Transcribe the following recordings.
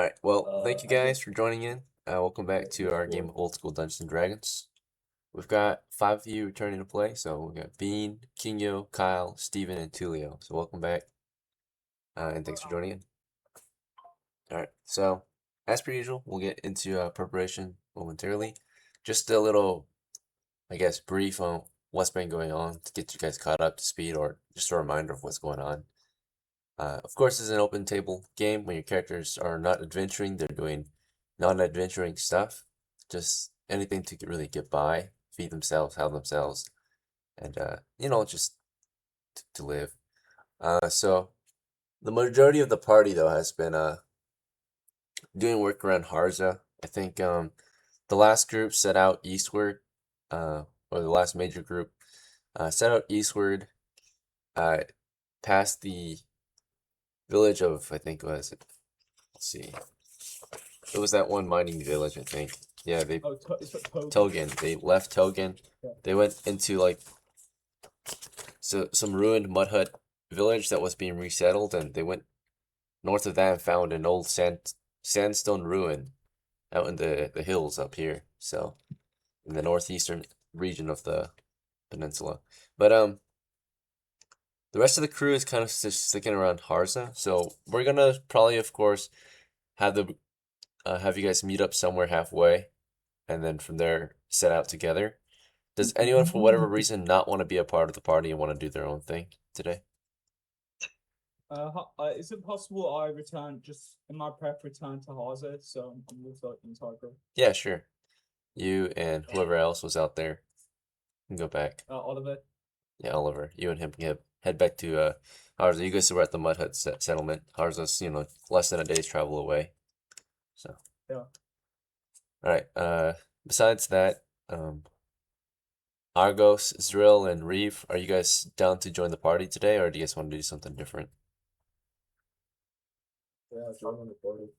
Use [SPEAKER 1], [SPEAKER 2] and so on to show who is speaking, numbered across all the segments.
[SPEAKER 1] Alright, well, thank you guys for joining in. Welcome back to our game of Old School Dungeons and Dragons. We've got 5 of you returning to play, so we've got Bean, Kingo, Kyle, Steven, and Tulio. So welcome back, and thanks for joining in. Alright, so as per usual, we'll get into preparation momentarily. Just a little, I guess, brief on what's been going on to get you guys caught up to speed, or just a reminder of what's going on. Of course, it's an open table game. When your characters are not adventuring, they're doing non-adventuring stuff. Just anything to really get by, feed themselves, help themselves, and just to live. So the majority of the party though has been doing work around HARSA. I think the last group set out eastward, or the last major group set out eastward, past the village of, I think, what is it? Let's see. It was that one mining village, I think. Yeah, they Togen. They left Togen. Yeah. They went into like some ruined mud hut village that was being resettled, and they went north of that and found an old sandstone ruin out in the hills up here. So in the northeastern region of the peninsula. But the rest of the crew is kind of just sticking around HARSA. So we're gonna probably, of course, have you guys meet up somewhere halfway, and then from there set out together. Does anyone, for whatever reason, not want to be a part of the party and want to do their own thing today?
[SPEAKER 2] Is it possible I return just in my prep return to Harsa, so I'm with the entire group?
[SPEAKER 1] Yeah, sure. You and whoever else was out there can go back.
[SPEAKER 2] Oliver.
[SPEAKER 1] Yeah, Oliver. You and him can head back to Harsa. You guys were at the Mud Hut settlement. Harsa's, less than a day's travel away. So.
[SPEAKER 2] Yeah.
[SPEAKER 1] All right. Besides that, Argos, ZRILL, and REEVE, are you guys down to join the party today, or do you guys want to do something different?
[SPEAKER 2] Yeah, join the party.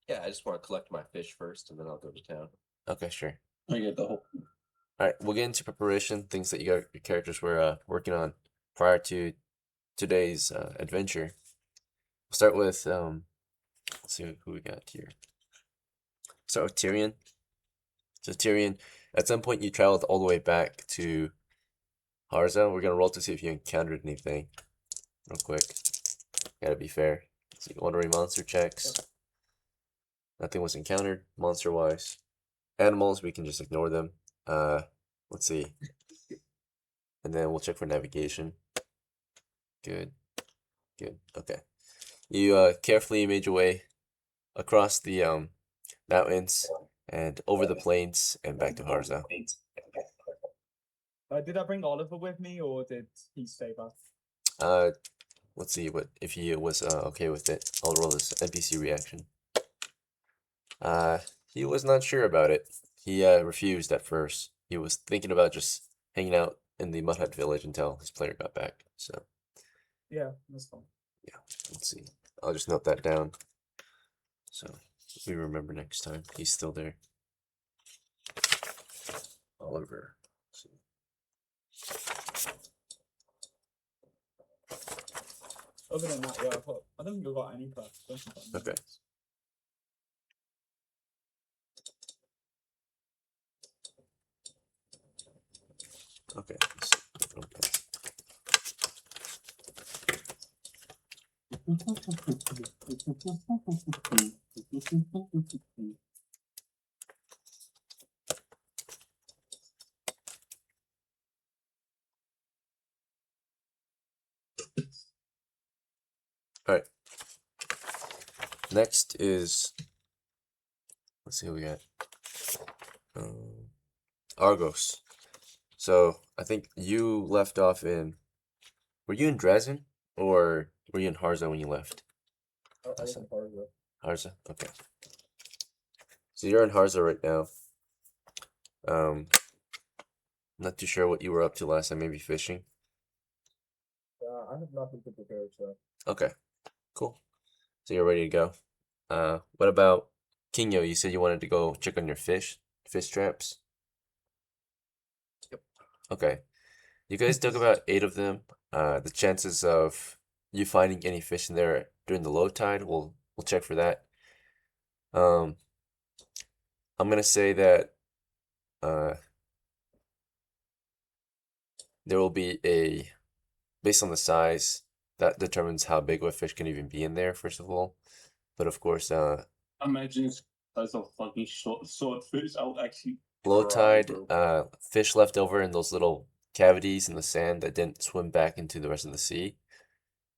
[SPEAKER 3] Yeah, I just want to collect my fish first, and then I'll go to town.
[SPEAKER 1] Okay, sure.
[SPEAKER 3] I get the whole.
[SPEAKER 1] All right, we'll get into preparation, things that your characters were working on prior to today's adventure. We'll start with let's see who we got here. Start with TYRION. So TYRION, at some point you traveled all the way back to HARSA. We're gonna roll to see if you encountered anything. Real quick. Gotta be fair. So you want to read monster checks. Nothing was encountered, monster-wise. Animals, we can just ignore them. Let's see. And then we'll check for navigation. Good. Good. Okay. You carefully made your way across the mountains and over the plains and back to HARSA.
[SPEAKER 2] Did I bring Oliver with me, or did he stay back?
[SPEAKER 1] Let's see what if he was okay with it. I'll roll this NPC reaction. He was not sure about it. He refused at first. He was thinking about just hanging out in the Mud Hut village until his player got back. So
[SPEAKER 2] yeah, that's fine.
[SPEAKER 1] Yeah, let's see. I'll just note that down. So we remember next time. He's still there. Oliver. Let's see.
[SPEAKER 2] Other than that, yeah, I don't think I got any practice.
[SPEAKER 1] Okay. Okay. All right. Next is, let's see what we got. Argos. So I think you left off in. Were you in Dresden or were you in HARSA when you left?
[SPEAKER 2] I was in HARSA.
[SPEAKER 1] HARSA. Okay. So you're in HARSA right now. Not too sure what you were up to last time. Maybe fishing.
[SPEAKER 2] I have nothing to prepare, so.
[SPEAKER 1] Okay. Cool. So you're ready to go. What about Kingo? You said you wanted to go check on your fish traps.
[SPEAKER 3] Yep.
[SPEAKER 1] Okay. You guys took about 8 of them. The chances of you finding any fish in there during the low tide, we'll check for that. I'm gonna say that there will be a, based on the size, that determines how big of a fish can even be in there, first of all. But of course,
[SPEAKER 4] Imagine it's as a fucking swordfish. I'll actually
[SPEAKER 1] low
[SPEAKER 4] cry,
[SPEAKER 1] tide,
[SPEAKER 4] bro.
[SPEAKER 1] fish left over in those little cavities in the sand that didn't swim back into the rest of the sea.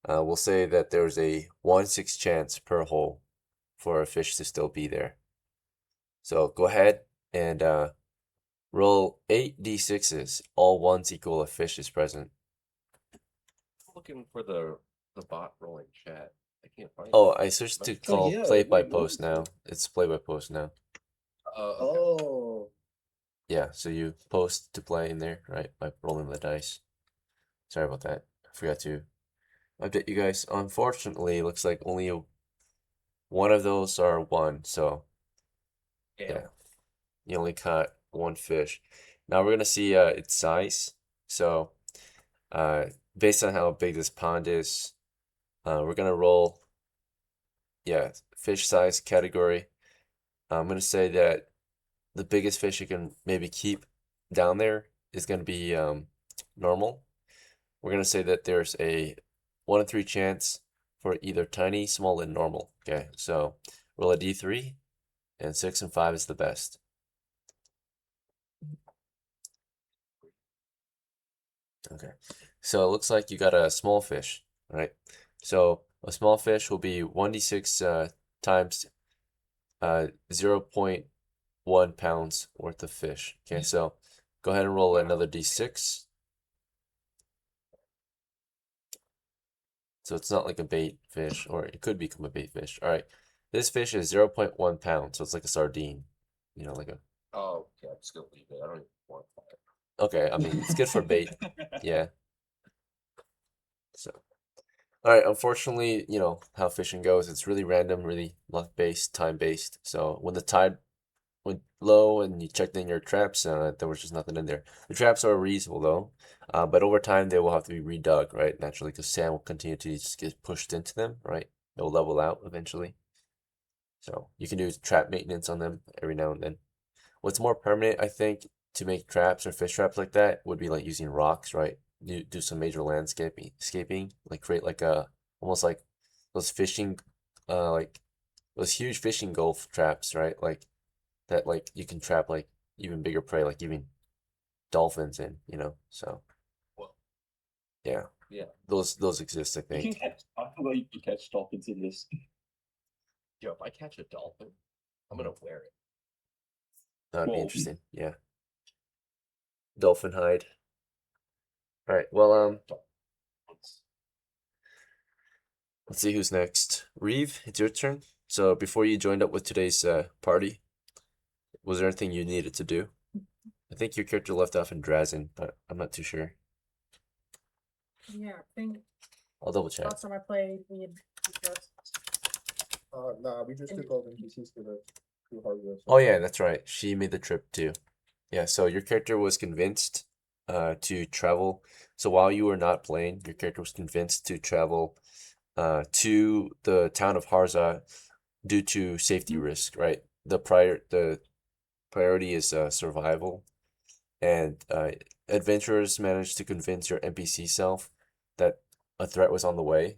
[SPEAKER 1] We'll say that there's a 1/6 chance per hole for a fish to still be there. So go ahead and roll 8d6s. All ones equal a fish is present.
[SPEAKER 3] Looking for the bot rolling chat. I can't find
[SPEAKER 1] Oh,
[SPEAKER 3] it.
[SPEAKER 1] I switched to
[SPEAKER 3] Oh,
[SPEAKER 1] call
[SPEAKER 4] yeah,
[SPEAKER 1] play by
[SPEAKER 4] wait, what
[SPEAKER 1] post
[SPEAKER 4] is
[SPEAKER 1] now.
[SPEAKER 4] it?
[SPEAKER 1] It's play by post now.
[SPEAKER 3] okay.
[SPEAKER 4] Oh.
[SPEAKER 1] Yeah, so you post to play in there, right? By rolling the dice. Sorry about that. I forgot to update you guys. Unfortunately, it looks like only one of those are one, so yeah, you only caught one fish. Now we're gonna see its size. So based on how big this pond is, we're gonna roll, yeah, fish size category. I'm gonna say that the biggest fish you can maybe keep down there is gonna be normal. We're gonna say that there's a 1 in 3 chance for either tiny, small, and normal. Okay, so roll a d3, and 6 and 5 is the best. Okay, so it looks like you got a small fish, right? So a small fish will be 1d6 times 0.1 pounds worth of fish. Okay, so go ahead and roll another d6. So it's not like a bait fish, or it could become a bait fish. All right, this fish is 0.1 pounds, so it's like a sardine, you know, like a.
[SPEAKER 3] Oh, yeah, I'm just gonna leave it. I don't even want that.
[SPEAKER 1] Okay, I mean it's good for bait. Yeah. So, all right. Unfortunately, you know how fishing goes. It's really random, really luck based, time based. So when the tide went low and you checked in your traps, there was just nothing in there. The traps are reusable though, but over time they will have to be redug, right? Naturally, because sand will continue to just get pushed into them, right? They'll level out eventually. So you can do trap maintenance on them every now and then. What's more permanent, I think, to make traps or fish traps like that would be like using rocks, right? You do some major landscaping, like create like a almost like those fishing, like those huge fishing gulf traps, right? Like that, like you can trap like even bigger prey, like even dolphins in, you know. So
[SPEAKER 3] Well,
[SPEAKER 1] yeah,
[SPEAKER 3] yeah.
[SPEAKER 1] those exist, I
[SPEAKER 4] You can
[SPEAKER 1] think.
[SPEAKER 4] catch. I feel like you can catch dolphins in this.
[SPEAKER 3] Yo, if I catch a dolphin, I'm gonna wear it.
[SPEAKER 1] That would be
[SPEAKER 4] Well,
[SPEAKER 1] interesting. Yeah, dolphin hide. All right. Well, let's see who's next. Reeve, it's your turn. So before you joined up with today's party, was there anything you needed to do? I think your character left off in Drazen, but I'm not too sure.
[SPEAKER 5] Yeah, I think
[SPEAKER 1] I'll double check.
[SPEAKER 5] last time I played, we had discussed.
[SPEAKER 6] Nah, we just took all the NPCs to HARSA.
[SPEAKER 1] Oh yeah, that's right. She made the trip too. Yeah, so your character was convinced to travel. So while you were not playing, your character was convinced to travel to the town of Harza due to safety risk, right? The priority is survival, and adventurers managed to convince your NPC self that a threat was on the way,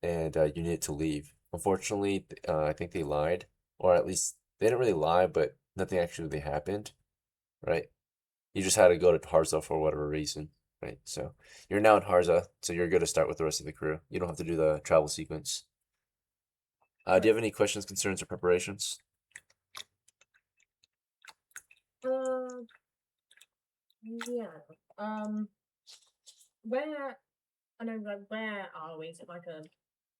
[SPEAKER 1] and you needed to leave. Unfortunately, I think they lied, or at least they didn't really lie, but nothing actually really happened, right? You just had to go to Harza for whatever reason, right? So you're now in Harza, so you're good to start with the rest of the crew. You don't have to do the travel sequence. Do you have any questions, concerns, or preparations?
[SPEAKER 5] Yeah. Where I know, like, where are we? Is it like a?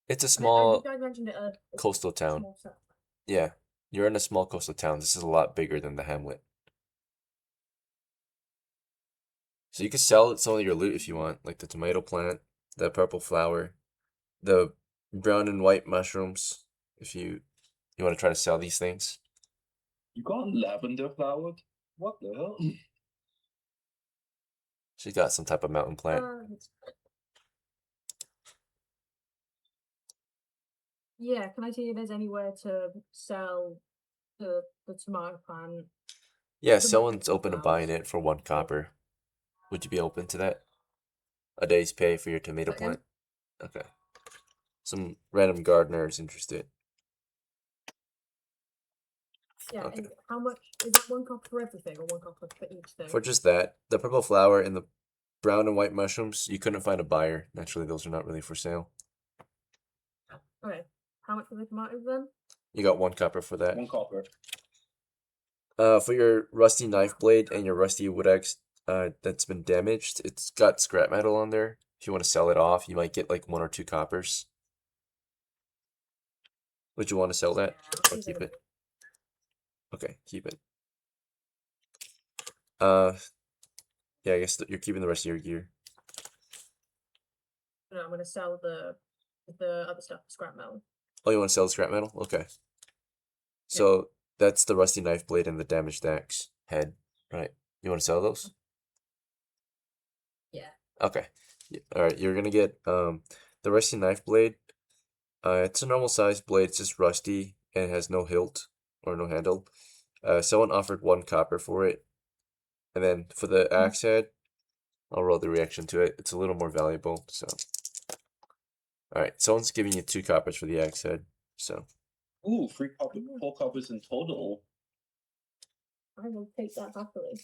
[SPEAKER 1] It's a
[SPEAKER 5] I mean,
[SPEAKER 1] small
[SPEAKER 5] you guys mentioned it.
[SPEAKER 1] coastal town.
[SPEAKER 5] Small town.
[SPEAKER 1] Yeah, you're in a small coastal town. This is a lot bigger than the hamlet. So you could sell some of your loot if you want, like the tomato plant, the purple flower, the brown and white mushrooms, if you want to try to sell these things.
[SPEAKER 4] you got lavender flower. What the hell?
[SPEAKER 1] She's got some type of mountain plant.
[SPEAKER 5] Yeah, can I see if there's anywhere to sell the tomato plant.
[SPEAKER 1] Yeah,
[SPEAKER 5] The
[SPEAKER 1] someone's open to
[SPEAKER 5] flowers.
[SPEAKER 1] buying it for 1 copper. Would you be open to that? A day's pay for your tomato
[SPEAKER 5] Second.
[SPEAKER 1] plant? Okay. Some random gardener is interested.
[SPEAKER 5] Yeah,
[SPEAKER 1] Okay.
[SPEAKER 5] and how much is that 1 copper for everything or 1 copper for each thing?
[SPEAKER 1] For just that, the purple flower and the brown and white mushrooms, you couldn't find a buyer. Naturally, those are not really for sale.
[SPEAKER 5] Okay. How much for the tomatoes then?
[SPEAKER 1] You got 1 copper for that.
[SPEAKER 4] 1 copper.
[SPEAKER 1] For your rusty knife blade and your rusty wood axe, that's been damaged, it's got scrap metal on there. If you want to sell it off, you might get like 1 or 2 coppers. Would you want to sell that
[SPEAKER 5] Yeah,
[SPEAKER 1] or
[SPEAKER 5] I'll
[SPEAKER 1] keep
[SPEAKER 5] leave
[SPEAKER 1] it? Okay, keep it. Yeah, I guess you're keeping the rest of your gear.
[SPEAKER 5] No, I'm gonna sell the other stuff, scrap metal.
[SPEAKER 1] Oh, you want to sell the scrap metal? Okay. So that's the rusty knife blade and the damaged axe head, right? You want to sell those?
[SPEAKER 5] Yeah.
[SPEAKER 1] Okay. All right. You're gonna get the rusty knife blade. It's a normal size blade. It's just rusty and it has no hilt or no handle. Someone offered 1 copper for it, and then for the axe head, I'll roll the reaction to it. It's a little more valuable. So, all right. Someone's giving you 2 coppers for the axe head. So.
[SPEAKER 4] Ooh, 3 copper, 4 coppers in total.
[SPEAKER 5] I will take that happily.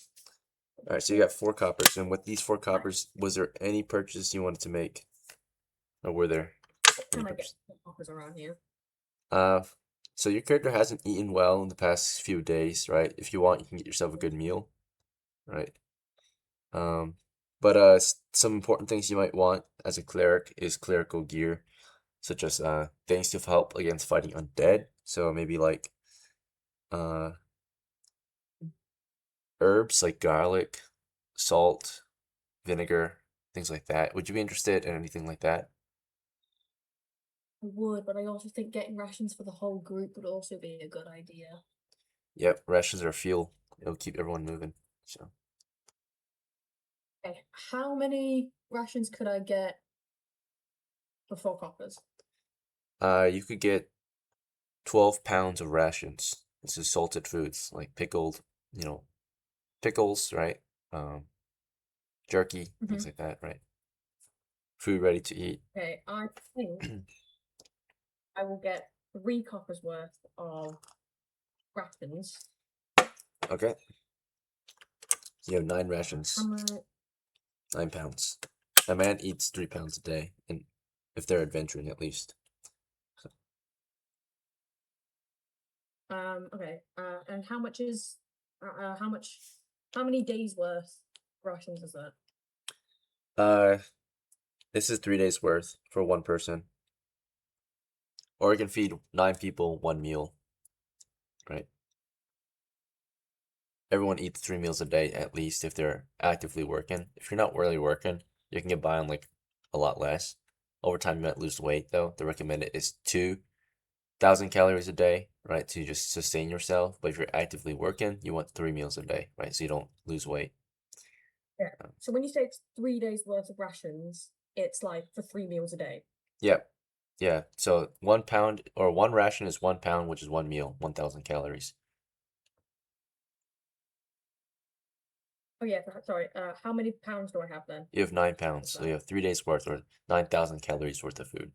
[SPEAKER 1] All right, so you got 4 coppers, and with these 4 coppers, was there any purchase you wanted to make, or were there? Any
[SPEAKER 5] Can I get
[SPEAKER 1] purchase?
[SPEAKER 5] some coppers around here?
[SPEAKER 1] So your character hasn't eaten well in the past few days, right? If you want, you can get yourself a good meal, right? But some important things you might want as a cleric is clerical gear, such as things to help against fighting undead. So maybe like herbs like garlic, salt, vinegar, things like that. Would you be interested in anything like that?
[SPEAKER 5] I would, but I also think getting rations for the whole group would also be a good idea.
[SPEAKER 1] Yep, rations are fuel. It'll keep everyone moving. So
[SPEAKER 5] Okay, how many rations could I get for 4 coppers?
[SPEAKER 1] you could get 12 pounds of rations. This is salted foods like pickled, pickles, right? Jerky, things like that, right? Food ready to eat.
[SPEAKER 5] Okay, I think I will get 3 coppers worth of rations.
[SPEAKER 1] Okay. So you have 9 rations,
[SPEAKER 5] How much?
[SPEAKER 1] 9 pounds. A man eats 3 pounds a day, and if they're adventuring at least.
[SPEAKER 5] Okay. And how much is how many days worth rations is that?
[SPEAKER 1] This is 3 days worth for 1 person. Or you can feed 9 people 1 meal, right? Everyone eats 3 meals a day at least if they're actively working. If you're not really working, you can get by on like a lot less. Over time, you might lose weight though. The recommended is 2,000 calories a day, right, to just sustain yourself. But if you're actively working, you want 3 meals a day, right, so you don't lose weight.
[SPEAKER 5] Yeah. So when you say it's 3 days worth of rations, it's like for 3 meals a day.
[SPEAKER 1] Yep. Yeah. So 1 pound or 1 ration is 1 pound, which is 1 meal, 1,000 calories.
[SPEAKER 5] Oh yeah, sorry. How many pounds do I have then?
[SPEAKER 1] You have 9 pounds, so you have 3 days worth or 9,000 calories worth of food.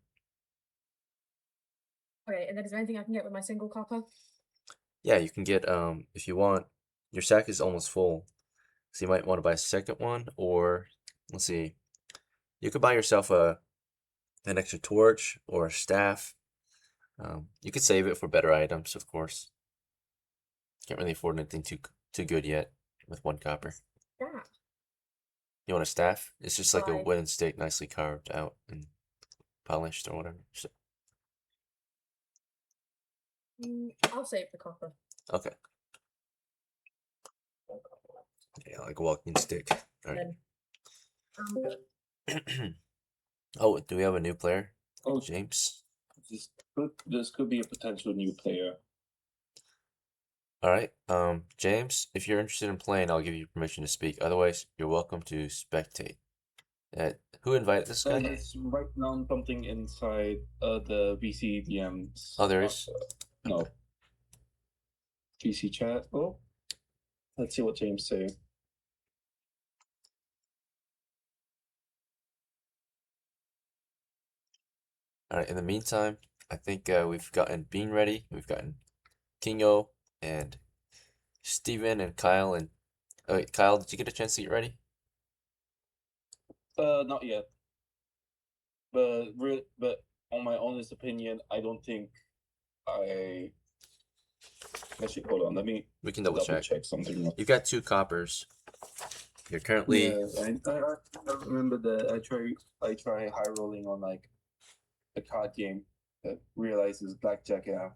[SPEAKER 5] Okay, and then is there anything I can get with my single copper?
[SPEAKER 1] Yeah, you can get if you want. Your sack is almost full, so you might want to buy a second one, or let's see, you could buy yourself an extra torch or a staff. You could save it for better items, of course. Can't really afford anything too good yet with 1 copper.
[SPEAKER 5] Yeah.
[SPEAKER 1] You want a staff? It's just like a
[SPEAKER 5] Right.
[SPEAKER 1] wooden stick, nicely carved out and polished or whatever. So,
[SPEAKER 5] I'll save the copper.
[SPEAKER 1] okay. Yeah, like a walking stick. All
[SPEAKER 5] Then I'm good.
[SPEAKER 1] right. Oh, do we have a new player?
[SPEAKER 4] Oh,
[SPEAKER 1] James.
[SPEAKER 4] this could be a potential new player.
[SPEAKER 1] All right. James, if you're interested in playing, I'll give you permission to speak. Otherwise, you're welcome to spectate. Who invited this guy?
[SPEAKER 4] Let's write down something inside the VCDMs.
[SPEAKER 1] Oh, there is?
[SPEAKER 4] No. GC chat. Oh, let's see what James say.
[SPEAKER 1] All right. In the meantime, I think we've gotten Bean ready. We've gotten Kingo and Steven and Kyle and wait, Kyle, did you get a chance to get ready?
[SPEAKER 4] Not yet. But on my honest opinion, I don't think I. Actually, hold on. Let me
[SPEAKER 1] We can double check.
[SPEAKER 4] something.
[SPEAKER 1] You've got 2 coppers. You're currently
[SPEAKER 4] Yeah, I remember that I try high rolling on like a card game that realizes blackjack out.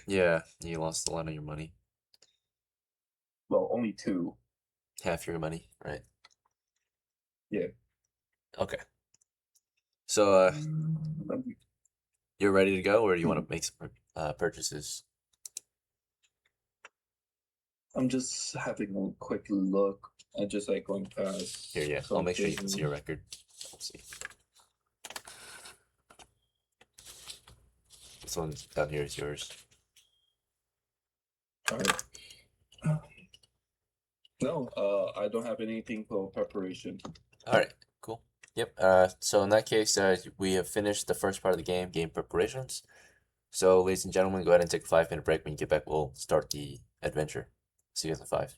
[SPEAKER 1] yeah, you lost a lot of your money.
[SPEAKER 4] Well, only 2.
[SPEAKER 1] Half your money, right?
[SPEAKER 4] Yeah.
[SPEAKER 1] Okay. So you're ready to go, or do you want to make some purchases?
[SPEAKER 4] I'm just having a quick look and just like going past.
[SPEAKER 1] Here, yeah. I'll make sure you can see your record. Let's see. This one down here is yours.
[SPEAKER 4] Alright. No, I don't have anything for preparation.
[SPEAKER 1] All right, cool. Yep. So in that case, we have finished the first part of the game preparations. So, ladies and gentlemen, go ahead and take a 5-minute break. When you get back, we'll start the adventure. See you guys in 5.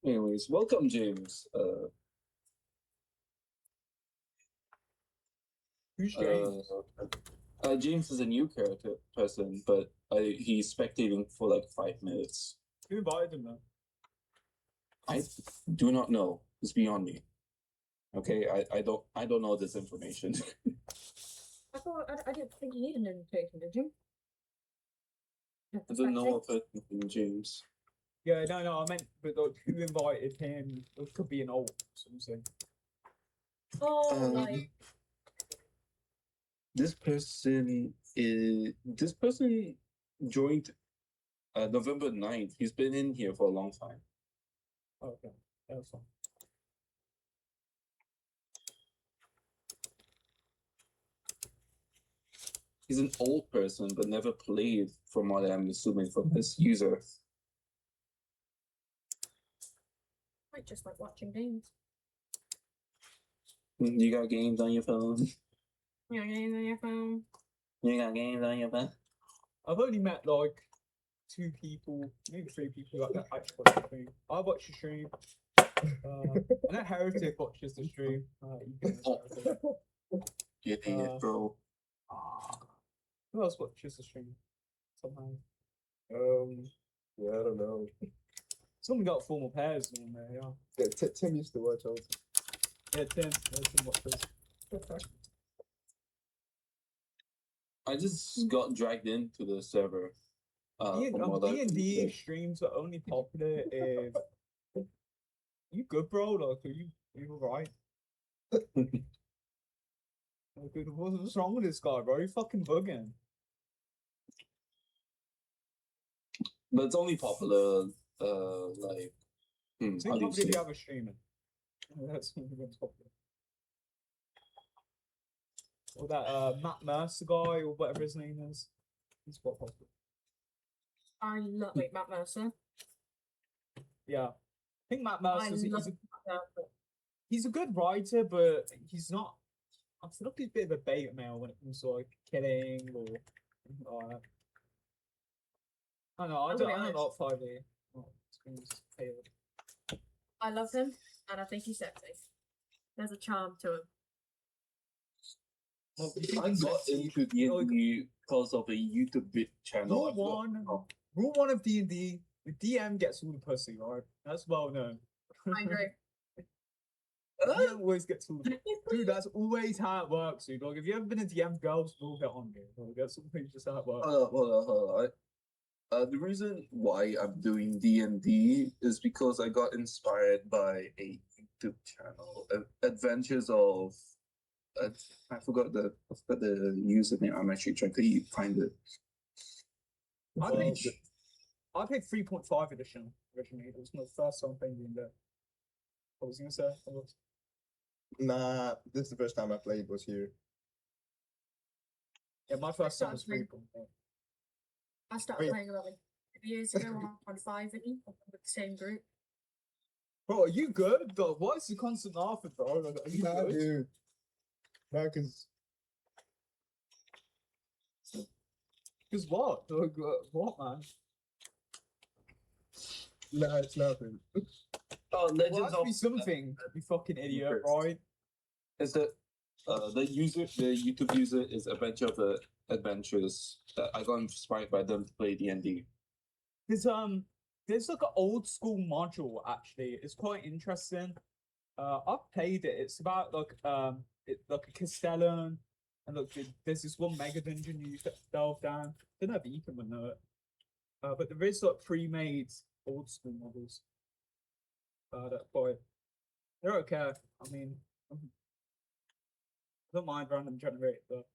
[SPEAKER 4] Anyways, welcome, James.
[SPEAKER 2] Who's James?
[SPEAKER 4] James is a new person, but he's spectating for like 5 minutes.
[SPEAKER 2] Who invited him then?
[SPEAKER 4] I do not know. It's beyond me. Okay, I don't know this information.
[SPEAKER 5] I didn't think you needed an invitation, did you?
[SPEAKER 4] I don't know of it, James.
[SPEAKER 2] Yeah, no, I meant, but like, who invited him? It could be an old something.
[SPEAKER 5] Oh, like
[SPEAKER 4] This person joined November 9th. He's been in here for a long time.
[SPEAKER 2] Okay, that's fine.
[SPEAKER 4] He's an old person, but never played, from what I'm assuming from his user.
[SPEAKER 5] I just like watching games.
[SPEAKER 4] You got games on your phone?
[SPEAKER 5] Yeah, games on your phone.
[SPEAKER 4] You got games on your phone?
[SPEAKER 2] I've only met like 2 people, maybe 3 people like that actually watch the stream. I watch the stream. I know Heretic watches the stream. You can watch Heretic.
[SPEAKER 4] You idiot, bro.
[SPEAKER 2] Who else watches the stream? Somehow.
[SPEAKER 6] Yeah, I don't know.
[SPEAKER 2] Someone got formal pairs on there, yeah.
[SPEAKER 6] Yeah, Tim used to watch also.
[SPEAKER 2] Yeah, Tim watches.
[SPEAKER 4] I just got dragged into the server.
[SPEAKER 2] D&D streams are only popular if you good, bro. Like, are you alright? Like, what's wrong with this guy, bro? You fucking bugging.
[SPEAKER 4] But it's only popular, like.
[SPEAKER 2] It's
[SPEAKER 4] How do
[SPEAKER 2] popular
[SPEAKER 4] you
[SPEAKER 2] if
[SPEAKER 4] say?
[SPEAKER 2] you have a streamer. That's what's popular. Or that Matt Mercer guy, or whatever his name is. He's quite popular.
[SPEAKER 5] I love Matt Mercer.
[SPEAKER 2] Yeah. I think Matt
[SPEAKER 5] I
[SPEAKER 2] Mercer's
[SPEAKER 5] love Matt Mercer.
[SPEAKER 2] he's a good writer, but he's not. I feel like he's a bit of a beta male when it comes to like killing or anything like that. I don't know. I don't know what 5e. Oh, screen's pale.
[SPEAKER 5] I love him, and I think he's sexy. There's a charm to him.
[SPEAKER 4] I got into D&D because of a YouTube channel.
[SPEAKER 2] Rule one of D&D: the DM gets all the pussy, right? That's well known.
[SPEAKER 5] I agree.
[SPEAKER 2] The DM always gets all the dude. That's always how it works, dude. Like, if you ever been a DM, girls will get on you. Like, that's something just how it works.
[SPEAKER 4] Hold on. The reason why I'm doing D&D is because I got inspired by a YouTube channel, Adventures of. I forgot the username. I'm actually trying to find it.
[SPEAKER 2] I played 3.5 edition originally. It was my first time playing D&D. What was I gonna say?
[SPEAKER 6] Nah, this is the first time I played was here.
[SPEAKER 2] Yeah, my first time was
[SPEAKER 5] Sounds
[SPEAKER 2] 3.5.
[SPEAKER 5] I started
[SPEAKER 6] Wait.
[SPEAKER 5] playing about like 2 years ago on 5e with the same group.
[SPEAKER 2] Bro, are you good? Bro, what is the constant laughing, bro? Like, are you
[SPEAKER 6] Nah,
[SPEAKER 2] good?
[SPEAKER 6] dude. Nah, cause
[SPEAKER 2] Because what? Like, what, man?
[SPEAKER 6] nah, it's nothing.
[SPEAKER 4] Oh,
[SPEAKER 2] Well,
[SPEAKER 4] Legends
[SPEAKER 2] has to
[SPEAKER 4] of
[SPEAKER 2] be something, you fucking idiot,
[SPEAKER 4] First.
[SPEAKER 2] right?
[SPEAKER 4] is that the YouTube user is Adventure of the Adventures. I got inspired by them to play D&D.
[SPEAKER 2] There's like an old school module actually. It's quite interesting. I've played it. It's about like like a castellan, and look, there's this one mega dungeon you delve down. Don't know if you can know it. But there is like pre-made old school models. That boy, they're okay. I mean, I don't mind random generate, but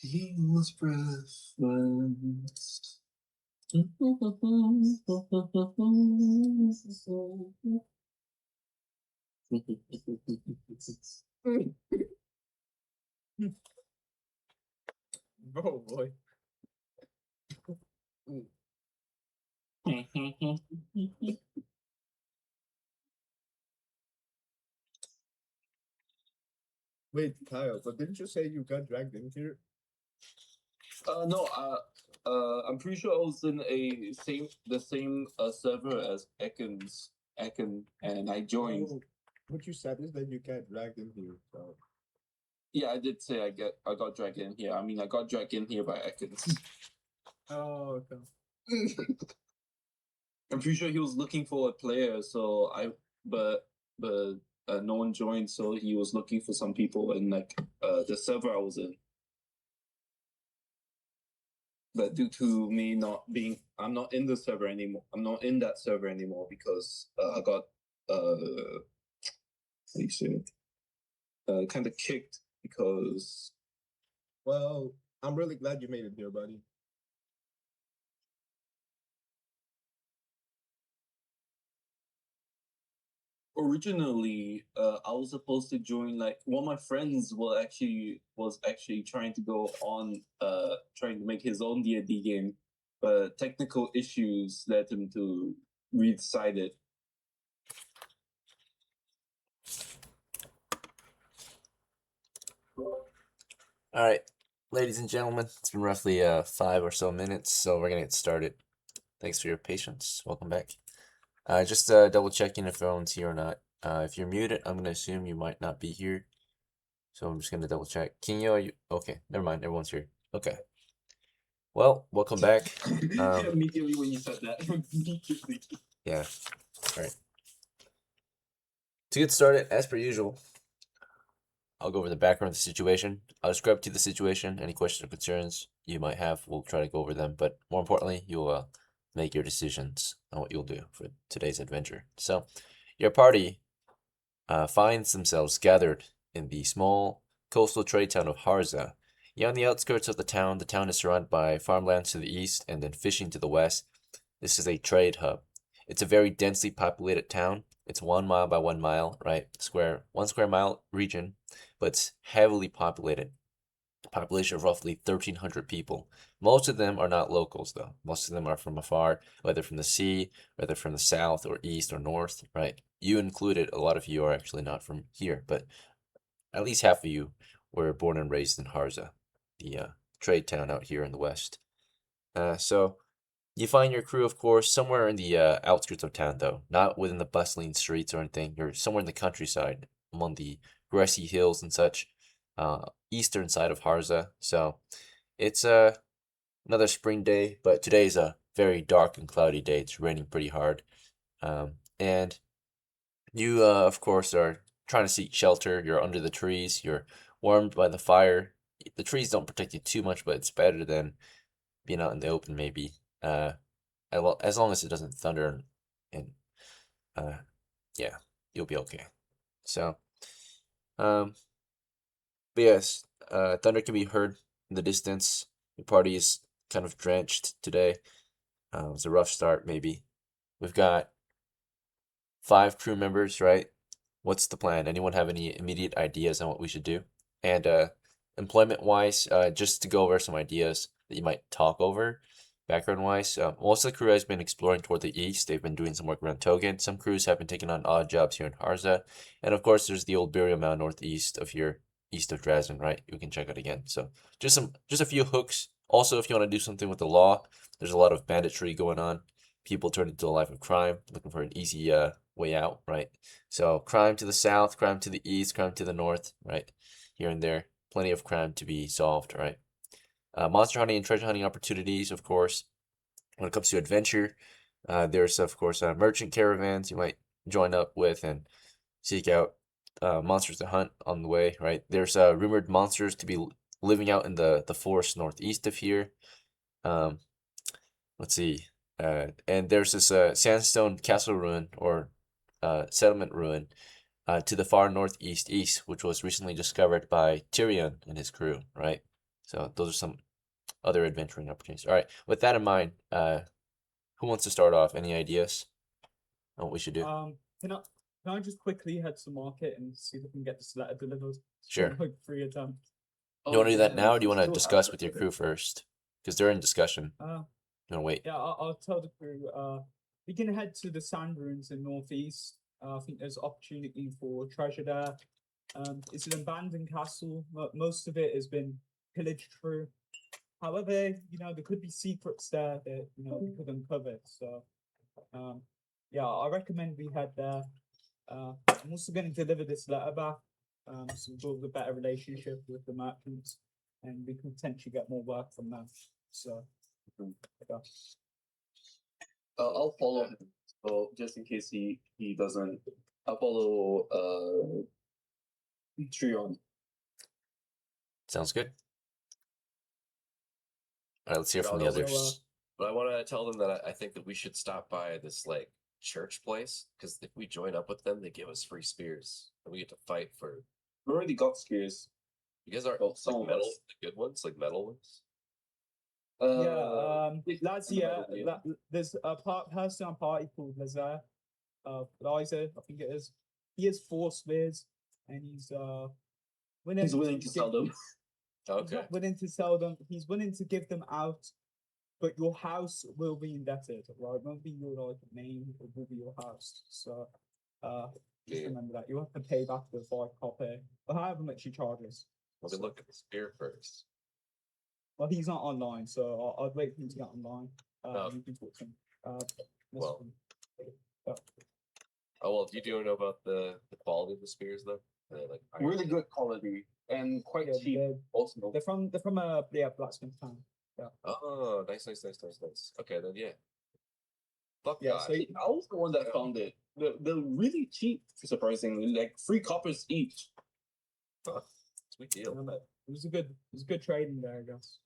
[SPEAKER 4] He was breathless.
[SPEAKER 2] oh boy.
[SPEAKER 6] Wait, Kyle, but didn't you say you got dragged in here?
[SPEAKER 4] No, I'm pretty sure I was in the same server as Ekin, and I joined.
[SPEAKER 6] Oh, what you said is that you got dragged in here. So.
[SPEAKER 4] Yeah, I did say I got dragged in here. I mean, I got dragged in here by Ekin.
[SPEAKER 2] Oh, okay.
[SPEAKER 4] I'm pretty sure he was looking for a player, so but no one joined, so he was looking for some people in like the server I was in. But due to me I'm not in the server anymore. I'm not in that server anymore because I got how do you say it? Kind of kicked because
[SPEAKER 6] Well, I'm really glad you made it here, buddy.
[SPEAKER 4] originally I was supposed to join, like one of my friends was actually trying to go on trying to make his own D&D game, but technical issues led him to redecide it.
[SPEAKER 1] All right, ladies and gentlemen, it's been roughly 5 or so minutes, so we're gonna get started. Thanks for your patience. Welcome back. Just double checking if everyone's here or not. If you're muted, I'm gonna assume you might not be here, so I'm just gonna double check. Kinyo, are you okay? Never mind, everyone's here. Okay. Well, welcome back.
[SPEAKER 4] Immediately when you said that, immediately.
[SPEAKER 1] Yeah. All right. To get started, as per usual, I'll go over the background of the situation. I'll describe to you the situation. Any questions or concerns you might have, we'll try to go over them. But more importantly, you'll make your decisions on what you'll do for today's adventure. So, your party finds themselves gathered in the small coastal trade town of HARSA. You're on the outskirts of the town. The town is surrounded by farmlands to the east and then fishing to the west. This is a trade hub. It's a very densely populated town. It's 1 mile by 1 mile, right? 1 square mile region, but it's heavily populated. A population of roughly 1,300 people. Most of them are not locals, though. Most of them are from afar, whether from the sea, whether from the south or east or north, right? You included, a lot of you are actually not from here, but at least half of you were born and raised in Harza, the trade town out here in the west. So you find your crew, of course, somewhere in the outskirts of town, though, not within the bustling streets or anything. You're somewhere in the countryside, among the grassy hills and such, eastern side of Harza. So it's another spring day, but today's a very dark and cloudy day. It's raining pretty hard, and you, of course, are trying to seek shelter. You're under the trees. You're warmed by the fire. The trees don't protect you too much, but it's better than being out in the open, maybe. As long as it doesn't thunder and yeah, you'll be okay. So, But yes, thunder can be heard in the distance. The party is kind of drenched today. It's a rough start, maybe. We've got 5 crew members, right? What's the plan? Anyone have any immediate ideas on what we should do? And employment-wise, just to go over some ideas that you might talk over. Background-wise, most of the crew has been exploring toward the east. They've been doing some work around Togen. Some crews have been taking on odd jobs here in Harsa. And of course, there's the old burial mound northeast of here, east of Drazin, right? You can check it again. So just a few hooks. Also, if you want to do something with the law, there's a lot of banditry going on. People turn into a life of crime, looking for an easy way out, right? So crime to the south, crime to the east, crime to the north, right? Here and there, plenty of crime to be solved, right? Monster hunting and treasure hunting opportunities, of course. When it comes to adventure, there's of course merchant caravans you might join up with and seek out monsters to hunt on the way, right? There's rumored monsters to be living out in the forest northeast of here. Let's see. And there's this sandstone castle ruin or settlement ruin to the far northeast east, which was recently discovered by TYRION and his crew, right? So those are some other adventuring opportunities. All right, with that in mind, who wants to start off? Any ideas on what we should do?
[SPEAKER 2] Can I just quickly head to the market and see if I can get this letter delivered?
[SPEAKER 1] Sure.
[SPEAKER 2] Like 3 attempts.
[SPEAKER 1] You want to do that
[SPEAKER 4] yeah,
[SPEAKER 1] now, or do you
[SPEAKER 4] we
[SPEAKER 1] want to
[SPEAKER 4] still
[SPEAKER 1] discuss
[SPEAKER 4] have
[SPEAKER 1] with your
[SPEAKER 4] it.
[SPEAKER 1] crew first? Because they're in discussion.
[SPEAKER 2] Uh,
[SPEAKER 1] You want to wait?
[SPEAKER 2] yeah, I'll tell the crew. We can head to the sand ruins in northeast. I think there's opportunity for treasure there. It's an abandoned castle. Most of it has been pillaged through. However, there could be secrets there that we could uncover. So, yeah, I recommend we head there. I'm also going to deliver this letter back. So we'll build a better relationship with the merchants, and we can potentially get more work from them. So, yeah.
[SPEAKER 4] I'll follow him. So just in case he doesn't, I'll follow TRION.
[SPEAKER 1] Sounds good. All right, let's hear from the
[SPEAKER 3] Yeah, so,
[SPEAKER 1] others.
[SPEAKER 3] But I want to tell them that I think that we should stop by this like church place because if we join up with them, they give us free spears and we get to fight for.
[SPEAKER 4] We already got spears.
[SPEAKER 3] You guys aren't
[SPEAKER 4] some
[SPEAKER 3] like
[SPEAKER 4] of
[SPEAKER 3] metal,
[SPEAKER 4] us.
[SPEAKER 3] the good ones, like metal ones.
[SPEAKER 2] Lads, there's a person on party called Lazar, Liza, I think it is. He has 4 spears, and he's
[SPEAKER 4] willing to sell them.
[SPEAKER 2] He's
[SPEAKER 3] Okay.
[SPEAKER 2] not willing to sell them. He's willing to give them out, but your house will be indebted, right? It won't be your name, it will be your house. So, just
[SPEAKER 3] Yeah.
[SPEAKER 2] remember that you have to pay back the 5 copper, or however much he charges.
[SPEAKER 3] Let me look at the spear first.
[SPEAKER 2] Well, he's not online, so I'd wait for him to get online.
[SPEAKER 3] Oh.
[SPEAKER 2] You can talk to him.
[SPEAKER 3] Well.
[SPEAKER 2] him.
[SPEAKER 3] Oh well, do you know about the quality of the spears though? Are they, like iron?
[SPEAKER 4] Really good quality and quite
[SPEAKER 2] Yeah,
[SPEAKER 4] cheap. Also,
[SPEAKER 2] They're from blacksmith town.
[SPEAKER 3] Oh, nice. Okay, then yeah. Fuck
[SPEAKER 2] Yeah,
[SPEAKER 3] God.
[SPEAKER 2] so
[SPEAKER 4] I was the one that found it. They're really cheap, surprisingly, like 3 coppers each.
[SPEAKER 3] Sweet deal.
[SPEAKER 2] It was a good trading there, I guess.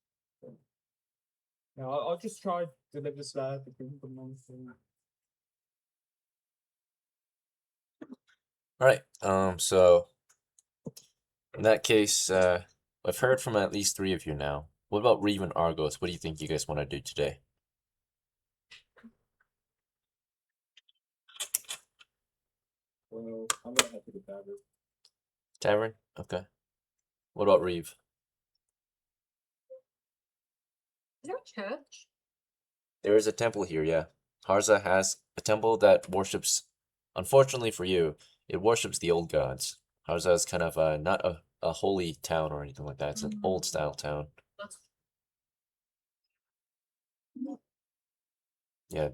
[SPEAKER 2] Yeah, I'll just try to deliver this letter to people from months.
[SPEAKER 1] All right. So in that case, I've heard from at least 3 of you now. What about REEVE and ARGOS? What do you think you guys want to do today?
[SPEAKER 2] Well, I'm gonna head to the tavern.
[SPEAKER 1] Tavern? Okay. What about REEVE?
[SPEAKER 5] Is there a church?
[SPEAKER 1] There is a temple here, yeah. Harsa has a temple that worships, unfortunately for you, it worships the old gods. Harsa is kind of not a holy town or anything like that. It's an old style town.
[SPEAKER 5] That's
[SPEAKER 1] Yeah.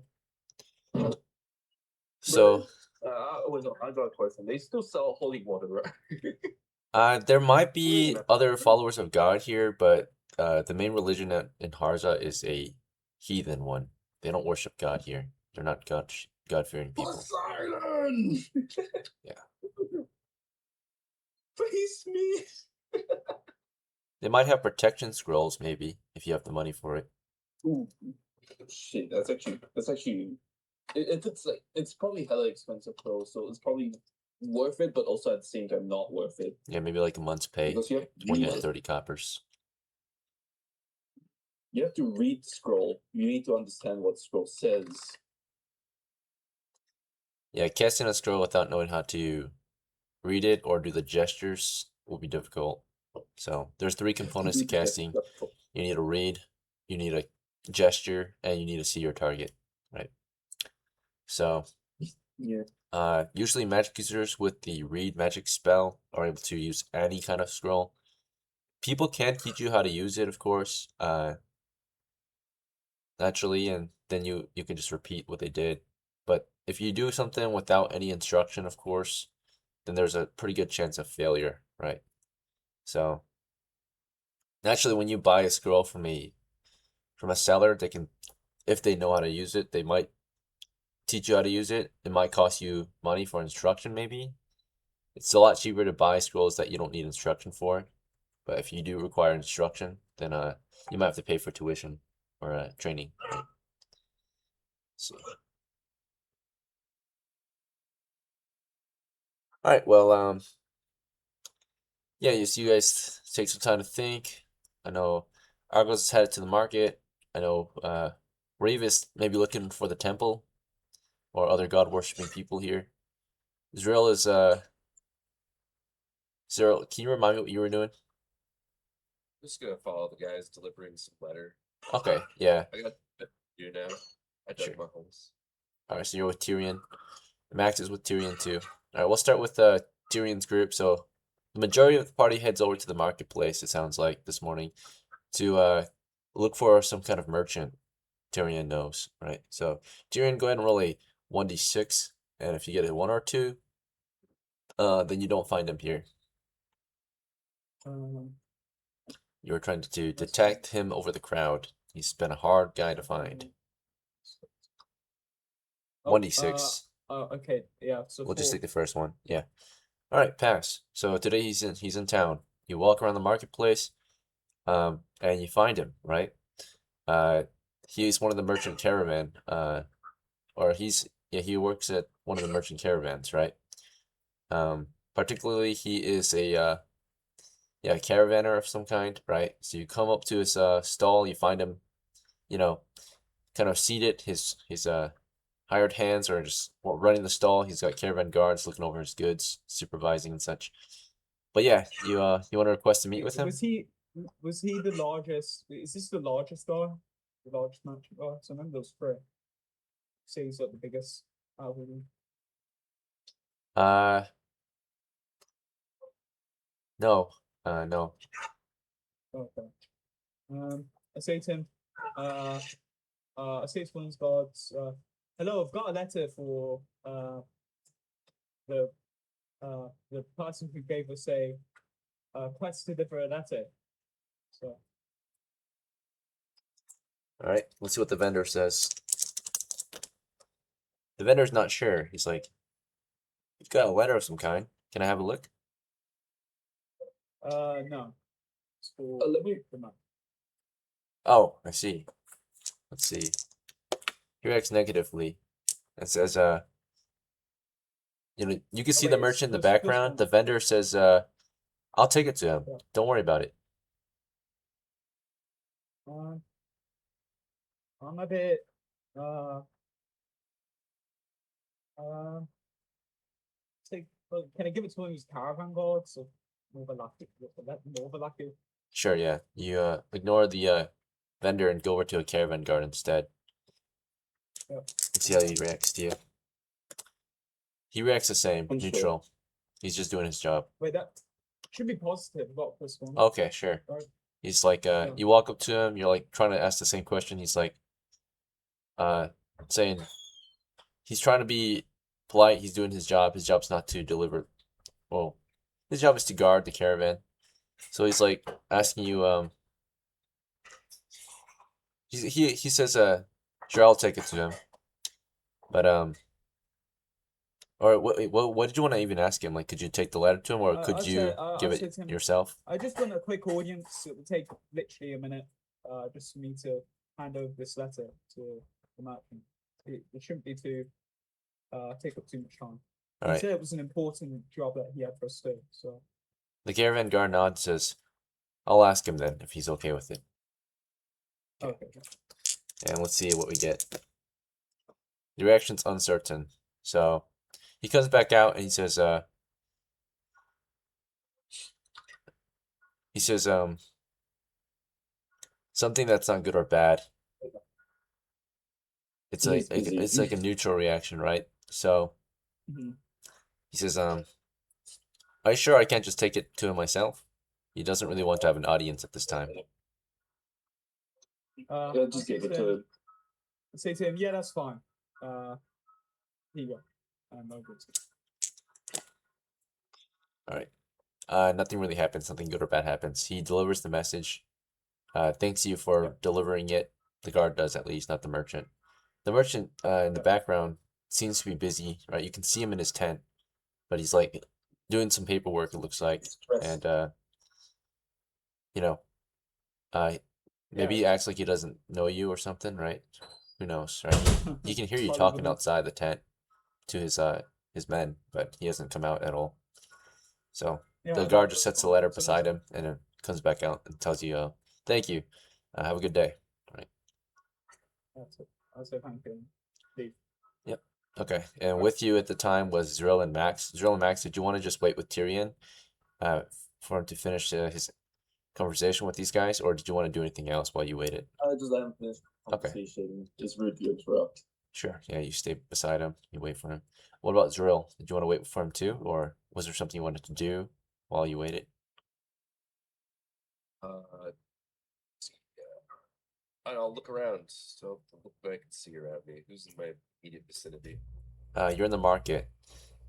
[SPEAKER 1] So
[SPEAKER 4] I got a question. They still sell holy water, right?
[SPEAKER 1] there might be other followers of God here, but the main religion in Harsa is a heathen one. They don't worship God here. They're not God-fearing people.
[SPEAKER 4] Poseidon!
[SPEAKER 1] Yeah.
[SPEAKER 4] Please me.
[SPEAKER 1] They might have protection scrolls, maybe, if you have the money for it.
[SPEAKER 4] Ooh, shit, that's actually it's probably hella expensive though, so it's probably worth it, but also at the same time not worth it.
[SPEAKER 1] Yeah, maybe like a month's pay,
[SPEAKER 4] Because you have
[SPEAKER 1] 20 to
[SPEAKER 4] to,
[SPEAKER 1] 30 coppers.
[SPEAKER 4] you have to read the scroll. You need to understand what the scroll says.
[SPEAKER 1] Yeah, casting a scroll without knowing how to read it or do the gestures will be difficult. So there's 3 components to casting. You need to read, you need a gesture, and you need to see your target, right? So
[SPEAKER 4] Yeah.
[SPEAKER 1] usually magic users with the read magic spell are able to use any kind of scroll. People can teach you how to use it, of course, naturally, and then you can just repeat what they did. But if you do something without any instruction, of course, then there's a pretty good chance of failure, right? So naturally, when you buy a scroll from a seller, they can, if they know how to use it, they might teach you how to use it. It might cost you money for instruction, maybe. It's a lot cheaper to buy scrolls that you don't need instruction for. But if you do require instruction, then you might have to pay for tuition or training. Right? So. All right. Well, yeah. You guys take some time to think. I know Argos is headed to the market. I know REEVE is maybe looking for the temple or other god worshipping people here. ZRILL is ZRILL. Can you remind me what you were doing?
[SPEAKER 3] Just gonna follow the guys delivering some letter.
[SPEAKER 1] Okay. Yeah.
[SPEAKER 3] I got you now. I dug
[SPEAKER 1] Sure.
[SPEAKER 3] my holes.
[SPEAKER 1] All right. So you're with TYRION. Max is with TYRION too. All right. We'll start with TYRION's group. So the majority of the party heads over to the marketplace. It sounds like this morning to look for some kind of merchant. TYRION knows, right? So TYRION, go ahead and roll a 1d6, and if you get a 1 or 2, then you don't find him here. You're trying to detect him over the crowd. He's been a hard guy to find. 1d6.
[SPEAKER 2] Okay, yeah. So
[SPEAKER 1] We'll just
[SPEAKER 2] 4.
[SPEAKER 1] take the first one. Yeah. All right, pass. So today he's in town. You walk around the marketplace, and you find him, right? He's one of the merchant caravan, or he works at one of the merchant caravans, right? Particularly he is a caravaner of some kind, right? So you come up to his stall, you find him, kind of seated. His hired hands are just running the stall. He's got caravan guards looking over his goods, supervising and such. But yeah, you want to request to meet with him?
[SPEAKER 2] Was he the largest? Is this the largest guy? The largest merchant guy? So I remember those 3. Say he's like the biggest out of them.
[SPEAKER 1] No, no.
[SPEAKER 2] Okay. I say to him, I say to one of his guards, hello, I've got a letter for the person who gave us a quest to deliver a letter. So
[SPEAKER 1] All right, let's see what the vendor says. The vendor's not sure. He's like, you've got a letter of some kind. Can I have a look?
[SPEAKER 2] no. It's for the month.
[SPEAKER 1] Oh, I see. Let's see. He reacts negatively and says, you can see the
[SPEAKER 2] wait,
[SPEAKER 1] merchant in the
[SPEAKER 2] this
[SPEAKER 1] background.
[SPEAKER 2] one.
[SPEAKER 1] The vendor says, I'll take it to him.
[SPEAKER 2] Yeah.
[SPEAKER 1] Don't worry about it.
[SPEAKER 2] I'm a bit can I give it to one of his caravan guards or more lucky?
[SPEAKER 1] Sure, yeah. You ignore the vendor and go over to a caravan guard instead.
[SPEAKER 2] Yeah.
[SPEAKER 1] Let's see how he reacts to you. He reacts the same,
[SPEAKER 4] I'm sure.
[SPEAKER 1] neutral. He's just doing his job.
[SPEAKER 2] Wait, that should be positive about this one.
[SPEAKER 1] Okay, sure.
[SPEAKER 2] Right.
[SPEAKER 1] He's like, you walk up to him, you're like trying to ask the same question. He's like, saying, he's trying to be polite. He's doing his job. His job's not to deliver. Well, his job is to guard the caravan. So he's like asking you, he says, sure, I'll take it to him. But, or what did you want to even ask him? Like, could you take the letter to him, or could you give
[SPEAKER 2] I'll say
[SPEAKER 1] it
[SPEAKER 2] to him,
[SPEAKER 1] yourself?
[SPEAKER 2] I just want a quick audience. It will take literally a minute, just for me to hand over this letter to the merchant. It shouldn't be too take up too much time.
[SPEAKER 1] All
[SPEAKER 2] He
[SPEAKER 1] right.
[SPEAKER 2] said it was an important job that he had for us to do. So
[SPEAKER 1] The caravan guard nods, says, I'll ask him then if he's okay with it.
[SPEAKER 2] okay.
[SPEAKER 1] And let's see what we get. The reaction's uncertain. So he comes back out and he says, something that's not good or bad. It's
[SPEAKER 4] He's
[SPEAKER 1] like
[SPEAKER 4] busy.
[SPEAKER 1] it's like a neutral reaction, right? So
[SPEAKER 2] Mhm.
[SPEAKER 1] he says, are you sure I can't just take it to him myself? He doesn't really want to have an audience at this time.
[SPEAKER 4] Yeah, just give it to him.
[SPEAKER 2] Say to him, yeah, that's fine. Here you go. No good.
[SPEAKER 1] All right. Nothing really happens. Nothing good or bad happens. He delivers the message. Thanks you for delivering it. The guard does, at least, not the merchant. The merchant in the background seems to be busy, right? You can see him in his tent, but he's like doing some paperwork, it looks like. And you know, maybe he acts like he doesn't know you or something, right? Who knows, right? He can hear you talking outside the tent to his men, but he hasn't come out at all. So the guard just sets the letter beside him and then comes back out and tells you, thank you. Have a good day. All right.
[SPEAKER 2] That's it. I'll say thank you. Leave.
[SPEAKER 1] Yep. Okay. And with you at the time was ZRILL and Max. ZRILL and Max, did you want to just wait with TYRION for him to finish his conversation with these guys, or did you want to do anything else while you waited?
[SPEAKER 4] I just haven't finished the
[SPEAKER 1] Okay.
[SPEAKER 4] conversation. It's rude to interrupt.
[SPEAKER 1] Sure. Yeah, you stay beside him. You wait for him. What about ZRILL? Did you want to wait for him too, or was there something you wanted to do while you waited?
[SPEAKER 3] I'll look around. So I'll look back and see around me. Who's in my immediate vicinity?
[SPEAKER 1] You're in the market,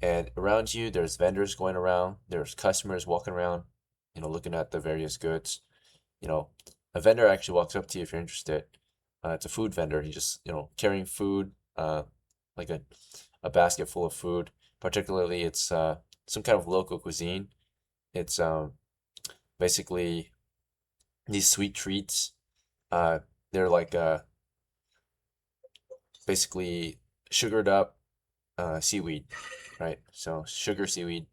[SPEAKER 1] and around you, there's vendors going around. There's customers walking around, looking at the various goods. A vendor actually walks up to you if you're interested. It's a food vendor. He's just, carrying food, like a basket full of food. Particularly, it's some kind of local cuisine. It's basically these sweet treats. They're like basically sugared up seaweed, right? So sugar seaweed,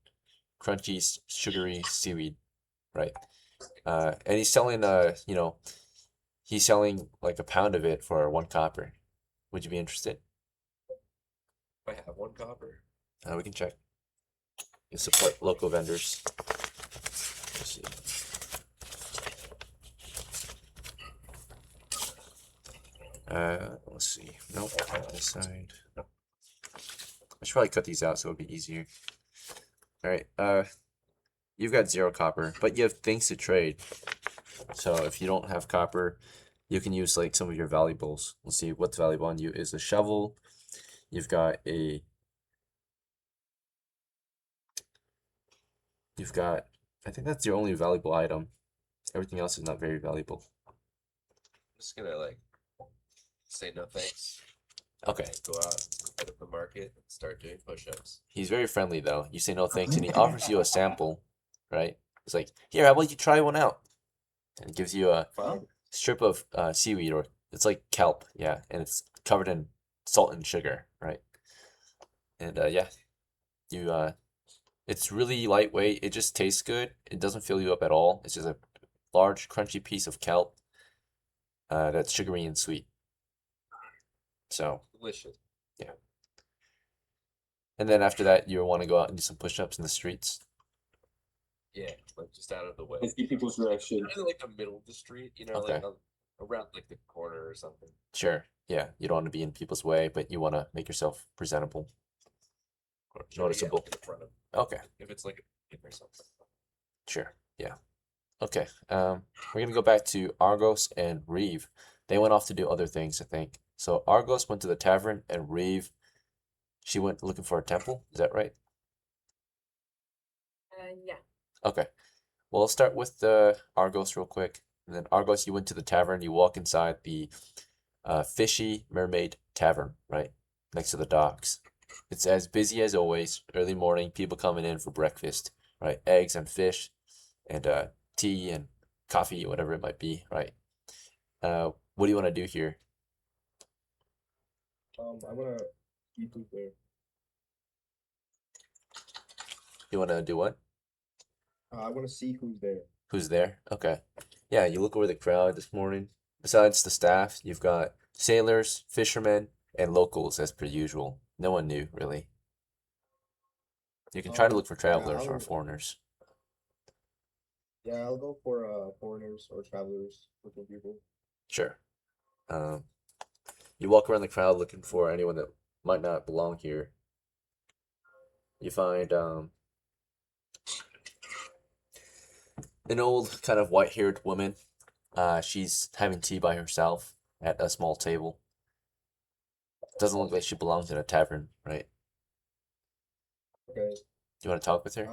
[SPEAKER 1] crunchy, sugary seaweed, right? And he's selling he's selling like a pound of it for 1 copper. Would you be interested?
[SPEAKER 3] I have 1 copper.
[SPEAKER 1] We can check. You support local vendors. Let's see. Let's see. Nope. This side. Nope. I should probably cut these out so it'll be easier. All right. You've got 0 copper, but you have things to trade. So if you don't have copper, you can use like some of your valuables. Let's see what's valuable on you is a shovel. You've got I think that's your only valuable item. Everything else is not very valuable.
[SPEAKER 3] I'm just gonna say no thanks.
[SPEAKER 1] Okay.
[SPEAKER 3] Go out, head up the market, and start doing push-ups.
[SPEAKER 1] He's very friendly though. You say no thanks, and he offers you a sample, right? He's like, here, how about you try one out? And he gives you a strip of seaweed, or it's like kelp, yeah, and it's covered in salt and sugar, right? And yeah, it's really lightweight. It just tastes good. It doesn't fill you up at all. It's just a large, crunchy piece of kelp that's sugary and sweet. So
[SPEAKER 3] Delicious.
[SPEAKER 1] yeah. And then after that, you want to go out and do some push-ups in the streets.
[SPEAKER 3] Yeah, like just out of the way.
[SPEAKER 4] Let's get people's reaction.
[SPEAKER 3] Kind of like the middle of the street,
[SPEAKER 1] Okay.
[SPEAKER 3] like around like the corner or something.
[SPEAKER 1] Sure. Yeah. You don't want to be in people's way, but you want to make yourself presentable. Or
[SPEAKER 3] Sure,
[SPEAKER 1] noticeable.
[SPEAKER 3] Yeah, like in the front of.
[SPEAKER 1] Okay.
[SPEAKER 3] If it's like a or something.
[SPEAKER 1] Sure. Yeah. Okay. We're gonna go back to Argos and REEVE. They went off to do other things, I think. So Argos went to the tavern, and REEVE, she went looking for a temple. Is that right?
[SPEAKER 5] Yeah.
[SPEAKER 1] Okay. Well, let's start with Argos real quick. And then Argos, you went to the tavern. You walk inside the Fishy Mermaid Tavern, right? Next to the docks. It's as busy as always. Early morning, people coming in for breakfast, right? Eggs and fish and tea and coffee, whatever it might be, right? What do you want to do here?
[SPEAKER 6] I wanna eat food there.
[SPEAKER 1] You want to do what?
[SPEAKER 6] I want to see who's there.
[SPEAKER 1] Who's there? Okay. Yeah, you look over the crowd this morning. Besides the staff, you've got sailors, fishermen, and locals as per usual. No one new, really. You can try to look for travelers or
[SPEAKER 6] I'll-
[SPEAKER 1] foreigners.
[SPEAKER 6] Yeah, I'll go for foreigners or travelers, looking people.
[SPEAKER 1] Sure. You walk around the crowd looking for anyone that might not belong here. You find an old kind of white-haired woman. She's having tea by herself at a small table. Doesn't look like she belongs in a tavern, right?
[SPEAKER 6] Okay.
[SPEAKER 1] Do you want to talk with her?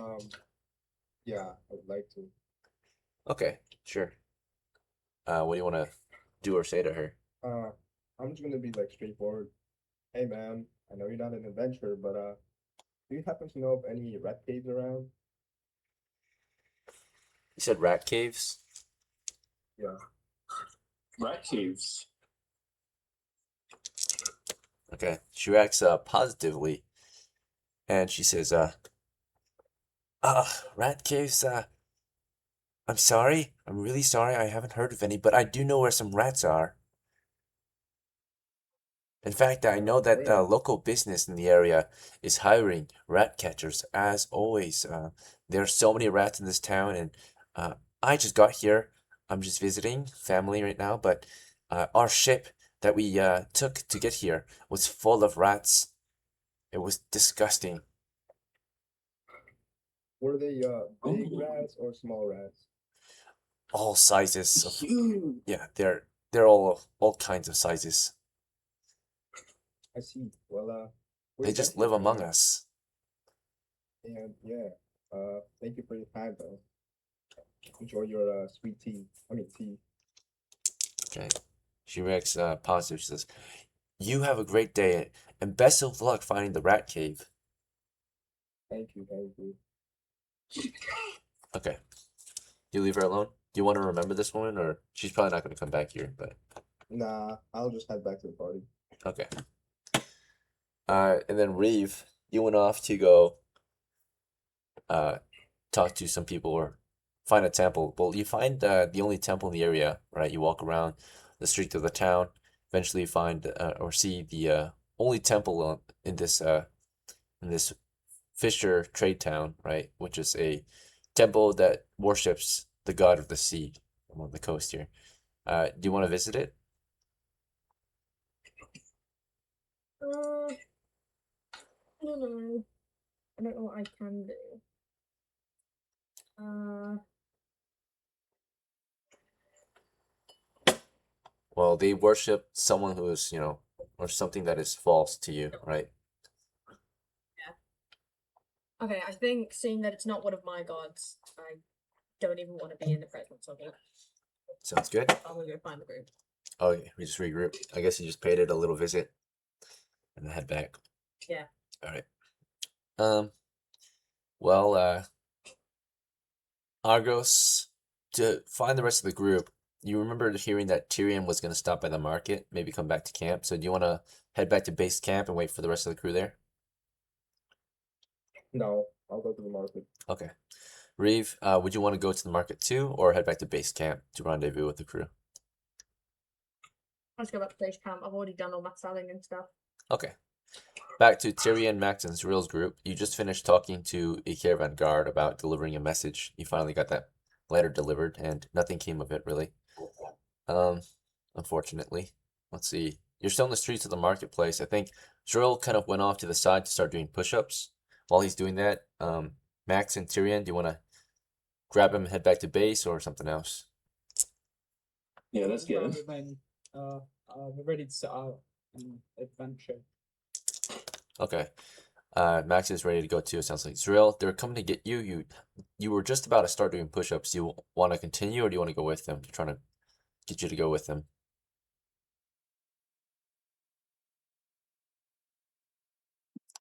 [SPEAKER 6] Yeah, I would like to.
[SPEAKER 1] Okay, sure. What do you want to do or say to her?
[SPEAKER 6] I'm just gonna be like straightforward. Hey, ma'am, I know you're not an adventurer, but do you happen to know of any rat caves around?
[SPEAKER 1] You said rat caves?
[SPEAKER 6] Yeah.
[SPEAKER 4] Rat caves.
[SPEAKER 1] Okay. She reacts positively, and she says, rat caves, I'm sorry. I'm really sorry. I haven't heard of any, but I do know where some rats are. In fact, I know that
[SPEAKER 6] Really?
[SPEAKER 1] local business in the area is hiring rat catchers, as always. There are so many rats in this town, and I just got here. I'm just visiting family right now, but our ship that we took to get here was full of rats. It was disgusting.
[SPEAKER 6] Were they big rats or small rats?
[SPEAKER 1] All sizes of,
[SPEAKER 4] Huge.
[SPEAKER 1] yeah, they're all kinds of sizes.
[SPEAKER 6] I see. Well,
[SPEAKER 1] They just live among us.
[SPEAKER 6] And yeah, thank you for your time, though. Enjoy your sweet tea. I mean tea.
[SPEAKER 1] Okay. She reacts positive. She says, "You have a great day and best of luck finding the rat cave."
[SPEAKER 6] Thank you, thank you.
[SPEAKER 1] Okay. You leave her alone? Do you want to remember this woman, or she's probably not going to come back here, but
[SPEAKER 6] Nah, I'll just head back to the party.
[SPEAKER 1] okay. And then Reeve, you went off to go talk to some people or find a temple. Well, you find the only temple in the area, right? You walk around the street of the town, eventually find or see the only temple in this fisher trade town, right? Which is a temple that worships the god of the sea along the coast here. Do you want to visit it?
[SPEAKER 5] I don't know. I don't know what I can do.
[SPEAKER 1] Well, they worship someone who is, or something that is false to you, right?
[SPEAKER 5] Okay, I think seeing that it's not one of my gods, I don't even want to be in the presence of it.
[SPEAKER 1] Sounds good.
[SPEAKER 5] I'm gonna go find the group.
[SPEAKER 1] Oh, yeah, we just regroup. I guess you just paid it a little visit and then head back.
[SPEAKER 5] Yeah.
[SPEAKER 1] All right. Well, Argos, to find the rest of the group, you remember hearing that TYRION was going to stop by the market, maybe come back to camp. So do you want to head back to base camp and wait for the rest of the crew there?
[SPEAKER 6] No, I'll go to the market.
[SPEAKER 1] Okay. Reeve, would you want to go to the market too, or head back to base camp to rendezvous with the crew?
[SPEAKER 5] Let's go back to base camp. I've already done all my selling and stuff.
[SPEAKER 1] Okay. Back to TYRION, Max, and ZRILL's group. You just finished talking to a caravan guard about delivering a message. You finally got that letter delivered, and nothing came of it, really. Unfortunately. Let's see. You're still in the streets of the marketplace. I think ZRILL kind of went off to the side to start doing push-ups. While he's doing that, Max and TYRION, do you want to grab him and head back to base or something else?
[SPEAKER 4] Yeah, that's good.
[SPEAKER 2] We're ready to set out an adventure.
[SPEAKER 1] Okay. Max is ready to go too, it sounds like. ZRILL, they're coming to get you. You were just about to start doing push-ups. Do you want to continue or do you want to go with them? They're trying to get you to go with them.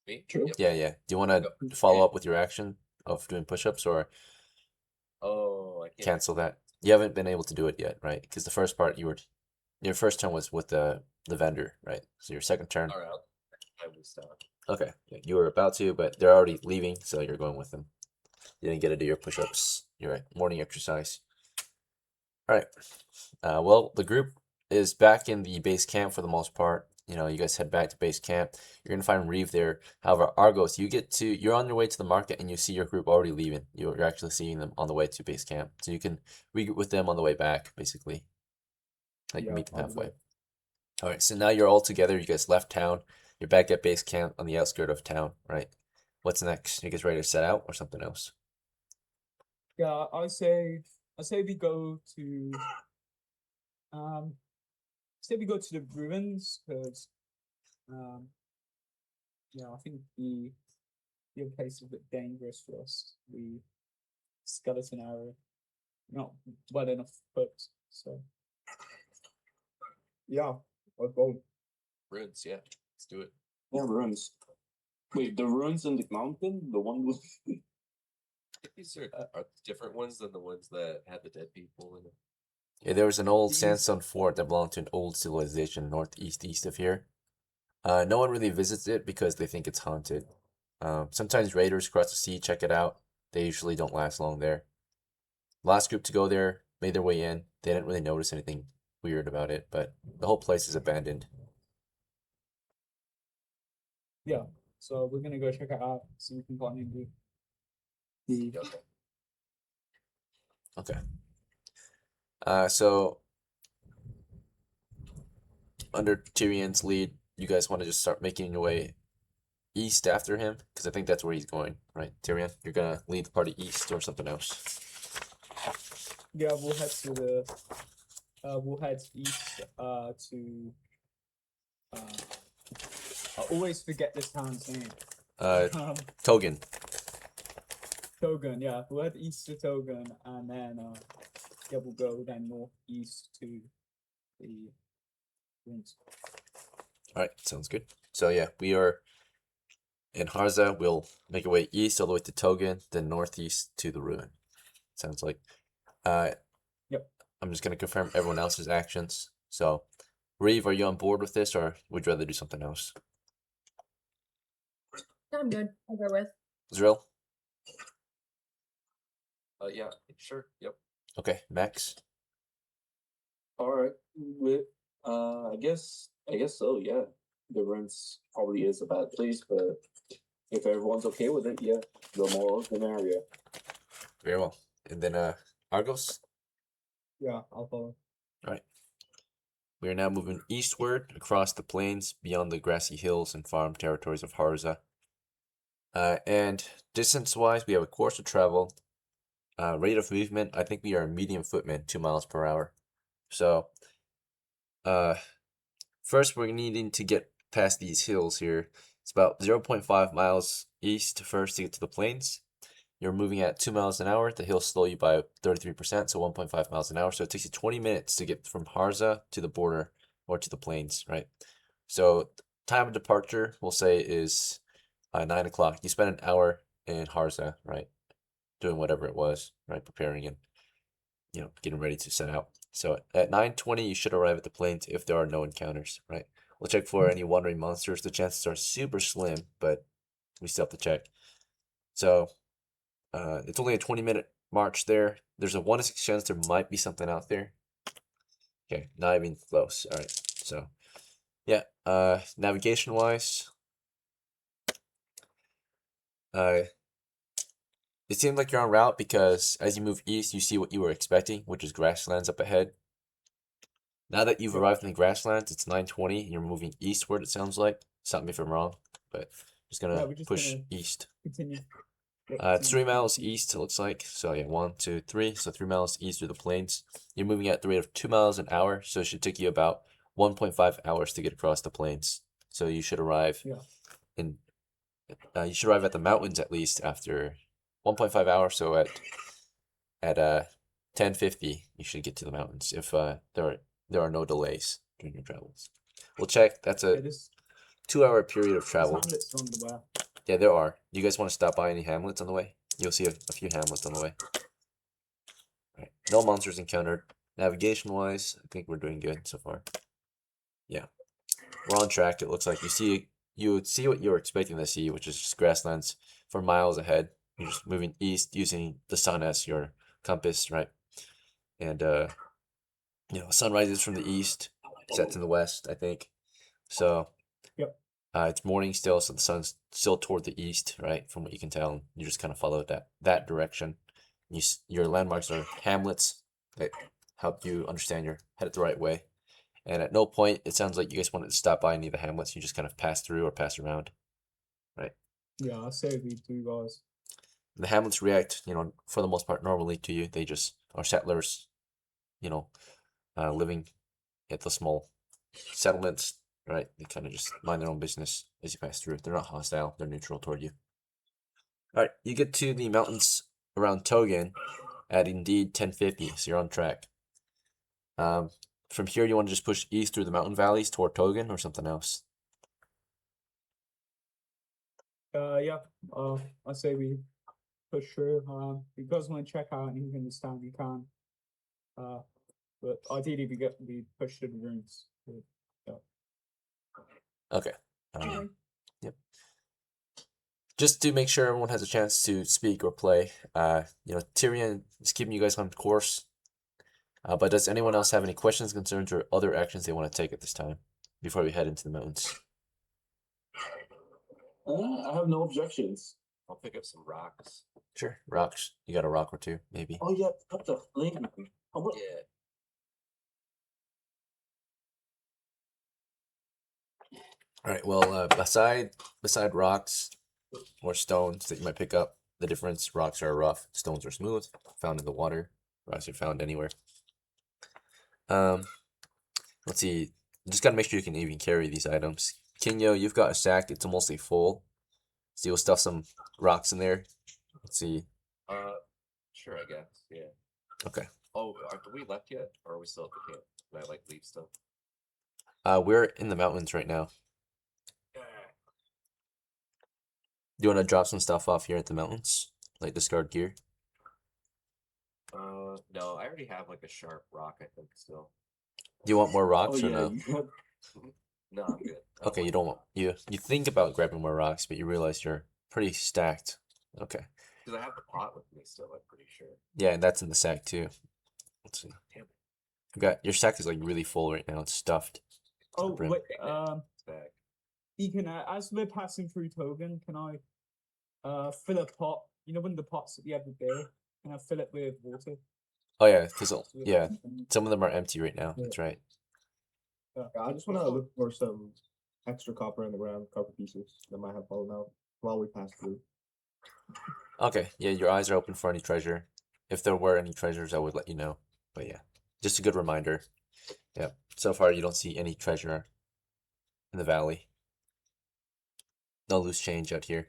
[SPEAKER 3] Me?
[SPEAKER 4] True.
[SPEAKER 3] Yep.
[SPEAKER 1] Yeah. Do you want to follow up with your action of doing push-ups or
[SPEAKER 3] Oh, I can't.
[SPEAKER 1] cancel that? You haven't been able to do it yet, right? Because the first part your first turn was with the vendor, right? So your second turn.
[SPEAKER 3] All right, I will stop.
[SPEAKER 1] Okay. Yeah, you were about to, but they're already leaving, so you're going with them. You didn't get to do your push-ups, your morning exercise. All right. Well, the group is back in the base camp for the most part. You know, you guys head back to base camp. You're gonna find REEVE there. However, Argos, you're on your way to the market and you see your group already leaving. You're actually seeing them on the way to base camp, so you can regroup with them on the way back, basically. Like
[SPEAKER 6] Yeah,
[SPEAKER 1] meet them
[SPEAKER 6] I'll do
[SPEAKER 1] halfway.
[SPEAKER 6] that.
[SPEAKER 1] All right, so now you're all together. You guys left town. You're back at base camp on the outskirt of town, right? What's next? You guys ready to set out or something else?
[SPEAKER 2] Yeah, I say we go to say we go to the ruins because yeah, I think the other place is a bit dangerous for us. The skeleton area, not well enough equipped. So
[SPEAKER 6] Yeah, let's go.
[SPEAKER 3] Ruins, yeah. Let's do it.
[SPEAKER 4] Yeah, ruins. Wait, the ruins in the mountain? The one with
[SPEAKER 3] These are different ones than the ones that had the dead people in it.
[SPEAKER 1] Yeah, there was an old
[SPEAKER 2] These-
[SPEAKER 1] sandstone fort that belonged to an old civilization east of here. No one really visits it because they think it's haunted. Sometimes raiders cross the sea, check it out. They usually don't last long there. Last group to go there made their way in. They didn't really notice anything weird about it, but the whole place is abandoned.
[SPEAKER 2] yeah, so we're gonna go check it out. See if we can find any the
[SPEAKER 3] Okay.
[SPEAKER 1] Okay. So under Tyrion's lead, you guys want to just start making your way east after him? Because I think that's where he's going, right? Tyrion, you're gonna lead the party east or something else?
[SPEAKER 2] Yeah, we'll head to the we'll head east to I always forget this town's name.
[SPEAKER 1] Togen.
[SPEAKER 2] Togen, yeah. We'll head east to Togen and then yeah, we'll go then northeast to the ruins.
[SPEAKER 1] All right, sounds good. So yeah, we are in Harza. We'll make our way east all the way to Togen, then northeast to the ruin. Sounds like.
[SPEAKER 2] Yep.
[SPEAKER 1] I'm just gonna confirm everyone else's actions. So, Reeve, are you on board with this, or would you rather do something else?
[SPEAKER 5] I'm good. I'll go with.
[SPEAKER 1] ZRILL?
[SPEAKER 3] Yeah, sure. Yep.
[SPEAKER 1] Okay, Max.
[SPEAKER 4] Alright. I guess so, yeah. The ruins probably is a bad place, but if everyone's okay with it, yeah, the more the merrier.
[SPEAKER 1] Very well. And then Argos.
[SPEAKER 6] Yeah, I'll follow.
[SPEAKER 1] We are now moving eastward across the plains beyond the grassy hills and farm territories of Harza. And distance-wise, we have a course to travel. Rate of movement, I think we are medium footmen, 2 miles per hour. So, first we're needing to get past these hills here. It's about 0.5 miles east first to get to the plains. You're moving at 2 miles an hour. The hills slow you by 33%, so 1.5 miles an hour. So it takes you 20 minutes to get from Harza to the border or to the plains, right? So time of departure, we'll say, is 9 o'clock. You spend an hour in Harza, right? Doing whatever it was, right? Preparing and, getting ready to set out. So at 9:20, you should arrive at the plains if there are no encounters, right? We'll check for any wandering monsters. The chances are super slim, but we still have to check. So it's only a 20-minute march there. There's a 1 in 6 chance there might be something out there. Okay, not even close. All right, so yeah, navigation wise, it seemed like you're on route because as you move east, you see what you were expecting, which is grasslands up ahead. Now that you've arrived in the grasslands, it's 9:20 and you're moving eastward, it sounds like. Stop me if I'm wrong, but just gonna
[SPEAKER 2] we're just
[SPEAKER 1] push
[SPEAKER 2] gonna
[SPEAKER 1] east.
[SPEAKER 2] Continue.
[SPEAKER 1] It's 3 miles east, it looks like. So yeah, 1, 2, 3. So 3 miles east through the plains. You're moving at the rate of 2 miles an hour, so it should take you about 1.5 hours to get across the plains. So you should arrive
[SPEAKER 2] Yeah.
[SPEAKER 1] you should arrive at the mountains at least after 1.5 hours. So at 10:50, you should get to the mountains if there are no delays during your travels. We'll check. That's a
[SPEAKER 2] This
[SPEAKER 1] 2-hour period of travel.
[SPEAKER 2] hamlet's on the way.
[SPEAKER 1] Yeah, there are. Do you guys want to stop by any hamlets on the way? You'll see a few hamlets on the way. Alright. No monsters encountered. Navigation wise, I think we're doing good so far. Yeah. We're on track. It looks like you would see what you're expecting to see, which is just grasslands for miles ahead, You're just moving east using the sun as your compass, right? And sun rises from the east, sets in the west, I think. So
[SPEAKER 2] Yep.
[SPEAKER 1] It's morning still, so the sun's still toward the east, right? From what you can tell, you just kind of follow that direction. Your landmarks are hamlets that help you understand you're headed the right way. And at no point, it sounds like you guys wanted to stop by any of the hamlets. You just kind of pass through or pass around, right?
[SPEAKER 2] Yeah, I say we do, guys.
[SPEAKER 1] The hamlets react, for the most part, normally to you. They just are settlers, living at the small settlements, right? They kind of just mind their own business as you pass through. They're not hostile. They're neutral toward you. All right, you get to the mountains around Togen at indeed 1050, so you're on track. From here, you want to just push east through the mountain valleys toward Togen or something else?
[SPEAKER 2] Yeah. I say we push through. If you guys want to check out anything in this town, you can. But ideally, we push to the ruins.
[SPEAKER 1] Okay.
[SPEAKER 5] Okay.
[SPEAKER 1] Yep. Just to make sure everyone has a chance to speak or play, TYRION is keeping you guys on course. But does anyone else have any questions, concerns, or other actions they want to take at this time before we head into the mountains?
[SPEAKER 4] I have no objections.
[SPEAKER 3] I'll pick up some rocks.
[SPEAKER 1] Sure. Rocks. You got a rock or two, maybe.
[SPEAKER 4] Oh yeah, got the flame. How about
[SPEAKER 3] Yeah.
[SPEAKER 1] All right. Well, beside rocks or stones that you might pick up, the difference: rocks are rough, stones are smooth, found in the water. Rocks are found anywhere. Let's see. You just gotta make sure you can even carry these items. Kinyo, you've got a sack. It's mostly full. So you'll stuff some rocks in there. Let's see.
[SPEAKER 3] Sure, I guess. Yeah.
[SPEAKER 1] Okay.
[SPEAKER 3] Oh, are we left yet, or are we still at the camp? Can I leave stuff?
[SPEAKER 1] We're in the mountains right now. Do you want to drop some stuff off here at the mountains, like discard gear?
[SPEAKER 3] No, I already have like a sharp rock. I think still.
[SPEAKER 1] Do you want more rocks or
[SPEAKER 4] yeah,
[SPEAKER 1] no?
[SPEAKER 4] you have
[SPEAKER 3] No, I'm good.
[SPEAKER 1] Okay, you don't want you think about grabbing more rocks, but you realize you're pretty stacked. Okay.
[SPEAKER 3] Because I have the pot with me still. I'm pretty sure.
[SPEAKER 1] Yeah, and that's in the sack too. Let's see.
[SPEAKER 3] Damn it.
[SPEAKER 1] You got your sack is like really full right now. It's stuffed. to the
[SPEAKER 2] Oh
[SPEAKER 1] brim.
[SPEAKER 2] wait.
[SPEAKER 3] Back.
[SPEAKER 2] Deacon, as we're passing through Togen, can I fill a pot? You know, when the pots that we have with beer, can I fill it with water?
[SPEAKER 1] Oh yeah, because
[SPEAKER 2] So we
[SPEAKER 1] yeah,
[SPEAKER 2] can-
[SPEAKER 1] some of them are empty right now.
[SPEAKER 2] Yeah.
[SPEAKER 1] That's right.
[SPEAKER 6] Yeah, I just want to look for some extra copper in the ground, copper pieces that might have fallen out while we pass through.
[SPEAKER 1] Okay, yeah, your eyes are open for any treasure. If there were any treasures, I would let you know. But yeah, just a good reminder. Yeah, so far you don't see any treasure in the valley. No loose change out here.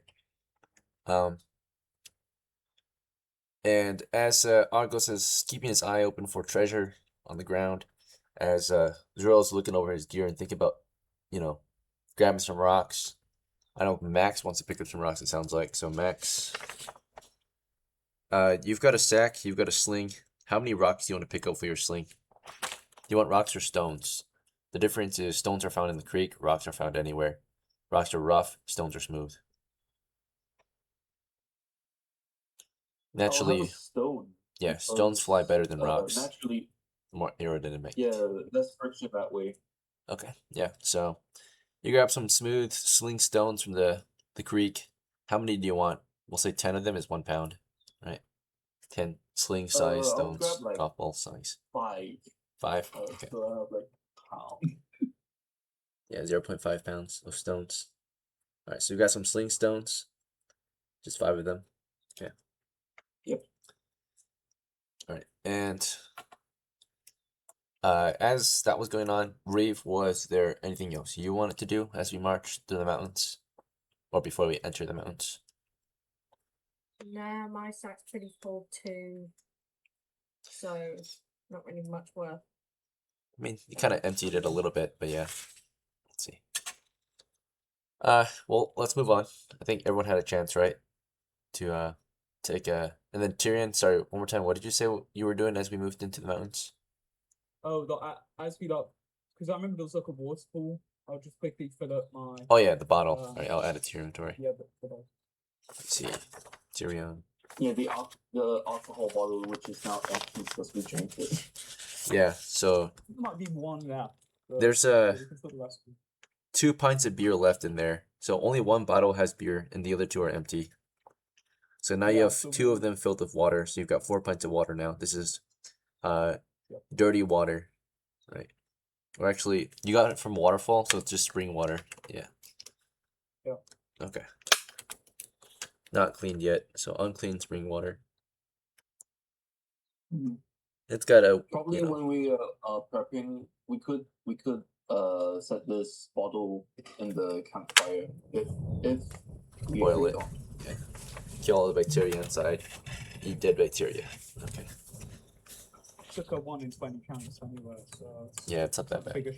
[SPEAKER 1] And as Argos is keeping his eye open for treasure on the ground, as ZRILL is looking over his gear and thinking about, grabbing some rocks. I know Max wants to pick up some rocks, it sounds like. So Max, you've got a sack, you've got a sling. How many rocks do you want to pick up for your sling? Do you want rocks or stones? The difference is stones are found in the creek, rocks are found anywhere. Rocks are rough, stones are smooth.
[SPEAKER 4] I'll have
[SPEAKER 1] Naturally,
[SPEAKER 4] a stone.
[SPEAKER 1] yeah, stones fly better than rocks.
[SPEAKER 4] Naturally,
[SPEAKER 1] More aerodynamic.
[SPEAKER 4] yeah, less friction that way.
[SPEAKER 1] Okay, yeah. So you grab some smooth sling stones from the creek. How many do you want? We'll say 10 of them is 1 pound, right? 10 sling size
[SPEAKER 4] I'll
[SPEAKER 1] stones,
[SPEAKER 4] grab, like,
[SPEAKER 1] golf ball size.
[SPEAKER 4] 5.
[SPEAKER 1] 5. Okay.
[SPEAKER 4] So I have like pound.
[SPEAKER 1] Yeah, 0.5 pounds of stones. All right, so we got some sling stones. Just 5 of them. Okay.
[SPEAKER 4] Yep.
[SPEAKER 1] All right, and as that was going on, REEVE, was there anything else you wanted to do as we march through the mountains, or before we enter the mountains?
[SPEAKER 5] Nah, my sack's pretty full too. So not really much worth.
[SPEAKER 1] I mean, you kind of emptied it a little bit, but yeah. Let's see. Well, let's move on. I think everyone had a chance, right? To take a, and then TYRION, sorry, one more time. What did you say you were doing as we moved into the mountains?
[SPEAKER 2] Oh, as we because I remember there was like a waterfall. I'll just quickly fill up my.
[SPEAKER 1] Oh yeah, the bottle.
[SPEAKER 2] Um,
[SPEAKER 1] All right, I'll add it to your inventory.
[SPEAKER 2] Yeah, but
[SPEAKER 1] Let's see. TYRION.
[SPEAKER 4] Yeah, the alcohol bottle, which is now empty because we drank it.
[SPEAKER 1] Yeah, so
[SPEAKER 2] There might be one left. but
[SPEAKER 1] there's
[SPEAKER 2] we can fill the rest of
[SPEAKER 1] 2 pints of beer left in there. So only 1 bottle has beer and the other 2 are empty. So now you
[SPEAKER 2] Yeah,
[SPEAKER 1] have
[SPEAKER 2] so
[SPEAKER 1] 2 of them filled with water. So you've got 4 pints of water now. This is dirty water, right? Or actually, you got it from a waterfall, so it's just spring water. Yeah.
[SPEAKER 2] Yeah.
[SPEAKER 1] Okay. Not cleaned yet, so unclean spring water.
[SPEAKER 4] Mhm.
[SPEAKER 1] It's got a
[SPEAKER 4] Probably when we are prepping, we could set this bottle in the campfire if we
[SPEAKER 1] Boil
[SPEAKER 4] agree
[SPEAKER 1] it.
[SPEAKER 4] on.
[SPEAKER 1] Okay. Kill all the bacteria inside. Eat dead bacteria. Okay.
[SPEAKER 2] Took a 1 in 20 chance anyway, so
[SPEAKER 1] Yeah, it's not that bad.
[SPEAKER 2] bigger.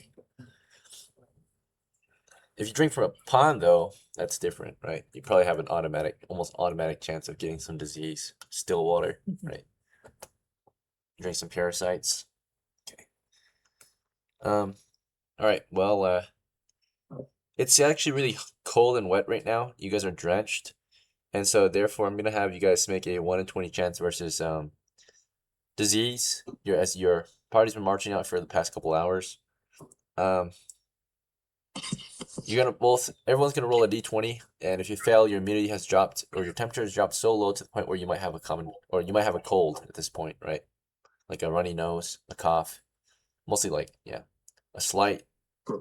[SPEAKER 1] If you drink from a pond, though, that's different, right? You probably have an almost automatic chance of getting some disease. Still water, right? Drink some parasites. Okay. All right. Well, it's actually really cold and wet right now. You guys are drenched, and so therefore, I'm gonna have you guys make a 1 in 20 chance versus disease. As your party's been marching out for the past couple hours. Everyone's gonna roll a d20, and if you fail, your immunity has dropped, or your temperature has dropped so low to the point where you might have a cold at this point, right? Like a runny nose, a cough, mostly a slight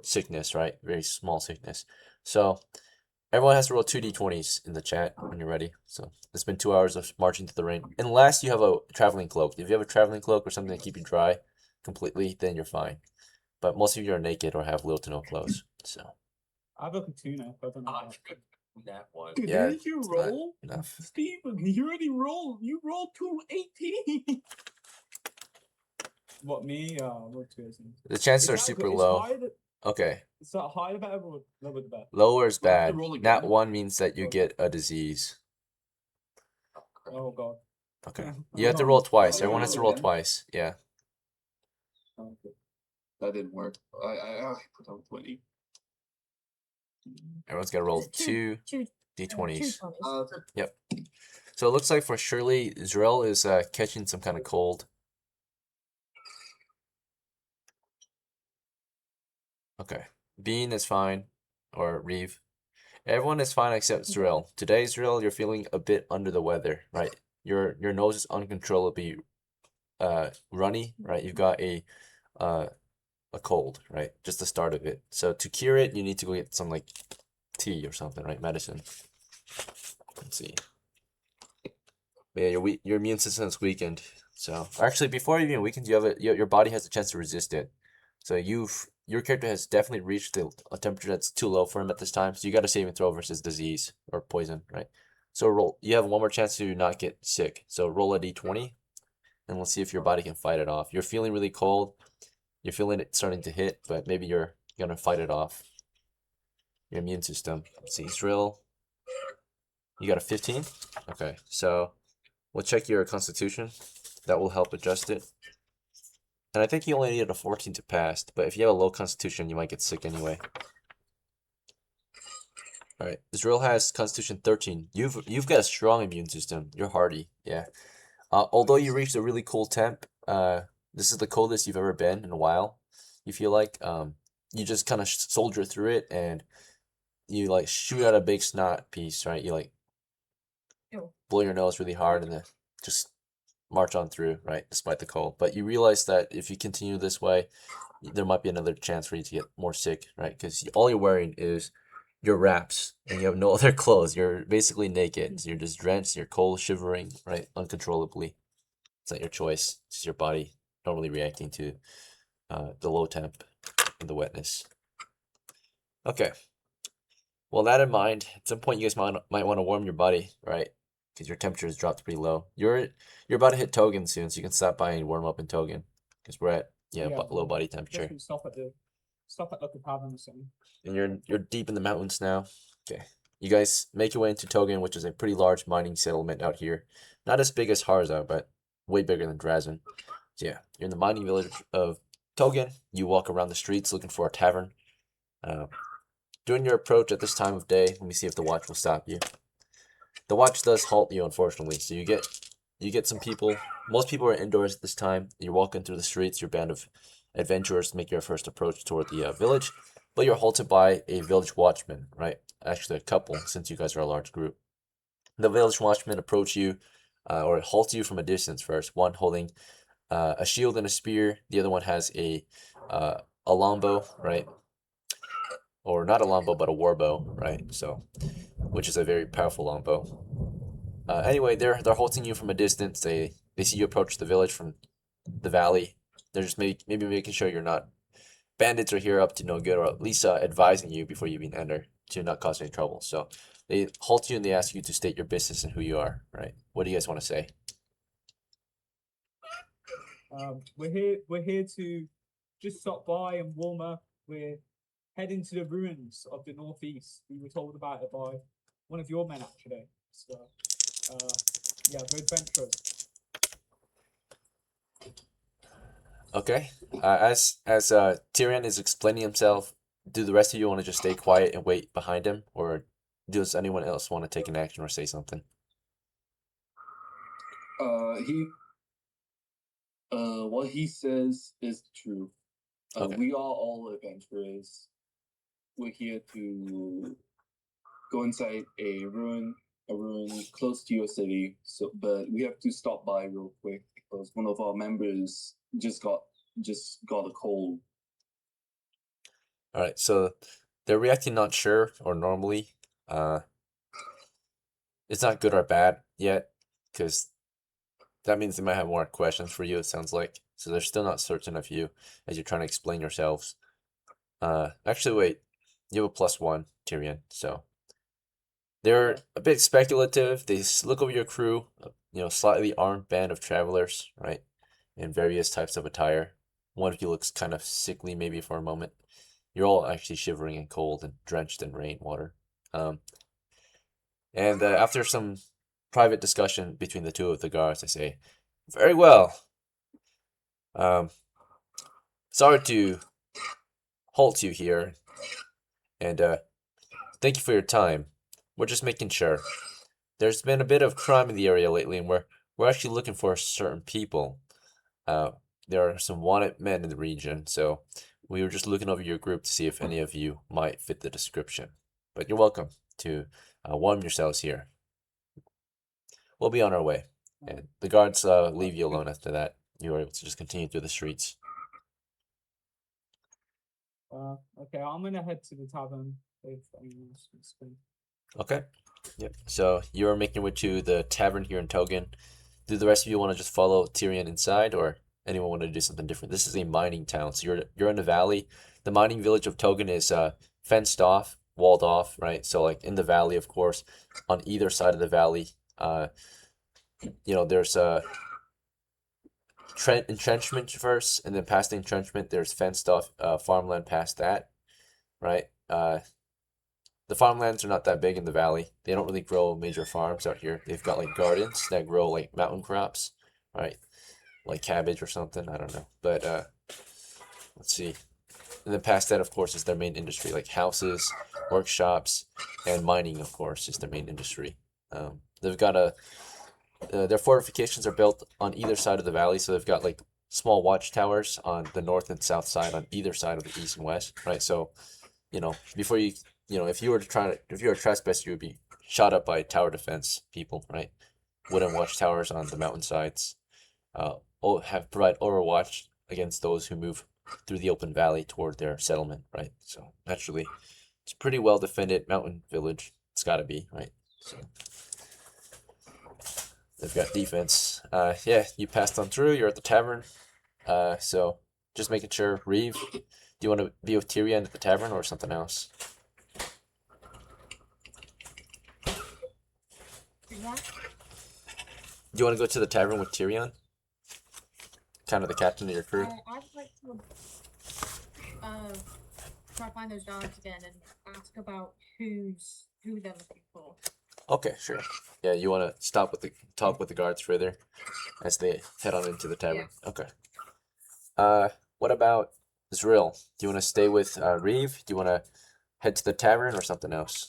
[SPEAKER 1] sickness, right? Very small sickness. So everyone has to roll 2 d20s in the chat when you're ready. So it's been 2 hours of marching to the rain. Unless you have a traveling cloak. If you have a traveling cloak or something to keep you dry completely, then you're fine. But most of you are naked or have little to no clothes. So
[SPEAKER 2] I have a tuna. I don't know.
[SPEAKER 3] Ah,
[SPEAKER 2] about-
[SPEAKER 3] that one.
[SPEAKER 1] yeah,
[SPEAKER 2] Didn't you
[SPEAKER 1] it's not
[SPEAKER 2] roll?
[SPEAKER 1] enough.
[SPEAKER 2] Steven, you already rolled. You rolled 218. What, me? What 218?
[SPEAKER 1] The chances are
[SPEAKER 2] Is that
[SPEAKER 1] super
[SPEAKER 2] good? Is
[SPEAKER 1] low.
[SPEAKER 2] higher the-
[SPEAKER 1] Okay,
[SPEAKER 2] Is that higher the better or lower the better?
[SPEAKER 1] lower is
[SPEAKER 3] We'll have to
[SPEAKER 1] bad.
[SPEAKER 3] roll
[SPEAKER 1] Nat
[SPEAKER 3] again.
[SPEAKER 1] 1 means that you get a disease.
[SPEAKER 2] Oh god.
[SPEAKER 1] Okay,
[SPEAKER 2] Yeah,
[SPEAKER 1] you have to
[SPEAKER 2] I'm
[SPEAKER 1] roll
[SPEAKER 2] not-
[SPEAKER 1] twice.
[SPEAKER 4] Yeah,
[SPEAKER 1] Everyone has to
[SPEAKER 4] roll
[SPEAKER 1] roll
[SPEAKER 4] again.
[SPEAKER 1] twice. Yeah.
[SPEAKER 2] Oh, okay.
[SPEAKER 4] That didn't work. I put on 20.
[SPEAKER 1] Everyone's got to roll
[SPEAKER 5] Is it
[SPEAKER 1] two
[SPEAKER 5] two
[SPEAKER 1] d20s.
[SPEAKER 5] 20s?
[SPEAKER 1] So it looks like for Shirley, ZRILL is catching some kind of cold. Okay. Bean is fine, or REEVE. Everyone is fine except ZRILL. Today, ZRILL, you're feeling a bit under the weather, right? Your nose is uncontrollably runny, right? You've got a cold, right? Just the start of it. So to cure it, you need to go get some like tea or something, right? Medicine. Let's see. But yeah, your immune system is weakened. So actually, before you even weakened, your body has a chance to resist it. So your character has definitely reached a temperature that's too low for him at this time. So you got a saving throw versus disease or poison, right? So you have one more chance to not get sick. So roll a d20, and let's see if your body can fight it off. You're feeling really cold. You're feeling it starting to hit, but maybe you're gonna fight it off. Your immune system. Let's see, ZRILL. You got a 15? Okay, so we'll check your constitution. That will help adjust it. And I think you only needed a 14 to pass, but if you have a low constitution, you might get sick anyway. Alright, ZRILL has constitution 13. You've got a strong immune system. You're hardy, yeah. Although you reached a really cold temp, this is the coldest you've ever been in a while. You feel like you just kind of soldier through it, and you like shoot out a big snot piece, right? You like blow your nose really hard and then just march on through, right? Despite the cold. But you realize that if you continue this way, there might be another chance for you to get more sick, right? Because all you're wearing is your wraps and you have no other clothes. You're basically naked. So you're just drenched, you're cold, shivering, right? Uncontrollably. It's not your choice. It's just your body normally reacting to the low temp and the wetness. Okay. Well, that in mind, at some point you guys might want to warm your body, right? Because your temperature has dropped pretty low. You're about to hit Togen soon, so you can stop by and warm up in Togen. Because we're at low body temperature.
[SPEAKER 2] Just stop at the tavern or something.
[SPEAKER 1] And you're deep in the mountains now. Okay. You guys make your way into Togen, which is a pretty large mining settlement out here. Not as big as Harsa, but way bigger than Drazen. So yeah, you're in the mining village of Togen. You walk around the streets looking for a tavern. During your approach at this time of day, let me see if the watch will stop you. the watch does halt you, unfortunately. So you get some people. Most people are indoors at this time. You're walking through the streets. Your band of adventurers make your first approach toward the village, but you're halted by a village watchman. Right, actually a couple, since you guys are a large group. The village watchmen approach you, or halt you from a distance first. One holding a shield and a spear. The other one has a longbow, right? Or not a longbow, but a warbow, right? So, which is a very powerful longbow. Anyway, they're halting you from a distance. They see you approach the village from the valley. They're just maybe making sure you're not bandits are here up to no good, or at least advising you before you even enter to not cause any trouble. So they halt you and they ask you to state your business and who you are, right? What do you guys want to say?
[SPEAKER 2] We're here to just stop by and warm up. We're heading to the ruins of the northeast. We were told about it by one of your men, actually. So, yeah, we're adventurers.
[SPEAKER 1] Okay. As TYRION is explaining himself, do the rest of you want to just stay quiet and wait behind him, or does anyone else want to take an action or say something?
[SPEAKER 4] What he says is true.
[SPEAKER 1] Okay.
[SPEAKER 4] We are all adventurers. We're here to go inside a ruin close to your city. So, but we have to stop by real quick because one of our members just got a cold.
[SPEAKER 1] All right. So they're reacting not sure or normally. It's not good or bad yet, because that means they might have more questions for you, it sounds like. So they're still not certain of you as you're trying to explain yourselves. Actually, wait. You have a +1, TYRION. So they're a bit speculative. They look over your crew, slightly armed band of travelers, right? In various types of attire. One of you looks kind of sickly maybe for a moment. You're all actually shivering and cold and drenched in rainwater. And after some private discussion between the two of the guards, I say, very well. Sorry to halt you here. And thank you for your time. We're just making sure. There's been a bit of crime in the area lately, and we're actually looking for certain people. There are some wanted men in the region, so we were just looking over your group to see if any of you might fit the description. But you're welcome to warm yourselves here. We'll be on our way. And the guards leave you alone after that. You are able to just continue through the streets.
[SPEAKER 2] Okay, I'm gonna head to the tavern if anyone else wants to.
[SPEAKER 1] Okay. Yep. So you're making your way to the tavern here in Togen. Do the rest of you want to just follow TYRION inside, or anyone want to do something different? This is a mining town, so you're in the valley. The mining village of Togen is fenced off, walled off, right? So like in the valley, of course, on either side of the valley, there's entrenchment first, and then past the entrenchment, there's fenced off farmland past that, right? The farmlands are not that big in the valley. They don't really grow major farms out here. They've got like gardens that grow like mountain crops, right? Like cabbage or something. I don't know. But let's see. And then past that, of course, is their main industry, like houses, workshops, and mining, of course, is their main industry. They've got their fortifications are built on either side of the valley, so they've got like small watchtowers on the north and south side on either side of the east and west, right? So, before if you were a trespasser, you would be shot up by tower defense people, right? Wooden watchtowers on the mountainsides. Provide overwatch against those who move through the open valley toward their settlement, right? So naturally, it's a pretty well defended mountain village. It's got to be, right? So they've got defense. Yeah, you passed on through. You're at the tavern. So just making sure. REEVE, do you want to be with TYRION at the tavern or something else?
[SPEAKER 5] Yeah.
[SPEAKER 1] Do you want to go to the tavern with TYRION? Kind of the captain of your crew?
[SPEAKER 5] I'd like to try to find those guards again and ask about who they're looking for.
[SPEAKER 1] Okay, sure. Yeah, you want to talk with the guards further as they head on into the tavern.
[SPEAKER 5] Yeah.
[SPEAKER 1] Okay. What about ZRILL? Do you want to stay with REEVE? Do you want to head to the tavern or something else?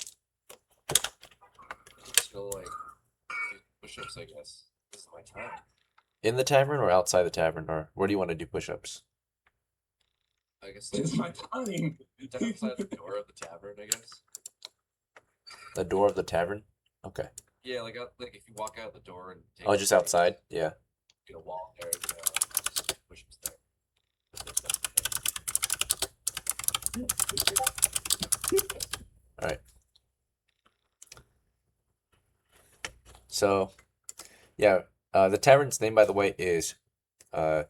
[SPEAKER 3] So like push-ups, I guess. This is my time.
[SPEAKER 1] In the tavern or outside the tavern, or where do you want to do push-ups?
[SPEAKER 3] I guess
[SPEAKER 4] It's my time.
[SPEAKER 3] down outside the door of the tavern, I guess.
[SPEAKER 1] The door of the tavern? Okay.
[SPEAKER 3] Yeah, like if you walk out the door and take
[SPEAKER 1] Oh,
[SPEAKER 3] a
[SPEAKER 1] just
[SPEAKER 3] break,
[SPEAKER 1] outside? Yeah.
[SPEAKER 3] get a wall there, just push-ups there.
[SPEAKER 1] Alright. So, yeah. The tavern's name, by the way, is the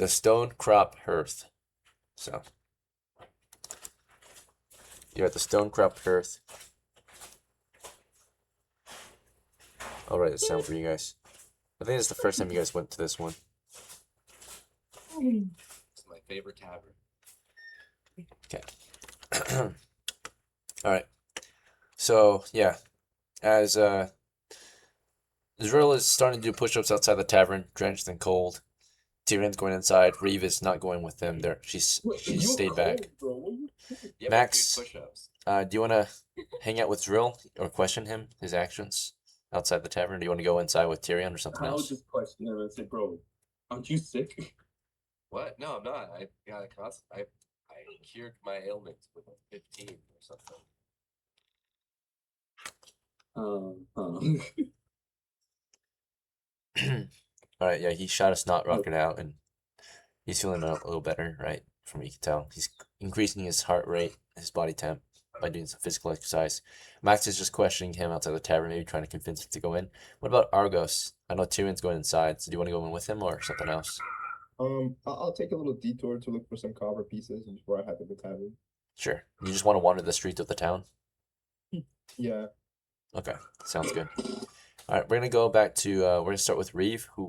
[SPEAKER 1] Stone Crop Hearth. So, you're at the Stone Crop Hearth. I'll write this down for you guys. I think it's the first time you guys went to this one.
[SPEAKER 3] It's my favorite tavern.
[SPEAKER 1] Okay. Alright. So, yeah. As ZRILL is starting to do push-ups outside the tavern, drenched and cold. Tyrion's going inside. Reeve is not going with them. There, she's stayed back.
[SPEAKER 3] Yeah,
[SPEAKER 1] Max,
[SPEAKER 3] but dude, push-ups.
[SPEAKER 1] Do you want to hang out with ZRILL or question him, his actions outside the tavern? Do you want to go inside with Tyrion or something
[SPEAKER 4] I'll
[SPEAKER 1] else?
[SPEAKER 4] just question him and say, bro, aren't you sick?
[SPEAKER 3] What? No, I'm not. I got a I cured my ailment with a 15 or something.
[SPEAKER 1] All right, yeah, he shot a snot rocket out, and he's feeling a little better, right? From what you can tell, he's increasing his heart rate, his body temp by doing some physical exercise. Max is just questioning him outside the tavern, maybe trying to convince him to go in. What about Argos? I know Tyrion's going inside, so do you want to go in with him or something else?
[SPEAKER 6] I'll take a little detour to look for some copper pieces before I head to the tavern.
[SPEAKER 1] Sure. You just want to wander the streets of the town?
[SPEAKER 6] Yeah.
[SPEAKER 1] Okay, sounds good. All right, we're gonna go back to we're gonna start with Reeve, who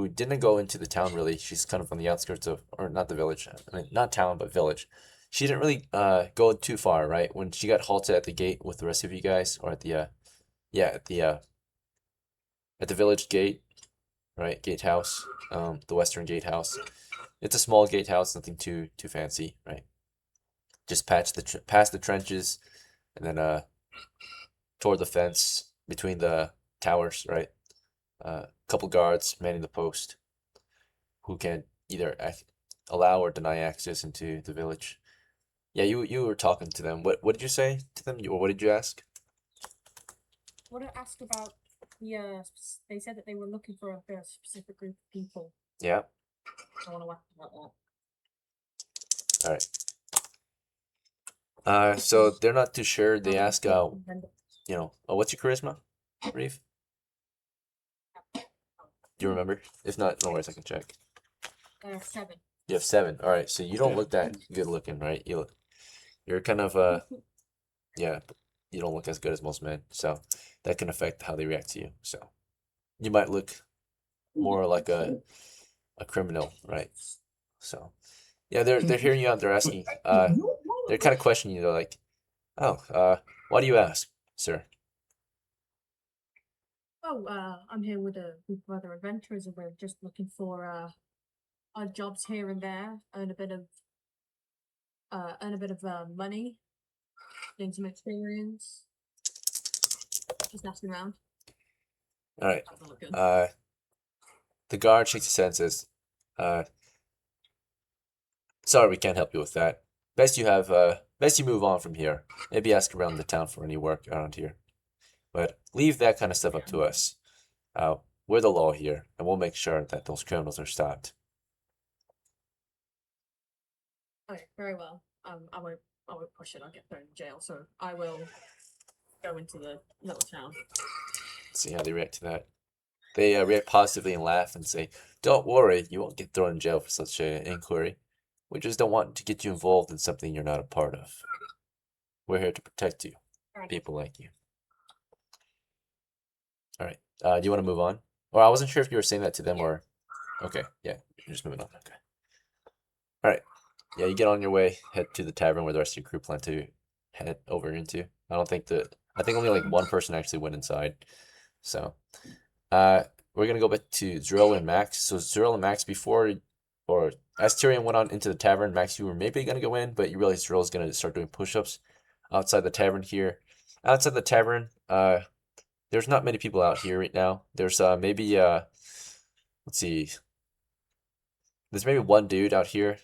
[SPEAKER 1] didn't go into the town really. She's kind of on the outskirts of, or not the village. I mean, not town, but village. She didn't really go too far, right? When she got halted at the gate with the rest of you guys, or at the at the village gate, right? Gatehouse, the western gatehouse. It's a small gatehouse, nothing too fancy, right? Just past the trenches, and then toward the fence between the towers, right? Couple guards manning the post, who can either allow or deny access into the village. Yeah, you were talking to them. What did you say to them? Or what did you ask?
[SPEAKER 5] What I asked about the they said that they were looking for a very specific group of people.
[SPEAKER 1] Yeah.
[SPEAKER 5] I want to ask about that.
[SPEAKER 1] All right. So they're not too sure. They ask, you know, what's your charisma, Reeve? Do you remember? If not, no worries, I can check.
[SPEAKER 5] 7.
[SPEAKER 1] You have 7. All right. So you don't look that good looking, right? You're kind of yeah, you don't look as good as most men. So that can affect how they react to you. So you might look more like a criminal, right? So yeah, they're hearing you out. They're asking. They're kind of questioning you. They're like, oh, why do you ask, sir?
[SPEAKER 5] Oh, I'm here with a group of other adventurers, and we're just looking for odd jobs here and there, earn a bit of money, gain some experience. Just asking around.
[SPEAKER 1] All right.
[SPEAKER 5] Doesn't look good.
[SPEAKER 1] The guard shakes his head and says, sorry, we can't help you with that. Best you move on from here. Maybe ask around the town for any work around here. But leave that kind of stuff up to us. We're the law here, and we'll make sure that those criminals are stopped.
[SPEAKER 5] Okay, very well. I won't push it. I'll get thrown in jail. So I will go into the little town.
[SPEAKER 1] See how they react to that. They react positively and laugh and say, "Don't worry, you won't get thrown in jail for such an inquiry. We just don't want to get you involved in something you're not a part of. We're here to protect you, people like you." All right. Do you want to move on? Or I wasn't sure if you were saying that to them or. Okay. Yeah. You're just moving on. Okay. All right. Yeah. You get on your way. Head to the tavern where the rest of your crew plan to head over into. I think only like one person actually went inside. So, we're gonna go back to ZRILL and Max. So ZRILL and Max as Tyrion went on into the tavern, Max, you were maybe gonna go in, but you realized ZRILL is gonna start doing push-ups outside the tavern here. Outside the tavern, there's not many people out here right now. There's maybe let's see. There's maybe one dude out here.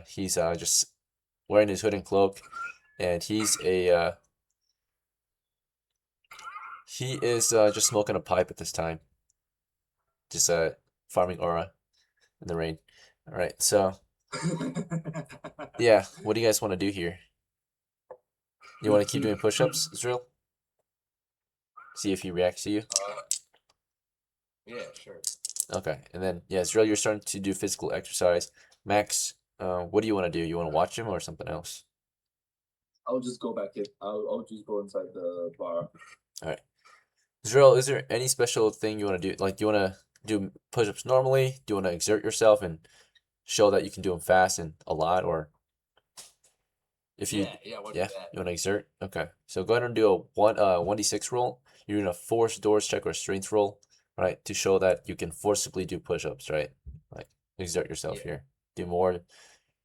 [SPEAKER 1] He's just wearing his hood and cloak, and he is just smoking a pipe at this time. Just farming aura in the rain. All right, so yeah, what do you guys want to do here? You want to keep doing push-ups, ZRILL? See if he reacts to you.
[SPEAKER 3] Yeah, sure.
[SPEAKER 1] Okay, and then yeah, ZRILL, you're starting to do physical exercise. Max, what do you want to do? You want to watch him or something else?
[SPEAKER 4] I'll just go back in. I'll just go inside the bar.
[SPEAKER 1] All right, ZRILL, is there any special thing you want to do? Like, do you want to do push-ups normally? Do you want to exert yourself and show that you can do them fast and a lot, or if you
[SPEAKER 3] Yeah, we'll
[SPEAKER 1] yeah,
[SPEAKER 3] do that.
[SPEAKER 1] you want to exert? Okay, so go ahead and do a 1d6 roll. You're doing a force doors check or a strength roll, right, to show that you can forcibly do push-ups, right? Like exert yourself
[SPEAKER 3] Yeah.
[SPEAKER 1] here. Do more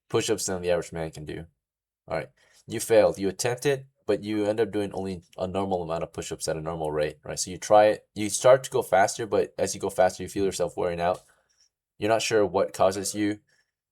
[SPEAKER 1] push-ups than the average man can do. All right, you failed. You attempted, but you end up doing only a normal amount of push-ups at a normal rate, right? So you try it. You start to go faster, but as you go faster, you feel yourself wearing out. You're not sure what causes you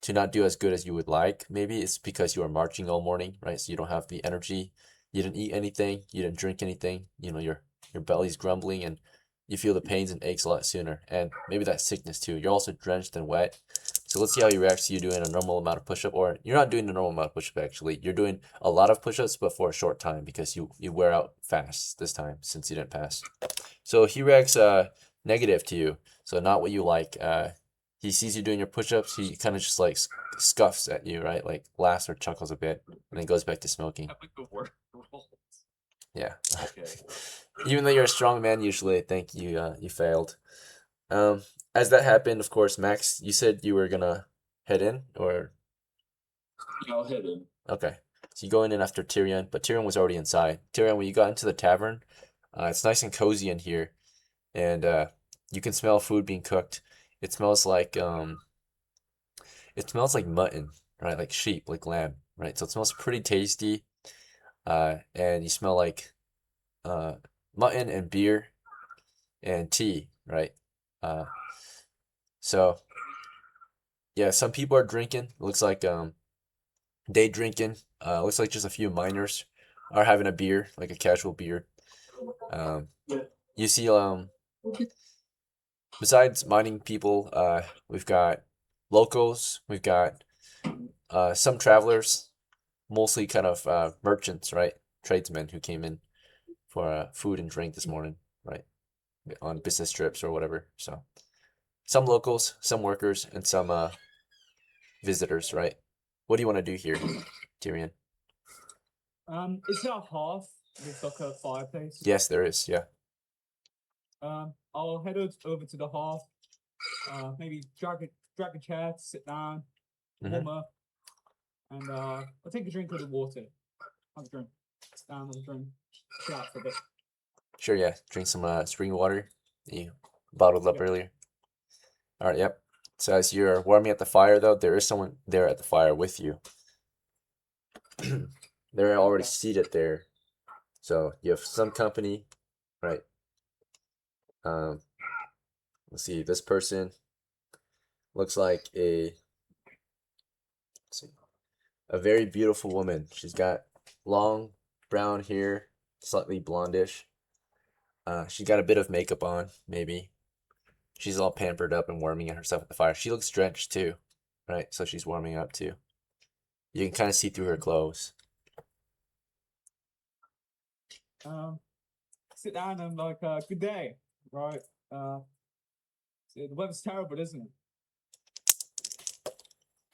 [SPEAKER 1] to not do as good as you would like. Maybe it's because you were marching all morning, right? So you don't have the energy. You didn't eat anything. You didn't drink anything. You know, your belly's grumbling and you feel the pains and aches a lot sooner. And maybe that's sickness too. You're also drenched and wet. So let's see how he reacts to you doing a normal amount of push-up, or you're not doing a normal amount of push-up actually. You're doing a lot of push-ups, but for a short time because you wear out fast this time since you didn't pass. So he reacts negative to you. So not what you like. He sees you doing your push-ups, he kind of just like scuffs at you, right? Like laughs or chuckles a bit, and then goes back to smoking.
[SPEAKER 3] Have the work roll.
[SPEAKER 1] Yeah.
[SPEAKER 3] Okay.
[SPEAKER 1] Even though you're a strong man, usually I think you failed. As that happened, of course, Max, you said you were gonna head in, or
[SPEAKER 4] I'll head in.
[SPEAKER 1] okay. So you go in after TYRION, but TYRION was already inside. TYRION, when you got into the tavern, it's nice and cozy in here, and you can smell food being cooked. It smells like mutton, right? Like sheep, like lamb, right? So it smells pretty tasty. And you smell like mutton and beer and tea, right? So yeah, some people are drinking. It looks like day drinking. Looks like just a few miners are having a beer, like a casual beer. You see besides mining people, we've got locals, we've got some travelers, mostly kind of merchants, right? Tradesmen who came in for food and drink this morning, right? On business trips or whatever. So some locals, some workers, and some visitors, right? What do you want to do here, TYRION?
[SPEAKER 2] Is there a hearth with like a fireplace?
[SPEAKER 1] Yes, there is. Yeah.
[SPEAKER 2] I'll head over to the hearth. Maybe drag a chair to sit down, warm up, and I'll take a drink of the water. Have a drink. Sit down, have a drink. Chill out for a bit.
[SPEAKER 1] Sure. Yeah. Drink some spring water that you bottled up
[SPEAKER 2] Yep.
[SPEAKER 1] earlier. All right. Yep. So as you're warming at the fire, though, there is someone there at the fire with you. They're already seated there, so you have some company, right? Let's see. This person looks like a very beautiful woman. She's got long brown hair, slightly blondish. She's got a bit of makeup on, maybe. She's all pampered up and warming herself at the fire. She looks drenched too, right? So she's warming up too. You can kind of see through her clothes.
[SPEAKER 2] Sit down and like, good day, right? The weather's terrible, isn't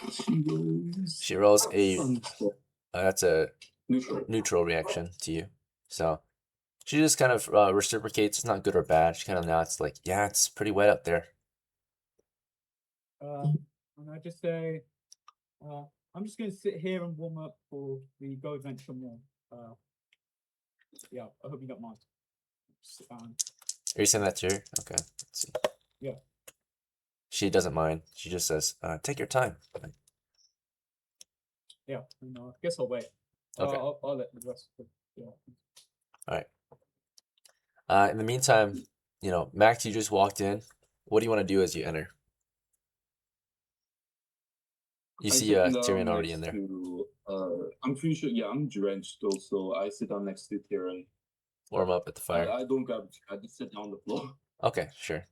[SPEAKER 2] it?
[SPEAKER 1] She rolls a that's a
[SPEAKER 4] Neutral.
[SPEAKER 1] neutral reaction to you. So she just kind of reciprocates. It's not good or bad. She kind of nods like, yeah, it's pretty wet up there.
[SPEAKER 2] And I just say, I'm just gonna sit here and warm up for the Go Adventure more. Yeah, I hope you don't mind. Just sit down.
[SPEAKER 1] Are you saying that to her? Okay, let's see.
[SPEAKER 2] Yeah.
[SPEAKER 1] She doesn't mind. She just says, take your time.
[SPEAKER 2] Yeah, and, I guess I'll wait.
[SPEAKER 1] Okay.
[SPEAKER 2] I'll let the rest of the, yeah.
[SPEAKER 1] In the meantime, Max, you just walked in. What do you want to do as you enter? You
[SPEAKER 4] I
[SPEAKER 1] see
[SPEAKER 4] sit down
[SPEAKER 1] Tyrion already
[SPEAKER 4] next
[SPEAKER 1] in there.
[SPEAKER 4] to, I'm pretty sure, yeah, I'm drenched though, so I sit down next to Tyrion.
[SPEAKER 1] Warm up at the fire.
[SPEAKER 4] I don't grab, I just sit down on the floor.
[SPEAKER 1] Okay, sure.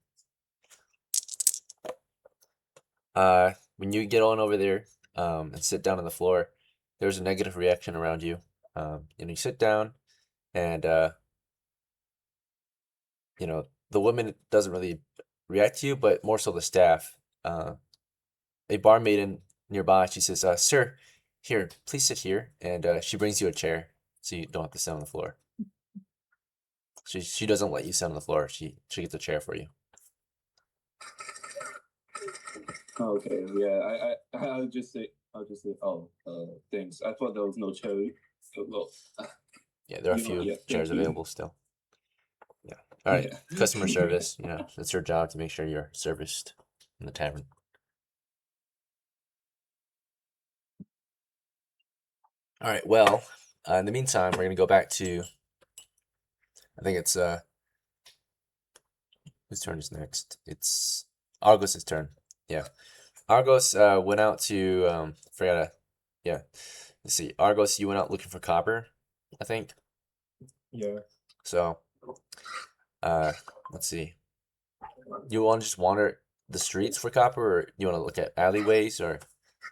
[SPEAKER 1] When you get on over there, and sit down on the floor, there's a negative reaction around you. You sit down, and the woman doesn't really react to you, but more so the staff. A barmaiden nearby, she says, "Sir, here, please sit here," and she brings you a chair, so you don't have to sit on the floor. She doesn't let you sit on the floor. She gets a chair for you.
[SPEAKER 4] Okay, yeah, I'll just say, oh, thanks. I thought there was no cherry. Well,
[SPEAKER 1] Yeah, there are a
[SPEAKER 4] You know,
[SPEAKER 1] few
[SPEAKER 4] yeah,
[SPEAKER 1] chairs
[SPEAKER 4] thank you.
[SPEAKER 1] available still. Yeah. All right.
[SPEAKER 4] Yeah.
[SPEAKER 1] Customer service. It's your job to make sure you're serviced in the tavern. All right. Well, in the meantime, we're gonna go back to. I think it's whose turn is next? It's Argos's turn. Yeah. Argos went out to yeah. Let's see. Argos, you went out looking for copper, I think.
[SPEAKER 6] Yeah.
[SPEAKER 1] So, let's see. You want to just wander the streets for copper, or you want to look at alleyways, or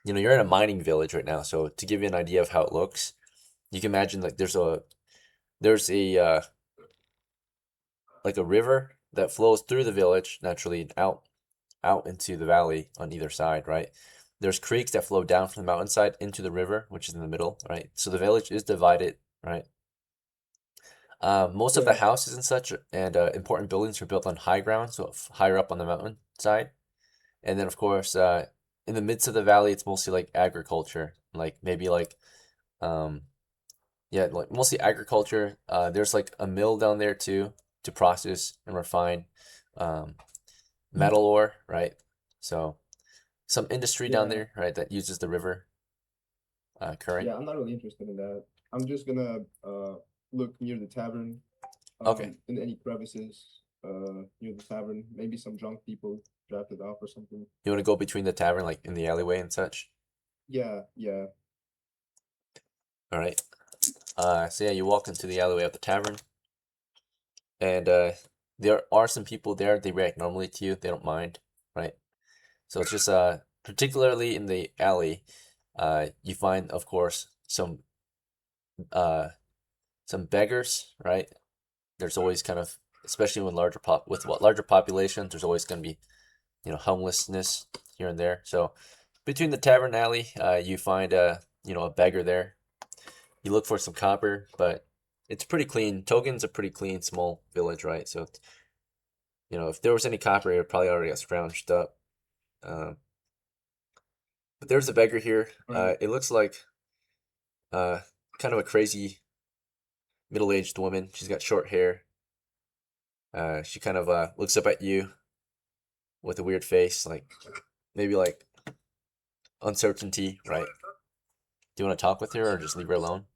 [SPEAKER 1] you're in a mining village right now. So to give you an idea of how it looks, you can imagine like there's a like a river that flows through the village naturally and out into the valley on either side, right? There's creeks that flow down from the mountainside into the river, which is in the middle, right? So the village is divided, right? Most of the
[SPEAKER 6] Yeah.
[SPEAKER 1] houses and such and important buildings are built on high ground, so higher up on the mountain side. And then, of course, in the midst of the valley, it's mostly like agriculture, like maybe like, yeah, like mostly agriculture. There's like a mill down there too to process and refine metal ore, right? So some industry down
[SPEAKER 6] Yeah.
[SPEAKER 1] there, right, that uses the river current.
[SPEAKER 6] Yeah, I'm not really interested in that. I'm just gonna look near the tavern.
[SPEAKER 1] Okay.
[SPEAKER 6] In any crevices near the tavern. Maybe some drunk people drafted off or something.
[SPEAKER 1] You want to go between the tavern, like in the alleyway and such?
[SPEAKER 6] Yeah, yeah.
[SPEAKER 1] All right. So yeah, you walk into the alleyway of the tavern, and there are some people there. They react normally to you. They don't mind, right? So it's just particularly in the alley, you find, of course, some beggars, right? There's always kind of, especially when larger populations, there's always going to be, homelessness here and there. So between the tavern alley, you find a beggar there. You look for some copper, but it's pretty clean. Togen's a pretty clean small village, right? So if there was any copper, it probably already got scrounged up. But there's a beggar here.
[SPEAKER 6] Right.
[SPEAKER 1] It looks like kind of a crazy middle-aged woman. She's got short hair. She kind of looks up at you with a weird face, like maybe like uncertainty, right? Do you want to talk with her or just leave her alone?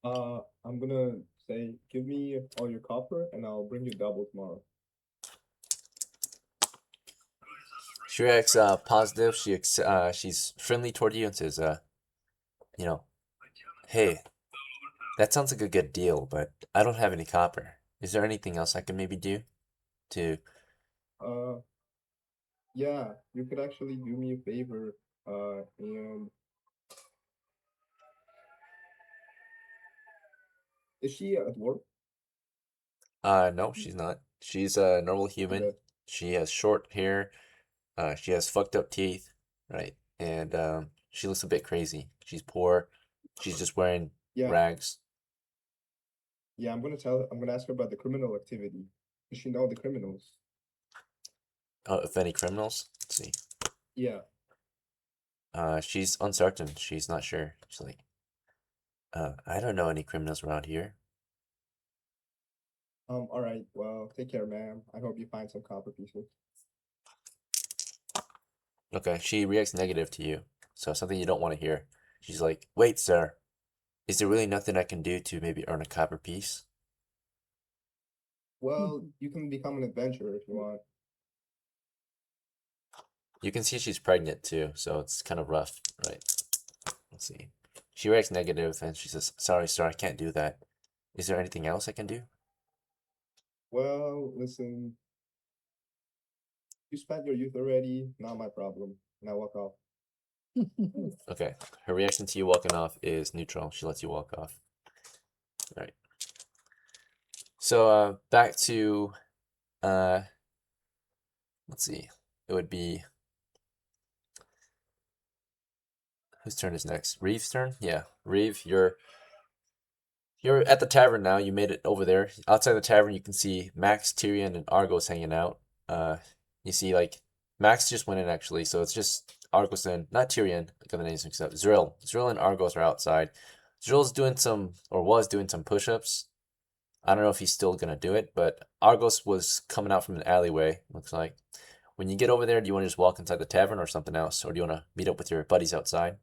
[SPEAKER 6] I'm gonna say, give me all your copper and I'll bring you double tomorrow.
[SPEAKER 1] She reacts positive. She's friendly toward you and says, hey, that sounds like a good deal, but I don't have any copper. Is there anything else I can maybe do to?
[SPEAKER 6] Yeah, you could actually do me a favor, and is she a dwarf?
[SPEAKER 1] No, she's not. She's a normal human.
[SPEAKER 6] Okay.
[SPEAKER 1] She has short hair. She has fucked up teeth, right? And she looks a bit crazy. She's poor. She's just wearing
[SPEAKER 6] Yeah.
[SPEAKER 1] rags.
[SPEAKER 6] Yeah, I'm gonna ask her about the criminal activity. Does she know the criminals?
[SPEAKER 1] If any criminals? Let's see.
[SPEAKER 6] Yeah.
[SPEAKER 1] She's uncertain. She's not sure. She's like, I don't know any criminals around here.
[SPEAKER 6] All right. Well, take care, ma'am. I hope you find some copper pieces.
[SPEAKER 1] Okay, she reacts negative to you. So something you don't want to hear. She's like, wait, sir. Is there really nothing I can do to maybe earn a copper piece?
[SPEAKER 6] Well, you can become an adventurer if you want.
[SPEAKER 1] You can see she's pregnant too, so it's kind of rough, right? Let's see. She reacts negative and she says, "Sorry, sir, I can't do that. Is there anything else I can do?"
[SPEAKER 6] Well, listen. You spent your youth already, not my problem. Now walk off.
[SPEAKER 1] Okay. Her reaction to you walking off is neutral. She lets you walk off. All right. So back to let's see. It would be whose turn is next? Reeve's turn? Yeah. Reeve, you're at the tavern now. You made it over there. Outside the tavern you can see Max, Tyrion, and Argos hanging out. You see like Max just went in actually, so it's just Argos and not Tyrion, I got the names mixed up. ZRILL. ZRILL and Argos are outside. ZRILL's doing some or was doing some push-ups. I don't know if he's still gonna do it, but Argos was coming out from an alleyway, looks like. When you get over there, do you want to just walk inside the tavern or something else? Or do you want to meet up with your buddies outside?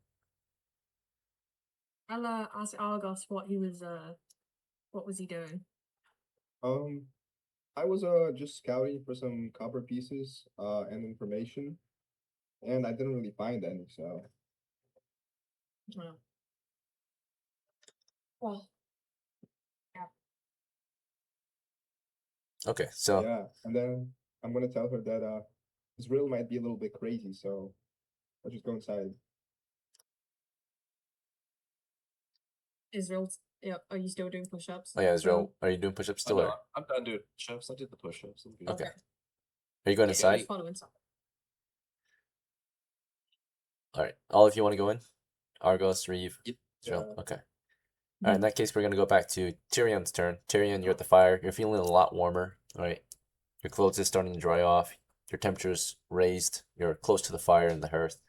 [SPEAKER 5] I'll ask Argos what was he doing?
[SPEAKER 6] I was just scouting for some copper pieces and information, and I didn't really find any, so
[SPEAKER 5] Oh. Well,
[SPEAKER 1] Okay, so
[SPEAKER 6] yeah. And then I'm gonna tell her that ZRILL might be a little bit crazy, so I'll just go inside.
[SPEAKER 5] Israel, yeah, are you still doing push-ups?
[SPEAKER 1] oh yeah, ZRILL, are you doing push-ups still?
[SPEAKER 3] No,
[SPEAKER 1] Or
[SPEAKER 3] I'm done doing push-ups. I did the push-ups. I'm good.
[SPEAKER 1] okay, are you going
[SPEAKER 5] Okay,
[SPEAKER 1] inside?
[SPEAKER 5] just follow inside.
[SPEAKER 1] All right, all of you want to go in? Argos, Reeve,
[SPEAKER 3] Yep.
[SPEAKER 1] ZRILL.
[SPEAKER 6] Yeah.
[SPEAKER 1] Okay. All right, in that case, we're gonna go back to Tyrion's turn. Tyrion, you're at the fire. You're feeling a lot warmer. All right, your clothes is starting to dry off. Your temperature's raised. You're close to the fire and the hearth.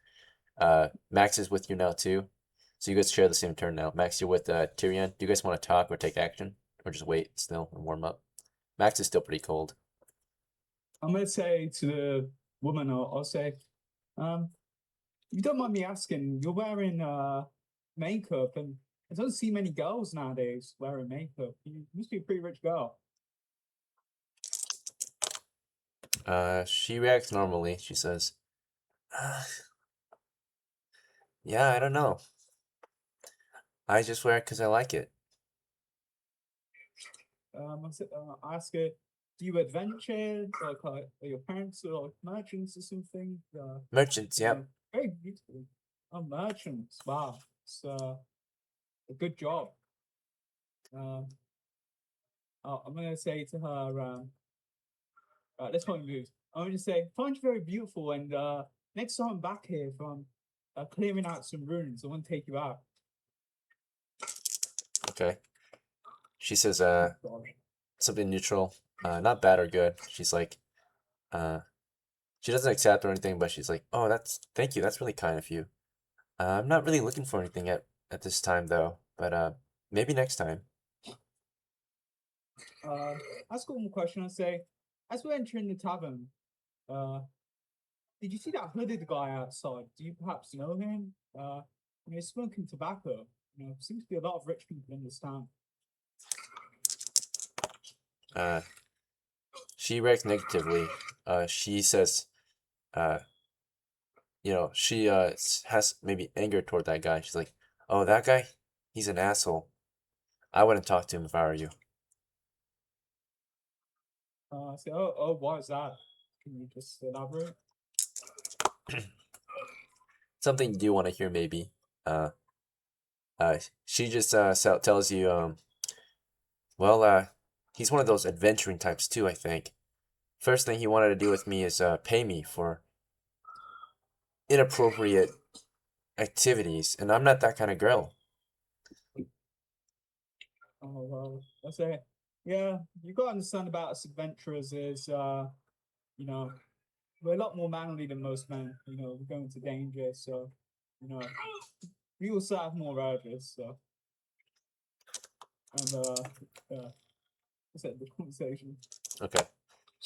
[SPEAKER 1] Max is with you now too, so you guys share the same turn now. Max, you're with Tyrion. Do you guys want to talk or take action, or just wait still and warm up? Max is still pretty cold.
[SPEAKER 2] I'm gonna say to the woman, I'll say, if you don't mind me asking, you're wearing makeup, and I don't see many girls nowadays wearing makeup. You must be a pretty rich girl.
[SPEAKER 1] She reacts normally. She says, "Yeah, I don't know. I just wear it because I like it."
[SPEAKER 2] I ask her, do you adventure? Like, are your parents like merchants or something?
[SPEAKER 1] Merchants, yep.
[SPEAKER 2] Very beautiful. Oh, merchants. Wow. It's a good job. I'm gonna say to her, let's point moves. I'm gonna say, find you very beautiful, and next time I'm back here from clearing out some ruins, I want to take you out.
[SPEAKER 1] Okay. She says,
[SPEAKER 2] Gosh.
[SPEAKER 1] something neutral, not bad or good. She's like, she doesn't accept or anything, but she's like, "Oh, thank you. That's really kind of you. I'm not really looking for anything at this time though, but maybe next time."
[SPEAKER 2] Ask one more question. I say, as we're entering the tavern, did you see that hooded guy outside? Do you perhaps know him? He's smoking tobacco. Seems to be a lot of rich people in this town.
[SPEAKER 1] She reacts negatively. She says, she has maybe anger toward that guy. She's like, "Oh, that guy? He's an asshole. I wouldn't talk to him if I were you."
[SPEAKER 2] I say, oh, why is that? Can you just elaborate?
[SPEAKER 1] Something you do want to hear, maybe. She just tells you, well, he's one of those adventuring types too, I think. First thing he wanted to do with me is pay me for inappropriate activities, and I'm not that kind of girl.
[SPEAKER 2] Oh, well, I say, yeah, you got to understand about us adventurers is, we're a lot more manly than most men. We're going to danger, so, we also have more urges, so. And, yeah, that's it, the conversation.
[SPEAKER 1] Okay.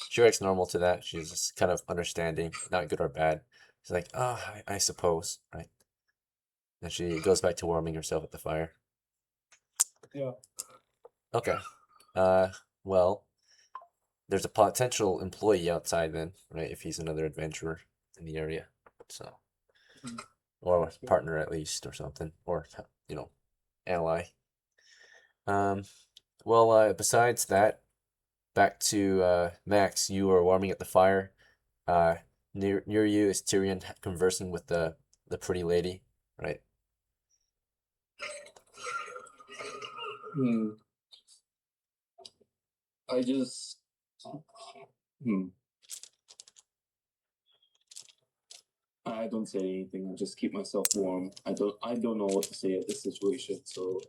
[SPEAKER 1] She reacts normal to that. She's just kind of understanding, not good or bad. She's like, "Oh, I suppose," right? And she goes back to warming herself at the fire.
[SPEAKER 2] Yeah.
[SPEAKER 1] Okay. Well, there's a potential employee outside then, right? If he's another adventurer in the area, so or a partner at least or something, or ally. Well, besides that, back to Max. You are warming at the fire. Near you is Tyrion conversing with the pretty lady, right?
[SPEAKER 4] I just I don't say anything. I just keep myself warm. I don't know what to say at this situation, so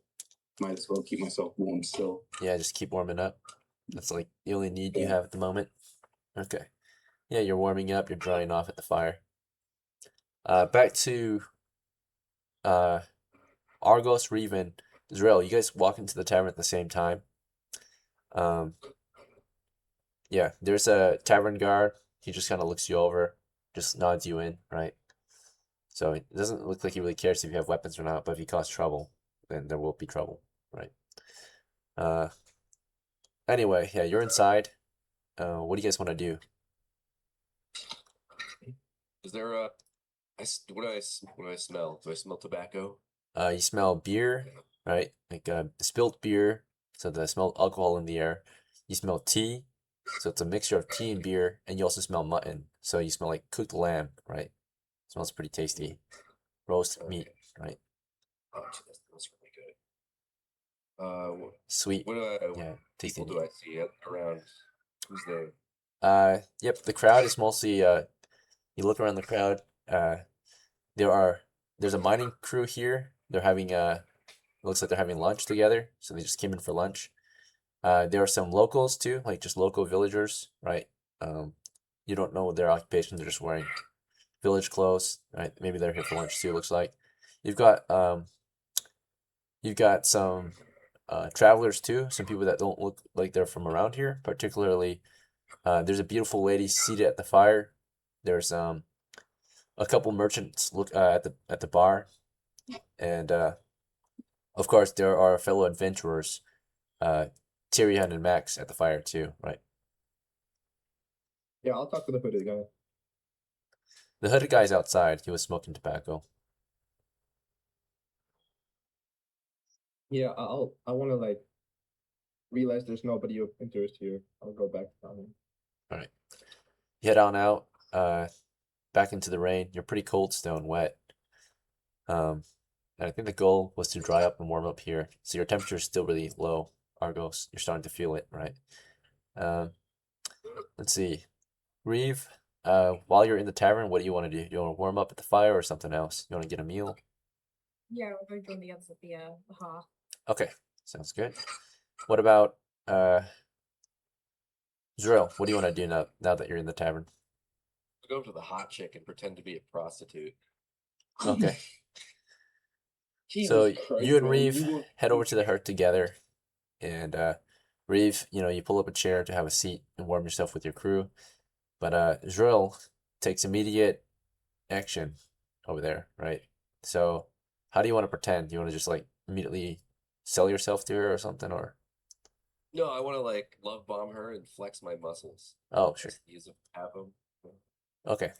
[SPEAKER 4] might as well keep myself warm still.
[SPEAKER 1] Yeah, just keep warming up. That's like the only need you have at the moment. Okay. Yeah, you're warming up. You're drying off at the fire. Back to Argos, REEVE, and ZRILL. You guys walk into the tavern at the same time. Yeah, there's a tavern guard. He just kind of looks you over, just nods you in, right? So it doesn't look like he really cares if you have weapons or not, but if you cause trouble, then there will be trouble, right? Anyway, yeah, you're inside. What do you guys want to do?
[SPEAKER 3] Is there a? What do I smell? Do I smell tobacco?
[SPEAKER 1] You smell beer, right? Like spilt beer, so the smell of alcohol in the air. You smell tea, so it's a mixture of tea and beer, and you also smell mutton, so you smell like cooked lamb, right? Smells pretty tasty. Roast meat, right?
[SPEAKER 3] Oh, gee, that smells really good.
[SPEAKER 1] Sweet,
[SPEAKER 3] What
[SPEAKER 1] yeah, tasty.
[SPEAKER 3] people do I see around? Who's there?
[SPEAKER 1] Yep, the crowd is mostly you look around the crowd, there's a mining crew here. They're having it looks like they're having lunch together, so they just came in for lunch. There are some locals too, like just local villagers, right? You don't know their occupation, they're just wearing village clothes, right? Maybe they're here for lunch too, looks like. You've got some travelers too, some people that don't look like they're from around here, particularly there's a beautiful lady seated at the fire. There's a couple merchants look at the bar, and of course there are fellow adventurers, Tyrion and Max at the fire too, right?
[SPEAKER 6] Yeah, I'll talk to the hooded guy.
[SPEAKER 1] The hooded guy's outside. He was smoking tobacco.
[SPEAKER 6] Yeah, I want to like realize there's nobody of interest here. I'll go back to town.
[SPEAKER 1] All right, you head on out, back into the rain. You're pretty cold still and wet. And I think the goal was to dry up and warm up here. So your temperature is still really low, Argos. You're starting to feel it, right? Let's see. REEVE, while you're in the tavern, what do you want to do? Do you want to warm up at the fire or something else? You want to get a meal?
[SPEAKER 5] Yeah, we'll go join the others at the hearth.
[SPEAKER 1] Okay, sounds good. What about ZRILL? What do you want to do now that you're in the tavern?
[SPEAKER 3] Go to the hot chick and pretend to be a prostitute.
[SPEAKER 1] Okay.
[SPEAKER 4] Jesus
[SPEAKER 1] So
[SPEAKER 4] Christ,
[SPEAKER 1] you and
[SPEAKER 4] man,
[SPEAKER 1] REEVE
[SPEAKER 4] you were-
[SPEAKER 1] head over to the hearth together, and REEVE, you pull up a chair to have a seat and warm yourself with your crew. But ZRILL takes immediate action over there, right? So how do you want to pretend? Do you want to just like immediately sell yourself to her or something, or?
[SPEAKER 3] No, I want to like love bomb her and flex my muscles.
[SPEAKER 1] Oh, sure.
[SPEAKER 3] Just use have them.
[SPEAKER 1] Okay.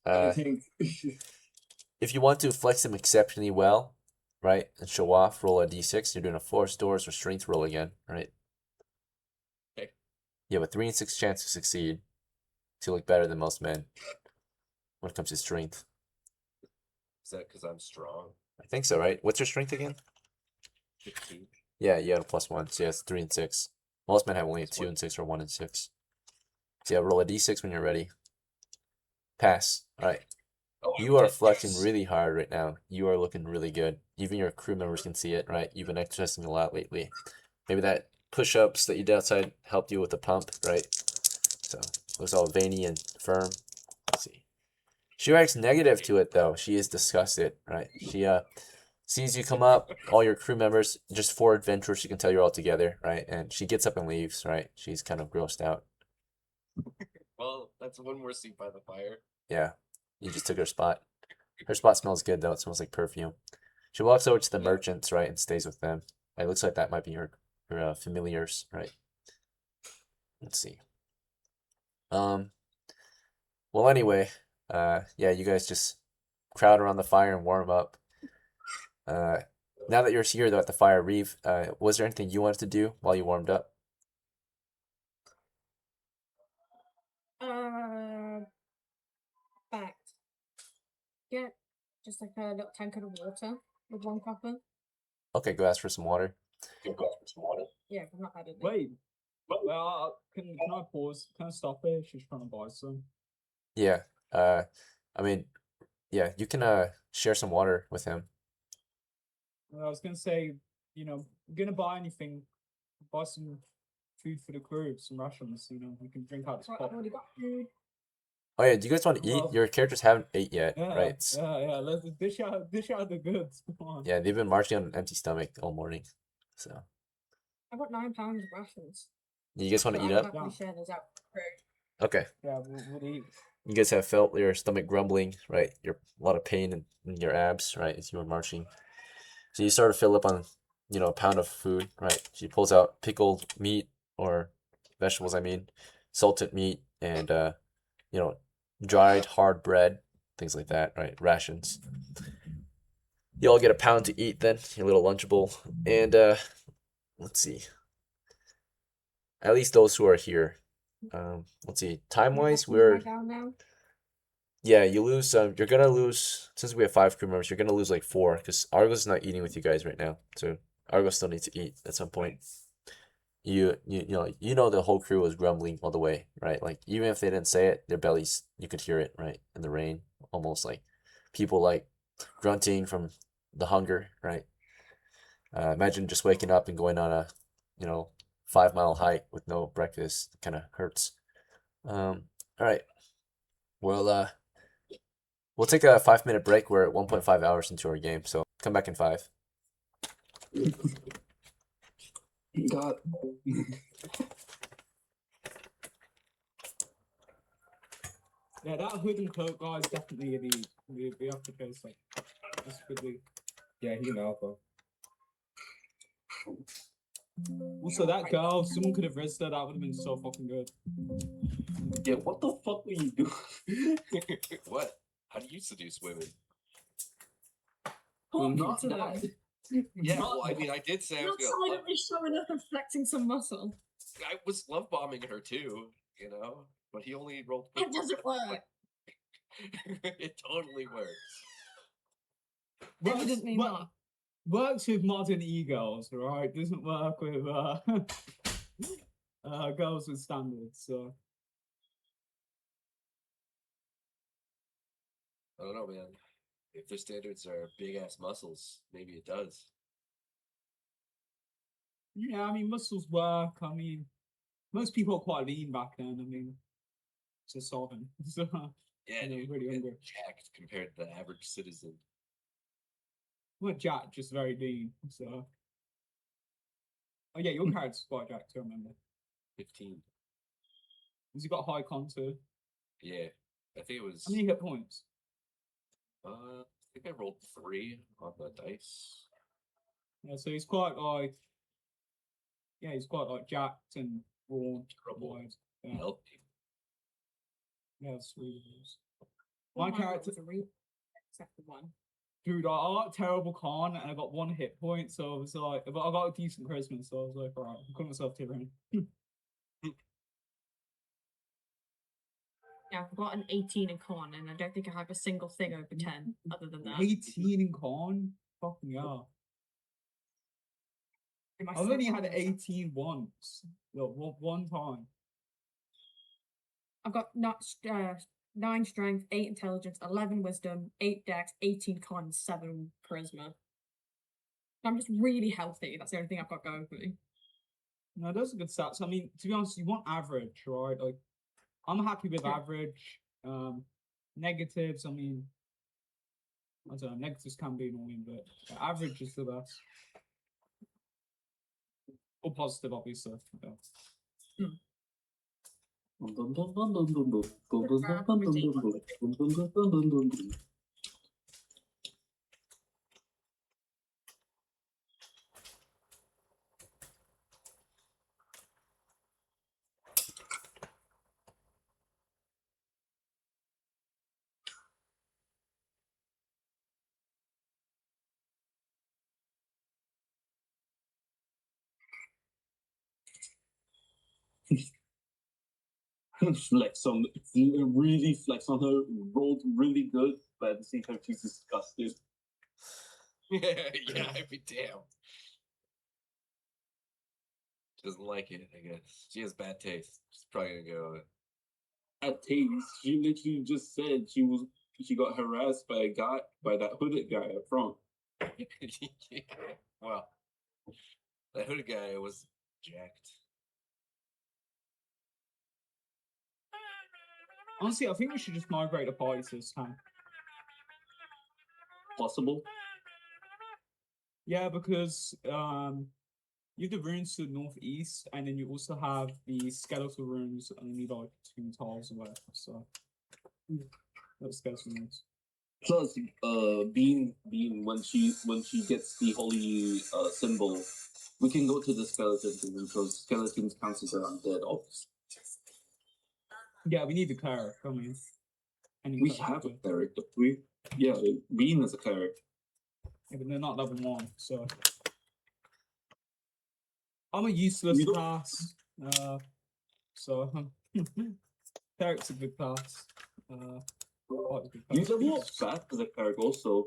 [SPEAKER 4] I think
[SPEAKER 1] If you want to flex them exceptionally well, right, and show off, roll a d6. You're doing a force doors or strength roll again, right?
[SPEAKER 3] Okay.
[SPEAKER 1] You have a 3 in 6 chance to succeed, to look better than most men when it comes to strength.
[SPEAKER 3] Is that because I'm strong?
[SPEAKER 1] I think so, right? What's your strength again?
[SPEAKER 3] 15.
[SPEAKER 1] Yeah, you had a +1, so yeah, it's 3 and 6. Most men have only a 2 and 6 or 1 and 6. So yeah, roll a d6 when you're ready. Pass. All right.
[SPEAKER 3] Oh,
[SPEAKER 1] You are
[SPEAKER 3] yes.
[SPEAKER 1] flexing really hard right now. You are looking really good. Even your crew members can see it, right? You've been exercising a lot lately. Maybe that push-ups that you did outside helped you with the pump, right? So looks all veiny and firm. Let's see. She reacts negative to it though. She is disgusted, right? She sees you come up, all your crew members, just 4 adventurers. She can tell you're all together, right? And she gets up and leaves, right? She's kind of grossed out.
[SPEAKER 3] Well, that's one more seat by the fire.
[SPEAKER 1] Yeah, you just took her spot. Her spot smells good though. It smells like perfume. She walks over to the merchants, right, and stays with them. It looks like that might be her familiars, right? Let's see. Well, anyway, yeah, you guys just crowd around the fire and warm up. Now that you're here though at the fire, Reeve, was there anything you wanted to do while you warmed up?
[SPEAKER 5] Fact. Get just like a little tankard of water with one copper.
[SPEAKER 1] Okay, go ask for some water.
[SPEAKER 5] Yeah, I've not had it.
[SPEAKER 2] Wait. Can I pause? Can I stop it? She's trying to buy some.
[SPEAKER 1] Yeah. I mean, yeah, you can share some water with him.
[SPEAKER 2] I was gonna say, I'm gonna buy anything. Buy some food for the crew, some rations. We can drink out this
[SPEAKER 5] I've
[SPEAKER 2] pot.
[SPEAKER 5] already got food.
[SPEAKER 1] Oh yeah, do you guys want to eat?
[SPEAKER 2] Well-
[SPEAKER 1] Your characters haven't ate yet,
[SPEAKER 2] Yeah,
[SPEAKER 1] right?
[SPEAKER 2] yeah. Let's dish out the goods. Come on.
[SPEAKER 1] Yeah, they've been marching on an empty stomach all morning. So,
[SPEAKER 5] I've got 9 pounds of rations.
[SPEAKER 1] you guys want
[SPEAKER 5] But
[SPEAKER 1] to eat
[SPEAKER 5] I'll
[SPEAKER 1] up?
[SPEAKER 5] happily
[SPEAKER 2] Yeah.
[SPEAKER 5] share those out. Great.
[SPEAKER 1] Okay.
[SPEAKER 2] Yeah, we'll eat.
[SPEAKER 1] You guys have felt your stomach grumbling, right? Your a lot of pain in your abs, right, as you were marching. So you start to fill up on, a pound of food, right? She pulls out pickled meat or vegetables, I mean, salted meat and dried hard bread, things like that, right? Rations. You all get a pound to eat then, your little Lunchable. And let's see. At least those who are here. Let's see. Time wise, we're
[SPEAKER 5] Now.
[SPEAKER 1] yeah, you lose you're gonna lose since we have 5 crew members, you're gonna lose like 4 because Argos is not eating with you guys right now. So Argos still needs to eat at some point. You know the whole crew was grumbling all the way, right? Like even if they didn't say it, their bellies you could hear it, right? In the rain. Almost like people like grunting from the hunger, right? Imagine just waking up and going on a 5-mile hike with no breakfast. Kind of hurts. All right. Well, we'll take a 5-minute break. We're at 1.5 hours into our game, so come back in 5.
[SPEAKER 4] God.
[SPEAKER 2] Yeah, that hood and cloak guy is definitely a need. We have to face like that's good.
[SPEAKER 6] Yeah, he's an alpha.
[SPEAKER 2] Also, that girl, someone could have risked her. That would have been so fucking good.
[SPEAKER 4] Yeah, what the fuck were you doing?
[SPEAKER 3] What? How do you seduce women?
[SPEAKER 4] Well,
[SPEAKER 5] Talking
[SPEAKER 4] not
[SPEAKER 5] to them.
[SPEAKER 4] that.
[SPEAKER 3] Yeah, well, I mean, I did say I was
[SPEAKER 5] Not
[SPEAKER 3] gonna.
[SPEAKER 5] silently showing up and flexing some muscle.
[SPEAKER 3] I was love bombing her too, but he only rolled.
[SPEAKER 5] It doesn't work.
[SPEAKER 3] It totally works.
[SPEAKER 5] Evidently not.
[SPEAKER 2] Works with modern e-girls, right? Doesn't work with girls with standards. So
[SPEAKER 3] I don't know, man. If their standards are big ass muscles, maybe it does.
[SPEAKER 2] yeah, I mean muscles work. I mean, most people are quite lean back then. I mean, it's a solvent. So
[SPEAKER 3] Yeah,
[SPEAKER 2] Yeah,
[SPEAKER 3] dude,
[SPEAKER 2] pretty
[SPEAKER 3] we're
[SPEAKER 2] hungry.
[SPEAKER 3] jacked compared to the average citizen.
[SPEAKER 2] well, Jack just very lean. So oh yeah, your character's quite Jack too. I remember.
[SPEAKER 3] 15.
[SPEAKER 2] Has he got high con too?
[SPEAKER 3] Yeah, I think it was.
[SPEAKER 2] How many hit points?
[SPEAKER 3] I think I rolled 3 on the dice.
[SPEAKER 2] Yeah, so he's quite like. Yeah, he's quite like jacked and raw.
[SPEAKER 3] Trouble.
[SPEAKER 2] wide. Yeah,
[SPEAKER 3] Help.
[SPEAKER 2] yeah, that's really nice.
[SPEAKER 5] All
[SPEAKER 2] My
[SPEAKER 5] mine
[SPEAKER 2] character,
[SPEAKER 5] was a re- except for one.
[SPEAKER 2] dude, I got terrible con and I got 1 hit point, so I was like, but I got a decent charisma, so I was like, alright, I'm calling myself TYRION.
[SPEAKER 5] Yeah, I've got an 18 in con, and I don't think I have a single thing over 10 other than that.
[SPEAKER 2] 18 in con? Fucking yeah.
[SPEAKER 5] In my
[SPEAKER 2] I've only
[SPEAKER 5] second
[SPEAKER 2] had
[SPEAKER 5] one.
[SPEAKER 2] 18 once. No, one time.
[SPEAKER 5] I've got not 9 strength, 8 intelligence, 11 wisdom, 8 dex, 18 con, 7 charisma. I'm just really healthy. That's the only thing I've got going for me.
[SPEAKER 2] No, those are good stats. I mean, to be honest, you want average, right? Like, I'm happy with
[SPEAKER 5] Yeah.
[SPEAKER 2] average. Negatives, I mean, I don't know, negatives can be annoying, but average is the best. Or positive, obviously. Yeah.
[SPEAKER 4] flex on really flex on her, rolled really good, but at the same time she's disgusted.
[SPEAKER 3] Yeah, I'd be damn. She doesn't like it, I guess. She has bad taste. She's probably gonna go.
[SPEAKER 4] At taste, she literally just said she got harassed by that hooded guy up front.
[SPEAKER 3] Well, that hooded guy was jacked.
[SPEAKER 2] Honestly, I think we should just migrate the party to this time.
[SPEAKER 4] Possible.
[SPEAKER 2] Yeah, because you have the runes to the northeast, and then you also have the skeletal runes, and you need like 2 tiles or whatever. So, those skeletal runes.
[SPEAKER 4] Plus, Bean when she gets the holy symbol, we can go to the skeleton because skeletons count as undead. Obviously,
[SPEAKER 2] Yeah, we need the cleric. I mean,
[SPEAKER 4] we have a cleric, don't we? Yeah, Bean is a cleric.
[SPEAKER 2] Yeah, but they're not level 1, so I'm a useless
[SPEAKER 4] You don't-
[SPEAKER 2] class. So cleric's a good class. Quite a good class.
[SPEAKER 4] You double up fat as a cleric also.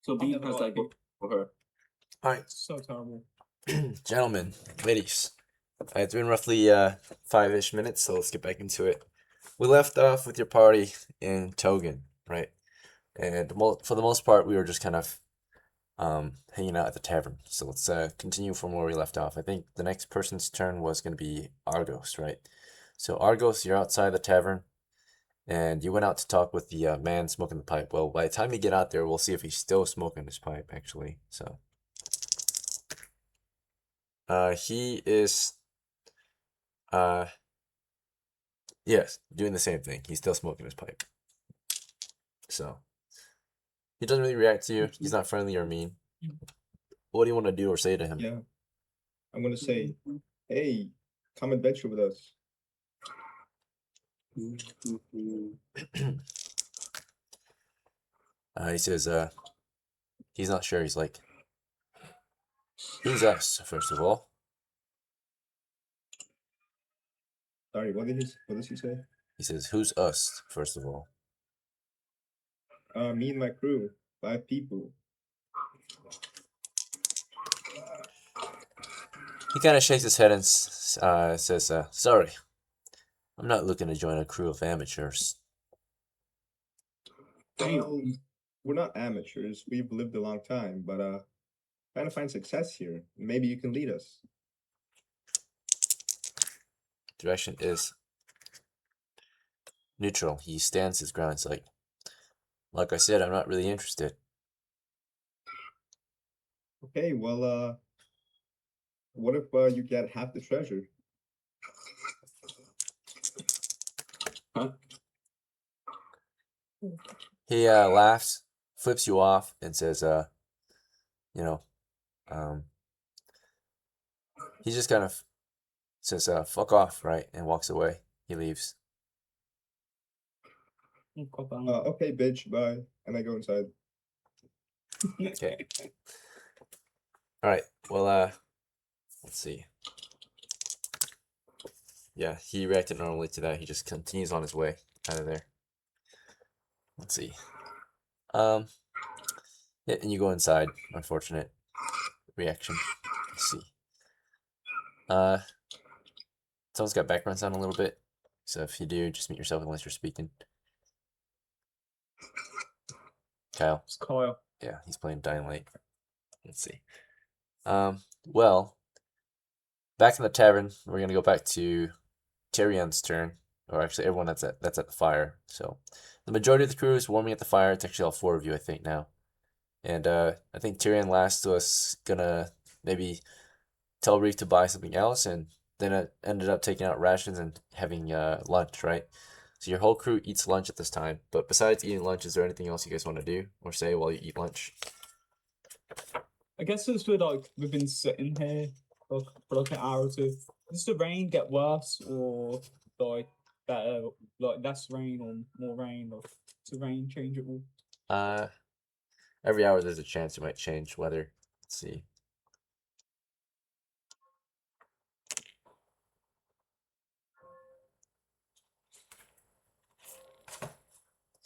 [SPEAKER 4] So Bean
[SPEAKER 2] never
[SPEAKER 4] has
[SPEAKER 2] liked
[SPEAKER 4] that go for her.
[SPEAKER 1] All right,
[SPEAKER 2] So terrible.
[SPEAKER 1] gentlemen, ladies. It's been roughly 5-ish minutes, so let's get back into it. We left off with your party in Togen, right? And for the most part, we were just kind of hanging out at the tavern. So let's continue from where we left off. I think the next person's turn was going to be Argos, right? So Argos, you're outside the tavern, and you went out to talk with the man smoking the pipe. Well, by the time you get out there, we'll see if he's still smoking his pipe, actually. So he is yes, doing the same thing. He's still smoking his pipe. So he doesn't really react to you. He's not friendly or mean. What do you want to do or say to him?
[SPEAKER 6] Yeah. I'm gonna say, hey, come adventure with us.
[SPEAKER 1] He says, he's not sure. He's like, who's us, first of all?
[SPEAKER 6] Sorry, what does he say?
[SPEAKER 1] He says, who's us, first of all?
[SPEAKER 6] Me and my crew, 5 people.
[SPEAKER 1] He kind of shakes his head and says, sorry, I'm not looking to join a crew of amateurs.
[SPEAKER 6] Damn. We're not amateurs. We've lived a long time, but trying to find success here. Maybe you can lead us.
[SPEAKER 1] Direction is neutral. He stands his ground. It's like I said, I'm not really interested.
[SPEAKER 6] Okay, well, what if you get half the treasure?
[SPEAKER 4] Huh?
[SPEAKER 1] He laughs, flips you off, and says, he just kind of says, fuck off, right? And walks away. He leaves.
[SPEAKER 6] Okay, bitch, bye. And I go inside.
[SPEAKER 1] Okay. All right. Well, let's see. Yeah, he reacted normally to that. He just continues on his way out of there. Let's see. Yeah, and you go inside. Unfortunate reaction. Let's see. Someone's got background sound a little bit. So if you do, just mute yourself unless you're speaking. Kyle.
[SPEAKER 2] It's Kyle.
[SPEAKER 1] Yeah, he's playing Dying Light. Let's see. Well, back in the tavern, we're gonna go back to Tyrion's turn, or actually everyone that's at the fire. So the majority of the crew is warming at the fire. It's actually all 4 of you, I think, now. And I think Tyrion last was gonna maybe tell Reeve to buy something else, and then it ended up taking out rations and having lunch, right? So your whole crew eats lunch at this time. But besides eating lunch, is there anything else you guys want to do or say while you eat lunch?
[SPEAKER 2] I guess it's we've been sitting here for like an hour or 2. Does the rain get worse or like better, like less rain or more rain, or does the rain change at all?
[SPEAKER 1] Every hour there's a chance it might change weather. Let's see.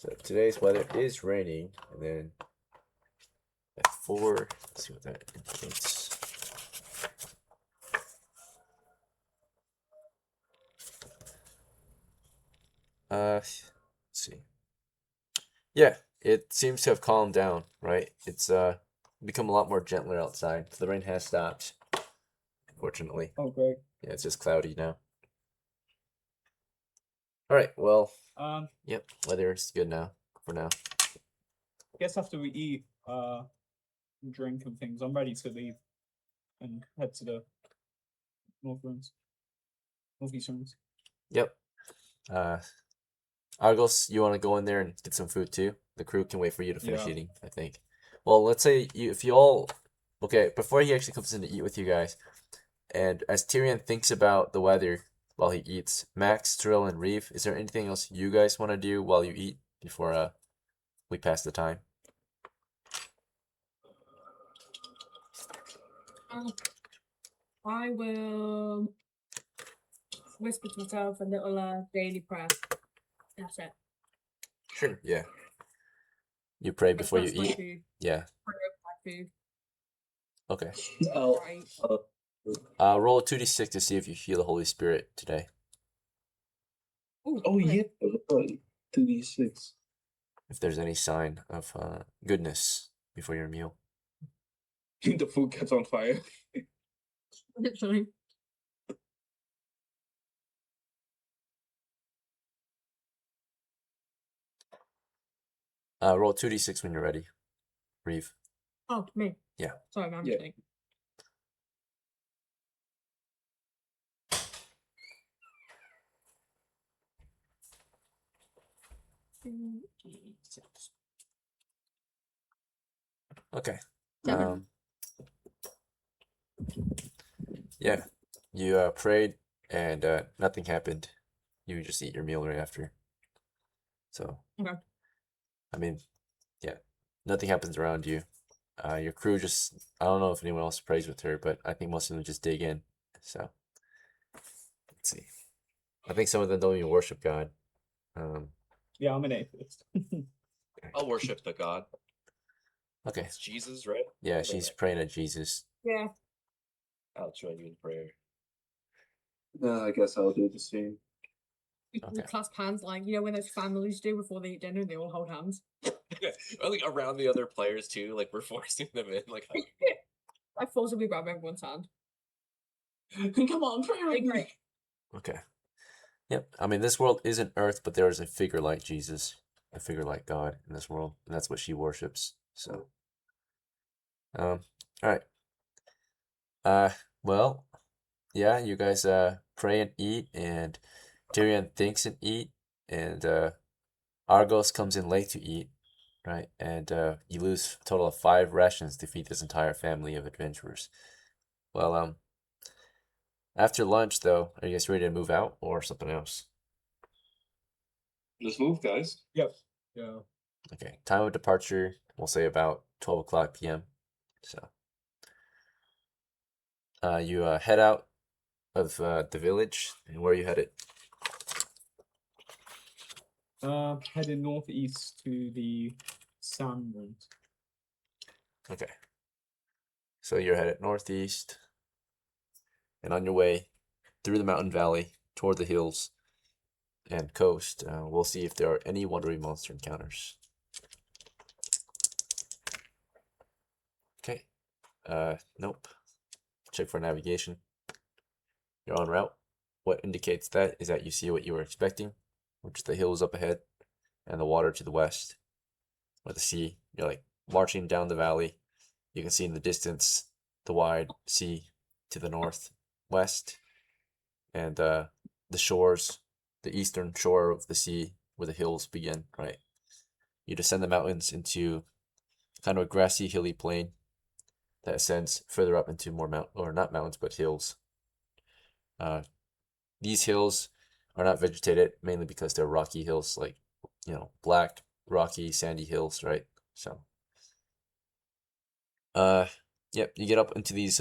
[SPEAKER 1] So today's weather is raining, and then at 4, let's see what that indicates. Let's see. Yeah, it seems to have calmed down, right? It's become a lot more gentler outside. The rain has stopped, fortunately.
[SPEAKER 2] Oh, great.
[SPEAKER 1] Yeah, it's just cloudy now. All right, well, yep, weather is good now, for now.
[SPEAKER 2] Guess after we eat, drink and things, I'm ready to leave and head to the northeast rooms.
[SPEAKER 1] Yep. Argos, you want to go in there and get some food too? The crew can wait for you to finish
[SPEAKER 2] Yeah.
[SPEAKER 1] eating, I think. Well, let's say if you all, okay, before he actually comes in to eat with you guys, and as Tyrion thinks about the weather while he eats, Max, ZRILL, and REEVE, is there anything else you guys want to do while you eat before we pass the time?
[SPEAKER 5] I will whisper to myself a little daily prayer. That's it.
[SPEAKER 1] Sure. Yeah. You pray before you
[SPEAKER 5] That's my
[SPEAKER 1] eat?
[SPEAKER 5] food.
[SPEAKER 1] Yeah.
[SPEAKER 5] Pray over my food.
[SPEAKER 1] Okay.
[SPEAKER 4] I'll,
[SPEAKER 1] Roll a 2d6 to see if you feel the Holy Spirit today.
[SPEAKER 5] Ooh,
[SPEAKER 4] oh
[SPEAKER 5] okay.
[SPEAKER 4] yeah, 2d6.
[SPEAKER 1] If there's any sign of goodness before your meal.
[SPEAKER 4] The food gets on fire.
[SPEAKER 5] Literally.
[SPEAKER 1] Roll 2d6 when you're ready. REEVE.
[SPEAKER 5] Oh, me.
[SPEAKER 1] Yeah.
[SPEAKER 5] Sorry, my
[SPEAKER 4] Yeah.
[SPEAKER 5] mistake.
[SPEAKER 1] Okay.
[SPEAKER 5] 7.
[SPEAKER 1] Yeah. You prayed and nothing happened. You just eat your meal right after. So.
[SPEAKER 5] Okay.
[SPEAKER 1] I mean, yeah. Nothing happens around you. Your crew just, I don't know if anyone else prays with her, but I think most of them just dig in. So. Let's see. I think some of them don't even worship God.
[SPEAKER 2] Yeah, I'm an atheist.
[SPEAKER 3] I'll worship the God.
[SPEAKER 1] Okay.
[SPEAKER 3] It's Jesus, right?
[SPEAKER 1] Yeah, she's praying to Jesus.
[SPEAKER 5] Yeah.
[SPEAKER 3] I'll join you in prayer.
[SPEAKER 4] I guess I'll do the same.
[SPEAKER 5] We
[SPEAKER 1] Okay.
[SPEAKER 5] clasp hands like, you know, when those families do before they eat dinner, they all hold hands.
[SPEAKER 3] Or, like around the other players too, like we're forcing them in. Like,
[SPEAKER 5] I forcibly grab everyone's hand.
[SPEAKER 4] Come on, pray with me.
[SPEAKER 1] Okay. Yep. I mean, this world isn't Earth, but there is a figure like Jesus, a figure like God in this world, and that's what she worships. So, all right. Well, yeah, you guys pray and eat, and Tyrion thinks and eat, and Argos comes in late to eat, right? And you lose a total of 5 rations to feed this entire family of adventurers. Well, after lunch, though, are you guys ready to move out or something else?
[SPEAKER 4] Let's move, guys.
[SPEAKER 2] Yep. Yeah.
[SPEAKER 1] Okay, time of departure, we'll say about 12 o'clock p.m. So, you head out of the village, and where are you headed?
[SPEAKER 2] Heading northeast to the sand rooms.
[SPEAKER 1] Okay. So you're headed northeast, and on your way through the mountain valley toward the hills and coast, we'll see if there are any wandering monster encounters. Okay. Nope. Check for navigation. You're en route. What indicates that is that you see what you were expecting, which is the hills up ahead and the water to the west, or the sea. You're like marching down the valley. You can see in the distance the wide sea to the northwest, and the shores, the eastern shore of the sea where the hills begin, right? You descend the mountains into kind of a grassy, hilly plain that ascends further up into more not mountains, but hills. These hills are not vegetated, mainly because they're rocky hills, like, black, rocky, sandy hills, right? So, yep, you get up into these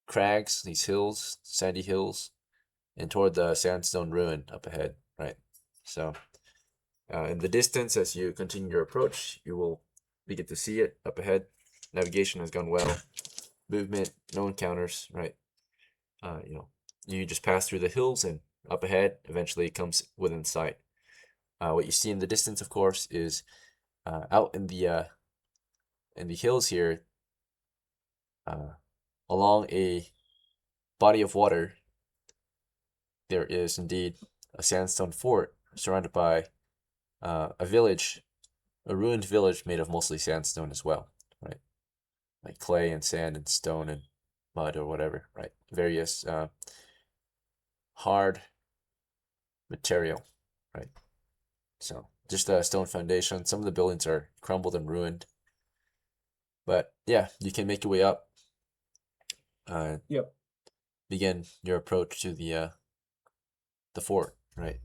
[SPEAKER 1] crags, these hills, sandy hills, and toward the Sandstone ruin up ahead, right? So in the distance, as you continue your approach, you will begin to see it up ahead. Navigation has gone well. Movement, no encounters, right? You know, you just pass through the hills and up ahead, eventually it comes within sight. What you see in the distance, of course, is out in the hills here, along a body of water, there is indeed a sandstone fort surrounded by a village, a ruined village made of mostly sandstone as well, right? Like clay and sand and stone and mud or whatever, right? Various hard material, right? So just a stone foundation. Some of the buildings are crumbled and ruined. But yeah, you can make your way up.
[SPEAKER 2] Yep.
[SPEAKER 1] Begin your approach to the fort, right?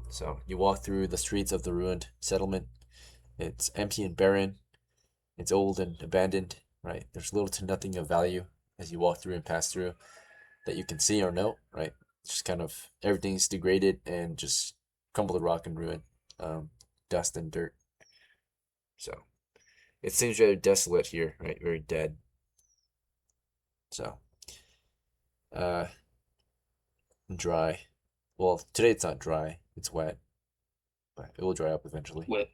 [SPEAKER 1] So you walk through the streets of the ruined settlement. It's empty and barren. It's old and abandoned, right? There's little to nothing of value as you walk through and pass through that you can see or know, right? Just kind of everything's degraded and just crumbled rock and ruin, dust and dirt. So it seems very desolate here, right? Very dead. So, dry. Well, today it's not dry. It's wet, but it will dry up eventually.
[SPEAKER 7] Wet.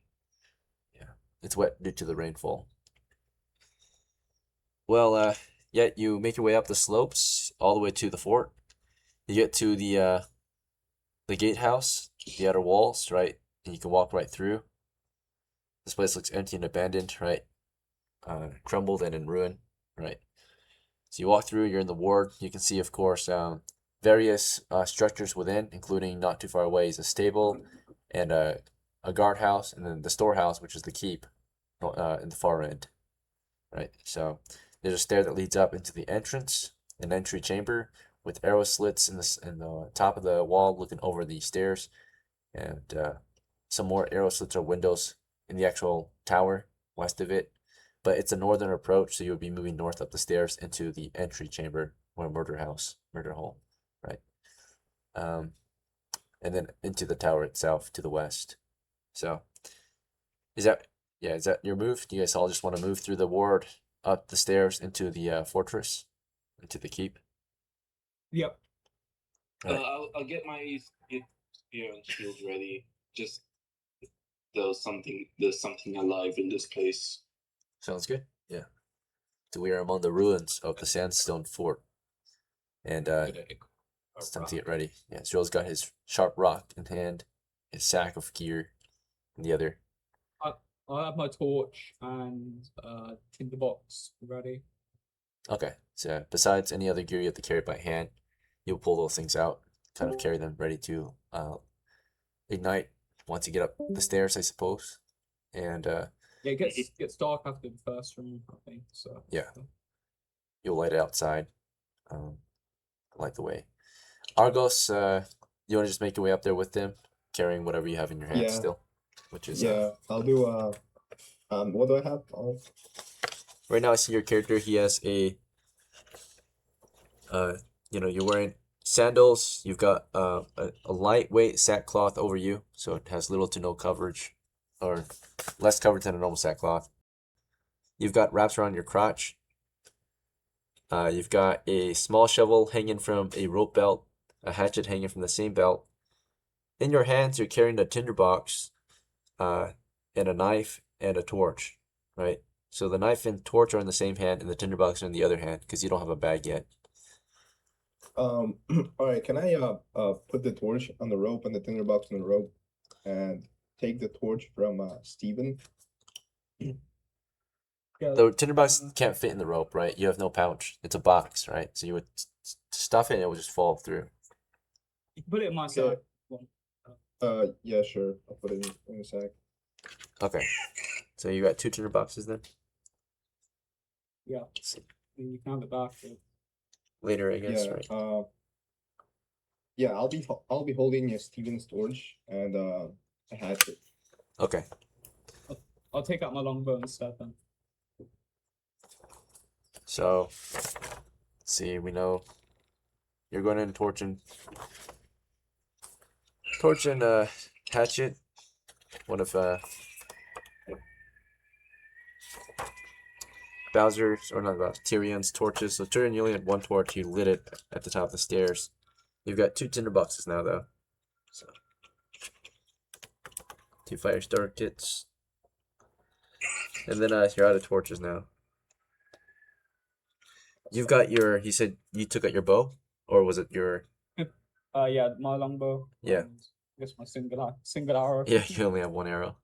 [SPEAKER 1] Yeah, it's wet due to the rainfall. Well, yeah, you make your way up the slopes all the way to the fort. You get to the gatehouse, the outer walls, right? And you can walk right through. This place looks empty and abandoned, right? Crumbled and in ruin, right? So you walk through, you're in the ward. You can see, of course, various structures within, including not too far away is a stable and a guardhouse, and then the storehouse, which is the keep in the far end, right? So there's a stair that leads up into the entrance, an entry chamber with arrow slits in the top of the wall looking over the stairs, and some more arrow slits or windows in the actual tower west of it. But it's a northern approach, so you'll be moving north up the stairs into the entry chamber or murder hall, right? And then into the tower itself to the west. So, is that your move? Do you guys all just want to move through the ward, up the stairs into the fortress, into the keep?
[SPEAKER 2] Yep.
[SPEAKER 1] Right.
[SPEAKER 7] I'll get my spear and shield ready. Just there's something alive in this place.
[SPEAKER 1] Sounds good. Yeah. So we are among the ruins of the Sandstone fort, and it's time to get ready. Yeah, ZRILL's got his sharp rock in hand, his sack of gear in the other.
[SPEAKER 2] I have my torch and tinderbox ready.
[SPEAKER 1] Okay, so besides any other gear you have to carry by hand, you'll pull those things out, kind of carry them ready to ignite once you get up the stairs, I suppose. And
[SPEAKER 2] Yeah, it gets dark after the first room, I think. So
[SPEAKER 1] yeah, you'll light it outside, light the way. Argos, you want to just make your way up there with them, carrying whatever you have in your hand
[SPEAKER 6] Yeah.
[SPEAKER 1] still, which is
[SPEAKER 6] Yeah, I'll do what do I have?
[SPEAKER 1] right now I see your character. He has a you're wearing sandals. You've got a lightweight sackcloth over you, so it has little to no coverage, or less coverage than a normal sackcloth. You've got wraps around your crotch. You've got a small shovel hanging from a rope belt, a hatchet hanging from the same belt. In your hands, you're carrying a tinderbox, and a knife and a torch, right? So the knife and torch are in the same hand, and the tinderbox are in the other hand because you don't have a bag yet.
[SPEAKER 6] All right, can I put the torch on the rope and the tinderbox on the rope and take the torch from Steven?
[SPEAKER 2] yeah,
[SPEAKER 1] The tinderbox can't fit in the rope, right? You have no pouch. It's a box, right? So you would stuff it and it would just fall through.
[SPEAKER 2] you can put it in my
[SPEAKER 6] Okay.
[SPEAKER 2] sack.
[SPEAKER 6] Yeah, sure. I'll put it in a sec.
[SPEAKER 1] Okay. So you got 2 tinderboxes then?
[SPEAKER 2] Yeah.
[SPEAKER 1] Let's see.
[SPEAKER 2] You can have it back.
[SPEAKER 1] Later, I guess,
[SPEAKER 6] Yeah.
[SPEAKER 1] right?
[SPEAKER 6] Yeah, I'll be holding Steven's torch and a hatchet.
[SPEAKER 1] Okay.
[SPEAKER 2] I'll take out my longbow instead then.
[SPEAKER 1] So, let's see, we know you're going in torching hatchet, one of Bowser's, or not Bowser, Tyrion's torches. So Tyrion, you only had one torch. You lit it at the top of the stairs. You've got 2 tinderboxes now, though. So 2 fire starter kits, and then you're out of torches now. You've got your. He said you took out your bow, or was it your?
[SPEAKER 2] Yeah, my longbow.
[SPEAKER 1] Yeah.
[SPEAKER 2] And I guess my single arrow.
[SPEAKER 1] Yeah, you only have 1 arrow.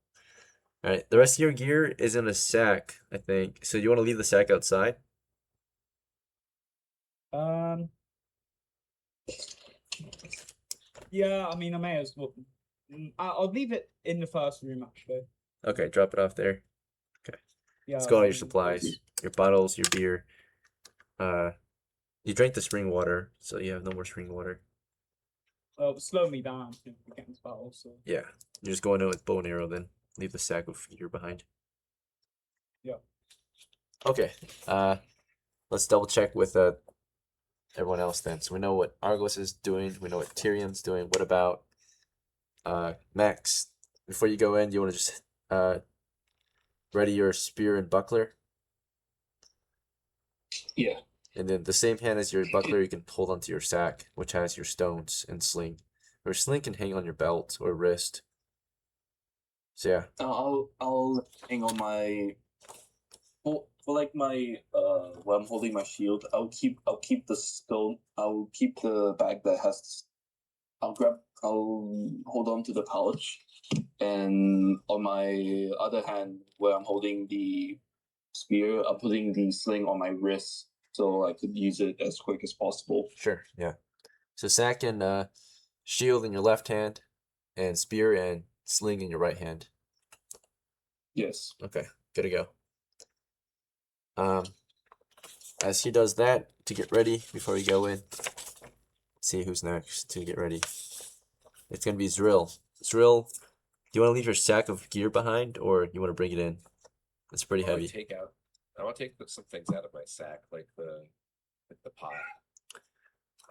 [SPEAKER 1] All right, the rest of your gear is in a sack, I think. So you want to leave the sack outside?
[SPEAKER 2] Yeah, I mean, I may as well. I'll leave it in the first room actually.
[SPEAKER 1] Okay, drop it off there.
[SPEAKER 2] Yeah.
[SPEAKER 1] Let's go all your supplies, your bottles, your beer. You drank the spring water, so you have no more spring water.
[SPEAKER 2] Well, slow me down to get this battle. So
[SPEAKER 1] Yeah, you're just going in with bow and arrow. Then leave the sack of gear behind.
[SPEAKER 2] yeah.
[SPEAKER 1] Okay. Let's double check with everyone else then. So we know what Argos is doing. We know what Tyrion's doing. What about Max? Before you go in, do you want to just ready your spear and buckler?
[SPEAKER 7] Yeah.
[SPEAKER 1] And then the same hand as your buckler, you can hold onto your sack, which has your stones and sling. Or sling can hang on your belt or wrist. So yeah.
[SPEAKER 4] I'll hang on my for like my when I'm holding my shield. I'll keep the stone. I'll keep the bag that has. I'll hold on to the pouch, and on my other hand, where I'm holding the spear, I'm putting the sling on my wrist so I could use it as quick as possible.
[SPEAKER 1] Sure, yeah. So sack and shield in your left hand, and spear and sling in your right hand.
[SPEAKER 4] Yes.
[SPEAKER 1] Okay, good to go. As he does that, to get ready before we go in, let's see who's next to get ready. It's gonna be ZRILL. ZRILL, do you want to leave your sack of gear behind, or you want to bring it in? It's pretty
[SPEAKER 3] I wanna
[SPEAKER 1] heavy.
[SPEAKER 3] I want to take some things out of my sack, like the pot.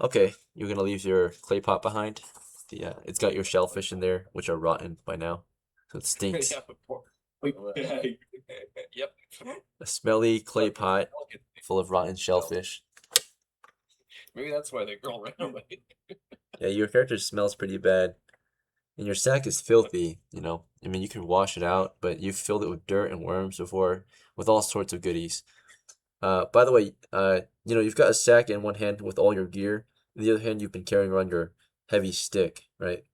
[SPEAKER 1] Okay, you're gonna leave your clay pot behind. It's got your shellfish in there, which are rotten by now, so it stinks.
[SPEAKER 3] Yeah, before. Yep.
[SPEAKER 1] A smelly clay pot full of rotten shellfish.
[SPEAKER 3] Maybe that's why they girl ran away.
[SPEAKER 1] Yeah, your character smells pretty bad. And your sack is filthy, you know. I mean, you can wash it out, but you've filled it with dirt and worms before, with all sorts of goodies. By the way, you know, you've got a sack in one hand with all your gear. In the other hand, you've been carrying around your heavy stick, right?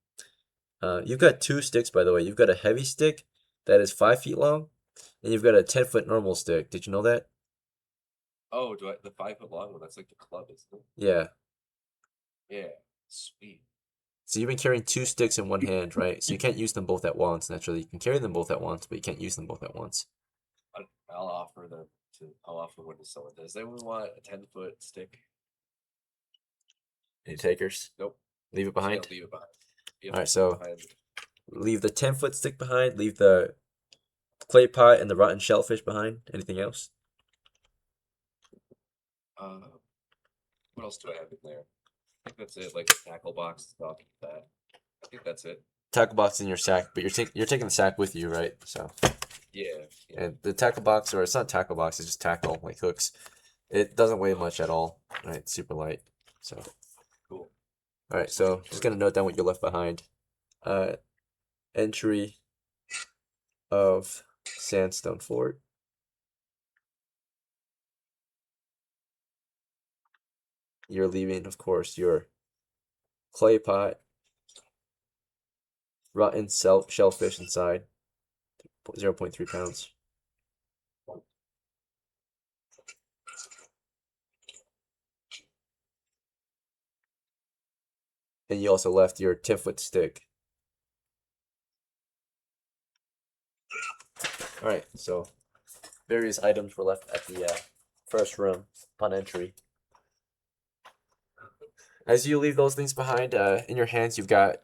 [SPEAKER 1] You've got 2 sticks, by the way. You've got a heavy stick that is 5 feet long, and you've got a 10-foot normal stick. Did you know that?
[SPEAKER 3] Oh, the 5-foot long one? That's like the club, isn't it?
[SPEAKER 1] Yeah.
[SPEAKER 3] Yeah. Sweet.
[SPEAKER 1] So you've been carrying 2 sticks in one hand, right? So you can't use them both at once, naturally. You can carry them both at once, but you can't use them both at once.
[SPEAKER 3] I'll offer one to someone. Does anyone want a 10-foot stick?
[SPEAKER 1] Any takers?
[SPEAKER 3] Nope.
[SPEAKER 1] Leave it
[SPEAKER 3] Just gonna
[SPEAKER 1] behind?
[SPEAKER 3] leave it behind. Yep,
[SPEAKER 1] Alright, so
[SPEAKER 3] behind.
[SPEAKER 1] leave the 10-foot stick behind, leave the clay pot and the rotten shellfish behind. Anything else?
[SPEAKER 3] What else do I have in there? I think that's it. Like a tackle box, stuff like that. I think that's it.
[SPEAKER 1] Tackle box in your sack, but you're taking the sack with you, right? So
[SPEAKER 3] Yeah.
[SPEAKER 1] and the tackle box, or it's not tackle box, it's just tackle, like hooks. It doesn't weigh much at all, right? It's super light. So
[SPEAKER 3] Cool.
[SPEAKER 1] alright, so just gonna note down what you left behind. Entry of Sandstone Fort. You're leaving, of course, your clay pot, rotten shellfish inside, 0.3 pounds. And you also left your 10-foot stick. Alright, so various items were left at the first room upon entry. As you leave those things behind, in your hands you've got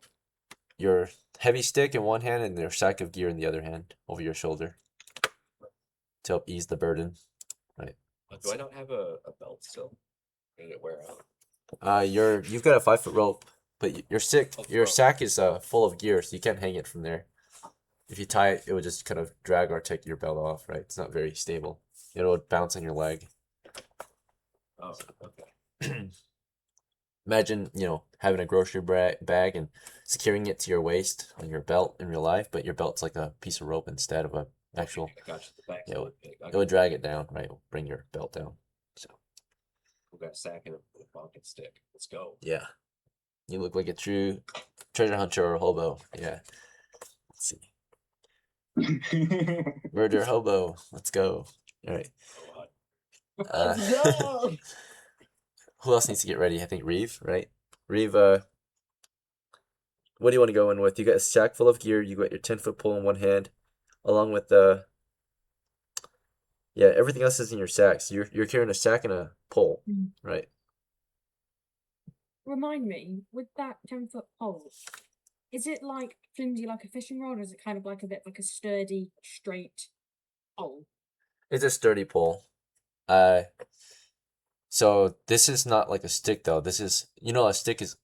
[SPEAKER 1] your heavy stick in one hand and your sack of gear in the other hand over your shoulder to help ease the burden. Right.
[SPEAKER 3] Do I not have a belt still? Did it wear out?
[SPEAKER 1] You've got a 5-foot rope But your
[SPEAKER 3] throw.
[SPEAKER 1] sack is full of gear, so you can't hang it from there. If you tie it, it would just kind of drag or take your belt off, right? It's not very stable. It'll bounce on your leg.
[SPEAKER 3] Oh, okay.
[SPEAKER 1] Imagine, having a grocery bag and securing it to your waist on your belt in real life, but your belt's like a piece of rope instead of a actual.
[SPEAKER 3] I got you. The back's
[SPEAKER 1] Yeah,
[SPEAKER 3] really big.
[SPEAKER 1] It would drag it down, right? It'll bring your belt down. So
[SPEAKER 3] We got a sack and a pocket stick. Let's go.
[SPEAKER 1] yeah, you look like a true treasure hunter or hobo. Yeah. Let's see. Murder hobo. Let's go. All right. Uh,
[SPEAKER 2] No!
[SPEAKER 1] who else needs to get ready? I think Reeve, right? Reeve, what do you want to go in with? You got a sack full of gear. You got your 10-foot pole in one hand, along with yeah, everything else is in your sack. So you're carrying a sack and a pole, right?
[SPEAKER 5] Remind me, with that 10-foot pole, is it like flimsy like a fishing rod, or is it kind of like a bit like a sturdy, straight pole?
[SPEAKER 1] It's a sturdy pole. So this is not like a stick though. This is, a stick is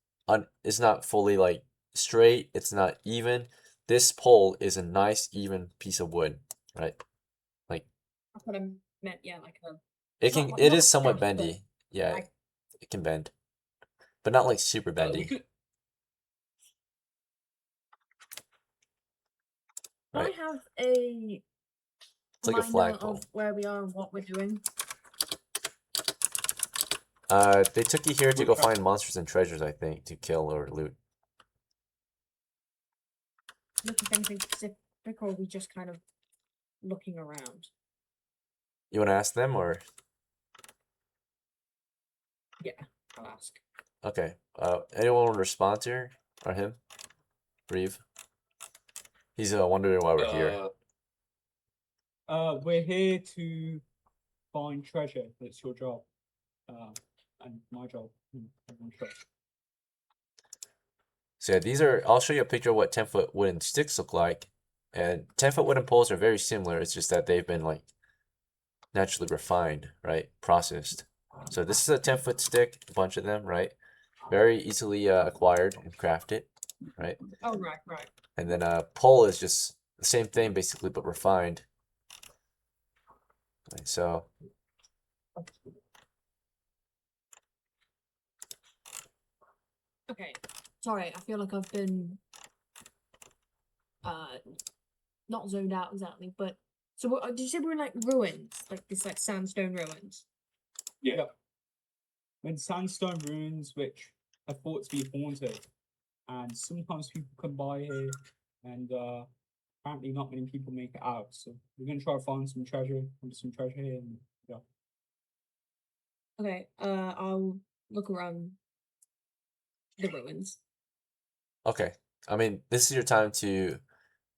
[SPEAKER 1] it's not fully like straight. It's not even. This pole is a nice even piece of wood, right? Like
[SPEAKER 5] That's what I meant. Yeah, like a.
[SPEAKER 1] it
[SPEAKER 5] not
[SPEAKER 1] is somewhat
[SPEAKER 5] staff, but
[SPEAKER 1] bendy. Yeah,
[SPEAKER 5] like-
[SPEAKER 1] it can bend, but not like super
[SPEAKER 3] We
[SPEAKER 1] bendy.
[SPEAKER 3] could.
[SPEAKER 5] Can
[SPEAKER 1] Right.
[SPEAKER 5] I have a
[SPEAKER 1] It's like a
[SPEAKER 5] reminder
[SPEAKER 1] flagpole.
[SPEAKER 5] of where we are and what we're doing?
[SPEAKER 1] They took you here to go find monsters and treasures, I think, to kill or loot.
[SPEAKER 5] Looking for anything specific, or are we just kind of looking around?
[SPEAKER 1] You want to ask them or?
[SPEAKER 5] Yeah, I'll ask.
[SPEAKER 1] Okay. Anyone want to respond to her or him? Reeve. He's wondering why we're here.
[SPEAKER 2] We're here to find treasure. That's your job. And my job. Everyone's job.
[SPEAKER 1] So yeah, I'll show you a picture of what 10-foot wooden sticks look like. And 10-foot wooden poles are very similar. It's just that they've been like naturally refined, right? Processed. So this is a 10-foot stick, a bunch of them, right? Very easily acquired and crafted, right?
[SPEAKER 5] Oh, right.
[SPEAKER 1] And then a pole is just the same thing basically, but refined. Right, so
[SPEAKER 5] Okay. Sorry, I feel like I've been not zoned out exactly, but so did you say we're in like ruins, like this like sandstone ruins?
[SPEAKER 2] Yeah. When sandstone ruins, which are thought to be haunted, and sometimes people come by here, and apparently not many people make it out. So we're gonna try to find some treasure here, and yeah.
[SPEAKER 5] Okay. I'll look around the ruins.
[SPEAKER 1] okay. I mean, this is your time to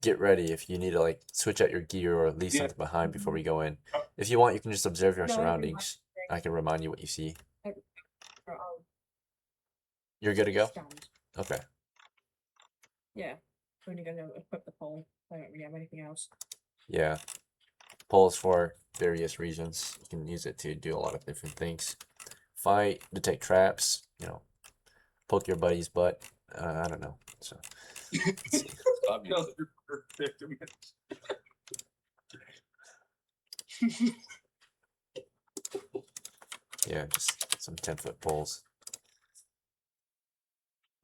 [SPEAKER 1] get ready if you need to like switch out your gear or leave
[SPEAKER 7] Yeah.
[SPEAKER 1] something behind before we go in. If you want, you can just observe your
[SPEAKER 5] No, I think
[SPEAKER 1] surroundings. I can remind you what you see.
[SPEAKER 5] Or I'll
[SPEAKER 1] You're good to go?
[SPEAKER 5] stand.
[SPEAKER 1] Okay.
[SPEAKER 5] Yeah. I'm only gonna equip the pole. I don't really have anything else.
[SPEAKER 1] Yeah. Poles for various reasons. You can use it to do a lot of different things. Fight, detect traps, poke your buddy's butt. I don't know. So let's see.
[SPEAKER 3] Obviously.
[SPEAKER 1] Yeah, just some 10-foot poles.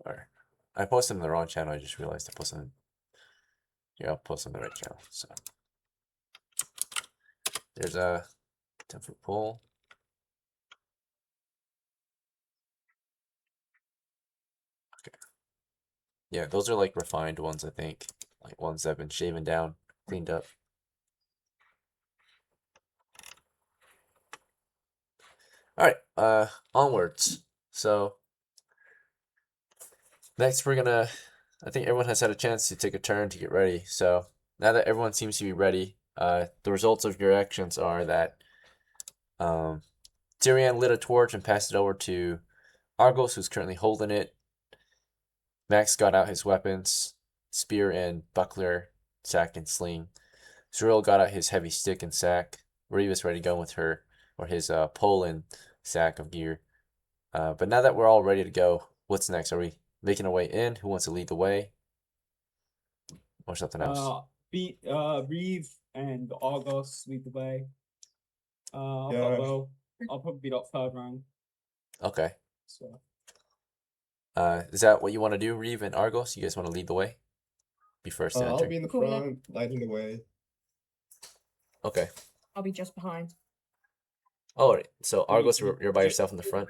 [SPEAKER 1] Or I posted them in the wrong channel. I just realized I posted them. Yeah, I'll post on the right channel. So there's a 10-foot pole. Okay. Yeah, those are like refined ones, I think. Like ones that have been shaven down, cleaned up. Alright, onwards. So next we're gonna I think everyone has had a chance to take a turn to get ready. So now that everyone seems to be ready, the results of your actions are that TYRION lit a torch and passed it over to Argos, who's currently holding it. Max got out his weapons, spear and buckler, sack and sling. ZRILL got out his heavy stick and sack. REEVE ready to go with his pole and sack of gear. But now that we're all ready to go, what's next? Are we making our way in. Who wants to lead the way? Or something else?
[SPEAKER 2] Reeve and Argos lead the way. I'll
[SPEAKER 6] Yeah.
[SPEAKER 2] follow. I'll probably be like third round.
[SPEAKER 1] Okay.
[SPEAKER 2] So
[SPEAKER 1] Is that what you want to do, Reeve and Argos? You guys want to lead the way? Be first to
[SPEAKER 6] I'll
[SPEAKER 1] enter.
[SPEAKER 6] be in the
[SPEAKER 5] Cool, yeah.
[SPEAKER 6] front, lighting the way.
[SPEAKER 1] Okay.
[SPEAKER 5] I'll be just behind.
[SPEAKER 1] All right. So Argos,
[SPEAKER 2] you-
[SPEAKER 1] you're by yourself in the front.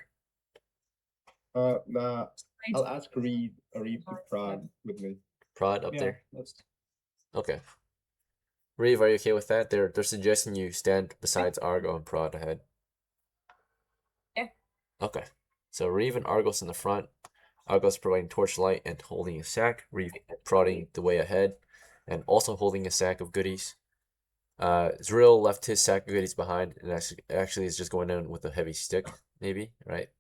[SPEAKER 6] Nah, I'll ask Reed to prod with me.
[SPEAKER 1] Prod up
[SPEAKER 2] yeah,
[SPEAKER 1] there.
[SPEAKER 2] that's
[SPEAKER 1] Okay. Reeve, are you okay with that? They're suggesting you stand besides Argo and prod ahead.
[SPEAKER 5] Yeah.
[SPEAKER 1] Okay. So Reeve and Argos in the front. Argos providing torchlight and holding a sack. Reeve prodding the way ahead and also holding a sack of goodies. ZRILL left his sack of goodies behind and actually is just going in with a heavy stick, maybe, right?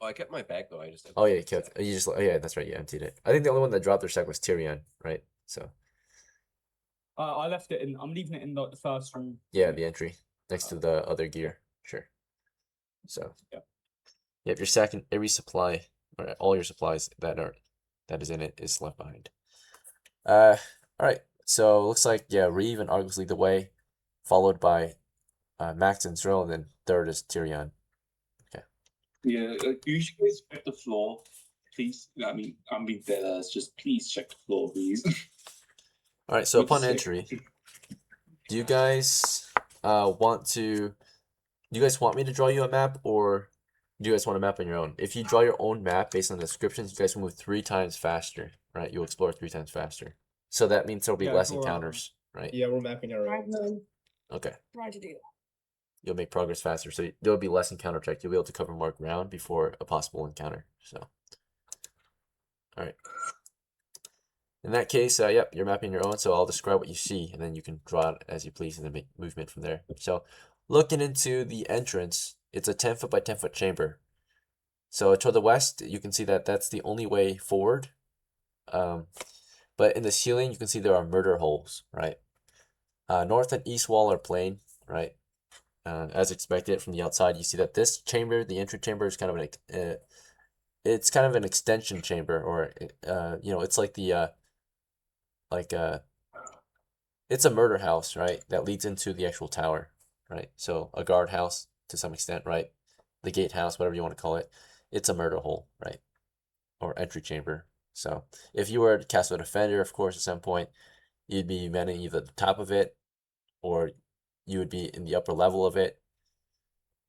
[SPEAKER 3] Oh, I kept my bag though. I just
[SPEAKER 1] Oh yeah,
[SPEAKER 3] emptied it.
[SPEAKER 1] you just yeah, that's right, you emptied it. I think the only one that dropped their sack was TYRION, right? So
[SPEAKER 2] I left it in. I'm leaving it in like the first room.
[SPEAKER 1] yeah, the entry next to the other gear, sure. So
[SPEAKER 2] Yeah.
[SPEAKER 1] yep, your sack and every supply or all your supplies that is in it is left behind. All right. So it looks like yeah, Reeve and Argos lead the way, followed by Max and ZRILL, and then third is TYRION.
[SPEAKER 7] Yeah, you should guys check the floor, please. I mean, I'm being dead ass. Just please check the floor, please.
[SPEAKER 1] All right. So
[SPEAKER 7] With the
[SPEAKER 1] upon
[SPEAKER 7] stick.
[SPEAKER 1] entry, do you guys want me to draw you a map, or do you guys want a map on your own? If you draw your own map based on the descriptions, you guys will move 3 times faster, right? You'll explore 3 times faster. So that means there'll be
[SPEAKER 2] Yeah,
[SPEAKER 1] less
[SPEAKER 2] draw our own.
[SPEAKER 1] encounters, right?
[SPEAKER 6] Yeah, we're mapping our
[SPEAKER 5] I
[SPEAKER 6] own.
[SPEAKER 5] will
[SPEAKER 1] Okay.
[SPEAKER 5] try to do that.
[SPEAKER 1] You'll make progress faster, so there'll be less encounter check. You'll be able to cover more ground before a possible encounter. So, all right. In that case, yep, you're mapping your own. So I'll describe what you see, and then you can draw it as you please, and then make movement from there. So, looking into the entrance, it's a 10-foot by 10-foot chamber. So to the west, you can see that that's the only way forward. But in the ceiling, you can see there are murder holes, right? North and east wall are plain, right? As expected from the outside, you see that this chamber, the entry chamber, is kind of it's kind of an extension chamber, or it's like it's a murder house, right? That leads into the actual tower, right? So a guard house to some extent, right? The gate house, whatever you want to call it, it's a murder hole, right? Or entry chamber. So if you were to cast a defender, of course, at some point, you'd be manning either the top of it, or you would be in the upper level of it.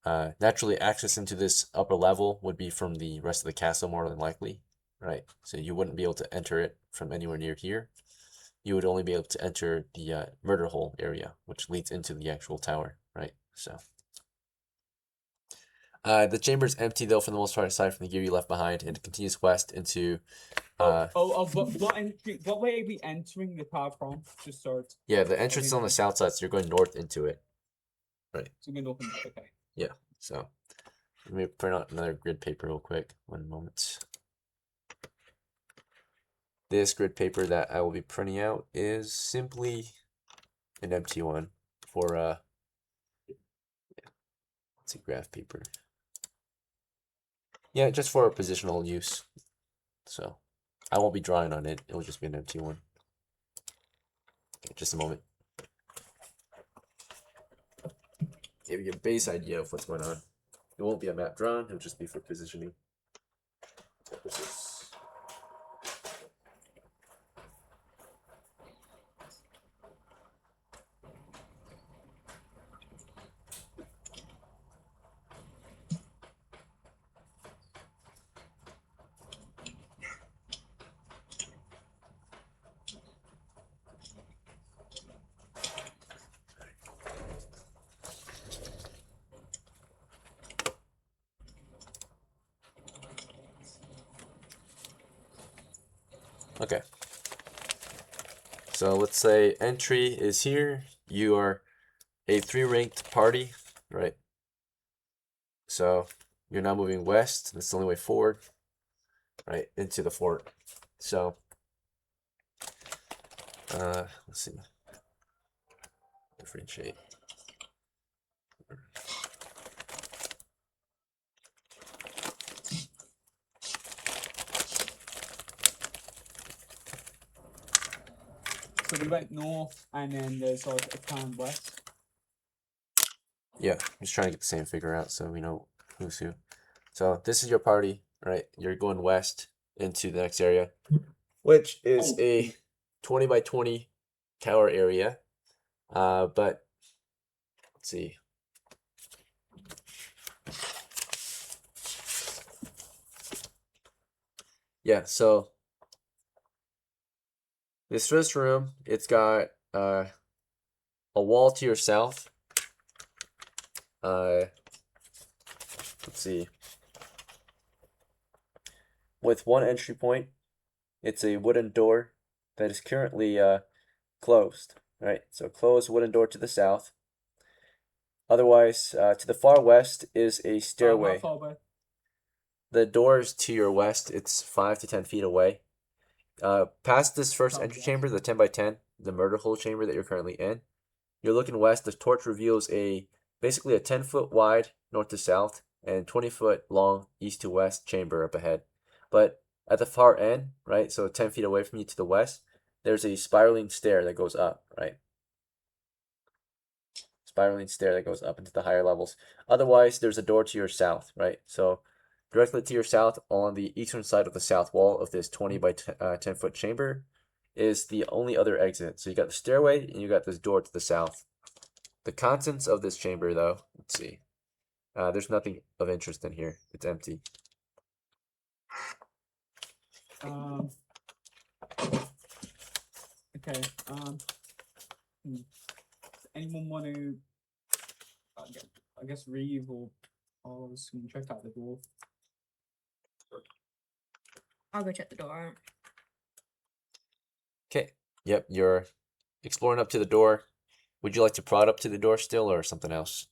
[SPEAKER 1] Naturally, access into this upper level would be from the rest of the castle, more than likely, right? So you wouldn't be able to enter it from anywhere near here. You would only be able to enter the murder hole area, which leads into the actual tower, right? So the chamber is empty, though, for the most part, aside from the gear you left behind, and it continues west into
[SPEAKER 2] What way are we entering the tower from? Just so it's
[SPEAKER 1] yeah, the entrance is on the south side, so you're going north into it.
[SPEAKER 2] so we open. Okay.
[SPEAKER 1] Yeah, so let me print out another grid paper real quick. 1 moment. This grid paper that I will be printing out is simply an empty one for it's a graph paper. Yeah, just for positional use. So I won't be drawing on it. It'll just be an empty one. Okay, just a moment. Give you a base idea of what's going on. It won't be a map drawn. It'll just be for positioning purposes. Okay. So let's say entry is here. You are a 3-ranked party, right? So you're now moving west. That's the only way forward, right, into the fort. So let's see. Differentiate.
[SPEAKER 2] So we went north, and then there's like a town west.
[SPEAKER 1] Yeah, I'm just trying to get the same figure out so we know who's who. So this is your party, right? You're going west into the next area, which is a 20 by 20 tower area. But let's see. Yeah, so this first room, it's got a wall to your south. Let's see. With one entry point, it's a wooden door that is currently closed, right? So closed wooden door to the south. Otherwise, to the far west is a stairway.
[SPEAKER 2] How far away?
[SPEAKER 1] The doors to your west, it's 5 to 10 feet away. Past this first entry chamber, the 10 by 10, the murder hole chamber that you're currently in, you're looking west. The torch reveals basically a 10-foot wide north to south and 20-foot long east to west chamber up ahead. But at the far end, right, so 10 feet away from you to the west, there's a spiraling stair that goes up, right? Spiraling stair that goes up into the higher levels. Otherwise, there's a door to your south, right? So directly to your south on the eastern side of the south wall of this 20 by 10-foot chamber is the only other exit. So you got the stairway and you got this door to the south. The contents of this chamber, though, let's see. There's nothing of interest in here. It's empty.
[SPEAKER 2] Okay. Anyone want to? I guess Reeve or Oz can check out the door.
[SPEAKER 5] I'll go check the door out.
[SPEAKER 1] Okay. Yep, you're exploring up to the door. Would you like to prod up to the door still or something else?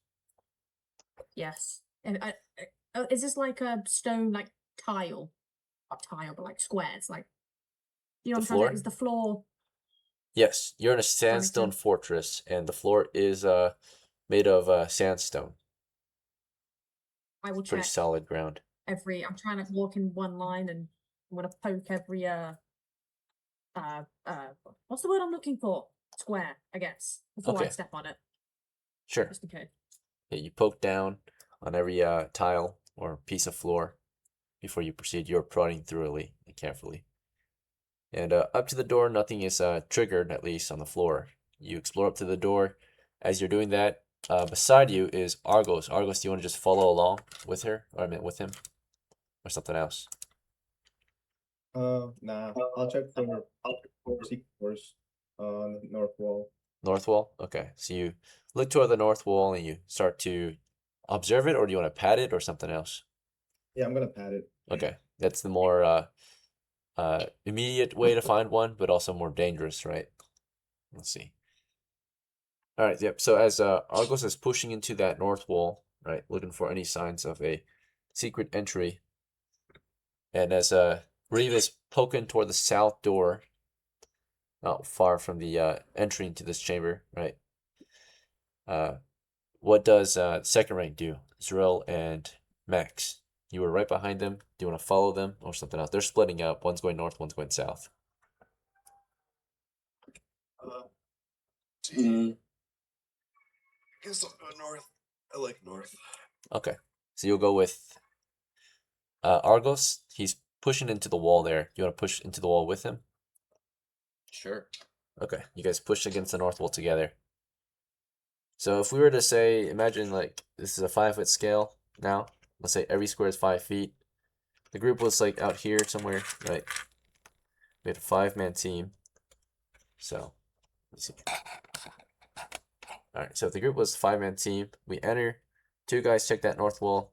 [SPEAKER 5] Yes. And is this like a stone, like tile? Not tile, but like squares, like. You know
[SPEAKER 1] The
[SPEAKER 5] what I'm trying to
[SPEAKER 1] floor?
[SPEAKER 5] say? Is the floor?
[SPEAKER 1] Yes, you're in a sandstone
[SPEAKER 5] sense.
[SPEAKER 1] fortress, and the floor is made of sandstone.
[SPEAKER 5] I will
[SPEAKER 1] Pretty
[SPEAKER 5] check
[SPEAKER 1] solid ground.
[SPEAKER 5] I'm trying to walk in one line, and I'm gonna poke every what's the word I'm looking for? Square, I guess, before I
[SPEAKER 1] Okay.
[SPEAKER 5] step on it,
[SPEAKER 1] Sure.
[SPEAKER 5] just in case.
[SPEAKER 1] Yeah, you poke down on every tile or piece of floor before you proceed. You're prodding thoroughly and carefully. And up to the door, nothing is triggered, at least on the floor. You explore up to the door. As you're doing that, beside you is Argos. Argos, do you want to just follow along with her? Or I mean, with him? Or something else?
[SPEAKER 6] Nah. I'll check for secret doors on the north wall.
[SPEAKER 1] North wall? Okay. So you look toward the north wall and you start to observe it, or do you want to pat it or something else?
[SPEAKER 6] Yeah, I'm gonna pat it.
[SPEAKER 1] Okay. That's the more immediate way to find one, but also more dangerous, right? Let's see. All right, yep. So as Argos is pushing into that north wall, right, looking for any signs of a secret entry, and as REEVE is poking toward the south door, not far from the entry into this chamber, right? What does second rank do? ZRILL and Max. You were right behind them. Do you want to follow them or something else? They're splitting up. One's going north, one's going south.
[SPEAKER 3] Guess I'll go north. I like north.
[SPEAKER 1] Okay. So you'll go with Argos. He's pushing into the wall there. You want to push into the wall with him?
[SPEAKER 3] Sure.
[SPEAKER 1] Okay. You guys push against the north wall together. So if we were to say, imagine like this is a 5-foot scale now. Let's say every square is 5 feet. The group was like out here somewhere, right? We had a 5-man team. So let's see. Alright, so if the group was a 5-man team, we enter. 2 guys check that north wall.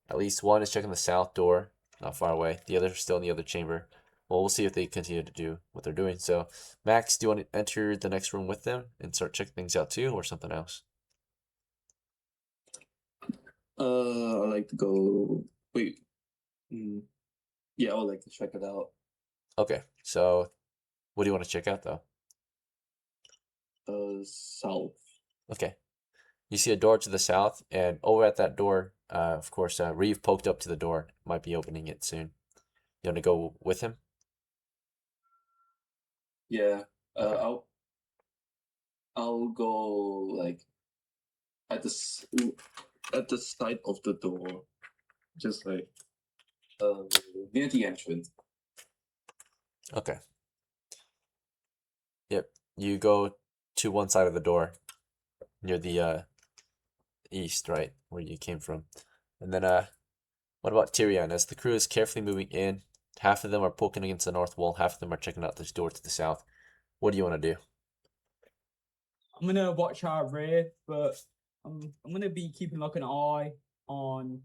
[SPEAKER 1] At least one is checking the south door, not far away. The others are still in the other chamber. Well, we'll see if they continue to do what they're doing. So, Max, do you want to enter the next room with them and start checking things out too, or something else?
[SPEAKER 4] I like to go. Wait. Yeah, I would like to check it out.
[SPEAKER 1] Okay, so what do you want to check out though?
[SPEAKER 4] South.
[SPEAKER 1] Okay. You see a door to the south, and over at that door, of course, REEVE poked up to the door. Might be opening it soon. You want to go with him?
[SPEAKER 4] Yeah.
[SPEAKER 1] Okay.
[SPEAKER 4] I'll go like at the side of the door, just like near the entrance.
[SPEAKER 1] Okay. Yep. You go to one side of the door near the east, right, where you came from. And then what about TYRION? As the crew is carefully moving in, half of them are poking against the north wall, half of them are checking out this door to the south. What do you want to do?
[SPEAKER 2] I'm gonna watch our rear, but I'm gonna be keeping like an eye on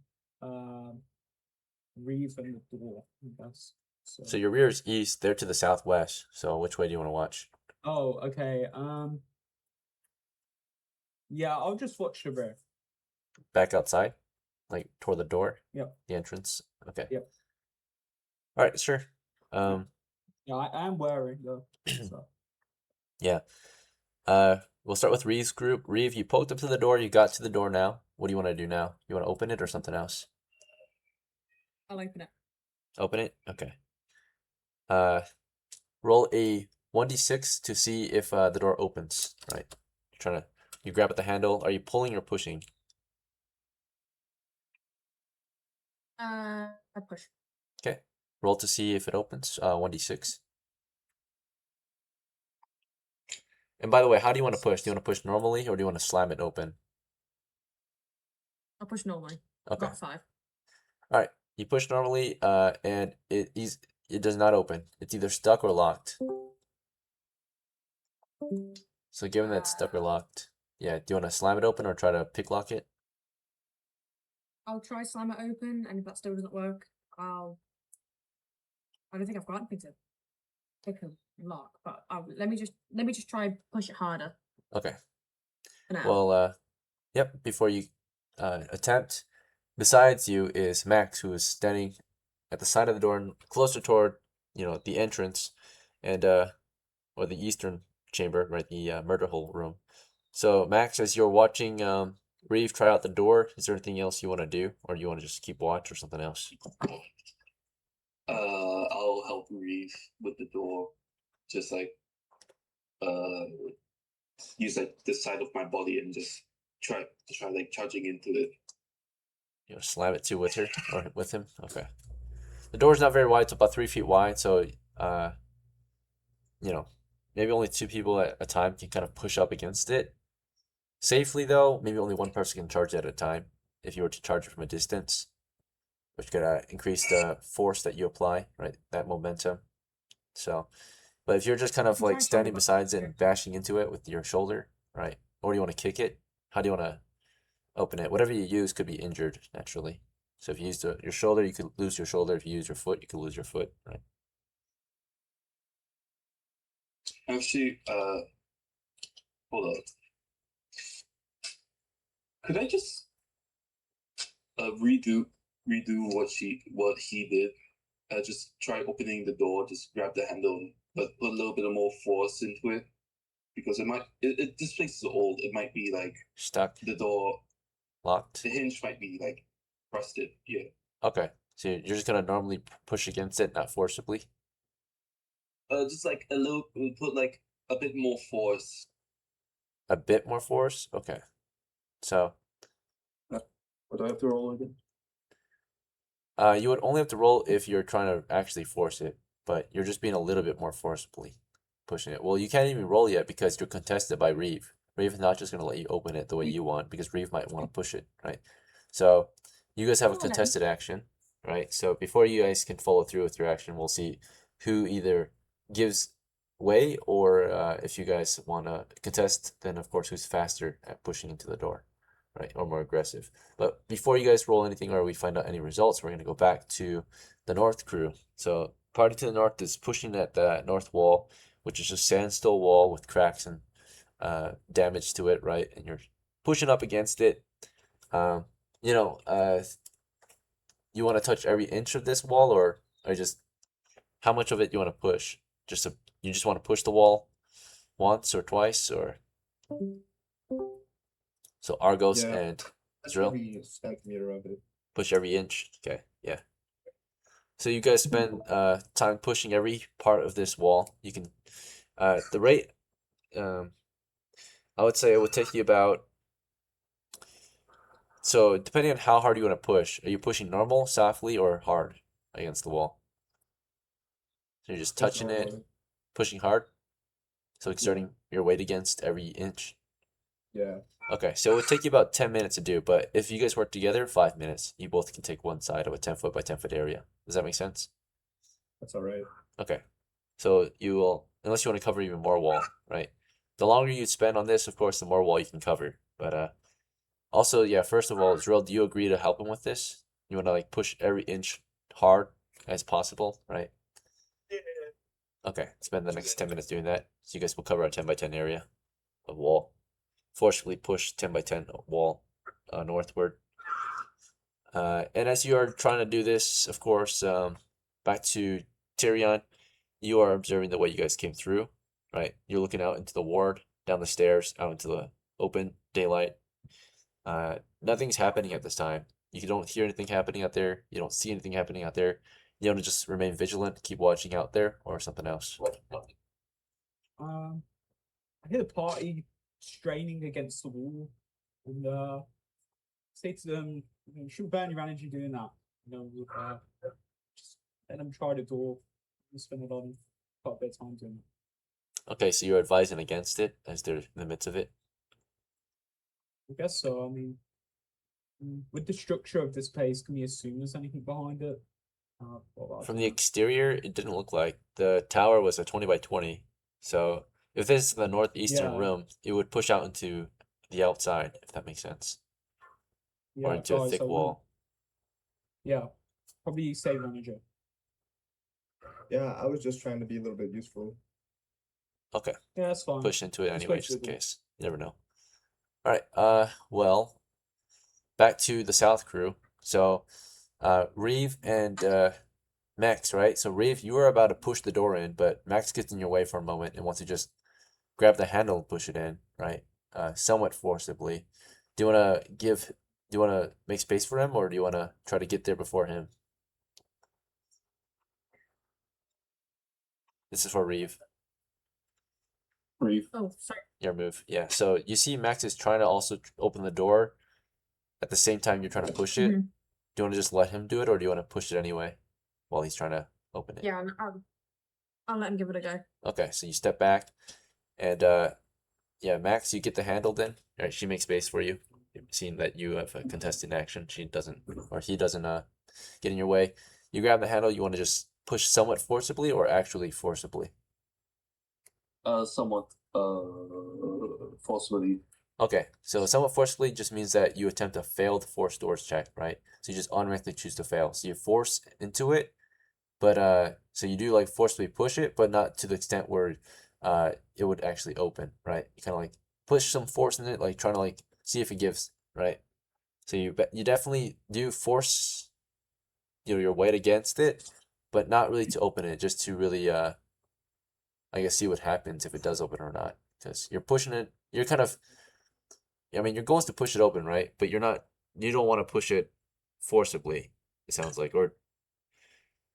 [SPEAKER 2] Reeve and the door, I guess.
[SPEAKER 1] So your rear is east, they're to the southwest. So which way do you want to watch?
[SPEAKER 2] Oh, okay. Yeah, I'll just watch the rear.
[SPEAKER 1] Back outside? Like toward the door?
[SPEAKER 2] Yep.
[SPEAKER 1] The entrance? Okay.
[SPEAKER 2] Yep.
[SPEAKER 1] All right, sure.
[SPEAKER 2] Yeah, I am wearing though. So.
[SPEAKER 1] Yeah. We'll start with Reeve's group. Reeve, you poked up to the door, you got to the door now. What do you want to do now? You want to open it or something else?
[SPEAKER 5] I'll open it.
[SPEAKER 1] Open it? Okay. Roll a 1d6 to see if the door opens. Right. You grab at the handle. Are you pulling or pushing?
[SPEAKER 5] I push.
[SPEAKER 1] Okay. Roll to see if it opens. 1d6. And by the way, how do you want to push? Do you want to push normally or do you want to slam it open?
[SPEAKER 5] I'll push normally.
[SPEAKER 1] Okay.
[SPEAKER 5] Got 5.
[SPEAKER 1] All right. You push normally, and it does not open. It's either stuck or locked. So given that it's stuck or locked, yeah, do you want to slam it open or try to pick lock it?
[SPEAKER 5] I'll try slam it open, and if that still doesn't work, I don't think I've got anything to pick a lock, but let me just try push it harder.
[SPEAKER 1] Okay.
[SPEAKER 5] For now.
[SPEAKER 1] Well, yep. Before you attempt, besides you is Max, who is standing at the side of the door, closer toward the entrance, and or the eastern chamber, right, the murder hole room. So Max, as you're watching Reeve try out the door, is there anything else you want to do, or you want to just keep watch or something else?
[SPEAKER 7] I'll help Reeve with the door, just like use like the side of my body and just try like charging into it.
[SPEAKER 1] You know, slam it too with her or with him. Okay. The door's not very wide; it's about 3 feet wide, so maybe only 2 people at a time can kind of push up against it. Safely though, maybe only one person can charge at a time. If you were to charge it from a distance, which could increase the force that you apply, right? That momentum. So, but if you're just kind of like standing beside it and bashing into it with your shoulder, right? Or do you want to kick it? How do you want to open it? Whatever you use could be injured naturally. So if you use your shoulder, you could lose your shoulder. If you use your foot, you could lose your foot, right?
[SPEAKER 7] Actually, hold up. Could I just redo what he did? Just try opening the door. Just grab the handle, but put a little bit more force into it, because this place is old. It might be like
[SPEAKER 1] Stuck,
[SPEAKER 7] the door
[SPEAKER 1] locked.
[SPEAKER 7] The hinge might be like rusted. Yeah.
[SPEAKER 1] Okay, so you're just gonna normally push against it, not forcibly.
[SPEAKER 7] Just like a little, put like a bit more force.
[SPEAKER 1] A bit more force. Okay, so
[SPEAKER 4] What do I have to roll again?
[SPEAKER 1] you would only have to roll if you're trying to actually force it, but you're just being a little bit more forcibly pushing it. Well, you can't even roll yet because you're contested by Reeve. Reeve is not just gonna let you open it the way you want because Reeve might want to push it, right? So you guys have a contested action, right? So before you guys can follow through with your action, we'll see who either gives way or if you guys want to contest, then of course who's faster at pushing into the door, right? Or more aggressive. But before you guys roll anything or we find out any results, we're going to go back to the north crew. So party to the north is pushing at the north wall, which is a sandstone wall with cracks and damage to it, right? And you're pushing up against it. You want to touch every inch of this wall, or just how much of it you want to push? You just want to push the wall once or twice, or so Argos
[SPEAKER 6] Yeah.
[SPEAKER 1] and ZRILL
[SPEAKER 6] Every centimeter of it.
[SPEAKER 1] push every inch. Okay, yeah. So you guys spend time pushing every part of this wall. You can the rate I would say it would take you about. So depending on how hard you want to push, are you pushing normal, softly, or hard against the wall? So you're just touching it, pushing hard. So exerting your weight against every inch.
[SPEAKER 6] Yeah.
[SPEAKER 1] Okay, so it would take you about 10 minutes to do, but if you guys work together, 5 minutes. You both can take one side of a 10-foot by 10-foot area. Does that make sense?
[SPEAKER 6] That's all right.
[SPEAKER 1] Okay. So you will, unless you want to cover even more wall, right? The longer you spend on this, of course, the more wall you can cover. But also, yeah, first of all, ZRILL, do you agree to help him with this? You want to like push every inch hard as possible, right? Okay, spend the next 10 minutes doing that. So you guys will cover a 10 by 10 area of wall. Forcefully push 10 by 10 wall northward. And as you are trying to do this, of course, back to TYRION, you are observing the way you guys came through, right? You're looking out into the ward, down the stairs, out into the open daylight. Nothing's happening at this time. You don't hear anything happening out there. You don't see anything happening out there. You want to just remain vigilant, keep watching out there, or something else.
[SPEAKER 2] I hear the party straining against the wall, and say to them, "You should burn your energy doing that." Just let them try the door. And spend it on quite a bit of time doing it.
[SPEAKER 1] Okay, so you're advising against it as they're in the midst of it.
[SPEAKER 2] I guess so. I mean, with the structure of this place, can we assume there's anything behind it?
[SPEAKER 1] From the exterior, it didn't look like. The tower was a 20 by 20. So if this is the northeastern
[SPEAKER 2] Yeah.
[SPEAKER 1] room, it would push out into the outside, if that makes sense. Or into a
[SPEAKER 2] guys,
[SPEAKER 1] thick
[SPEAKER 2] I wouldn't-
[SPEAKER 1] wall.
[SPEAKER 2] Yeah, probably save energy.
[SPEAKER 6] Yeah, I was just trying to be a little bit useful.
[SPEAKER 1] Okay,
[SPEAKER 2] Yeah, that's fine.
[SPEAKER 1] push into it
[SPEAKER 2] Let's
[SPEAKER 1] anyway,
[SPEAKER 2] go
[SPEAKER 1] just in
[SPEAKER 2] to the-
[SPEAKER 1] case. You never know. Alright, well, back to the south crew. So, REEVE and Max, right? So REEVE, you were about to push the door in, but Max gets in your way for a moment and wants to just grab the handle and push it in, right? Somewhat forcibly. Do you want to make space for him, or do you want to try to get there before him? This is for REEVE.
[SPEAKER 7] Brief.
[SPEAKER 5] Oh, sorry.
[SPEAKER 1] Your move. Yeah. So you see Max is trying to also open the door at the same time you're trying to push it.
[SPEAKER 5] Mhm.
[SPEAKER 1] Do you want to just let him do it, or do you want to push it anyway while he's trying to open it?
[SPEAKER 5] Yeah, I'll let him give it a go.
[SPEAKER 1] Okay, so you step back and yeah, Max, you get the handle then. All right, she makes space for you. Seeing that you have a contested action, she doesn't, or he doesn't get in your way. You grab the handle, you want to just push somewhat forcibly or actually forcibly?
[SPEAKER 7] Somewhat forcefully.
[SPEAKER 1] Okay, so somewhat forcibly just means that you attempt a failed force doors check, right? So you just automatically choose to fail. So you force into it, but so you do like forcibly push it, but not to the extent where it would actually open, right? You kind of like push some force in it, like trying to like see if it gives, right? So you definitely do force your weight against it, but not really to open it, just to really I guess see what happens if it does open or not. Because you're pushing it, you're kind of, I mean, your goal is to push it open, right? But you don't want to push it forcibly, it sounds like, or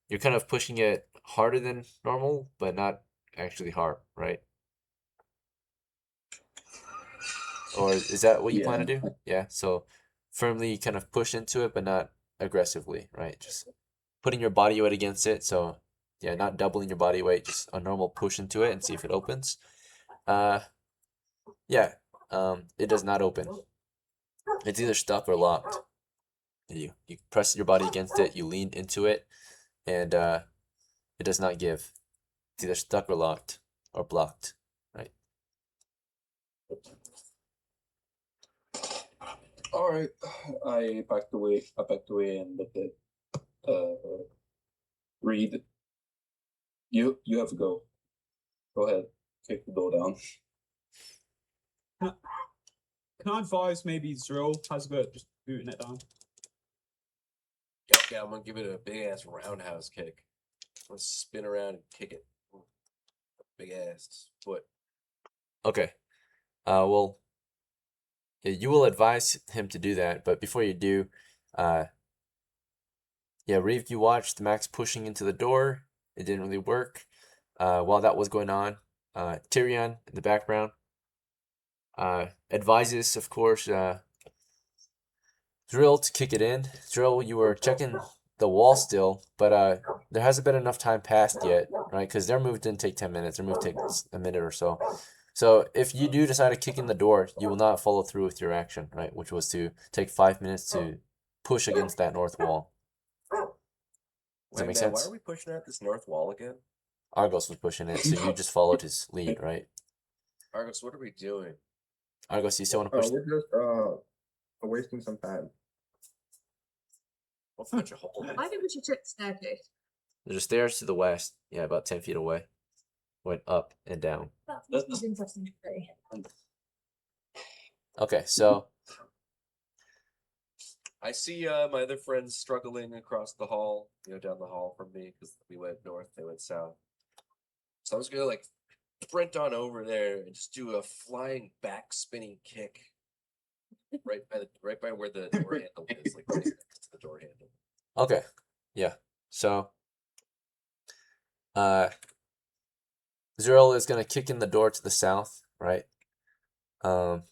[SPEAKER 1] you're kind of pushing it harder than normal, but not actually hard, right? Or is that what you plan to do? Yeah, so firmly kind of push into it, but not aggressively, right? Just putting your body weight against it. So yeah, not doubling your body weight, just a normal push into it and see if it opens. Yeah, it does not open. It's either stuck or locked. You press your body against it, you lean into it, and it does not give. It's either stuck or locked or blocked, right?
[SPEAKER 7] All right, I backed away. I backed away and let it read. You have to go. Go ahead, kick the door down.
[SPEAKER 2] Can I advise maybe ZRILL has a go at just booting it down?
[SPEAKER 3] Okay, I'm gonna give it a big ass roundhouse kick. I'm gonna spin around and kick it. Big ass foot.
[SPEAKER 1] Okay. Well, yeah, you will advise him to do that, but before you do, yeah, REEVE, you watched Max pushing into the door. It didn't really work. While that was going on, TYRION in the background, advises, of course, ZRILL to kick it in. ZRILL, you were checking the wall still, but there hasn't been enough time passed yet, right? Because their move didn't take 10 minutes. Their move takes a minute or so. So if you do decide to kick in the door, you will not follow through with your action, right? Which was to take 5 minutes to push against that north wall. Does that make
[SPEAKER 3] Why
[SPEAKER 1] sense?
[SPEAKER 3] are we pushing at this north wall again?
[SPEAKER 1] Argos was pushing it, so you just followed his lead, right?
[SPEAKER 3] Argos, what are we doing?
[SPEAKER 1] Argos, you still want to push?
[SPEAKER 6] We're just wasting some time.
[SPEAKER 3] What bunch of hole?
[SPEAKER 5] I think we should check the staircase.
[SPEAKER 1] There's stairs to the west. Yeah, about 10 feet away. Went up and down.
[SPEAKER 5] That's interesting to see.
[SPEAKER 1] Okay, so
[SPEAKER 3] I see my other friends struggling across the hall, down the hall from me, because we went north, they went south. So I was gonna like sprint on over there and just do a flying back spinning kick right by where the door handle is, like right next to the door handle.
[SPEAKER 1] okay, yeah. So ZRILL is gonna kick in the door to the south, right? You're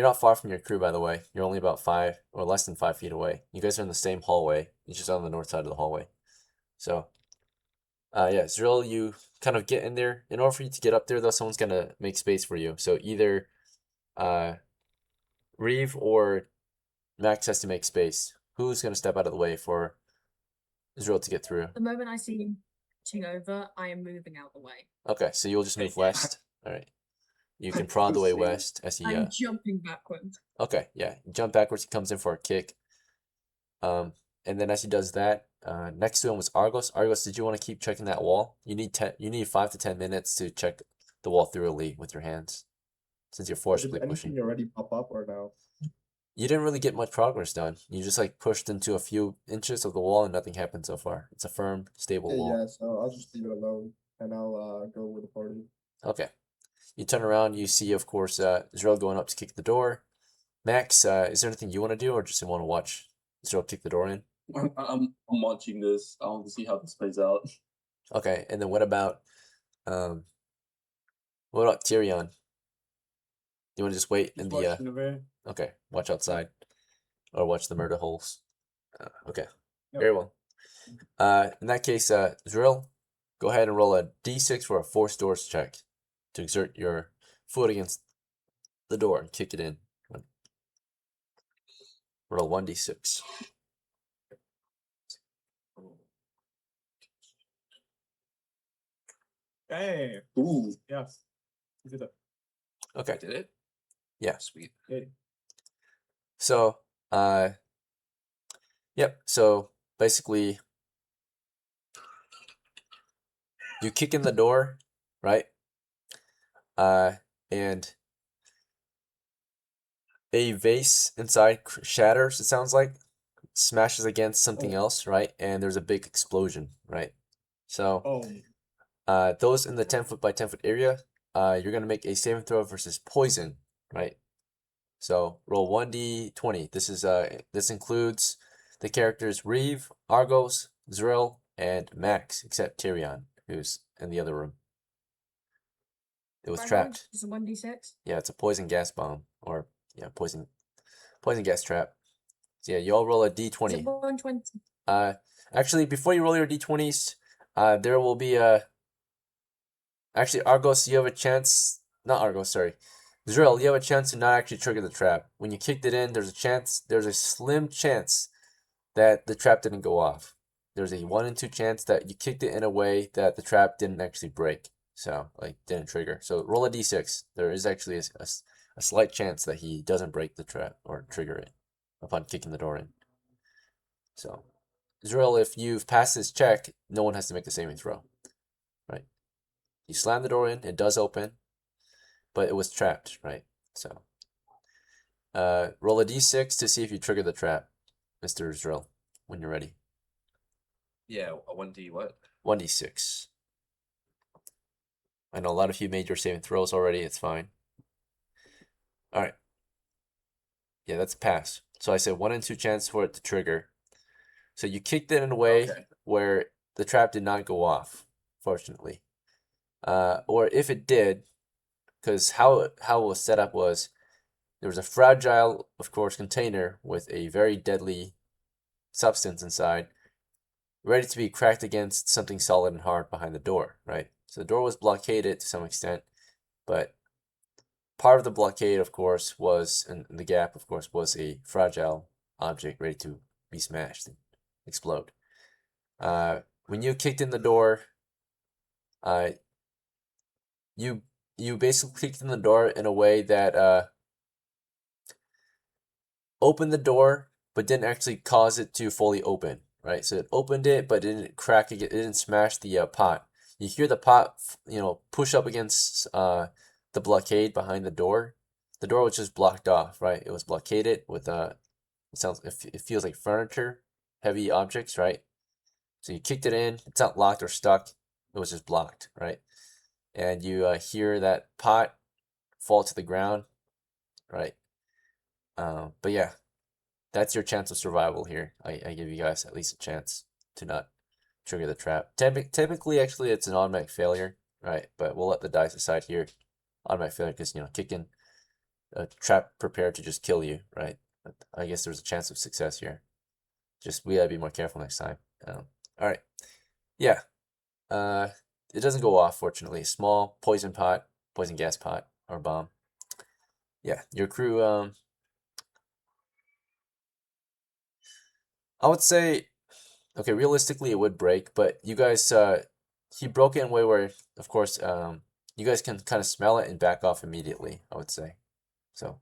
[SPEAKER 1] not far from your crew, by the way. You're only about 5 or less than 5 feet away. You guys are in the same hallway. You're just on the north side of the hallway. So, yeah, ZRILL, you kind of get in there. In order for you to get up there, though, someone's gonna make space for you. So either REEVE or Max has to make space. Who's gonna step out of the way for ZRILL to get through?
[SPEAKER 5] The moment I see him pitching over, I am moving out the way.
[SPEAKER 1] Okay, so you'll just move west. All right. You can prod the way west as he.
[SPEAKER 5] I'm jumping backwards.
[SPEAKER 1] Okay, yeah. Jump backwards. He comes in for a kick. And then as he does that, next to him was Argos. Argos, did you want to keep checking that wall? You need 5 to 10 minutes to check the wall thoroughly with your hands, since you're forcibly
[SPEAKER 6] Did
[SPEAKER 1] pushing.
[SPEAKER 6] anything already pop up or no?
[SPEAKER 1] You didn't really get much progress done. You just like pushed into a few inches of the wall and nothing happened so far. It's a firm, stable wall.
[SPEAKER 6] Yeah, so I'll just leave it alone and I'll go with the party.
[SPEAKER 1] Okay. You turn around, you see, of course, ZRILL going up to kick the door. Max, is there anything you want to do, or just want to watch ZRILL kick the door in?
[SPEAKER 7] I'm watching this. I want to see how this plays out.
[SPEAKER 1] Okay, and then what about TYRION? You want to just wait in the okay, watch outside, or watch the murder holes. Okay, very well. In that case, ZRILL, go ahead and roll a d6 for a force doors check to exert your foot against the door and kick it in. Roll 1d6.
[SPEAKER 2] Hey.
[SPEAKER 7] Ooh.
[SPEAKER 2] Yes. You did it.
[SPEAKER 1] Okay.
[SPEAKER 3] Did it?
[SPEAKER 1] Yeah.
[SPEAKER 3] Sweet.
[SPEAKER 2] Okay.
[SPEAKER 1] So, yep. So basically, you kick in the door, right? And a vase inside shatters. It sounds like smashes against something else, right? And there's a big explosion, right? So, those in the 10 foot by 10 foot area, you're gonna make a saving throw versus poison, right? So roll 1d20. This includes the characters REEVE, Argos, ZRILL, and Max, except TYRION, who's in the other room. It was trapped.
[SPEAKER 5] It's a 1d6.
[SPEAKER 1] Yeah, it's a poison gas bomb, or yeah, poison gas trap. So yeah, you all roll a
[SPEAKER 5] Is it
[SPEAKER 1] d20.
[SPEAKER 5] 120?
[SPEAKER 1] Actually, before you roll your d20s, there will be a. Actually, Argos, you have a chance. Not Argos, sorry. ZRILL, you have a chance to not actually trigger the trap. When you kicked it in, there's a slim chance that the trap didn't go off. There's a 1 in 2 chance that you kicked it in a way that the trap didn't actually break. So, like, didn't trigger. So, roll a d6. There is actually a slight chance that he doesn't break the trap or trigger it upon kicking the door in. So, ZRILL, if you've passed this check, no one has to make the saving throw. Right? You slam the door in, it does open, but it was trapped, right? So, roll a d6 to see if you trigger the trap, Mr. ZRILL, when you're ready.
[SPEAKER 3] Yeah, a 1d what?
[SPEAKER 1] 1d6. I know a lot of you made your saving throws already. It's fine. All right. Yeah, that's a pass. So I said 1 in 2 chance for it to trigger. So you kicked it in a way where the trap did not go off, fortunately. Or if it did, because how it was set up was there was a fragile, of course, container with a very deadly substance inside, ready to be cracked against something solid and hard behind the door, right? So the door was blockaded to some extent, but part of the blockade, of course, was, and the gap, of course, was a fragile object ready to be smashed and explode. When you kicked in the door, you basically kicked in the door in a way that opened the door, but didn't actually cause it to fully open, right? So it opened it, but it didn't crack it. It didn't smash the pot. You hear the pot, push up against the blockade behind the door. The door was just blocked off, right? It was blockaded with it feels like furniture, heavy objects, right? So you kicked it in. It's not locked or stuck. It was just blocked, right? And you hear that pot fall to the ground, right? But yeah, that's your chance of survival here. I give you guys at least a chance to not trigger the trap. Typically, actually, it's an automatic failure, right? But we'll let the dice decide here. Automatic failure because, kicking a trap prepared to just kill you, right? But I guess there's a chance of success here. Just, we gotta be more careful next time. All right. Yeah. It doesn't go off, fortunately. Small poison gas pot, or bomb. Yeah, your crew, I would say, okay, realistically it would break, but you guys, he broke it in a way where, of course, you guys can kind of smell it and back off immediately, I would say. So,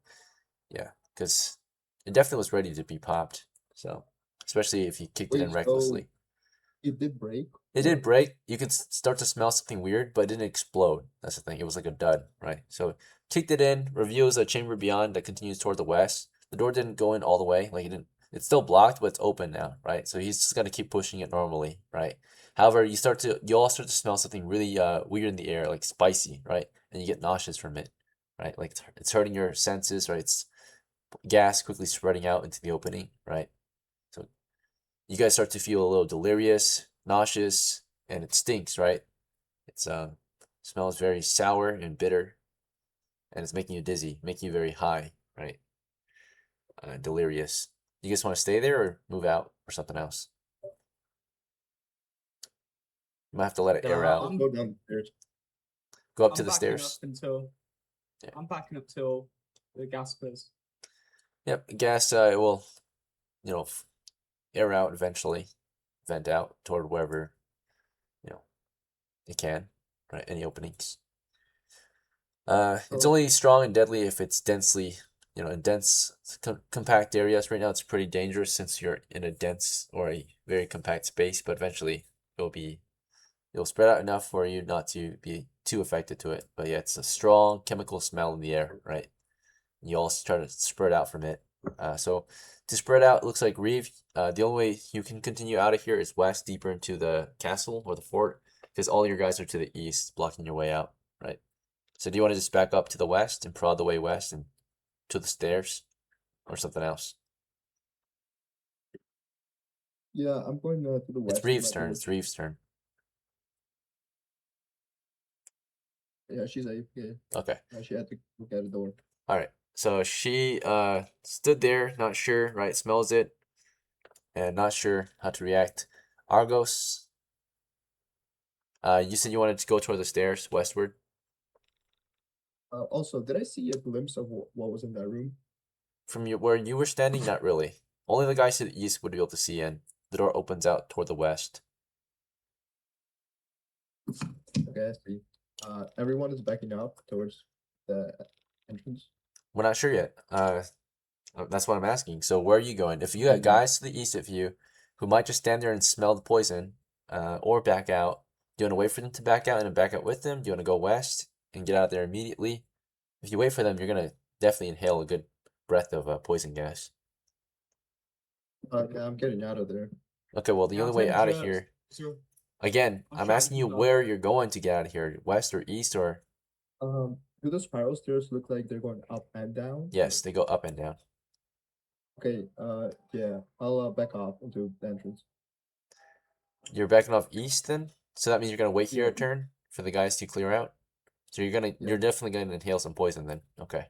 [SPEAKER 1] yeah, because it definitely was ready to be popped. So, especially if you kicked it in recklessly.
[SPEAKER 6] It did break.
[SPEAKER 1] It did break. You could start to smell something weird, but it didn't explode. That's the thing. It was like a dud, right? So, kicked it in. Reveals a chamber beyond that continues toward the west. The door didn't go in all the way. Like, it didn't. It's still blocked, but it's open now, right? So he's just gonna keep pushing it normally, right? However, you all start to smell something really weird in the air, like spicy, right? And you get nauseous from it, right? Like it's hurting your senses, right? It's gas quickly spreading out into the opening, right? So you guys start to feel a little delirious, nauseous, and it stinks, right? It's smells very sour and bitter, and it's making you dizzy, making you very high, right? Delirious. You guys want to stay there or move out or something else? You might have to let it air out.
[SPEAKER 6] Go downstairs.
[SPEAKER 1] Go up
[SPEAKER 2] I'm
[SPEAKER 1] to the
[SPEAKER 2] backing
[SPEAKER 1] stairs.
[SPEAKER 2] up until
[SPEAKER 1] Yeah.
[SPEAKER 2] I'm backing up till the gas clears.
[SPEAKER 1] Yep, gas it will, air out eventually, vent out toward wherever, it can, right? Any openings. It's only strong and deadly if it's densely, in dense, compact areas. Right now, it's pretty dangerous since you're in a dense or a very compact space. But eventually, it'll spread out enough for you not to be too affected to it. But yeah, it's a strong chemical smell in the air, right? You all try to spread out from it. So to spread out, it looks like REEVE. The only way you can continue out of here is west, deeper into the castle or the fort, because all your guys are to the east, blocking your way out, right? So do you want to just back up to the west and prod the way west and to the stairs, or something else?
[SPEAKER 6] Yeah, I'm going to the west.
[SPEAKER 1] It's REEVE's turn. It's REEVE's turn.
[SPEAKER 6] Yeah, she's safe. Yeah.
[SPEAKER 1] Okay.
[SPEAKER 6] She had to look at the door.
[SPEAKER 1] All right. So she stood there, not sure, right? Smells it, and not sure how to react. Argos, you said you wanted to go toward the stairs westward.
[SPEAKER 6] Also, did I see a glimpse of what was in that room?
[SPEAKER 1] From where you were standing, not really. Only the guys to the east would be able to see in. The door opens out toward the west.
[SPEAKER 6] Okay, I see. Everyone is backing up towards the entrance.
[SPEAKER 1] We're not sure yet. That's what I'm asking. So where are you going? If you got guys to the east of you who might just stand there and smell the poison, or back out, do you want to wait for them to back out and then back out with them? Do you want to go west and get out there immediately? If you wait for them, you're gonna definitely inhale a good breath of poison gas.
[SPEAKER 6] Okay, I'm getting out of there.
[SPEAKER 1] Okay, well, the only way out of here, again, I'm asking you where you're going to get out of here, west or east or?
[SPEAKER 6] Do the spiral stairs look like they're going up and down?
[SPEAKER 1] Yes, they go up and down.
[SPEAKER 6] Okay, yeah, I'll back off into the entrance.
[SPEAKER 1] You're backing off east then? So that means you're gonna wait here a
[SPEAKER 6] Yeah.
[SPEAKER 1] turn for the guys to clear out? So you're definitely gonna inhale some poison then. Okay.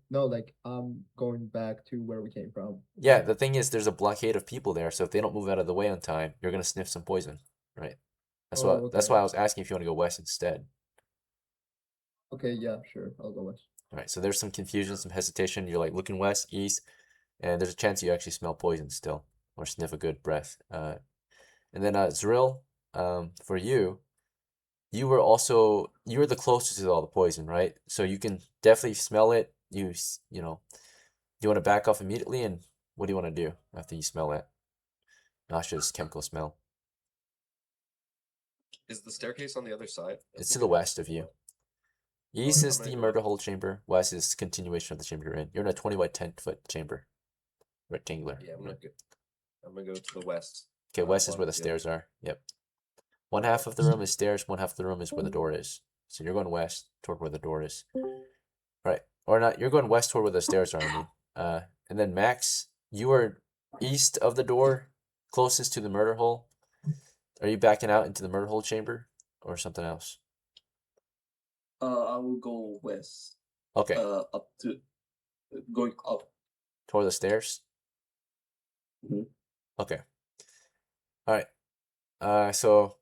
[SPEAKER 8] No, like I'm going back to where we came from.
[SPEAKER 1] Yeah, the thing is there's a blockade of people there, so if they don't move out of the way on time, you're gonna sniff some poison, right? That's
[SPEAKER 8] Oh,
[SPEAKER 1] that's
[SPEAKER 8] okay.
[SPEAKER 1] why I was asking if you want to go west instead.
[SPEAKER 8] Okay, yeah, sure. I'll go west.
[SPEAKER 1] All right, so there's some confusion, some hesitation. You're like looking west, east, and there's a chance you actually smell poison still, or sniff a good breath. And then ZRILL, for you, you were the closest to all the poison, right? So you can definitely smell it. You know, you want to back off immediately, and what do you want to do after you smell that nauseous chemical smell?
[SPEAKER 3] Is the staircase on the other side?
[SPEAKER 1] It's to the west of you. East
[SPEAKER 3] I'm
[SPEAKER 1] is
[SPEAKER 3] gonna
[SPEAKER 1] the
[SPEAKER 3] go-
[SPEAKER 1] murder hole chamber. West is continuation of the chamber you're in. You're in a 20 by 10-foot chamber, rectangular.
[SPEAKER 3] Yeah, I'm gonna go to the west.
[SPEAKER 1] Okay, west is
[SPEAKER 3] one
[SPEAKER 1] where the
[SPEAKER 3] of the
[SPEAKER 1] stairs are. Yep. One half of the room is stairs. One half of the room is where the door is. So you're going west toward where the door is. Right. Or not. You're going west toward where the stairs are. I mean. And then Max, you are east of the door, closest to the murder hole. Are you backing out into the murder hole chamber or something else?
[SPEAKER 4] I will go west.
[SPEAKER 1] Okay.
[SPEAKER 4] Up to going up.
[SPEAKER 1] Toward the stairs.
[SPEAKER 4] Mhm.
[SPEAKER 1] Okay. All right. So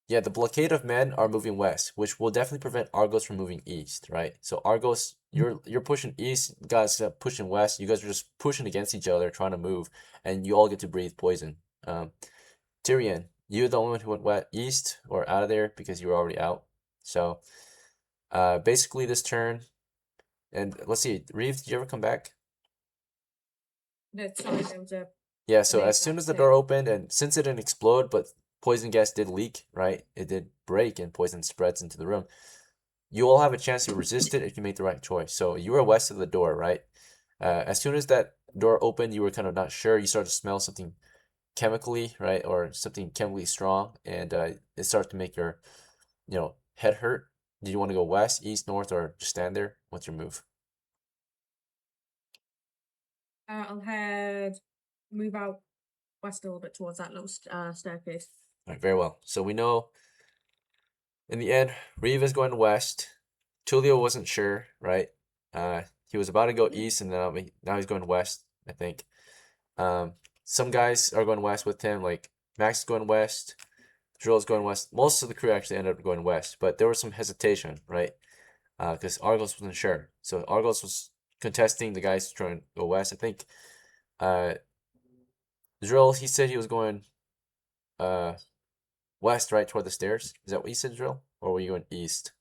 [SPEAKER 1] yeah, the blockade of men are moving west, which will definitely prevent Argos from moving east, right? So Argos, you're pushing east, guys pushing west. You guys are just pushing against each other, trying to move, and you all get to breathe poison. TYRION, you're the only one who went east or out of there because you were already out. So, basically this turn, and let's see, REEVE, did you ever come back?
[SPEAKER 5] No, sorry, there was a
[SPEAKER 1] Yeah, so
[SPEAKER 5] Amazing,
[SPEAKER 1] as soon as the
[SPEAKER 5] sick.
[SPEAKER 1] door opened, and since it didn't explode, but poison gas did leak, right? It did break and poison spreads into the room. You all have a chance to resist it if you make the right choice. So you were west of the door, right? As soon as that door opened, you were kind of not sure. You started to smell something chemically, right? Or something chemically strong, and it started to make your, head hurt. Do you want to go west, east, north, or just stand there? What's your move?
[SPEAKER 5] I'll move out west a little bit towards that little staircase.
[SPEAKER 1] All right, very well. So we know in the end, REEVE is going west. Tulio wasn't sure, right? He was about to go east, and now he's going west, I think. Some guys are going west with him, like Max is going west, ZRILL's going west. Most of the crew actually ended up going west, but there was some hesitation, right? Because Argos wasn't sure. So Argos was contesting the guys trying to go west. I think ZRILL, he said he was going west, right, toward the stairs. Is that what you said, ZRILL? Or were you going east?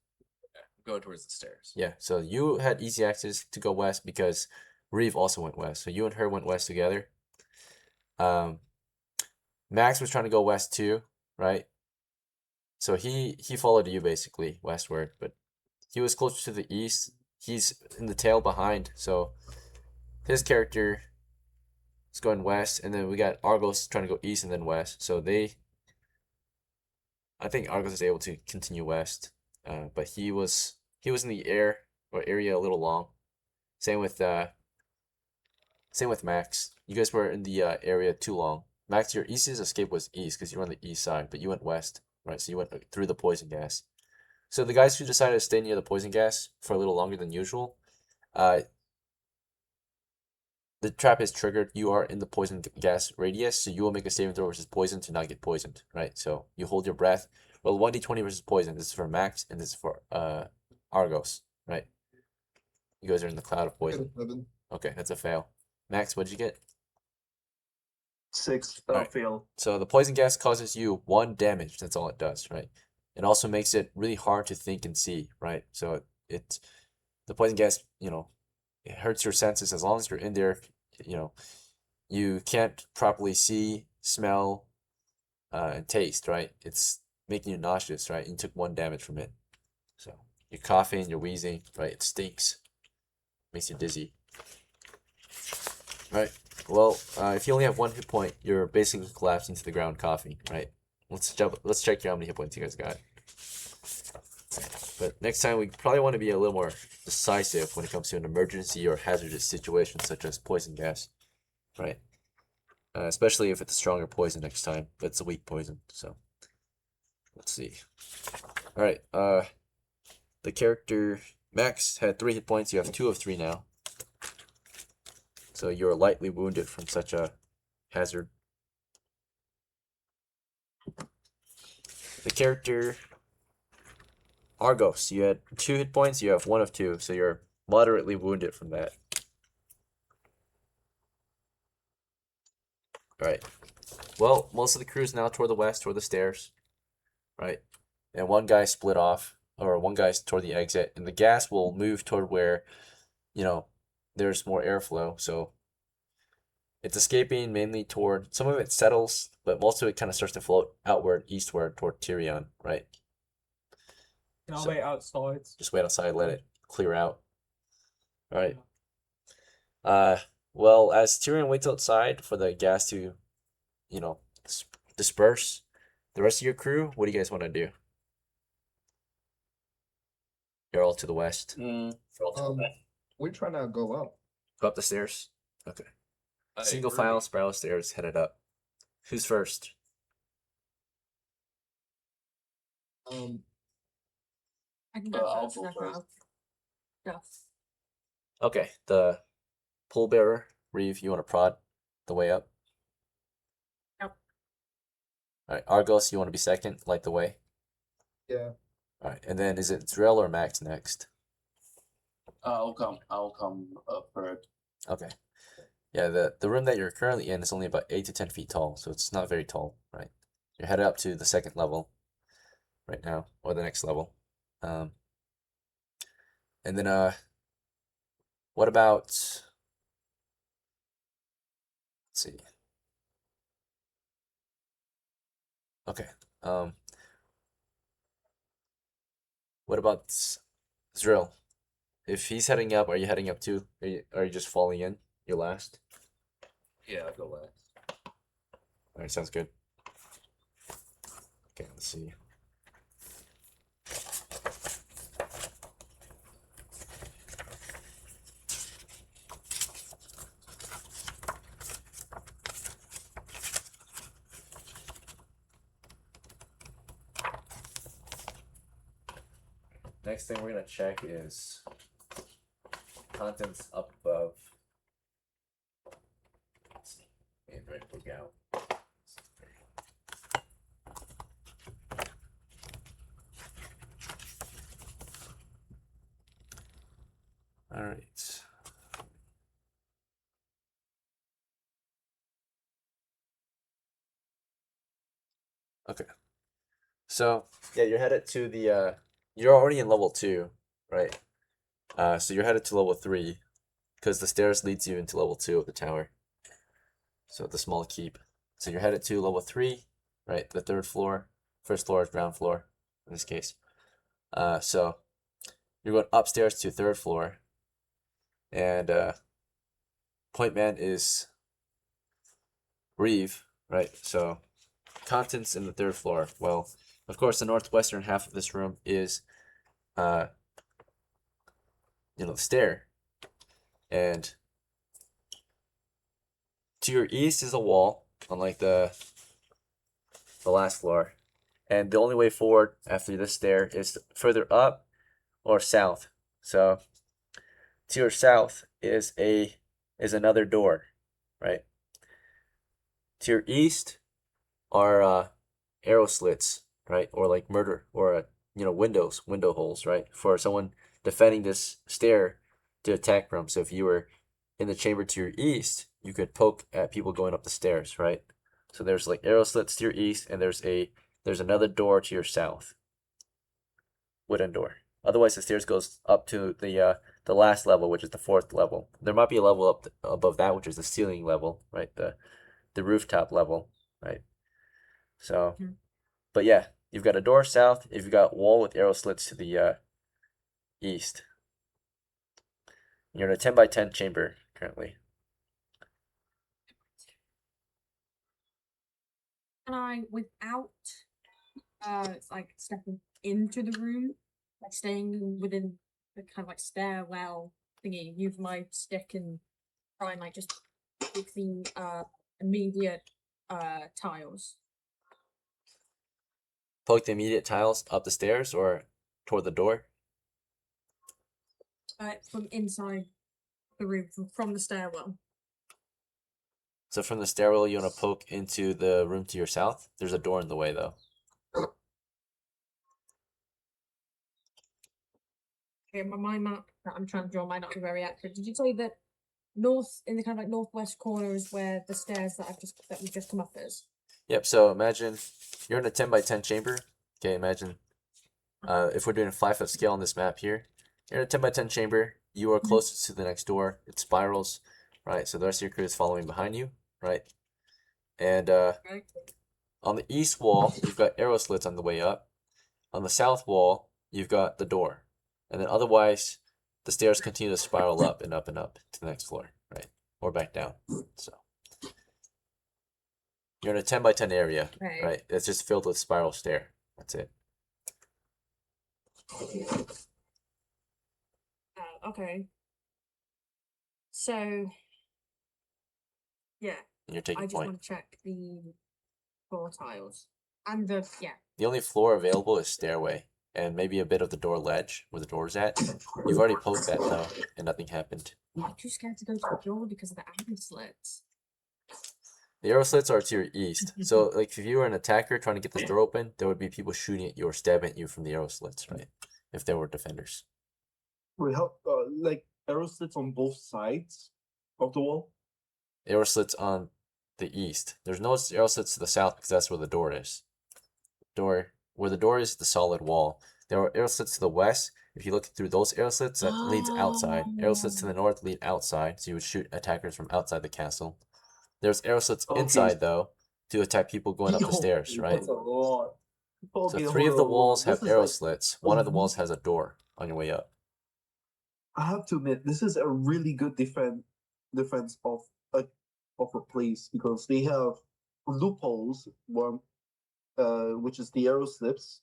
[SPEAKER 3] I'm going towards the stairs.
[SPEAKER 1] Yeah, so you had easy access to go west because REEVE also went west. So you and her went west together. Max was trying to go west too, right? So he followed you basically westward, but he was closer to the east. He's in the tail behind, so his character is going west, and then we got Argos trying to go east and then west. So I think Argos is able to continue west, but he was in the area a little long. Same with Max. You guys were in the area too long. Max, your easiest escape was east because you were on the east side, but you went west, right? So you went through the poison gas. So the guys who decided to stay near the poison gas for a little longer than usual, the trap is triggered. You are in the poison gas radius, so you will make a saving throw versus poison to not get poisoned, right? So you hold your breath. Well, 1d20 versus poison. This is for Max, and this is for Argos, right? You guys are in the cloud of poison.
[SPEAKER 6] 11.
[SPEAKER 1] Okay, that's a fail. Max, what'd you get?
[SPEAKER 4] 6.
[SPEAKER 1] Alright.
[SPEAKER 4] Fail.
[SPEAKER 1] So the poison gas causes you 1 damage. That's all it does, right? It also makes it really hard to think and see, right? So the poison gas, it hurts your senses as long as you're in there. You can't properly see, smell, and taste, right? It's making you nauseous, right? You took 1 damage from it. So you're coughing, you're wheezing, right? It stinks. Makes you dizzy. Right. Well, if you only have 1 hit point, you're basically collapsing to the ground coughing, right? Let's check here how many hit points you guys got. But next time we probably want to be a little more decisive when it comes to an emergency or hazardous situation such as poison gas, right? Especially if it's a stronger poison next time, but it's a weak poison. So let's see. All right. The character Max had 3 hit points. You have 2 of 3 now. So you're lightly wounded from such a hazard. The character Argos, you had 2 hit points. You have 1 of 2. So you're moderately wounded from that. All right. Well, most of the crew's now toward the west, toward the stairs. Right. And one guy split off, or one guy's toward the exit, and the gas will move toward where, you know, there's more airflow. So it's escaping mainly toward, some of it settles, but most of it kind of starts to float outward, eastward toward Tyrion, right?
[SPEAKER 2] Can I
[SPEAKER 1] So-
[SPEAKER 2] wait outside?
[SPEAKER 1] Just wait outside, let it clear out. All right. Well, as Tyrion waits outside for the gas to, you know, disperse, the rest of your crew, what do you guys want to do? You're all to the west.
[SPEAKER 7] Mm,
[SPEAKER 6] We're trying to go up.
[SPEAKER 1] Go up the stairs. Okay.
[SPEAKER 3] I
[SPEAKER 1] Single
[SPEAKER 3] agree.
[SPEAKER 1] file spiral stairs headed up. Who's first?
[SPEAKER 5] I can go
[SPEAKER 7] I'll
[SPEAKER 5] first.
[SPEAKER 7] go
[SPEAKER 5] I've got stuff.
[SPEAKER 1] Okay. The pole bearer, Reeve, you want to prod the way up?
[SPEAKER 5] Yep.
[SPEAKER 1] All right. Argos, you want to be second, light the way.
[SPEAKER 6] Yeah.
[SPEAKER 1] All right. And then is it ZRILL or Max next?
[SPEAKER 7] I'll come up third.
[SPEAKER 1] Okay. Yeah, the room that you're currently in is only about 8 to 10 feet tall, so it's not very tall, right? You're headed up to the second level right now, or the next level. And then what about, let's see. Okay. What about ZRILL? If he's heading up, are you heading up too? Are you just falling in? You're last?
[SPEAKER 3] Yeah, I'll go last.
[SPEAKER 1] Alright, sounds good. Okay, let's see. Next thing we're gonna check is contents up above. Let's see. Android book out. All right. Okay. So yeah, you're headed to the you're already in level 2, right? So you're headed to level 3 because the stairs leads you into level 2 of the tower. So the small keep. So you're headed to level 3, right? The 3rd floor. First floor is ground floor in this case. So you're going upstairs to 3rd floor. And point man is Reeve, right? So contents in the 3rd floor. Well, of course, the northwestern half of this room is the stair. And to your east is a wall, unlike the last floor. And the only way forward after this stair is further up or south. So to your south is another door, right? To your east are arrow slits, right? Or like murder or window holes, right? For someone defending this stair to attack from. So if you were in the chamber to your east, you could poke at people going up the stairs, right? So there's like arrow slits to your east, and there's another door to your south. Wooden door. Otherwise, the stairs goes up to the last level, which is the 4th level. There might be a level up above that, which is the ceiling level, right? The rooftop level, right? So, but yeah, you've got a door south. You've got wall with arrow slits to the east. You're in a 10 by 10 chamber currently.
[SPEAKER 5] Can I, without like stepping into the room, like staying within the kind of like stairwell thingy, use my stick and try and like just pick the immediate tiles?
[SPEAKER 1] poke the immediate tiles up the stairs or toward the door?
[SPEAKER 5] From inside the room, from the stairwell.
[SPEAKER 1] So from the stairwell, you want to poke into the room to your south? There's a door in the way, though.
[SPEAKER 5] Okay, my map that I'm trying to draw might not be very accurate. Did you say that north, in the kind of like northwest corner, is where the stairs that we've just come up is?
[SPEAKER 1] Yep, so imagine you're in a 10 by 10 chamber. Okay, imagine if we're doing a 5-foot scale on this map here, you're in a 10 by 10 chamber. You are closest to the next door. It spirals, right? So the rest of your crew is following behind you, right? And
[SPEAKER 5] Right.
[SPEAKER 1] on the east wall, you've got arrow slits on the way up. On the south wall, you've got the door. And then otherwise, the stairs continue to spiral up and up and up to the next floor, right? Or back down. So you're in a 10 by 10 area, right? It's just filled with spiral stair. That's it.
[SPEAKER 5] Okay. So, yeah,
[SPEAKER 1] And you're taking
[SPEAKER 5] I just
[SPEAKER 1] point.
[SPEAKER 5] want to check the floor tiles and the
[SPEAKER 1] The only floor available is stairway and maybe a bit of the door ledge where the door's at. You've already poked that though, and nothing happened.
[SPEAKER 5] I'm too scared to go to the door because of the arrow slits.
[SPEAKER 1] The arrow slits are to your east. So like if you were an attacker trying to get this door open, there would be people shooting at you or stabbing at you from the arrow slits, right? If there were defenders.
[SPEAKER 4] Wait, how like arrow slits on both sides of the wall?
[SPEAKER 1] Arrow slits on the east. There's no arrow slits to the south because that's where the door is. Where the door is the solid wall. There are arrow slits to the west. If you look through those arrow slits, that leads outside. Arrow slits to the north lead outside, so you would shoot attackers from outside the castle. There's arrow slits inside though to attack people going up the stairs, right?
[SPEAKER 4] That's a lot.
[SPEAKER 1] So
[SPEAKER 4] Okay,
[SPEAKER 1] 3 of the
[SPEAKER 4] hold on.
[SPEAKER 1] walls
[SPEAKER 4] This
[SPEAKER 1] have
[SPEAKER 4] is
[SPEAKER 1] arrow
[SPEAKER 4] like-
[SPEAKER 1] slits. 1 of the walls has a door on your way up.
[SPEAKER 4] I have to admit, this is a really good defense of a place because they have loopholes, one which is the arrow slips.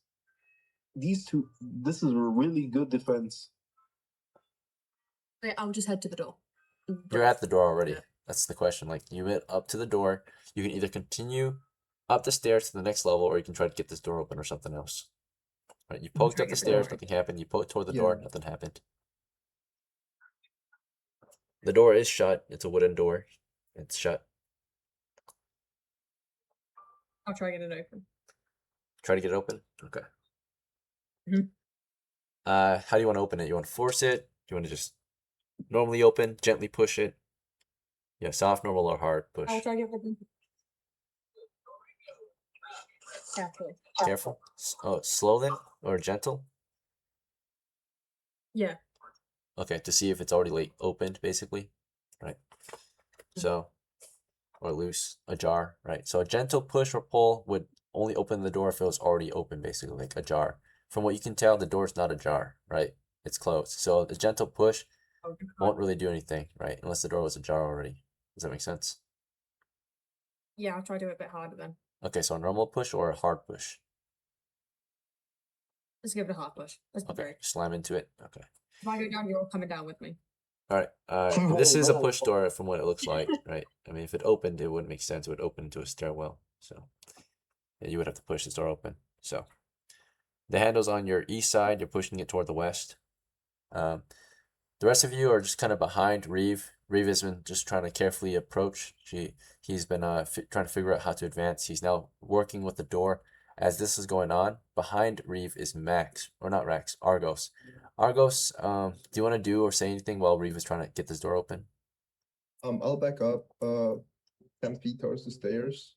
[SPEAKER 4] These two, this is a really good defense.
[SPEAKER 5] Okay, I'll just head to the door.
[SPEAKER 1] You're at the door already.
[SPEAKER 5] Yeah.
[SPEAKER 1] That's the question. Like you went up to the door. You can either continue up the stairs to the next level, or you can try to get this door open or something else. Right? You poked
[SPEAKER 5] try
[SPEAKER 1] up
[SPEAKER 5] to
[SPEAKER 1] the
[SPEAKER 5] get the door
[SPEAKER 1] stairs, nothing happened. You poked toward the
[SPEAKER 6] Yeah.
[SPEAKER 1] door, nothing happened. The door is shut. It's a wooden door. It's shut.
[SPEAKER 5] I'll try to get it open.
[SPEAKER 1] Try to get it open. Okay.
[SPEAKER 5] Mhm.
[SPEAKER 1] How do you want to open it? You want to force it? Do you want to just normally open, gently push it? Yeah, soft, normal, or hard push.
[SPEAKER 5] I'll try to get it open. Carefully.
[SPEAKER 1] Careful. Oh, slow then, or gentle?
[SPEAKER 5] Yeah.
[SPEAKER 1] Okay, to see if it's already like opened, basically, right? So, or loose, ajar, right? So a gentle push or pull would only open the door if it was already open, basically, like ajar. From what you can tell, the door is not ajar, right? It's closed. So a gentle push won't really do anything, right? Unless the door was ajar already. Does that make sense?
[SPEAKER 5] Yeah, I'll try to do it a bit harder then.
[SPEAKER 1] Okay, so a normal push or a hard push?
[SPEAKER 5] Let's give it a hard push. Let's be
[SPEAKER 1] Okay,
[SPEAKER 5] brave.
[SPEAKER 1] slam into it. Okay.
[SPEAKER 5] If I go down, you're all coming down with me.
[SPEAKER 1] All right. And this is a push door from what it looks like, right? I mean, if it opened, it wouldn't make sense. It would open into a stairwell. So yeah, you would have to push this door open. So the handle's on your east side. You're pushing it toward the west. The rest of you are just kind of behind Reeve. Reeve has been just trying to carefully approach. He's been trying to figure out how to advance. He's now working with the door. As this is going on, behind Reeve is Max, or not Rex, Argos. Argos, do you want to do or say anything while Reeve is trying to get this door open?
[SPEAKER 6] I'll back up 10 feet towards the stairs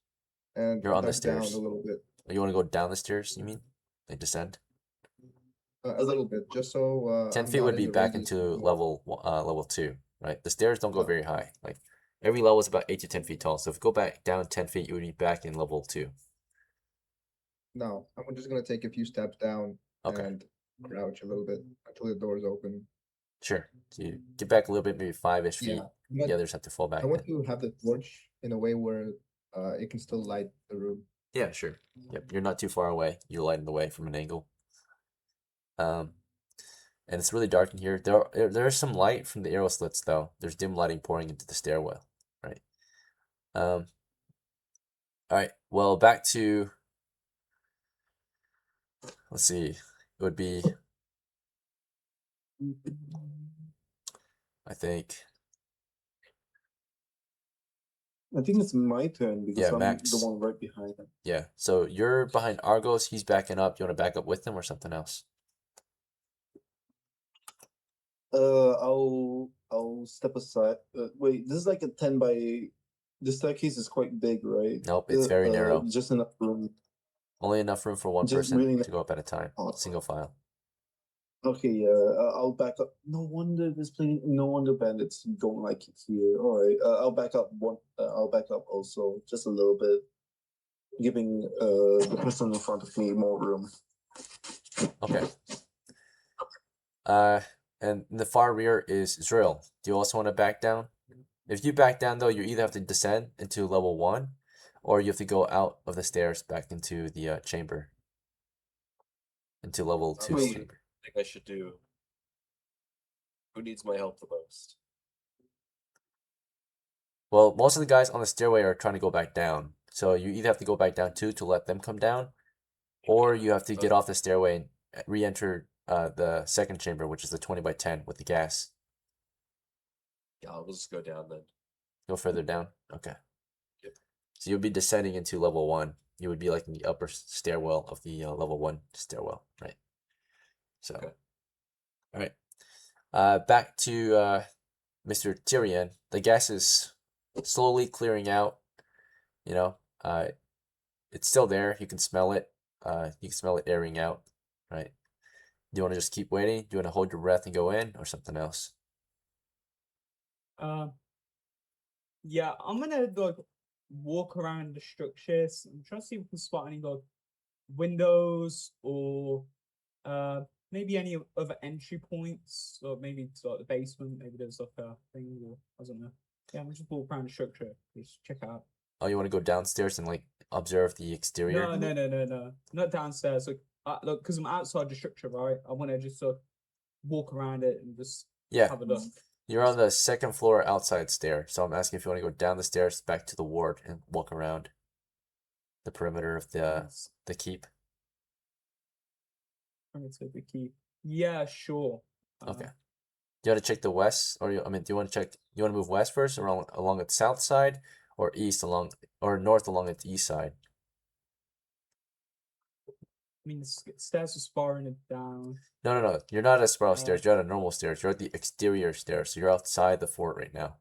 [SPEAKER 6] and
[SPEAKER 1] You're on the
[SPEAKER 6] duck down
[SPEAKER 1] stairs.
[SPEAKER 6] a little bit.
[SPEAKER 1] You want to go down the stairs, you mean? Like descend?
[SPEAKER 6] A little bit, just so
[SPEAKER 1] 10
[SPEAKER 6] I'm
[SPEAKER 1] feet
[SPEAKER 6] not
[SPEAKER 1] would
[SPEAKER 6] in
[SPEAKER 1] be
[SPEAKER 6] the
[SPEAKER 1] back
[SPEAKER 6] radius
[SPEAKER 1] into
[SPEAKER 6] of the wall.
[SPEAKER 1] level 2, right? The stairs don't go
[SPEAKER 6] Oh.
[SPEAKER 1] very high. Like every level is about 8 to 10 feet tall. So if you go back down 10 feet, you would be back in level 2.
[SPEAKER 6] No, I'm just gonna take a few steps down
[SPEAKER 1] Okay.
[SPEAKER 6] and crouch a little bit until the door is open.
[SPEAKER 1] Sure. So you get back a little bit, maybe 5-ish feet.
[SPEAKER 6] Yeah, but
[SPEAKER 1] The others have to fall back
[SPEAKER 6] I want
[SPEAKER 1] then.
[SPEAKER 6] to have the torch in a way where it can still light the room.
[SPEAKER 1] Yeah, sure. Yep, you're not too far away. You're lighting the way from an angle. And it's really dark in here. There is some light from the arrow slits though. There's dim lighting pouring into the stairwell, right? All right. Well, back to let's see. It would be, I think,
[SPEAKER 4] I think it's my turn because
[SPEAKER 1] yeah,
[SPEAKER 4] I'm
[SPEAKER 1] Max.
[SPEAKER 4] the one right behind him.
[SPEAKER 1] Yeah. So you're behind Argos. He's backing up. You want to back up with him or something else?
[SPEAKER 4] I'll step aside. Wait, this is like a 10 by. The staircase is quite big, right?
[SPEAKER 1] Nope, it's very narrow.
[SPEAKER 4] Just enough room.
[SPEAKER 1] Only enough room for one
[SPEAKER 4] Just
[SPEAKER 1] person
[SPEAKER 4] really
[SPEAKER 1] to go up at a time.
[SPEAKER 4] Oh.
[SPEAKER 1] Single file.
[SPEAKER 4] Okay, yeah, I'll back up. No wonder this plane. No wonder bandits don't like it here. All right, I'll back up one. I'll back up also just a little bit, giving the person in front of me more room.
[SPEAKER 1] Okay. And in the far rear is ZRILL. Do you also want to back down? If you back down though, you either have to descend into level 1, or you have to go out of the stairs back into the chamber. Into level 2
[SPEAKER 3] Wait.
[SPEAKER 1] chamber.
[SPEAKER 3] I think I should do. Who needs my help the most?
[SPEAKER 1] Well, most of the guys on the stairway are trying to go back down. So you either have to go back down too to let them come down, or you have to get off the stairway and re-enter the second chamber, which is the 20 by 10 with the gas.
[SPEAKER 3] Yeah, I'll just go down then.
[SPEAKER 1] Go further down? Okay.
[SPEAKER 3] Yep.
[SPEAKER 1] So you'll be descending into level 1. You would be like in the upper stairwell of the level 1 stairwell, right? So,
[SPEAKER 3] Okay.
[SPEAKER 1] all right. Back to Mr. TYRION. The gas is slowly clearing out. You know, it's still there. You can smell it. You can smell it airing out, right? Do you want to just keep waiting? Do you want to hold your breath and go in, or something else?
[SPEAKER 2] Yeah, I'm gonna like walk around the structures. I'm trying to see if we can spot any like windows or maybe any other entry points, or maybe to like the basement. Maybe there's like a thing, or I don't know. Yeah, I'm just walk around the structure. Just check it out.
[SPEAKER 1] Oh, you want to go downstairs and like observe the exterior?
[SPEAKER 2] No, not downstairs. Like, look, because I'm outside the structure, right? I want to just walk around it and just
[SPEAKER 1] Yeah.
[SPEAKER 2] have a look.
[SPEAKER 1] You're on the second floor outside stair, so I'm asking if you want to go down the stairs back to the ward and walk around the perimeter of the keep.
[SPEAKER 2] To the key. Yeah, sure.
[SPEAKER 1] Okay. Do you want to check the west, or do you want to check? You want to move west first, or along the south side, or east along, or north along the east side?
[SPEAKER 2] I mean, the stairs are spiraling it down.
[SPEAKER 1] No. You're not at spiral stairs. You're at a normal stairs. You're at the exterior stairs. So you're outside the fort right now.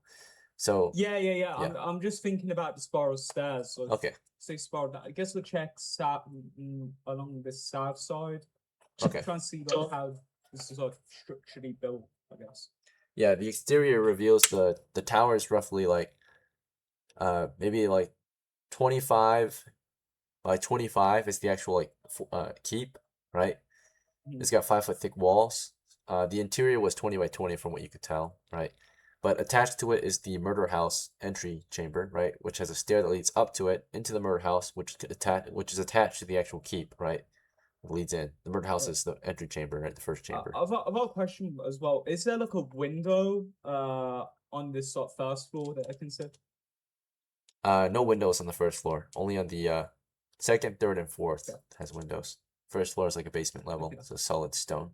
[SPEAKER 1] So
[SPEAKER 2] Yeah. I'm just thinking about the spiral stairs. So
[SPEAKER 1] okay.
[SPEAKER 2] Say spiral down. I guess we'll check south along the south side.
[SPEAKER 1] Okay.
[SPEAKER 2] Try and see like, how this is like structurally built, I guess.
[SPEAKER 1] Yeah, the exterior reveals the tower is roughly like maybe like 25 by 25 is the actual like keep, right? It's got 5-foot thick walls. The interior was 20 by 20 from what you could tell, right? But attached to it is the murder house entry chamber, right? Which has a stair that leads up to it into the murder house, which is attached to the actual keep, right? It leads in. The murder house is the entry chamber, right? The first chamber.
[SPEAKER 2] I've got a question as well. Is there like a window on this sort of first floor that I can see?
[SPEAKER 1] No windows on the first floor. Only on the second, third, and fourth has windows. First floor is like a basement level, so solid stone.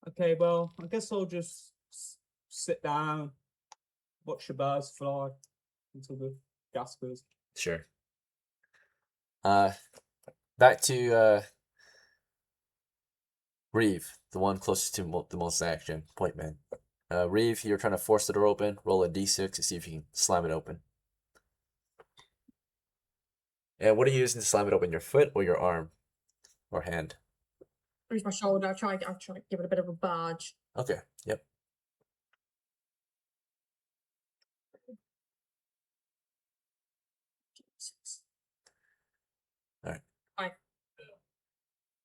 [SPEAKER 2] Okay, well, I guess I'll just sit down, watch the birds fly until the gas goes.
[SPEAKER 1] Sure. Back to REEVE, the one closest to the most action, point man. REEVE, you're trying to force the door open. Roll a d6 to see if you can slam it open. And what are you using to slam it open? Your foot or your arm or hand?
[SPEAKER 5] Use my shoulder. I'll try to give it a bit of a barge.
[SPEAKER 1] Okay. Yep.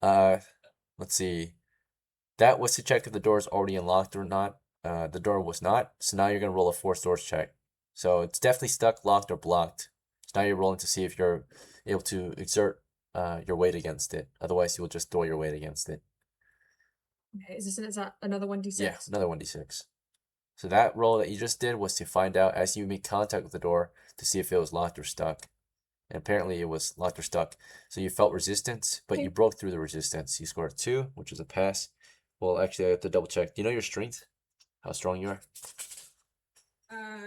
[SPEAKER 1] All right. Let's see. That was to check if the door is already unlocked or not. The door was not. So now you're gonna roll a force doors check. So it's definitely stuck, locked, or blocked. So now you're rolling to see if you're able to exert your weight against it. Otherwise, you will just throw your weight against it.
[SPEAKER 5] Okay, is that another 1d6?
[SPEAKER 1] Yeah, another 1d6. So that roll that you just did was to find out as you make contact with the door to see if it was locked or stuck. and apparently it was locked or stuck. So you felt resistance, but you broke through the resistance. You scored 2, which is a pass. Well, actually, I have to double check. Do you know your strength? How strong you are?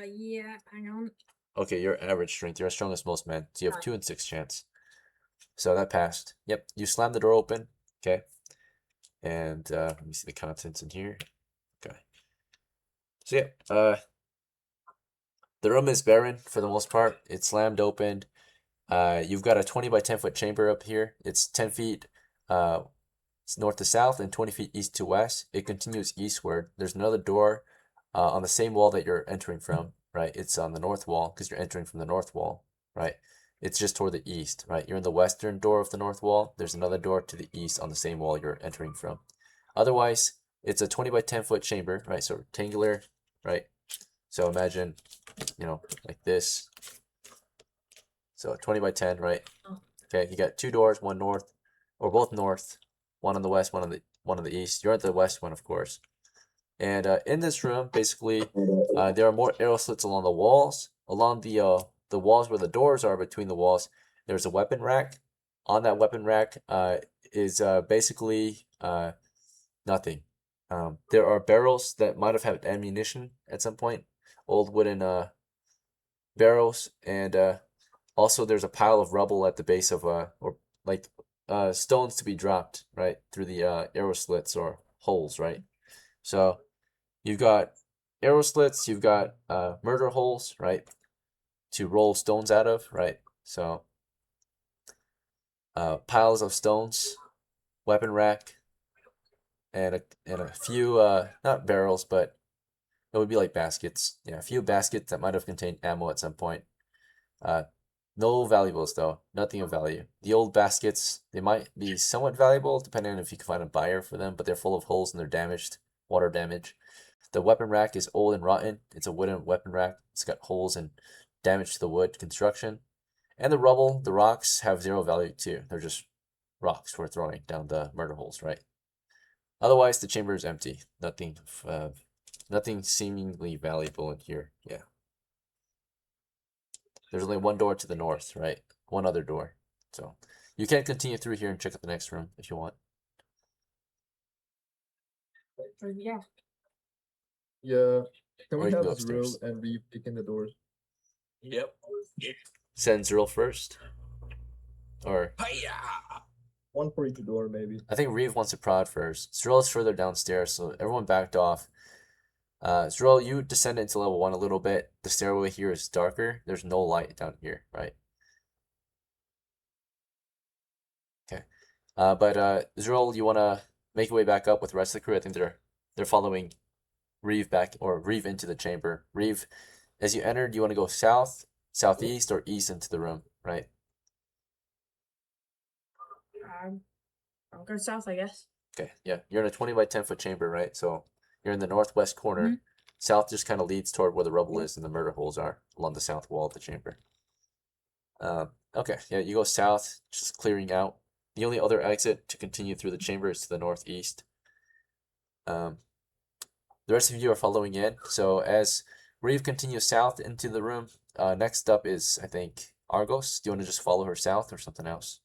[SPEAKER 5] Yeah, hang on.
[SPEAKER 1] Okay, your average strength. You're as strong as most men. So you have 2 in 6 chance. So that passed. Yep, you slammed the door open. Okay. And let me see the contents in here. Okay. So yeah, the room is barren for the most part. It's slammed open. You've got a 20 by 10 foot chamber up here. It's 10 feet north to south and 20 feet east to west. It continues eastward. There's another door on the same wall that you're entering from, right? It's on the north wall because you're entering from the north wall, right? It's just toward the east, right? You're in the western door of the north wall. There's another door to the east on the same wall you're entering from. Otherwise, it's a 20 by 10 foot chamber, right? So rectangular, right? So imagine, you know, like this. So 20 by 10, right? Okay, you got 2 doors, one north, or both north, one on the west, one on the east. You're at the west one, of course. And in this room, basically, there are more arrow slits along the walls. Along the walls where the doors are between the walls, there's a weapon rack. On that weapon rack is basically nothing. There are barrels that might have had ammunition at some point, old wooden barrels, and also there's a pile of rubble at the base of or like stones to be dropped right through the arrow slits or holes, right? So you've got arrow slits, you've got murder holes, right, to roll stones out of, right? So piles of stones, weapon rack, and a few not barrels, but it would be like baskets. Yeah, a few baskets that might have contained ammo at some point. No valuables though, nothing of value. The old baskets, they might be somewhat valuable depending on if you can find a buyer for them, but they're full of holes and they're damaged, water damage. The weapon rack is old and rotten. It's a wooden weapon rack. It's got holes and damage to the wood construction. And the rubble, the rocks have 0 value too. They're just rocks we're throwing down the murder holes, right? Otherwise, the chamber is empty. Nothing seemingly valuable in here. Yeah. There's only one door to the north, right? One other door. So you can continue through here and check out the next room if you want.
[SPEAKER 5] Yeah.
[SPEAKER 8] Yeah. Can
[SPEAKER 1] Or
[SPEAKER 8] we
[SPEAKER 1] you can
[SPEAKER 8] have
[SPEAKER 1] go
[SPEAKER 8] ZRILL
[SPEAKER 1] upstairs.
[SPEAKER 8] and REEVE kicking the doors?
[SPEAKER 3] Yep.
[SPEAKER 1] Send ZRILL first. Or
[SPEAKER 3] Hiya!
[SPEAKER 8] One for each door, maybe.
[SPEAKER 1] I think REEVE wants to prod first. ZRILL is further downstairs, so everyone backed off. ZRILL, you descended into level 1 a little bit. The stairway here is darker. There's no light down here, right? Okay. But ZRILL, you wanna make your way back up with the rest of the crew? I think they're following REEVE back, or REEVE into the chamber. REEVE, as you entered, you want to go south, southeast, or east into the room, right?
[SPEAKER 5] I'll go south, I guess.
[SPEAKER 1] Okay, yeah. You're in a 20 by 10 foot chamber, right? So you're in the northwest corner. South just kind of leads toward where the rubble is and the murder holes are along the south wall of the chamber. Okay, yeah, you go south, just clearing out. The only other exit to continue through the chamber is to the northeast. The rest of you are following in. So as REEVE continues south into the room, next up is, I think, Argos. Do you want to just follow her south or something else?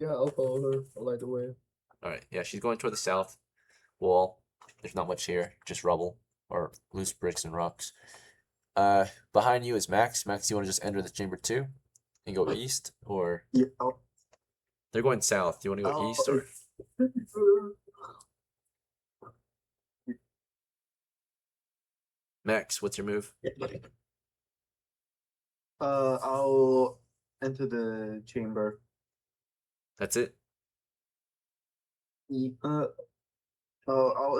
[SPEAKER 8] Yeah, I'll follow her. I'll light the way.
[SPEAKER 1] All right, yeah, she's going toward the south wall. There's not much here, just rubble or loose bricks and rocks. Behind you is Max. Max, you want to just enter the chamber too and go east, or
[SPEAKER 4] Yeah.
[SPEAKER 1] they're going south? Do you want to go east or? Max, what's your move?
[SPEAKER 4] I'll enter the chamber.
[SPEAKER 1] That's it.
[SPEAKER 4] I'll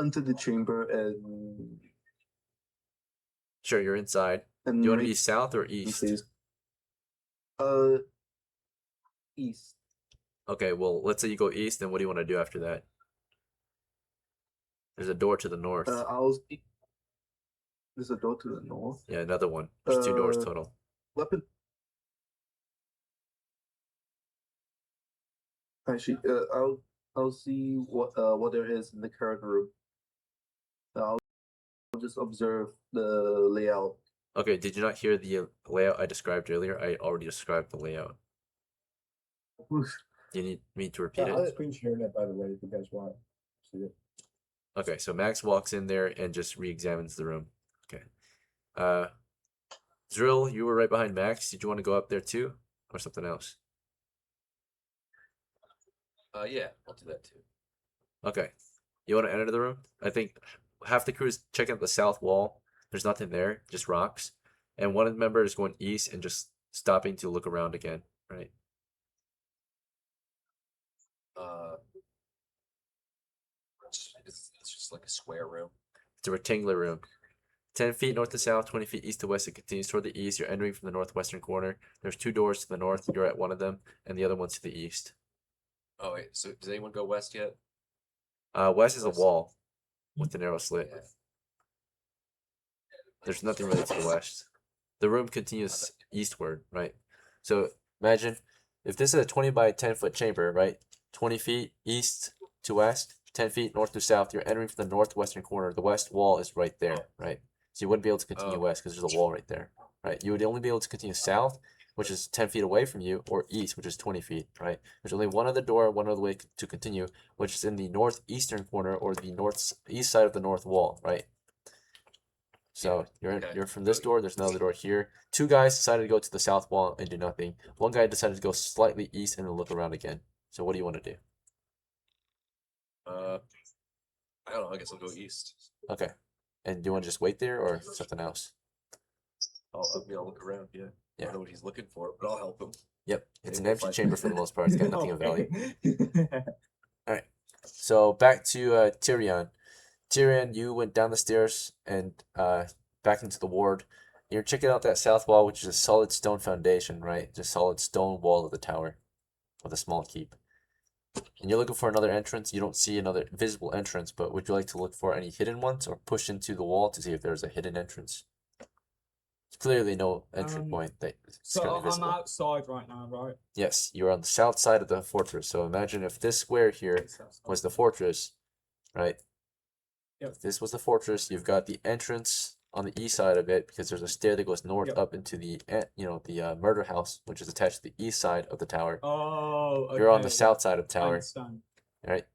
[SPEAKER 4] enter the chamber and
[SPEAKER 1] Sure, you're inside. Do you want to be south or east?
[SPEAKER 4] East.
[SPEAKER 1] Okay, well, let's say you go east, then what do you want to do after that? There's a door to the north.
[SPEAKER 4] There's a door to the north.
[SPEAKER 1] Yeah, another one. There's 2 doors total.
[SPEAKER 4] Weapon. Actually, I'll see what there is in the current room. I'll just observe the layout.
[SPEAKER 1] Okay, did you not hear the layout I described earlier? I already described the layout. You need me to repeat
[SPEAKER 6] I'll
[SPEAKER 1] it?
[SPEAKER 6] screen share that, by the way, if you guys want to see it.
[SPEAKER 1] Okay, so Max walks in there and just re-examines the room. Okay. Zrill, you were right behind Max. Did you want to go up there too, or something else?
[SPEAKER 3] Yeah, I'll do that too.
[SPEAKER 1] Okay. You want to enter the room? I think half the crew is checking out the south wall. There's nothing there, just rocks. And one member is going east and just stopping to look around again, right?
[SPEAKER 3] It's just like a square room.
[SPEAKER 1] It's a rectangular room. 10 feet north to south, 20 feet east to west. It continues toward the east. You're entering from the northwestern corner. There's 2 doors to the north. You're at one of them, and the other one's to the east.
[SPEAKER 3] Oh wait, so does anyone go west yet?
[SPEAKER 1] West is a
[SPEAKER 3] West.
[SPEAKER 1] wall with a narrow slit.
[SPEAKER 3] Yeah.
[SPEAKER 1] There's nothing really to the west. The room continues eastward, right? So imagine if this is a 20 by 10 foot chamber, right? 20 feet east to west, 10 feet north to south. You're entering from the northwestern corner. The west wall is right there, right? So you wouldn't be able to continue
[SPEAKER 3] Oh.
[SPEAKER 1] west because there's a wall right there, right? You would only be able to continue south, which is 10 feet away from you, or east, which is 20 feet, right? There's only one other door, one other way to continue, which is in the northeastern corner or the northeast side of the north wall, right? So you're from this door. There's another door here. 2 guys decided to go to the south wall and do nothing. 1 guy decided to go slightly east and then look around again. So what do you want to do?
[SPEAKER 3] I don't know. I guess I'll go east.
[SPEAKER 1] Okay. And do you want to just wait there or something else?
[SPEAKER 3] I'll look around. Yeah. I
[SPEAKER 1] Yeah.
[SPEAKER 3] don't know what he's looking for, but I'll help him.
[SPEAKER 1] Yep. It's an
[SPEAKER 3] Maybe we'll
[SPEAKER 1] empty
[SPEAKER 3] find-
[SPEAKER 1] chamber for the most part. It's got nothing of value.
[SPEAKER 2] Okay.
[SPEAKER 1] So back to Tyrion. Tyrion, you went down the stairs and back into the ward. You're checking out that south wall, which is a solid stone foundation, right? Just solid stone wall of the tower with a small keep. And you're looking for another entrance. You don't see another visible entrance, but would you like to look for any hidden ones or push into the wall to see if there's a hidden entrance? There's clearly no entry point that is
[SPEAKER 2] So
[SPEAKER 1] currently
[SPEAKER 2] I'm
[SPEAKER 1] visible.
[SPEAKER 2] outside right now, right?
[SPEAKER 1] Yes, you're on the south side of the fortress. So imagine if this square here was the fortress, right?
[SPEAKER 2] Yep.
[SPEAKER 1] If this was the fortress, you've got the entrance on the east side of it because there's a stair that goes north
[SPEAKER 2] Yep.
[SPEAKER 1] up into the murder house, which is attached to the east side of the tower.
[SPEAKER 2] Oh, okay.
[SPEAKER 1] You're on the
[SPEAKER 2] yeah,
[SPEAKER 1] south side of the
[SPEAKER 2] I
[SPEAKER 1] tower,
[SPEAKER 2] understand.
[SPEAKER 1] right?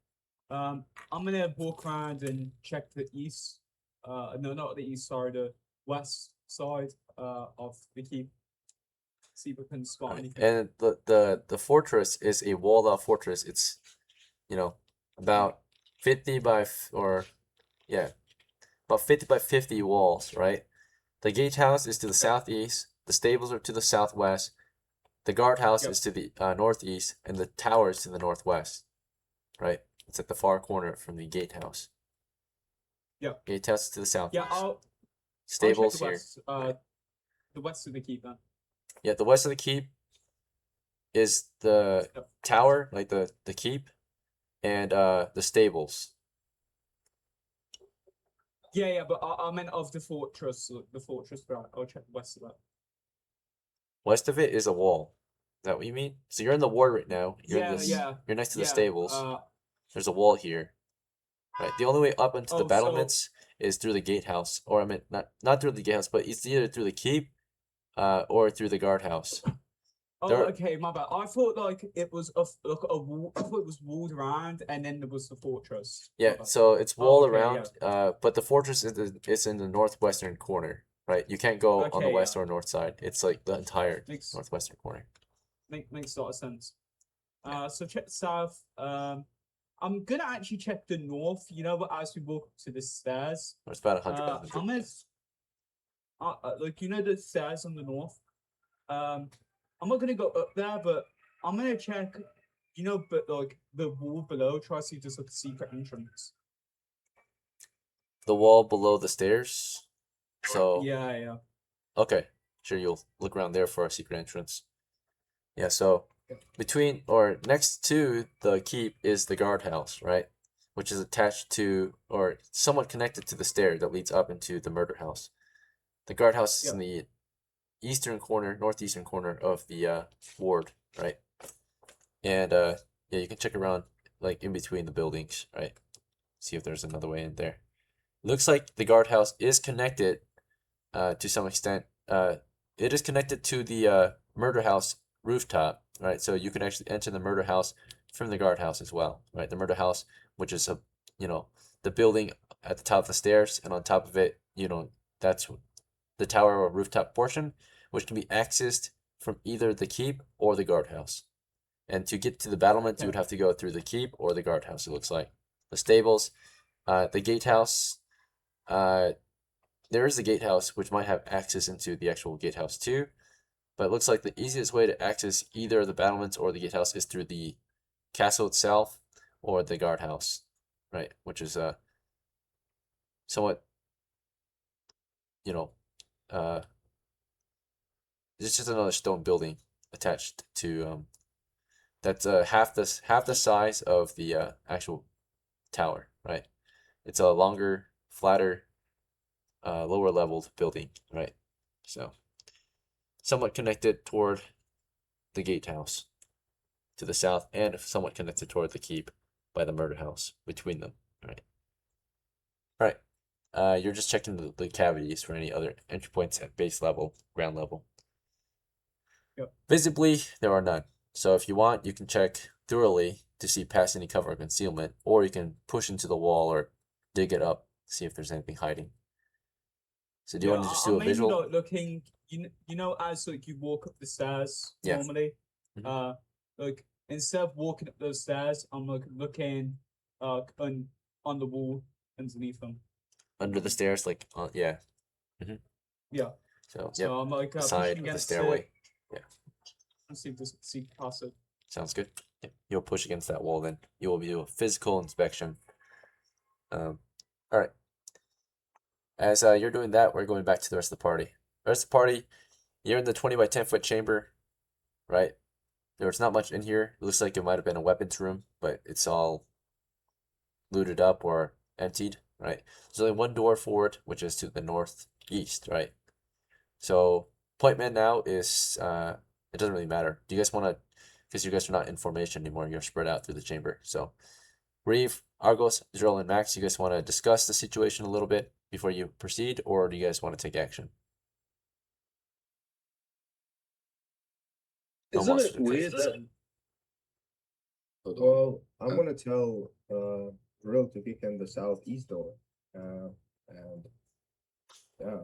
[SPEAKER 2] I'm gonna walk around and check the east. No, not the east side, the west side. Of the keep. See if we can spot
[SPEAKER 1] Right.
[SPEAKER 2] anything.
[SPEAKER 1] And the fortress is a walled off fortress. It's about 50 by about 50 by 50 walls, right? The gatehouse is to the southeast, the stables are to the southwest, the guardhouse
[SPEAKER 2] Yep.
[SPEAKER 1] is to the northeast, and the tower is to the northwest, right? It's at the far corner from the gatehouse.
[SPEAKER 2] Yep.
[SPEAKER 1] Gatehouse is to the southeast.
[SPEAKER 2] Yeah, I'll
[SPEAKER 1] Stables
[SPEAKER 2] check the
[SPEAKER 1] here.
[SPEAKER 2] west. The west of the keep then.
[SPEAKER 1] Yeah, the west of the keep is the
[SPEAKER 2] Yep.
[SPEAKER 1] tower, like the keep, and the stables.
[SPEAKER 2] Yeah, but I meant of the fortress. Right? I'll check the west of that.
[SPEAKER 1] West of it is a wall. Is that what you mean? So you're in the ward right now. You're in
[SPEAKER 2] Yeah.
[SPEAKER 1] You're next to the
[SPEAKER 2] Yeah,
[SPEAKER 1] stables. There's a wall here. Right. The only way up into the
[SPEAKER 2] Oh, so-
[SPEAKER 1] battlements is through the gatehouse, or I mean not through the gatehouse, but it's either through the keep, or through the guardhouse.
[SPEAKER 2] Oh,
[SPEAKER 1] There-
[SPEAKER 2] okay, my bad. I thought like it was a wall. I thought it was walled around, and then there was the fortress. My
[SPEAKER 1] Yeah.
[SPEAKER 2] bad.
[SPEAKER 1] So it's wall
[SPEAKER 2] okay,
[SPEAKER 1] around. But the fortress is in the northwestern corner. Right. You can't go on the
[SPEAKER 2] Okay,
[SPEAKER 1] west
[SPEAKER 2] yeah.
[SPEAKER 1] or north side. It's like the entire
[SPEAKER 2] Makes
[SPEAKER 1] northwestern corner.
[SPEAKER 2] makes a lot of sense. So check the south. I'm gonna actually check the north. But as we walk up to the stairs,
[SPEAKER 1] It's about 100
[SPEAKER 2] I'm gonna, like the stairs on the north. I'm not gonna go up there, but I'm gonna check. But like the wall below, try to see if there's like a secret entrance.
[SPEAKER 1] The wall below the stairs. So
[SPEAKER 2] Yeah.
[SPEAKER 1] okay, sure, you'll look around there for a secret entrance. Yeah, so between or next to the keep is the guardhouse, right? Which is attached to or somewhat connected to the stair that leads up into the murder house. The guardhouse is in the northeastern corner of the ward, right? And yeah, you can check around like in between the buildings, right? See if there's another way in there. Looks like the guardhouse is connected to some extent. It is connected to the murder house rooftop, right? So you can actually enter the murder house from the guardhouse as well, right? The murder house, which is the building at the top of the stairs, and on top of it, that's the tower or rooftop portion, which can be accessed from either the keep or the guardhouse. And to get to the battlements, you would have to go through the keep or the guardhouse, it looks like. The stables, the gatehouse, there is a gatehouse which might have access into the actual gatehouse too, but it looks like the easiest way to access either the battlements or the gatehouse is through the castle itself or the guardhouse, right? Which is somewhat, it's just another stone building attached to that's half the size of the actual tower, right? It's a longer, flatter, lower leveled building, right? So somewhat connected toward the gatehouse to the south, and somewhat connected toward the keep by the murder house between them, right? All right. You're just checking the cavities for any other entry points at base level, ground level.
[SPEAKER 2] Yep.
[SPEAKER 1] Visibly, there are none. So if you want, you can check thoroughly to see past any cover or concealment, or you can push into the wall or dig it up, see if there's anything hiding. So do you want to just do a visual?
[SPEAKER 2] Maybe like looking, as like you walk up the stairs
[SPEAKER 1] Yeah.
[SPEAKER 2] normally,
[SPEAKER 1] Mhm.
[SPEAKER 2] like instead of walking up those stairs, I'm like looking, on the wall underneath them.
[SPEAKER 1] Under the stairs, like yeah.
[SPEAKER 2] Yeah.
[SPEAKER 1] So
[SPEAKER 2] So
[SPEAKER 1] yep,
[SPEAKER 2] I'm like
[SPEAKER 1] the
[SPEAKER 2] pushing
[SPEAKER 1] side of the
[SPEAKER 2] against
[SPEAKER 1] stairway.
[SPEAKER 2] it and see if there's past it.
[SPEAKER 1] Sounds good. Yep. You'll push against that wall, then you will do a physical inspection. All right. As you're doing that, we're going back to the rest of the party. The rest of the party, you're in the 20 by 10 foot chamber, right? There's not much in here. It looks like it might have been a weapons room, but it's all looted up or emptied, right? There's only one door forward, which is to the northeast, right? So point man now is it doesn't really matter. Do you guys want to, because you guys are not in formation anymore, you're spread out through the chamber. So Reeve, Argos, ZRILL, and Max, you guys want to discuss the situation a little bit before you proceed, or do you guys want to take action? No
[SPEAKER 4] Isn't
[SPEAKER 1] monster
[SPEAKER 4] it weird
[SPEAKER 1] detected.
[SPEAKER 4] that? Hold on.
[SPEAKER 6] Well, I'm gonna tell Drill to kick in the southeast door. And yeah.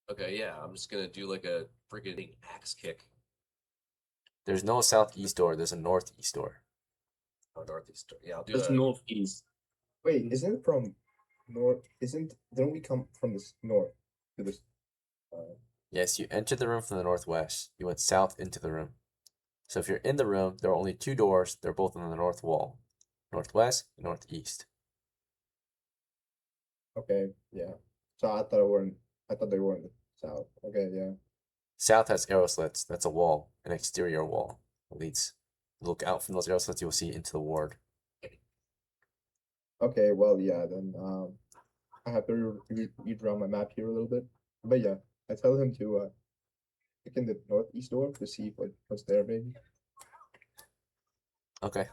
[SPEAKER 3] Okay, yeah, I'm just gonna do like a freaking axe kick.
[SPEAKER 1] There's no southeast door, there's a northeast door.
[SPEAKER 3] Oh, northeast door. Yeah, I'll do
[SPEAKER 4] It's
[SPEAKER 3] a
[SPEAKER 4] northeast.
[SPEAKER 6] Wait, isn't it from north? Don't we come from this north to this?
[SPEAKER 1] Yes, you entered the room from the northwest. You went south into the room. So if you're in the room, there are only two doors. They're both on the north wall. Northwest and northeast.
[SPEAKER 6] Okay, yeah. So I thought they were in the south. Okay, yeah.
[SPEAKER 1] South has arrow slits. That's a wall, an exterior wall. It leads. Look out from those arrow slits, you will see into the ward.
[SPEAKER 6] Okay, well, yeah. Then I have to redraw my map here a little bit. But yeah, I tell him to kick in the northeast door to see what's there, maybe.
[SPEAKER 1] Okay.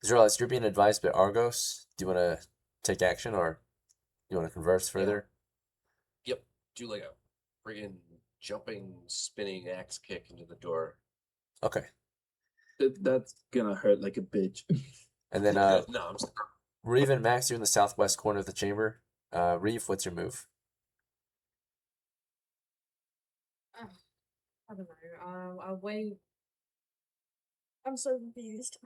[SPEAKER 1] ZRILL, as you're being advised by Argos, do you want to take action or you want to converse further?
[SPEAKER 3] Yep, do like a friggin' jumping, spinning axe kick into the door.
[SPEAKER 1] Okay.
[SPEAKER 4] That's gonna hurt like a bitch.
[SPEAKER 1] And then
[SPEAKER 3] No, I'm just
[SPEAKER 1] Reeve and Max, you're in the southwest corner of the chamber. Reeve, what's your move?
[SPEAKER 5] I don't know. I'll wait. I'm so confused.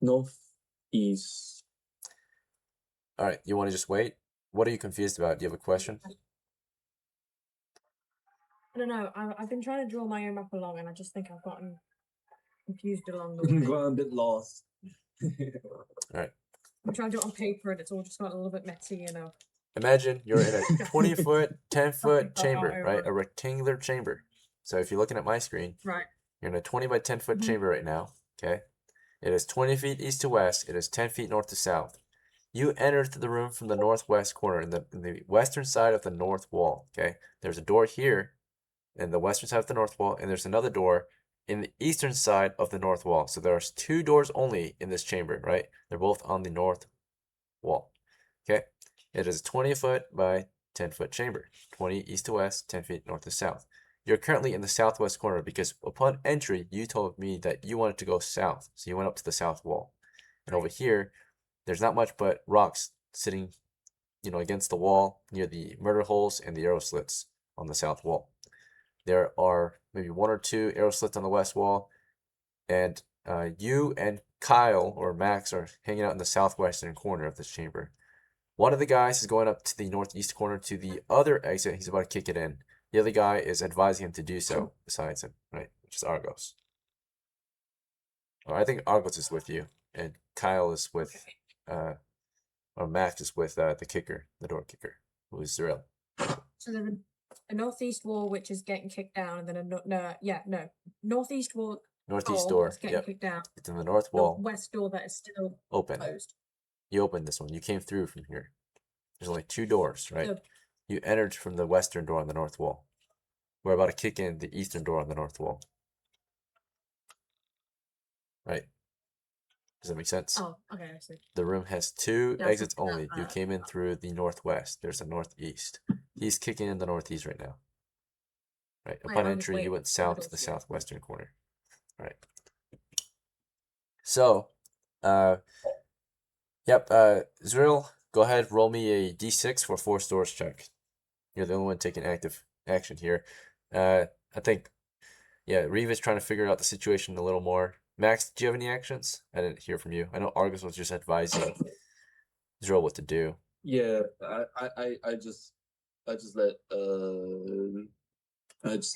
[SPEAKER 4] Northeast.
[SPEAKER 1] All right, you want to just wait? What are you confused about? Do you have a question?
[SPEAKER 5] I don't know. I've been trying to draw my own map along, and I just think I've gotten confused along the way.
[SPEAKER 4] Got a bit lost.
[SPEAKER 5] I'm trying to do it on paper, and it's all just got a little bit messy, you know.
[SPEAKER 1] Imagine you're in a 20 foot, 10 foot
[SPEAKER 5] Oh,
[SPEAKER 1] chamber,
[SPEAKER 5] oh,
[SPEAKER 1] right?
[SPEAKER 5] right.
[SPEAKER 1] A rectangular chamber. So if you're looking at my screen,
[SPEAKER 5] Right.
[SPEAKER 1] you're in a 20 by 10 foot
[SPEAKER 5] Mhm.
[SPEAKER 1] chamber right now. Okay. It is 20 feet east to west. It is 10 feet north to south. You entered the room from the northwest corner in the western side of the north wall. Okay. There's a door here in the western side of the north wall, and there's another door in the eastern side of the north wall. So there's two doors only in this chamber, right? They're both on the north wall. Okay. It is a 20 foot by 10 foot chamber. 20 east to west, 10 feet north to south. you're currently in the southwest corner because upon entry, you told me that you wanted to go south. So you went up to the south wall. And over here, there's not much but rocks sitting, against the wall near the murder holes and the arrow slits on the south wall. There are maybe 1 or 2 arrow slits on the west wall, and you and Kyle or Max are hanging out in the southwestern corner of this chamber. One of the guys is going up to the northeast corner to the other exit. He's about to kick it in. The other guy is advising him to do so besides him, right? Which is Argos. Or I think Argos is with you, and Kyle is with, or Max is with the kicker, the door kicker, who is ZRILL.
[SPEAKER 5] So there's a northeast wall which is getting kicked down, and then northeast wall.
[SPEAKER 1] Northeast door.
[SPEAKER 5] That's getting kicked down.
[SPEAKER 1] It's in the north wall.
[SPEAKER 5] West door that is still
[SPEAKER 1] open.
[SPEAKER 5] closed.
[SPEAKER 1] You opened this one. You came through from here. There's only 2 doors, right?
[SPEAKER 5] So,
[SPEAKER 1] You entered from the western door on the north wall. We're about to kick in the eastern door on the north wall. Right? Does that make sense?
[SPEAKER 5] oh, okay, I see.
[SPEAKER 1] The room has 2
[SPEAKER 5] That's
[SPEAKER 1] exits
[SPEAKER 5] what-
[SPEAKER 1] only. You came in through the northwest. There's a northeast. He's kicking in the northeast right now. Right.
[SPEAKER 5] Wait,
[SPEAKER 1] Upon
[SPEAKER 5] I'm
[SPEAKER 1] entry, you
[SPEAKER 5] wait,
[SPEAKER 1] went south to
[SPEAKER 5] doors
[SPEAKER 1] the
[SPEAKER 5] here.
[SPEAKER 1] southwestern corner. Right. So, yep. ZRILL, go ahead. Roll me a d6 for forced doors check. You're the only one taking active action here. I think, yeah, REEVE is trying to figure out the situation a little more. Max, do you have any actions? I didn't hear from you. I know Argus was just advising ZRILL what to do.
[SPEAKER 4] Yeah, I just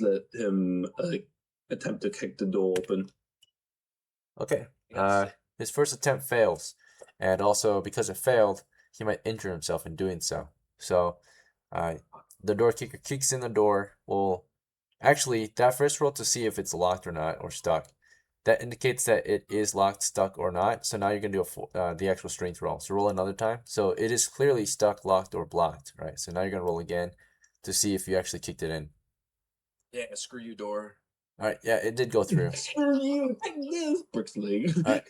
[SPEAKER 4] let him attempt to kick the door open.
[SPEAKER 1] Okay.
[SPEAKER 3] Yes.
[SPEAKER 1] His first attempt fails, and also because it failed, he might injure himself in doing so. So, the door kicker kicks in the door. Well, actually, that first roll to see if it's locked or not, or stuck, that indicates that it is locked, stuck, or not. So now you're gonna do the actual strength roll. So roll another time. So it is clearly stuck, locked, or blocked, right? So now you're gonna roll again to see if you actually kicked it in.
[SPEAKER 3] Yeah, screw you, door.
[SPEAKER 1] All right, yeah, it did go through.
[SPEAKER 4] Screw you! Take this, Brick's leg.
[SPEAKER 1] Alright.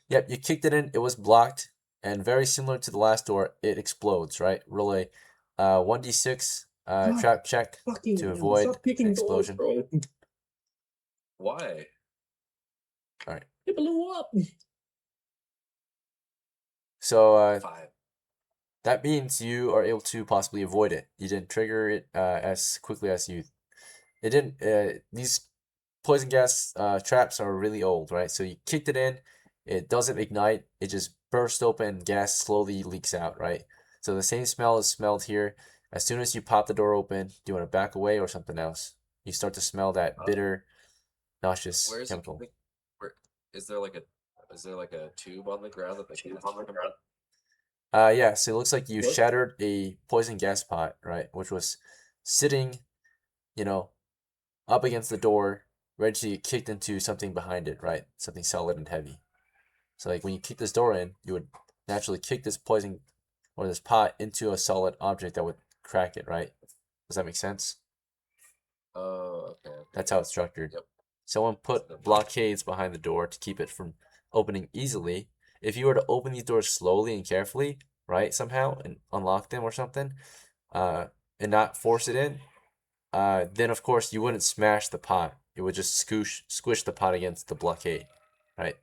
[SPEAKER 1] Yep, you kicked it in. It was blocked, and very similar to the last door, it explodes. Right, roll a 1d6 trap check to avoid an explosion.
[SPEAKER 3] Why?
[SPEAKER 1] All right.
[SPEAKER 4] It blew up.
[SPEAKER 1] So
[SPEAKER 3] 5.
[SPEAKER 1] that means you are able to possibly avoid it. You didn't trigger it as quickly as you. It didn't. These poison gas traps are really old, right? So you kicked it in. It doesn't ignite. It just bursts open. Gas slowly leaks out, right? So the same smell is smelled here. As soon as you pop the door open, do you want to back away or something else? You start to smell that bitter, nauseous
[SPEAKER 3] Where's
[SPEAKER 1] chemical.
[SPEAKER 3] it? Where is there like a tube on the ground that they can
[SPEAKER 1] Yeah, so it looks like you
[SPEAKER 4] What?
[SPEAKER 1] shattered a poison gas pot, right? Which was sitting, up against the door, ready to get kicked into something behind it, right? Something solid and heavy. So like when you kick this door in, you would naturally kick this poison or this pot into a solid object that would crack it, right? Does that make sense?
[SPEAKER 3] Oh, okay.
[SPEAKER 1] That's how it's structured.
[SPEAKER 3] Yep.
[SPEAKER 1] Someone put blockades behind the door to keep it from opening easily. If you were to open these doors slowly and carefully, right, somehow, and unlock them or something, and not force it in, then of course you wouldn't smash the pot. It would just squish the pot against the blockade, right?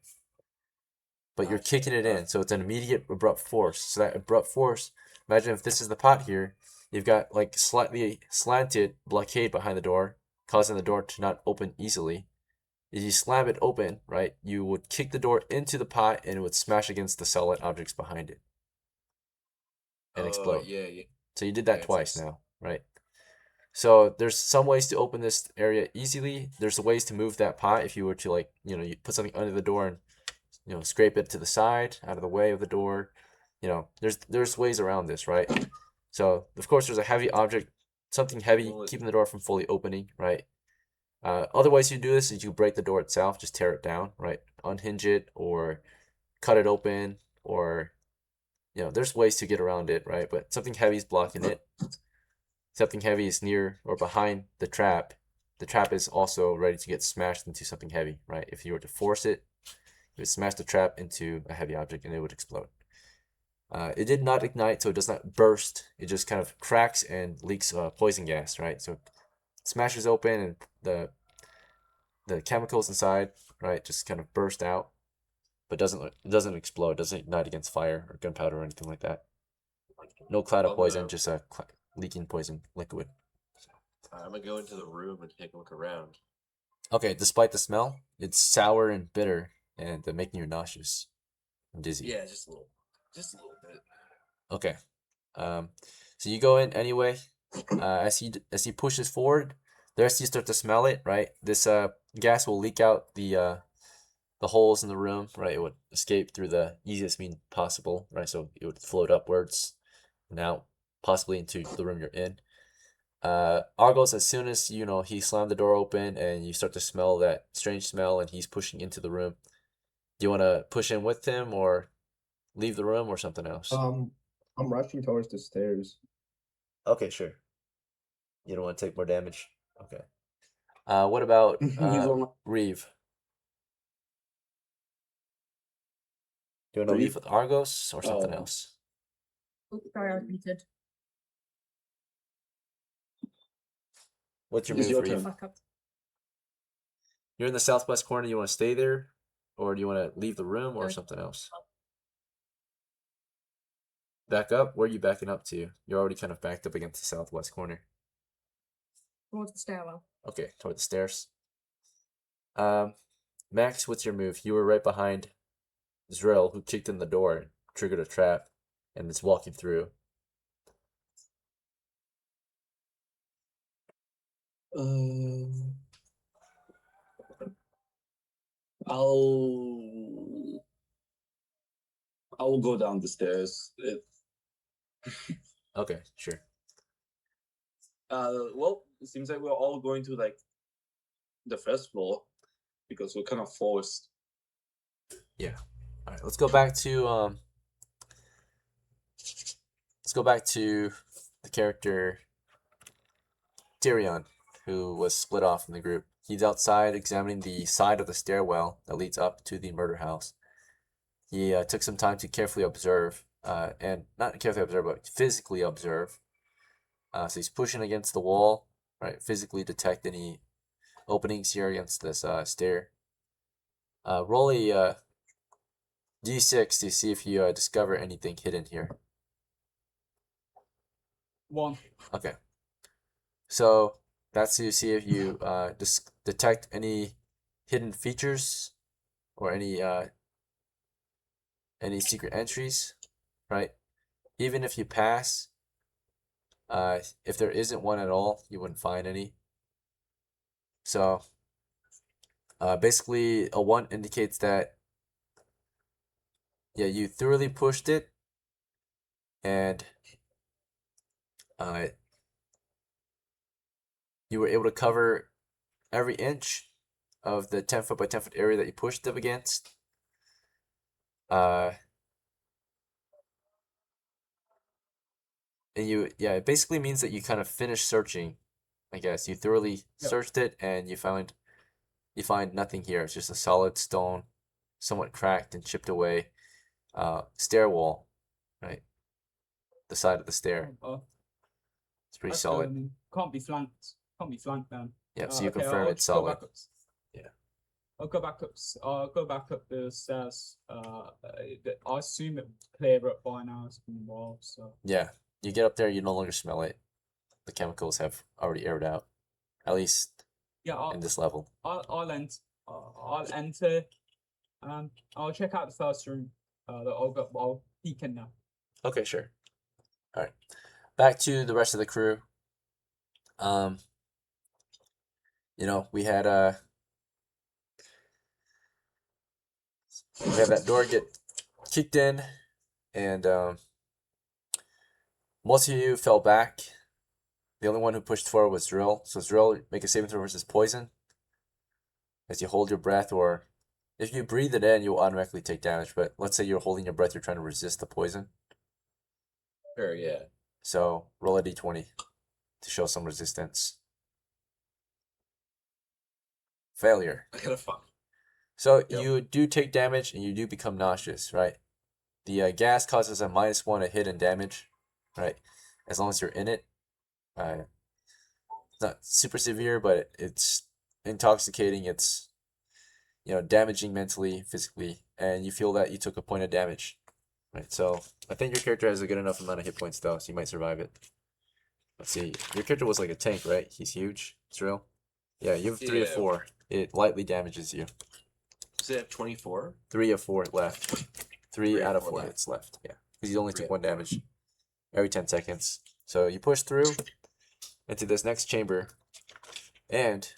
[SPEAKER 1] But you're kicking it in, so it's an immediate abrupt force. So that abrupt force, imagine if this is the pot here, you've got like slightly slanted blockade behind the door, causing the door to not open easily. If you slam it open, right, you would kick the door into the pot and it would smash against the solid objects behind it and explode.
[SPEAKER 3] Yeah, yeah.
[SPEAKER 1] So you did that
[SPEAKER 3] Yeah,
[SPEAKER 1] twice
[SPEAKER 3] it's-
[SPEAKER 1] now, right? So there's some ways to open this area easily. There's ways to move that pot if you were to you put something under the door and scrape it to the side, out of the way of the door. There's ways around this, right? So of course there's a heavy object, something heavy,
[SPEAKER 3] Well,
[SPEAKER 1] keeping the door from fully opening, right? Other ways you do this is you break the door itself, just tear it down, right? Unhinge it or cut it open, or there's ways to get around it, right? But something heavy is blocking it. Something heavy is near or behind the trap. The trap is also ready to get smashed into something heavy, right? If you were to force it, you would smash the trap into a heavy object and it would explode. It did not ignite, so it does not burst. It just kind of cracks and leaks poison gas, right? So smashes open, and the chemicals inside, right, just kind of burst out, but doesn't explode, doesn't ignite against fire or gunpowder or anything like that. No cloud of
[SPEAKER 3] I'm
[SPEAKER 1] poison,
[SPEAKER 3] gonna-
[SPEAKER 1] just a leaking poison liquid.
[SPEAKER 3] I'm gonna go into the room and take a look around.
[SPEAKER 1] Okay, despite the smell, it's sour and bitter, and making you nauseous and dizzy.
[SPEAKER 3] Yeah, just a little bit.
[SPEAKER 1] Okay. So you go in anyway. As he pushes forward, the rest of you start to smell it, right? This gas will leak out the holes in the room, right? It would escape through the easiest means possible, right? So it would float upwards and out, possibly into the room you're in. Argos, as soon as he slammed the door open and you start to smell that strange smell, and he's pushing into the room, do you want to push in with him or leave the room or something else?
[SPEAKER 6] I'm rushing towards the stairs.
[SPEAKER 1] Okay, sure. You don't want to take more damage. Okay. What about
[SPEAKER 7] He's on
[SPEAKER 1] Reeve? Do you want to leave
[SPEAKER 7] Reeve?
[SPEAKER 1] with Argos or something
[SPEAKER 7] Oh.
[SPEAKER 1] else?
[SPEAKER 5] Oh, sorry, I was muted.
[SPEAKER 1] What's your
[SPEAKER 7] It's
[SPEAKER 1] move,
[SPEAKER 7] your
[SPEAKER 1] Reeve?
[SPEAKER 7] turn.
[SPEAKER 5] Back up.
[SPEAKER 1] You're in the southwest corner. You want to stay there, or do you want to leave the room or
[SPEAKER 5] No.
[SPEAKER 1] something else? Back up? Where are you backing up to? You're already kind of backed up against the southwest corner.
[SPEAKER 5] Towards the stairwell.
[SPEAKER 1] Okay, toward the stairs. Max, what's your move? You were right behind ZRILL, who kicked in the door and triggered a trap, and is walking through.
[SPEAKER 7] I'll go down the stairs.
[SPEAKER 1] Okay, sure.
[SPEAKER 7] Well, it seems like we're all going to like the first floor because we're kind of forced.
[SPEAKER 1] All right, let's go back to the character TYRION, who was split off from the group. He's outside examining the side of the stairwell that leads up to the murder house. He took some time to carefully observe, and not carefully observe, but physically observe. So he's pushing against the wall, right? Physically detect any openings here against this stair. Roll a d6 to see if you discover anything hidden here.
[SPEAKER 2] 1.
[SPEAKER 1] Okay. So that's to see if you detect any hidden features or any secret entries, right? Even if you pass, if there isn't one at all, you wouldn't find any. So basically, a 1 indicates that you thoroughly pushed it, and you were able to cover every inch of the 10 foot by 10 foot area that you pushed up against. And it basically means that you kind of finished searching, I guess. You thoroughly searched it, and you find nothing here. It's just a solid stone, somewhat cracked and chipped away stair wall, right? The side of the stair. It's pretty
[SPEAKER 2] That's
[SPEAKER 1] solid.
[SPEAKER 2] good. I mean, can't be flanked. Can't be flanked then.
[SPEAKER 1] Yeah, so you
[SPEAKER 2] Okay,
[SPEAKER 1] confirm
[SPEAKER 2] I'll
[SPEAKER 1] it's
[SPEAKER 2] just go
[SPEAKER 1] solid.
[SPEAKER 2] back up.
[SPEAKER 1] Yeah.
[SPEAKER 2] I'll go back up. I'll go back up the stairs. I assume it cleared up by now. It's been a while, so
[SPEAKER 1] Yeah, you get up there, you no longer smell it. The chemicals have already aired out, at least
[SPEAKER 2] yeah.
[SPEAKER 1] in this level.
[SPEAKER 2] I'll enter. I'll check out the first room. I'll peek in now.
[SPEAKER 1] Okay, sure. All right, back to the rest of the crew. We had that door get kicked in, and most of you fell back. The only one who pushed forward was ZRILL. So ZRILL, make a saving throw versus poison. As you hold your breath, or if you breathe it in, you'll automatically take damage. But let's say you're holding your breath, you're trying to resist the poison.
[SPEAKER 3] Sure, yeah.
[SPEAKER 1] So roll a d20 to show some resistance. Failure.
[SPEAKER 3] I gotta fuck.
[SPEAKER 1] So you do take damage and you do become nauseous, right? The gas causes a -1 a hit in damage, right? As long as you're in it. not super severe, but it's intoxicating. It's damaging mentally, physically, and you feel that you took a point of damage. Right, so I think your character has a good enough amount of hit points though, so you might survive it. Let's see. Your character was like a tank, right? He's huge. ZRILL. Yeah, you have 3 of
[SPEAKER 3] Yeah.
[SPEAKER 1] 4. It lightly damages you.
[SPEAKER 3] Does it have 24?
[SPEAKER 1] 3 of 4 left. 3 out of 4
[SPEAKER 3] left.
[SPEAKER 1] hits left. Yeah, because you only
[SPEAKER 3] Three
[SPEAKER 1] took
[SPEAKER 3] out
[SPEAKER 1] 1
[SPEAKER 3] of 4.
[SPEAKER 1] damage every 10 seconds. So you push through into this next chamber, and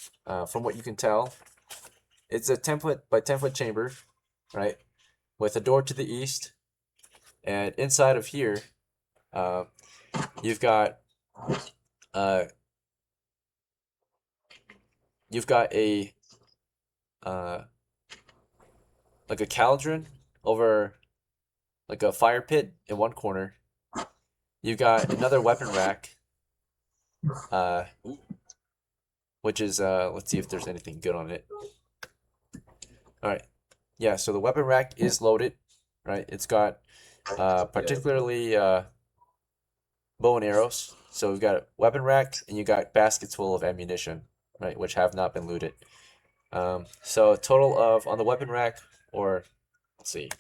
[SPEAKER 1] from what you can tell, it's a 10-foot by 10-foot chamber, right? With a door to the east, and inside of here, you've got a like a cauldron over like a fire pit in one corner. You've got another weapon rack, which is let's see if there's anything good on it. All right, yeah. So the weapon rack is loaded, right? It's got particularly bow and arrows. So we've got a weapon rack, and you got baskets full of ammunition, right, which have not been looted. So a total of on the weapon rack, or let's see.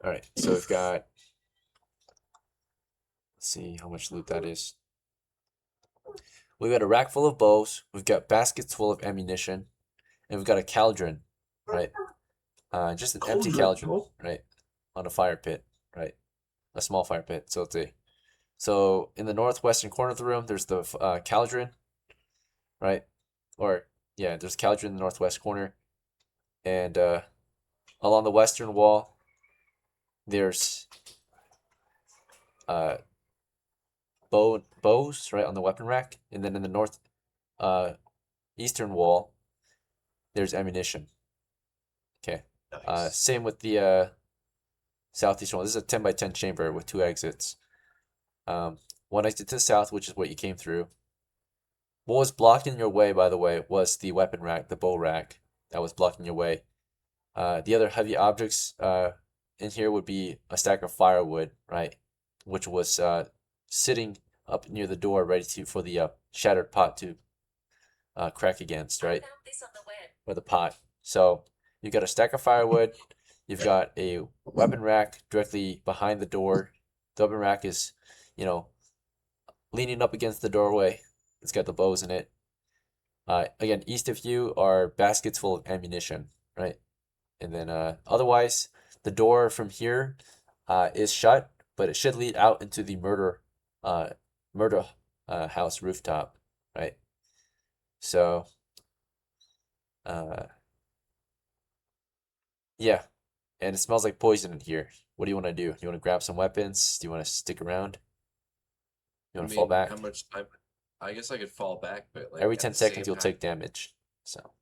[SPEAKER 1] All right, so we've got. Let's see how much loot that is. We've got a rack full of bows. We've got baskets full of ammunition, and we've got a cauldron, right? Just an empty cauldron, right, on a fire pit, right, a small fire pit. So let's see. So in the northwestern corner of the room, there's the cauldron, right? Or yeah, there's cauldron in the northwest corner, and along the western wall, there's bows right on the weapon rack, and then in the north eastern wall, there's ammunition. Okay.
[SPEAKER 3] Nice.
[SPEAKER 1] Same with the southeastern wall. This is a 10 by 10 chamber with 2 exits. One exit to the south, which is what you came through. What was blocking your way, by the way, was the weapon rack, the bow rack, that was blocking your way. The other heavy objects in here would be a stack of firewood, right, which was sitting up near the door, ready for the shattered pot to crack against, right? Or the pot. So you've got a stack of firewood. You've got a weapon rack directly behind the door. The weapon rack is, leaning up against the doorway. It's got the bows in it. Again, east of you are baskets full of ammunition, right? And then otherwise, the door from here is shut, but it should lead out into the murder house rooftop, right? So, yeah, and it smells like poison in here. What do you want to do? Do you want to grab some weapons? Do you want to stick around? You want to fall back?
[SPEAKER 3] How much time? I guess I could fall back, but like
[SPEAKER 1] Every
[SPEAKER 3] at
[SPEAKER 1] 10
[SPEAKER 3] the same
[SPEAKER 1] seconds, you'll
[SPEAKER 3] time-
[SPEAKER 1] take damage. So,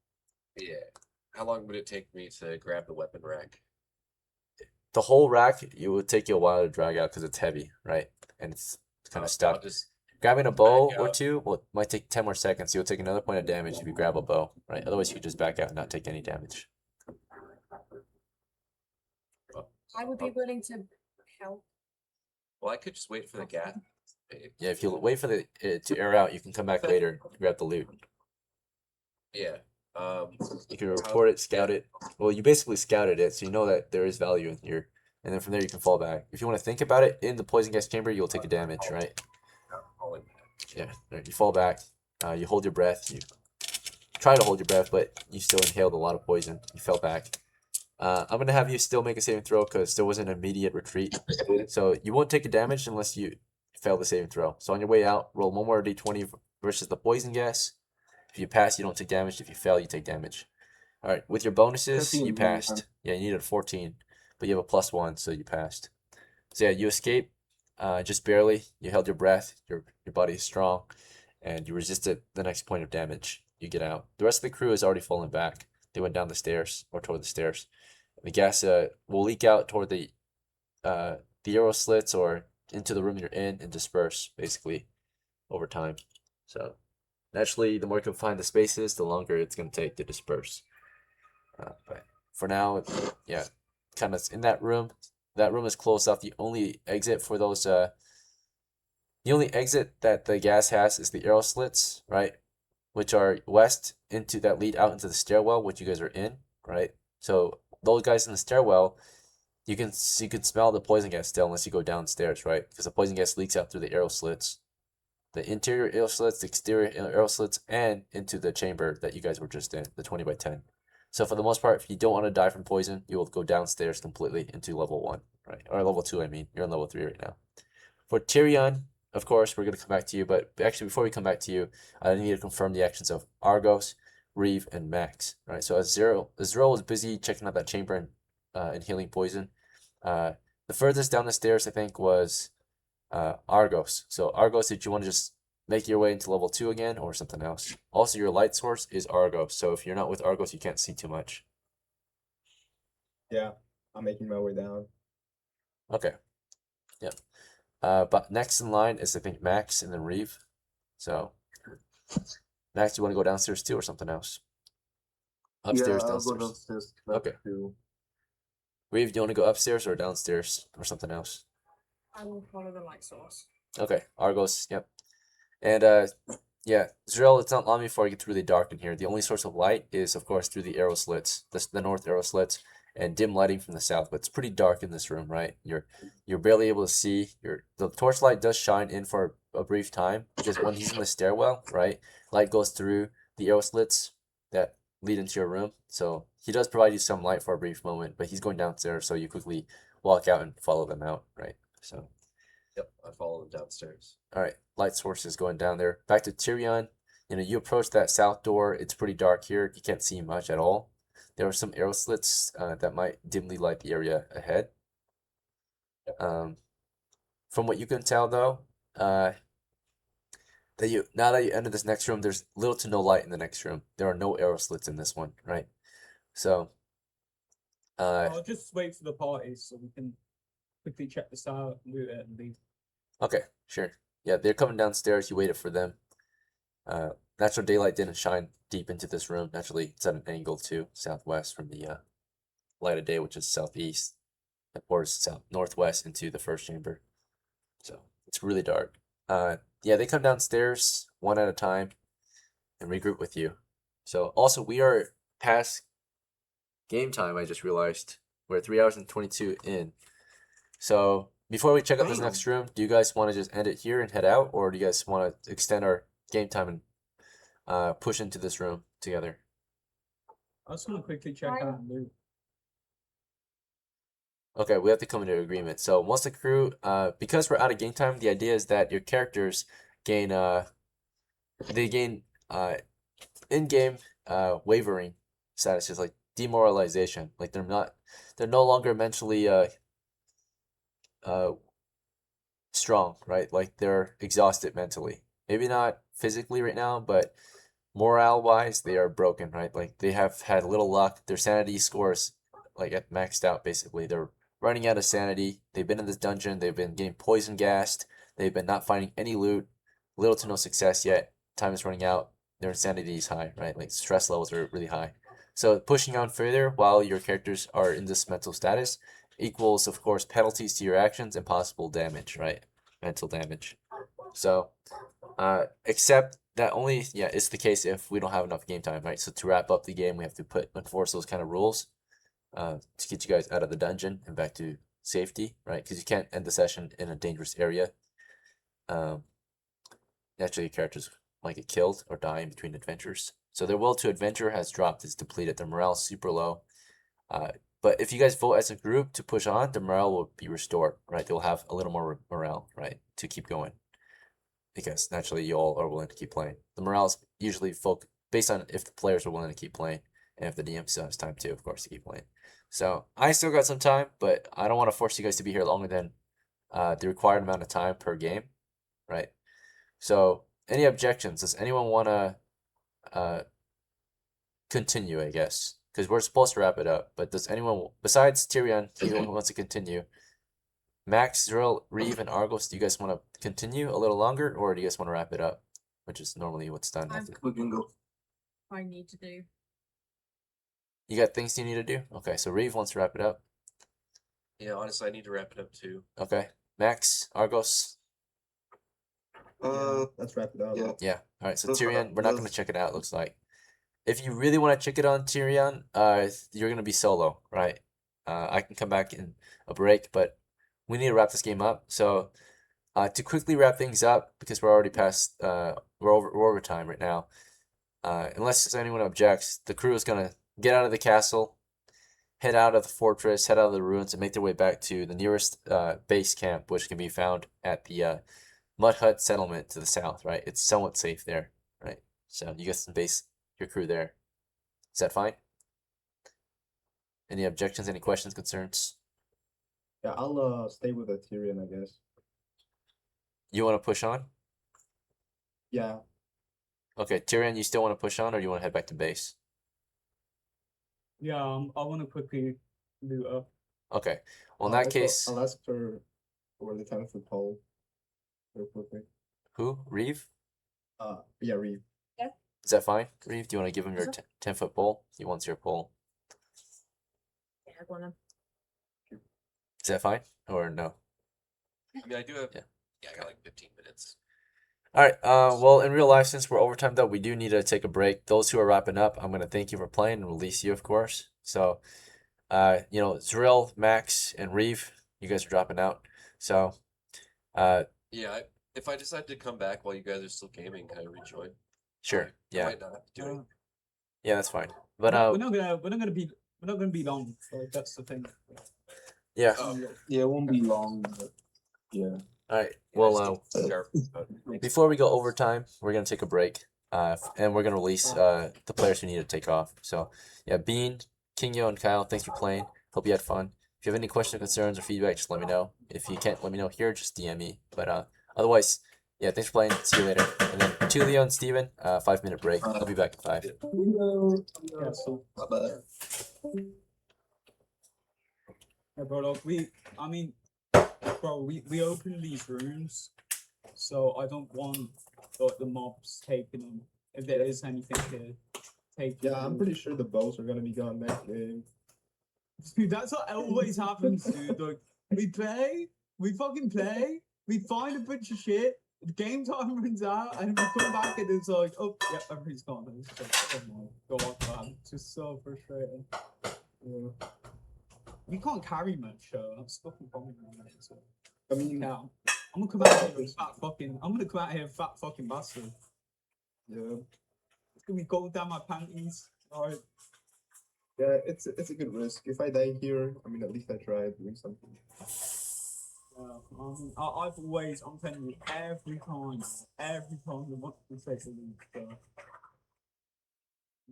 [SPEAKER 3] Yeah. How long would it take me to grab the weapon rack?
[SPEAKER 1] the whole rack, it would take you a while to drag out because it's heavy, right? And it's kind
[SPEAKER 3] I'll
[SPEAKER 1] of stuck.
[SPEAKER 3] just
[SPEAKER 1] Grabbing a bow
[SPEAKER 3] back
[SPEAKER 1] or
[SPEAKER 3] out.
[SPEAKER 1] 2, well, it might take 10 more seconds. You'll take another point of damage if you grab a bow, right? Otherwise, you could just back out and not take any damage.
[SPEAKER 5] I would be willing to help.
[SPEAKER 3] Well, I could just wait for the gas.
[SPEAKER 1] Yeah, if you wait for it to air out, you can come back later and grab the loot.
[SPEAKER 3] Yeah.
[SPEAKER 1] You can report it, scout it. Well, you basically scouted it, so you know that there is value in here. And then from there, you can fall back. If you want to think about it, in the poison gas chamber, you'll take a damage, right? Yeah, right, you fall back. You hold your breath. You try to hold your breath, but you still inhaled a lot of poison. You fell back. I'm going to have you still make a saving throw because there was an immediate retreat. So you won't take a damage unless you fail the saving throw. So on your way out, roll one more d20 versus the poison gas. If you pass, you don't take damage. If you fail, you take damage. All right, with your bonuses,
[SPEAKER 4] 15,
[SPEAKER 1] you passed. Yeah, you needed a 14, but you have a +1, so you passed. So yeah, you escape, just barely. You held your breath. Your body is strong, and you resisted the next point of damage. You get out. The rest of the crew has already fallen back. They went down the stairs or toward the stairs. The gas will leak out toward the arrow slits or into the room you're in and disperse basically over time. So naturally, the more you can find the spaces, the longer it's going to take to disperse. But for now, yeah, kind of in that room. That room is closed off. The only exit for those The only exit that the gas has is the arrow slits, right? Which are west into that lead out into the stairwell, which you guys are in, right? So those guys in the stairwell, you can smell the poison gas still unless you go downstairs, right? Because the poison gas leaks out through the arrow slits, the interior arrow slits, the exterior arrow slits, and into the chamber that you guys were just in, the 20 by 10. So for the most part, if you don't want to die from poison, you will go downstairs completely into level 1, right? Or level 2, I mean. You're on level 3 right now. For TYRION, of course, we're going to come back to you, but actually before we come back to you, I need to confirm the actions of ARGOS, REEVE, and Max. Right, so as ZRILL was busy checking out that chamber and healing poison. The furthest down the stairs, I think, was ARGOS. So ARGOS, did you want to just make your way into level 2 again or something else? Also, your light source is ARGOS, so if you're not with ARGOS, you can't see too much.
[SPEAKER 6] Yeah, I'm making my way down.
[SPEAKER 1] Okay. Yep. But next in line is, I think, Max and then REEVE. So, Max, you want to go downstairs too or something else? Upstairs,
[SPEAKER 4] yeah, I'll
[SPEAKER 1] downstairs.
[SPEAKER 4] go downstairs.
[SPEAKER 1] Okay.
[SPEAKER 4] Too.
[SPEAKER 1] REEVE, do you want to go upstairs or downstairs or something else?
[SPEAKER 5] I will follow the light source.
[SPEAKER 1] Okay, Argos, yep. And yeah, ZRILL, it's not long before it gets really dark in here. The only source of light is, of course, through the arrow slits, the north arrow slits, and dim lighting from the south. But it's pretty dark in this room, right? You're barely able to see. The torchlight does shine in for a brief time because when he's in the stairwell, right, light goes through the arrow slits that lead into your room. So he does provide you some light for a brief moment, but he's going downstairs, so you quickly walk out and follow them out, right? So.
[SPEAKER 3] Yep, I follow them downstairs.
[SPEAKER 1] All right, light sources going down there. Back to TYRION. You approach that south door. It's pretty dark here. You can't see much at all. There are some arrow slits that might dimly light the area ahead. From what you can tell, though, now that you enter this next room, there's little to no light in the next room. There are no arrow slits in this one, right? So,
[SPEAKER 2] I'll just wait for the party so we can quickly check this out, loot it, and leave.
[SPEAKER 1] okay, sure. Yeah, they're coming downstairs. You waited for them. Natural daylight didn't shine deep into this room. Naturally, it's at an angle to southwest from the light of day, which is southeast. That pours south northwest into the first chamber. So it's really dark. Yeah, they come downstairs one at a time and regroup with you. So also, we are past game time. I just realized we're 3 hours and 22 in. So before we check out this next room, do you guys want to just end it here and head out, or do you guys want to extend our game time and push into this room together?
[SPEAKER 2] I just want to quickly check out and loot.
[SPEAKER 1] Okay, we have to come into agreement. So once the crew, because we're out of game time, the idea is that your characters gain, they gain in-game wavering statuses like demoralization. Like they're no longer mentally strong, right? Like they're exhausted mentally. Maybe not physically right now, but morale wise, they are broken, right? Like they have had little luck. Their sanity scores like at maxed out basically. They're running out of sanity. They've been in this dungeon, they've been getting poison gassed, they've been not finding any loot, little to no success yet. Time is running out, their insanity is high, right? Like stress levels are really high. So pushing on further while your characters are in this mental status equals, of course, penalties to your actions and possible damage, right? Mental damage. So, except that only, yeah, it's the case if we don't have enough game time, right? So to wrap up the game, we have to enforce those kind of rules to get you guys out of the dungeon and back to safety, right? Because you can't end the session in a dangerous area. Naturally, your characters might get killed or die in between adventures. So their will to adventure has dropped, it's depleted. Their morale is super low. But if you guys vote as a group to push on, the morale will be restored, right? They'll have a little more morale, right, to keep going. Because naturally, you all are willing to keep playing. The morale is usually based on if the players are willing to keep playing, and if the DM still has time too, of course, to keep playing. So I still got some time, but I don't want to force you guys to be here longer than the required amount of time per game, right? So any objections? Does anyone want to continue, I guess? Because we're supposed to wrap it up, but does anyone, besides TYRION, anyone who wants to continue? Max, ZRILL, REEVE, and ARGOS, do you guys want to continue a little longer, or do you guys want to wrap it up? Which is normally what's done.
[SPEAKER 4] We can go.
[SPEAKER 5] I need to do.
[SPEAKER 1] You got things you need to do? Okay, so REEVE wants to wrap it up.
[SPEAKER 3] Yeah, honestly, I need to wrap it up too.
[SPEAKER 1] Okay. Max, ARGOS?
[SPEAKER 6] Let's wrap it up.
[SPEAKER 4] yeah.
[SPEAKER 1] Yeah. All right. So
[SPEAKER 4] Let's wrap-
[SPEAKER 1] Tyrion, we're not gonna
[SPEAKER 4] let's-
[SPEAKER 1] check it out. Looks like. If you really want to check it on Tyrion, you're gonna be solo, right? I can come back in a break, but we need to wrap this game up. So, to quickly wrap things up, because we're already past, we're over time right now. Unless anyone objects, the crew is gonna get out of the castle, head out of the fortress, head out of the ruins, and make their way back to the nearest base camp, which can be found at the Mud Hut settlement to the south. Right, it's somewhat safe there. Right, so you guys can base your crew there. Is that fine? Any objections? Any questions? Concerns?
[SPEAKER 6] Yeah, I'll stay with the Tyrion, I guess.
[SPEAKER 1] You want to push on?
[SPEAKER 6] Yeah.
[SPEAKER 1] Okay, Tyrion, you still want to push on, or you want to head back to base?
[SPEAKER 2] Yeah, I want to quickly loot up.
[SPEAKER 1] Okay. Well, in that
[SPEAKER 6] Also,
[SPEAKER 1] case,
[SPEAKER 6] I'll ask for the 10-foot pole real quickly.
[SPEAKER 1] who? Reeve?
[SPEAKER 6] Yeah, Reeve.
[SPEAKER 1] Is that fine? Reeve, do you want to give him your
[SPEAKER 5] Yes,
[SPEAKER 1] 10-foot pole? He wants your pole.
[SPEAKER 5] Yeah, go on then.
[SPEAKER 1] Is that fine? Or no?
[SPEAKER 3] I mean, I do have.
[SPEAKER 1] Yeah.
[SPEAKER 3] Yeah, I got like 15 minutes.
[SPEAKER 1] All right. Well, in real life, since we're overtime, though, we do need to take a break. Those who are wrapping up, I'm gonna thank you for playing and release you, of course. So, ZRILL, Max, and Reeve, you guys are dropping out. So,
[SPEAKER 3] Yeah, if I decide to come back while you guys are still gaming, can I rejoin?
[SPEAKER 1] sure.
[SPEAKER 3] I
[SPEAKER 1] Yeah.
[SPEAKER 3] might not do it.
[SPEAKER 1] Yeah, that's fine. But
[SPEAKER 2] we're not gonna be long. So that's the thing.
[SPEAKER 1] yeah.
[SPEAKER 3] Oh,
[SPEAKER 4] Yeah, it won't be long, but yeah.
[SPEAKER 1] All right.
[SPEAKER 3] yeah,
[SPEAKER 1] Well,
[SPEAKER 3] just get sharp about it.
[SPEAKER 1] before we go overtime, we're gonna take a break. And we're gonna release the players who need to take off. So, yeah, Bean, Kingyo, and Kyle, thanks for playing. Hope you had fun. If you have any questions, concerns, or feedback, just let me know. If you can't let me know here, just DM me. But otherwise, yeah, thanks for playing. See you later. And then Tulio and Steven, 5-minute break. I'll be back at 5.
[SPEAKER 2] Yeah, so
[SPEAKER 4] Bye-bye.
[SPEAKER 2] yeah, bro, look, we opened these rooms, so I don't want like the mobs taking them. If there is anything to take.
[SPEAKER 6] Yeah, I'm pretty sure the bows are gonna be gone next game.
[SPEAKER 2] Dude, that's what always happens, dude. Like, we fucking play, we find a bunch of shit, the game time runs out, and we come back and it's like, oh, yeah, everything's gone. And it's like, oh my god, man. It's just so frustrating. Yeah. You can't carry much, so that's fucking problem. So.
[SPEAKER 6] I mean,
[SPEAKER 2] Yeah, I'm gonna come out here a fat fucking bastard.
[SPEAKER 6] yeah,
[SPEAKER 2] It's gonna be gold down my panties. Alright.
[SPEAKER 6] yeah, it's a good risk. If I die here, I mean, at least I tried doing something.
[SPEAKER 2] I've always, I'm telling you, every time I want to say something,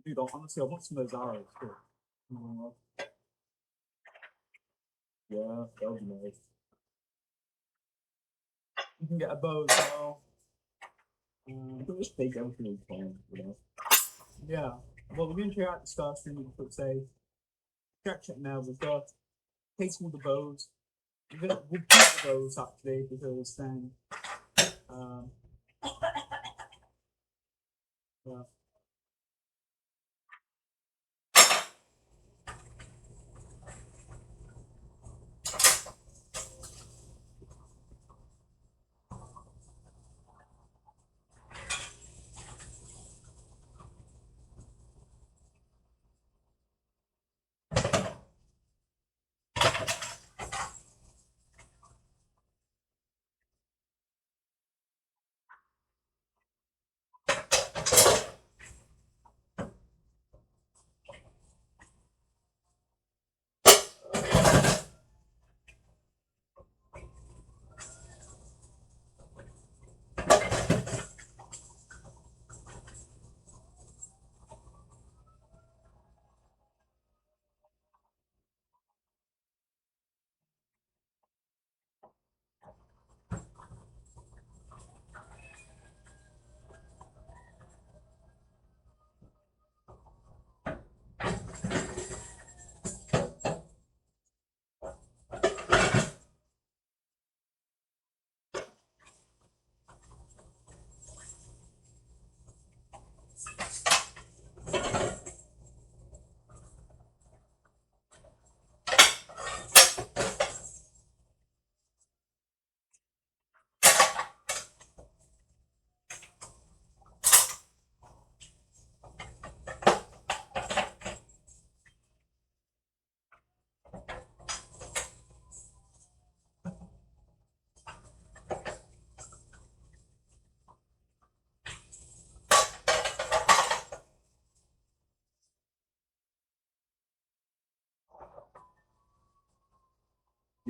[SPEAKER 2] dude, honestly, I want some of those arrows too. Yeah, that would be nice. You can get a bow as well.
[SPEAKER 6] You can just take everything you can, you know.
[SPEAKER 2] Yeah. Well, we're gonna check out the start stream and put say, check it now. We've got take all the bows. We'll keep the bows actually because then, yeah.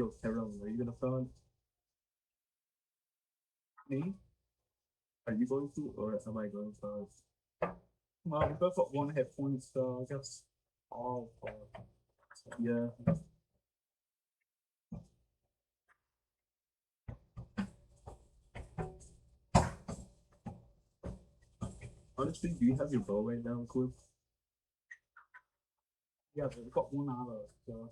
[SPEAKER 2] Yo, Tyrone, are you gonna phone me? Are you going to, or am I going first? Well, we both got 1 hit point, so I guess I'll yeah. Honestly, do you have your bow right now, Cliff? Yeah, but we've got 1 arrow, so.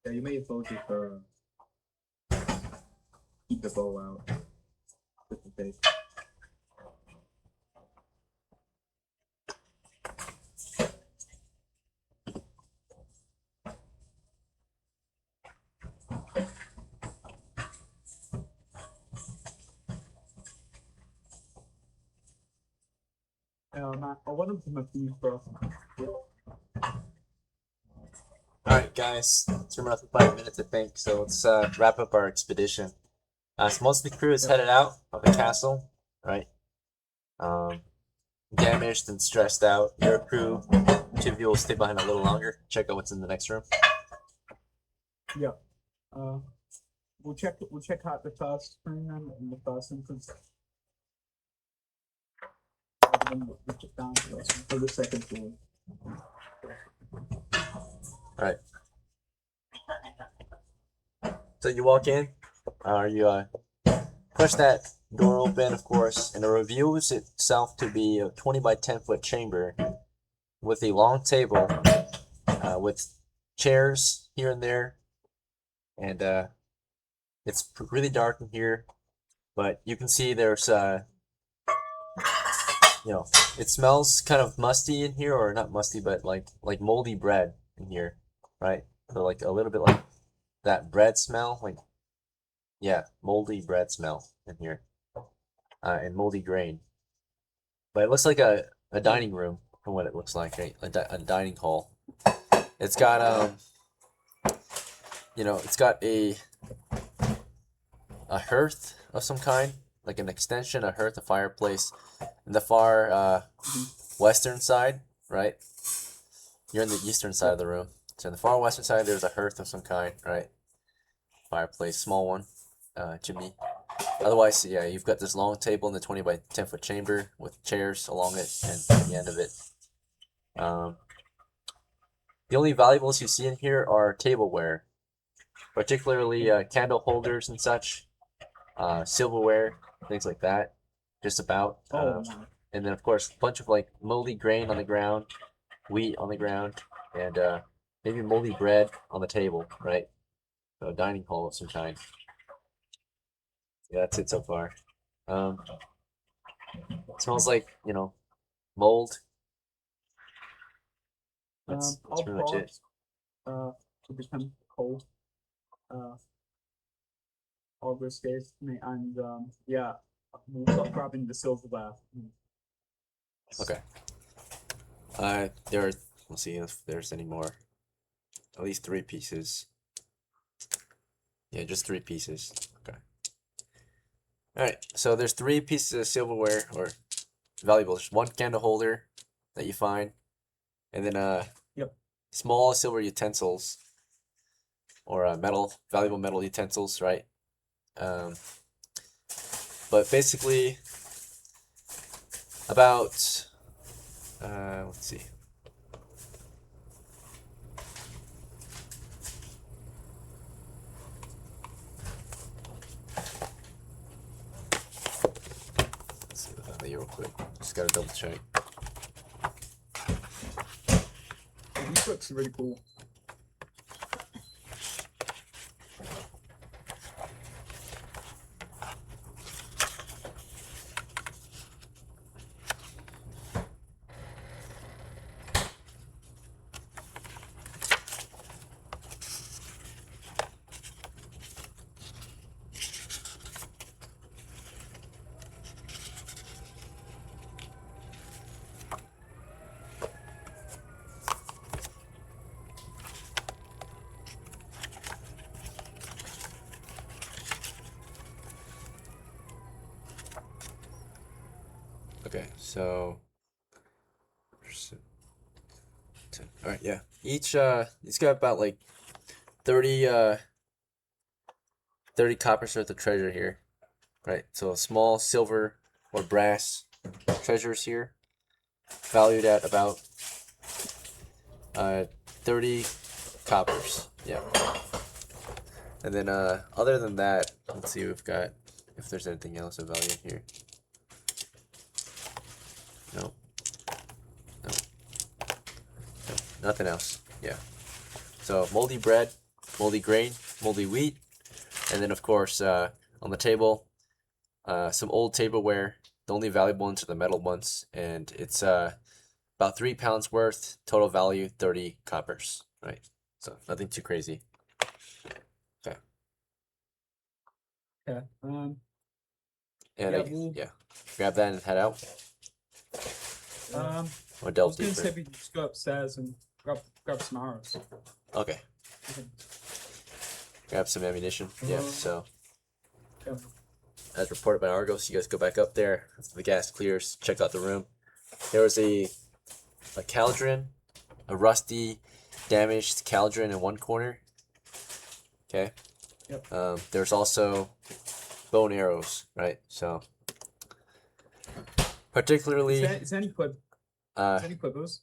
[SPEAKER 2] Yeah, you may as well just keep the bow out. Just in case. Matt, I want to my team first.
[SPEAKER 1] Alright, guys, it's been roughly 5 minutes, I think, so let's wrap up our expedition. So most of the crew is headed out of the castle, right? Damaged and stressed out. Your crew, 2 of you will stay behind a little longer, check out what's in the next room.
[SPEAKER 2] Yeah. We'll check out the first screen and the first entrance. And then we'll check down for the second floor.
[SPEAKER 1] Alright. So you walk in, you push that door open, of course, and it reveals itself to be a 20 by 10 foot chamber with a long table with chairs here and there, and it's really dark in here, but you can see there's you know, it smells kind of musty in here, or not musty, but like moldy bread in here, right? So like a little bit like that bread smell, like, yeah, moldy bread smell in here, and moldy grain. But it looks like a dining room from what it looks like, right? A dining hall. It's got you know, it's got a hearth of some kind, like an extension, a hearth, a fireplace, in the far western side, right? You're in the eastern side of the room. So in the far western side, there's a hearth of some kind, right? Fireplace, small one, chimney. Otherwise, yeah, you've got this long table in the 20 by 10 foot chamber with chairs along it and at the end of it. The only valuables you see in here are tableware, particularly candle holders and such, silverware, things like that, just about. And then, of course, a bunch of like moldy grain on the ground, wheat on the ground, and maybe moldy bread on the table, right? So a dining hall of some kind. Yeah, that's it so far. It smells like, you know, mold. That's pretty much it.
[SPEAKER 2] To become cold. ARGOS gave me, and yeah, we'll start grabbing the silverware.
[SPEAKER 1] Okay. We'll see if there's any more. At least 3 pieces. Yeah, just 3 pieces. Okay. Alright, so there's 3 pieces of silverware, or valuables. There's 1 candle holder that you find, and then small silver utensils, or valuable metal utensils, right? But basically, about let's see. Let's see the value real quick. Just gotta double check.
[SPEAKER 2] These books are really cool.
[SPEAKER 1] Okay, so Alright, yeah. Each it's got about like 30 30 coppers worth of treasure here. Right? So small silver or brass treasures here. Valued at about 30 coppers. Yeah. And then other than that, let's see we've got if there's anything else of value here. No. No. No. Nothing else. Yeah. So moldy bread, moldy grain, moldy wheat, and then of course on the table, some old tableware. The only valuable ones are the metal ones, and it's about 3 pounds worth. Total value 30 coppers. Right. So nothing too crazy. Okay.
[SPEAKER 2] Okay.
[SPEAKER 1] And
[SPEAKER 2] Yeah, we'll-
[SPEAKER 1] yeah, grab that and head out. Or
[SPEAKER 2] I
[SPEAKER 1] delve
[SPEAKER 2] was gonna say
[SPEAKER 1] deeper.
[SPEAKER 2] we just go upstairs and grab some arrows.
[SPEAKER 1] Okay.
[SPEAKER 2] Okay.
[SPEAKER 1] Grab some ammunition. Yeah. So
[SPEAKER 2] Yeah.
[SPEAKER 1] as reported by Argos, you guys go back up there. After the gas clears, check out the room. There was a cauldron, a rusty, damaged cauldron in one corner. Okay.
[SPEAKER 2] Yep.
[SPEAKER 1] There's also bow and arrows, right? So particularly,
[SPEAKER 2] Is there any quibbles?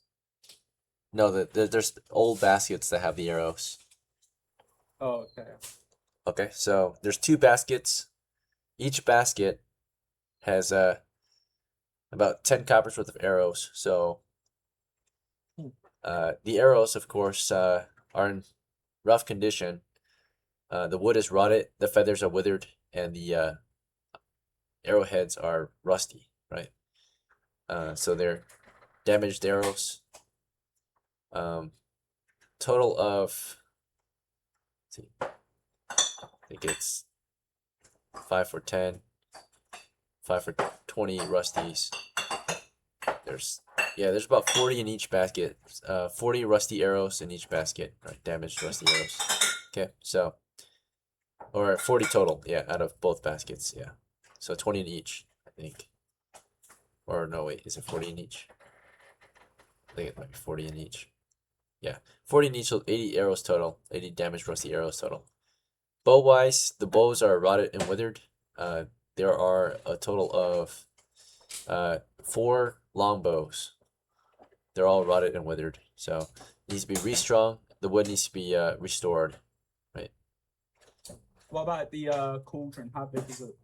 [SPEAKER 1] no, there's old baskets that have the arrows.
[SPEAKER 2] Oh, okay.
[SPEAKER 1] Okay, so there's 2 baskets. Each basket has about 10 coppers worth of arrows. So the arrows, of course, are in rough condition. The wood is rotted, the feathers are withered, and the arrowheads are rusty, right? So they're damaged arrows. Total of, let's see, I think it's 5 for 10, 5 for 20 rusties. There's about 40 in each basket. 40 rusty arrows in each basket, right? Damaged rusty arrows. Okay, so or 40 total, yeah, out of both baskets, yeah. So 20 in each, I think. Or no, wait, is it 40 in each? I think it might be 40 in each. Yeah, 40 in each, so 80 arrows total. 80 damaged rusty arrows total. Bow wise, the bows are rotted and withered. There are a total of 4 long bows. They're all rotted and withered, so it needs to be restrung. The wood needs to be restored, right?
[SPEAKER 2] What about the cauldron? How big is it?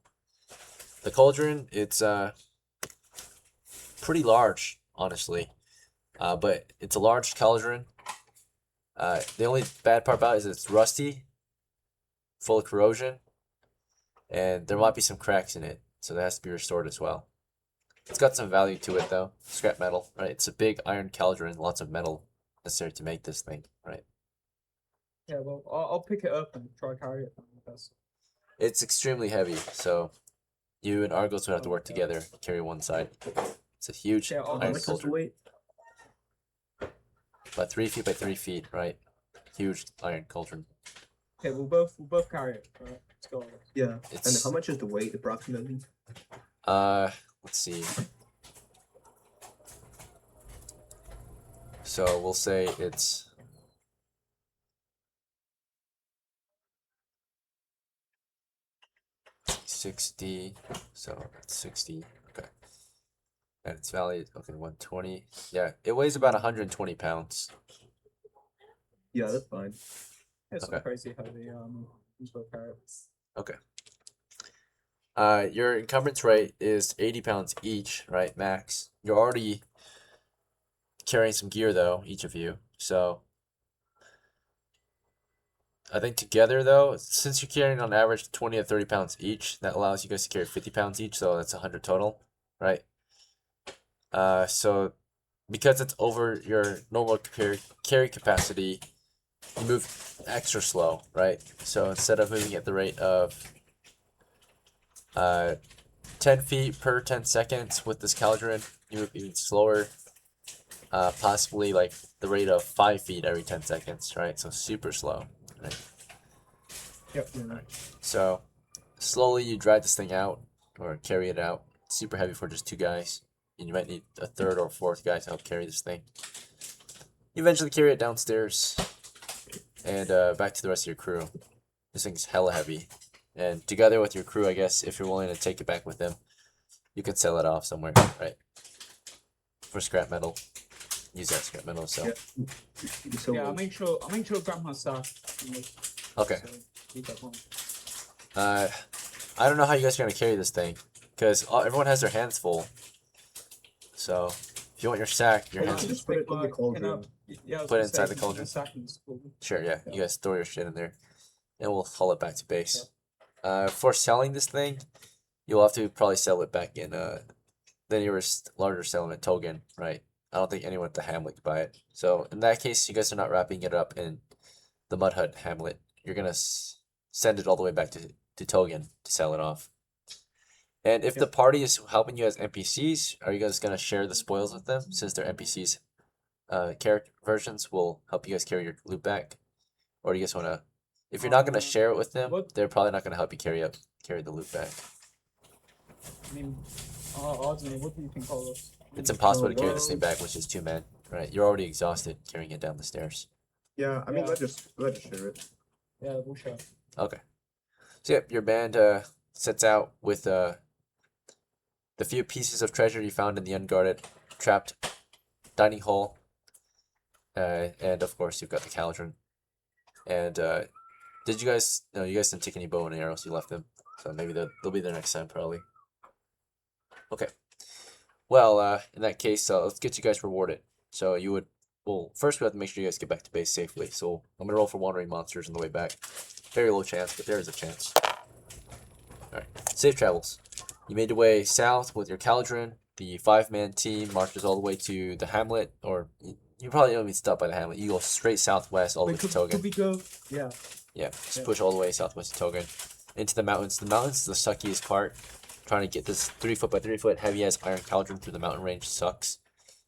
[SPEAKER 1] The cauldron, it's pretty large, honestly, but it's a large cauldron. The only bad part about it is it's rusty, full of corrosion, and there might be some cracks in it, so that has to be restored as well. It's got some value to it though, scrap metal, right? It's a big iron cauldron, lots of metal necessary to make this thing, right?
[SPEAKER 2] Yeah, well, I'll pick it up and try to carry it.
[SPEAKER 1] It's extremely heavy, so you and Argos would have to work
[SPEAKER 2] Okay.
[SPEAKER 1] together to carry one side. It's a huge
[SPEAKER 2] Yeah,
[SPEAKER 1] iron cauldron. About 3 feet by 3 feet, right? Huge iron cauldron.
[SPEAKER 2] Okay, we'll both carry it. All right, let's go.
[SPEAKER 8] Yeah. And
[SPEAKER 1] It's
[SPEAKER 8] how much is the weight approximately?
[SPEAKER 1] let's see. So we'll say it's 60. So it's 60. Okay. And it's valued. Okay, 120. Yeah, it weighs about 120 pounds.
[SPEAKER 8] Yeah, that's fine.
[SPEAKER 2] It's
[SPEAKER 1] Okay.
[SPEAKER 2] not crazy heavy. Let's go carry it.
[SPEAKER 1] Okay. Your encumbrance rate is 80 pounds each, right, max? You're already carrying some gear though, each of you. So I think together though, since you're carrying on average 20 to 30 pounds each, that allows you guys to carry 50 pounds each, so that's 100 total, right? So because it's over your normal carry capacity, you move extra slow, right? So instead of moving at the rate of 10 feet per 10 seconds with this cauldron, you move even slower, possibly like the rate of 5 feet every 10 seconds, right? So super slow, right?
[SPEAKER 2] Yep. You're right.
[SPEAKER 1] So slowly you drag this thing out or carry it out. It's super heavy for just 2 guys, and you might need a 3rd or 4th guy to help carry this thing. You eventually carry it downstairs and back to the rest of your crew. This thing's hella heavy. And together with your crew, I guess, if you're willing to take it back with them, you can sell it off somewhere, right? For scrap metal. Use that scrap metal, so.
[SPEAKER 4] Yeah. So
[SPEAKER 2] Yeah, I'll make sure Grandma's stuff.
[SPEAKER 1] Okay.
[SPEAKER 2] So, keep that one.
[SPEAKER 1] I don't know how you guys are gonna carry this thing, because everyone has their hands full. So, if you want your sack, your
[SPEAKER 6] Yeah,
[SPEAKER 1] hands.
[SPEAKER 6] just put it in the cauldron.
[SPEAKER 2] Yeah, I was
[SPEAKER 1] Put it
[SPEAKER 2] gonna
[SPEAKER 1] inside
[SPEAKER 2] say,
[SPEAKER 1] the cauldron? Sure, yeah. You guys throw your shit in there, and we'll haul it back to base. For selling this thing, you'll have to probably sell it back in the nearest larger settlement, TOGEN, right? I don't think anyone at the hamlet could buy it. So in that case, you guys are not wrapping it up in the Mud Hut hamlet. You're gonna send it all the way back to TOGEN to sell it off. And if the party is helping you as NPCs, are you guys gonna share the spoils with them since they're NPCs? Character versions will help you guys carry your loot back, or do you guys wanna? If you're not gonna share it with them, they're probably not gonna help you carry the loot back.
[SPEAKER 2] I mean, I don't know. What do you think, Carlos?
[SPEAKER 1] It's impossible to carry this thing back, which is 2 men, right? You're already exhausted carrying it down the stairs.
[SPEAKER 6] Yeah, I mean,
[SPEAKER 2] Yeah.
[SPEAKER 6] let's just share it.
[SPEAKER 2] Yeah, we'll share.
[SPEAKER 1] Okay. So yep, your band sets out with the few pieces of treasure you found in the unguarded, trapped dining hall. And of course you've got the cauldron. And did you guys? No, you guys didn't take any bow and arrows. You left them, so maybe they'll be there next time probably. Okay. Well, in that case, let's get you guys rewarded. So you would. Well, first we have to make sure you guys get back to base safely. So I'm gonna roll for wandering monsters on the way back. Very low chance, but there is a chance. Alright, safe travels. You made your way south with your cauldron. The 5-man team marches all the way to the hamlet, or you probably don't even stop by the hamlet. You go straight southwest all the way to TOGEN.
[SPEAKER 2] Could we go? Yeah.
[SPEAKER 1] Yeah, just push all the way southwest to TOGEN. Into the mountains. The mountains is the suckiest part. Trying to get this 3 foot by 3 foot heavy ass iron cauldron through the mountain range sucks.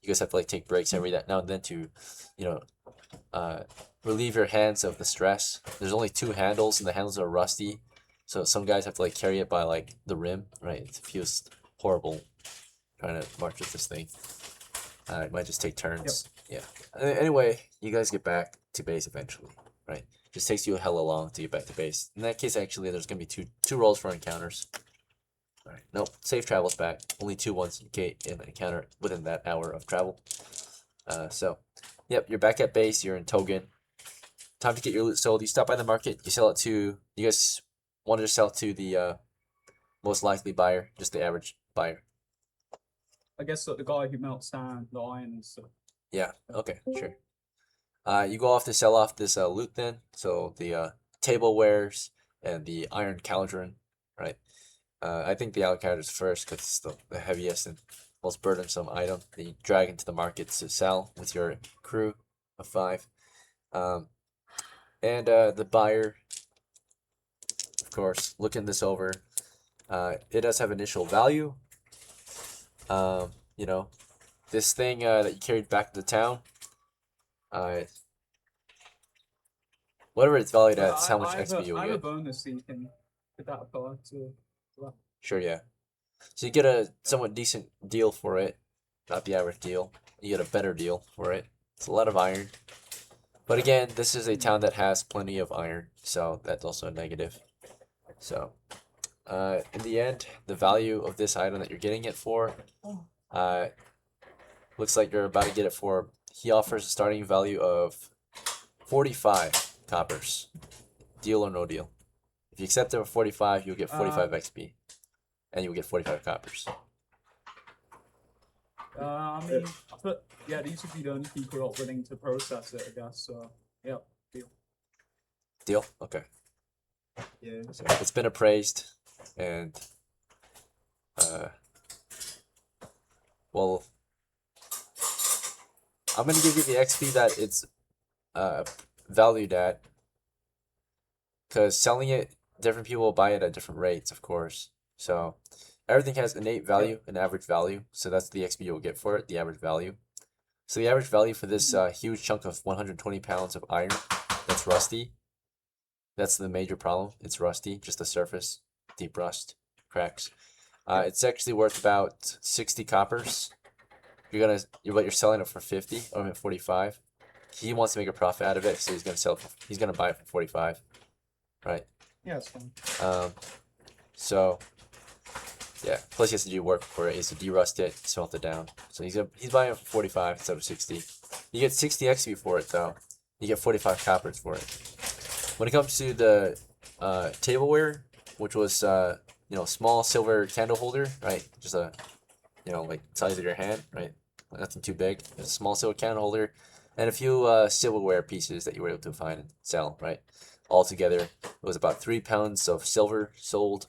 [SPEAKER 1] You guys have to like take breaks every now and then to, you know, relieve your hands of the stress. There's only 2 handles and the handles are rusty. So some guys have to like carry it by like the rim, right? It feels horrible trying to march with this thing. It might just take turns. Yep. Yeah. Anyway, you guys get back to base eventually, right? Just takes you a hella long to get back to base. In that case, actually, there's gonna be two rolls for encounters. All right. Nope. Safe travels back. Only 2 ones in an encounter within that hour of travel. So, yep, you're back at base. You're in TOGEN. Time to get your loot sold. You stop by the market. You sell it to. You guys want to sell to the most likely buyer, just the average buyer.
[SPEAKER 2] I guess the guy who melts down the iron and stuff.
[SPEAKER 1] Yeah. Okay. Sure. You go off to sell off this loot then. So the tablewares and the iron cauldron, right? I think the iron cauldron is first because it's the heaviest and most burdensome item that you drag into the market to sell with your crew of 5. And the buyer, of course, looking this over, it does have initial value. You know, this thing that you carried back to the town, whatever it's valued at, it's how much XP you'll
[SPEAKER 2] I have a
[SPEAKER 1] get.
[SPEAKER 2] bonus so you can put that apply to that.
[SPEAKER 1] Sure, yeah. So you get a somewhat decent deal for it, not the average deal. You get a better deal for it. It's a lot of iron. But again, this is a town that has plenty of iron, so that's also a negative. So, in the end, the value of this item that you're getting it for, looks like you're about to get it for, he offers a starting value of 45 coppers. Deal or no deal. If you accept it for 45, you'll get 45 XP. And you'll get 45 coppers.
[SPEAKER 2] I mean, but yeah, these would be the only people not willing to process it, I guess. So, yeah, deal.
[SPEAKER 1] Deal? Okay.
[SPEAKER 2] Yeah.
[SPEAKER 1] So it's been appraised, and well, I'm gonna give you the XP that it's valued at, because selling it, different people will buy it at different rates, of course. So everything has innate value and average value, so that's the XP you'll get for it, the average value. So the average value for this huge chunk of 120 pounds of iron that's rusty, that's the major problem. It's rusty, just the surface, deep rust, cracks. It's actually worth about 60 coppers. But you're selling it for 50, or 45. he wants to make a profit out of it, so he's gonna sell. He's gonna buy it for 45, right?
[SPEAKER 2] Yeah, it's fine.
[SPEAKER 1] So yeah. Plus he has to do work for it. He has to derust it, smelt it down. So he's buying it for 45 instead of 60. You get 60 XP for it though. You get 45 coppers for it. When it comes to the tableware, which was small silver candle holder, right? Just a like size of your hand, right? Nothing too big. Just a small silver candle holder, and a few silverware pieces that you were able to find and sell, right? Altogether, it was about 3 pounds of silver sold,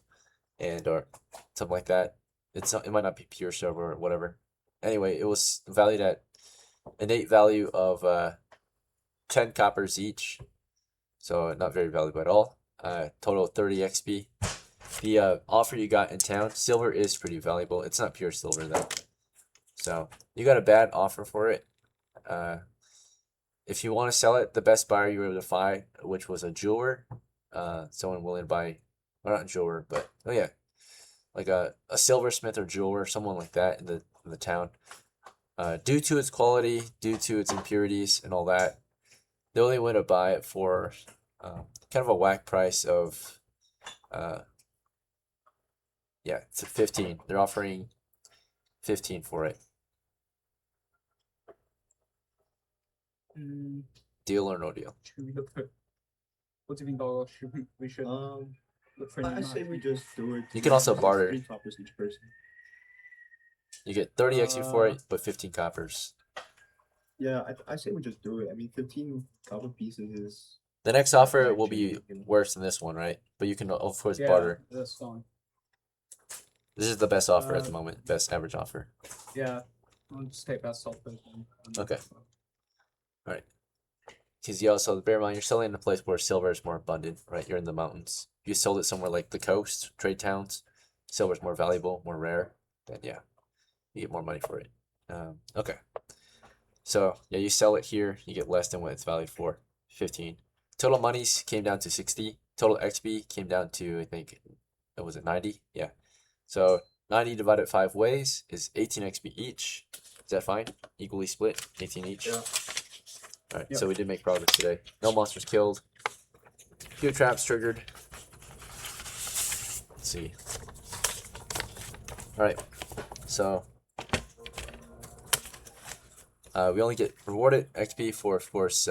[SPEAKER 1] or something like that. It might not be pure silver or whatever. Anyway, it was valued at innate value of 10 coppers each, so not very valuable at all. Total 30 XP. The offer you got in town, silver is pretty valuable. It's not pure silver though, so you got a bad offer for it. If you want to sell it, the best buyer you were able to find, which was a jeweler, someone willing to buy, or not a jeweler, but like a silversmith or jeweler, someone like that in the town. Due to its quality, due to its impurities and all that, they only went to buy it for kind of a whack price of it's 15. They're offering 15 for it. Deal or no deal?
[SPEAKER 2] Should we look for? What do you think, Argos? We should look for.
[SPEAKER 6] I say we just do it.
[SPEAKER 1] You can also barter.
[SPEAKER 6] 3 coppers each person.
[SPEAKER 1] You get 30 XP for it, but 15 coppers.
[SPEAKER 6] Yeah, I say we just do it. I mean, 15 copper pieces is.
[SPEAKER 1] The next offer will be worse than this one, right? But you can of course barter.
[SPEAKER 2] That's fine.
[SPEAKER 1] This is the best offer at the moment, best average offer.
[SPEAKER 2] Yeah, I'll just take that soft one.
[SPEAKER 1] Okay. Alright. Because so bear in mind, you're selling in a place where silver is more abundant, right? You're in the mountains. If you sold it somewhere like the coast, trade towns, silver is more valuable, more rare, then yeah, you get more money for it. Okay. So yeah, you sell it here, you get less than what it's valued for, 15. Total monies came down to 60. Total XP came down to, I think, was it 90? Yeah. So 90 divided 5 ways is 18 XP each. Is that fine? Equally split, 18 each?
[SPEAKER 2] Yeah.
[SPEAKER 1] Alright,
[SPEAKER 2] Yep.
[SPEAKER 1] so we did make progress today. No monsters killed. Few traps triggered. Let's see. Alright, so we only get rewarded XP for, of course,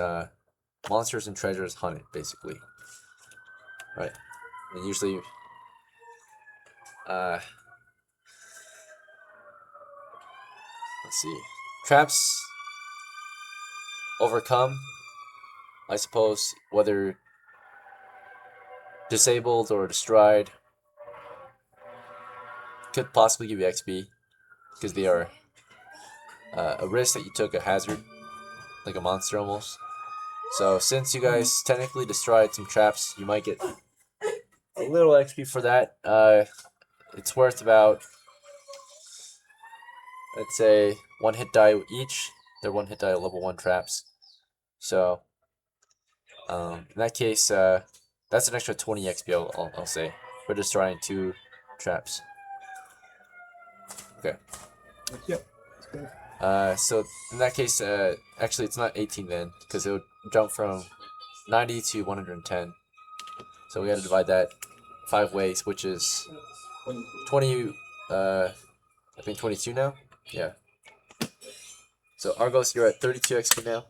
[SPEAKER 1] monsters and treasures hunted, basically. Right. And usually let's see. Traps overcome, I suppose, whether disabled or destroyed, could possibly give you XP because they are a risk that you took, a hazard, like a monster almost. So since you guys technically destroyed some traps, you might get a little XP for that. It's worth about, let's say, 1 hit die each. They're 1 hit die level 1 traps. So in that case, that's an extra 20 XP, I'll say, for destroying 2 traps. Okay.
[SPEAKER 6] Yep.
[SPEAKER 1] So in that case, actually it's not 18 then, because it would jump from 90 to 110. So we got to divide that 5 ways, which is 20. I think 22 now. Yeah. So Argos, you're at 32 XP now.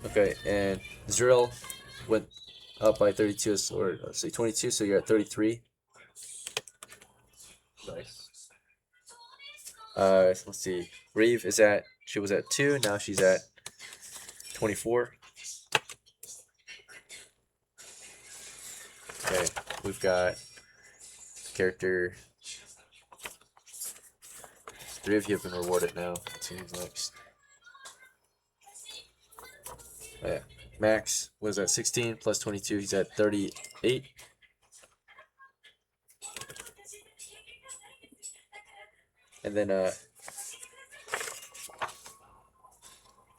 [SPEAKER 1] Okay, and ZRILL went up by 32, or let's say 22, so you're at 33. Nice. Let's see. REEVE is at, she was at 2, now she's at 24. Okay, we've got character. 3 of you have been rewarded now. Let's see who's next. Oh, yeah. Max was at 16 plus 22. He's at 38. And then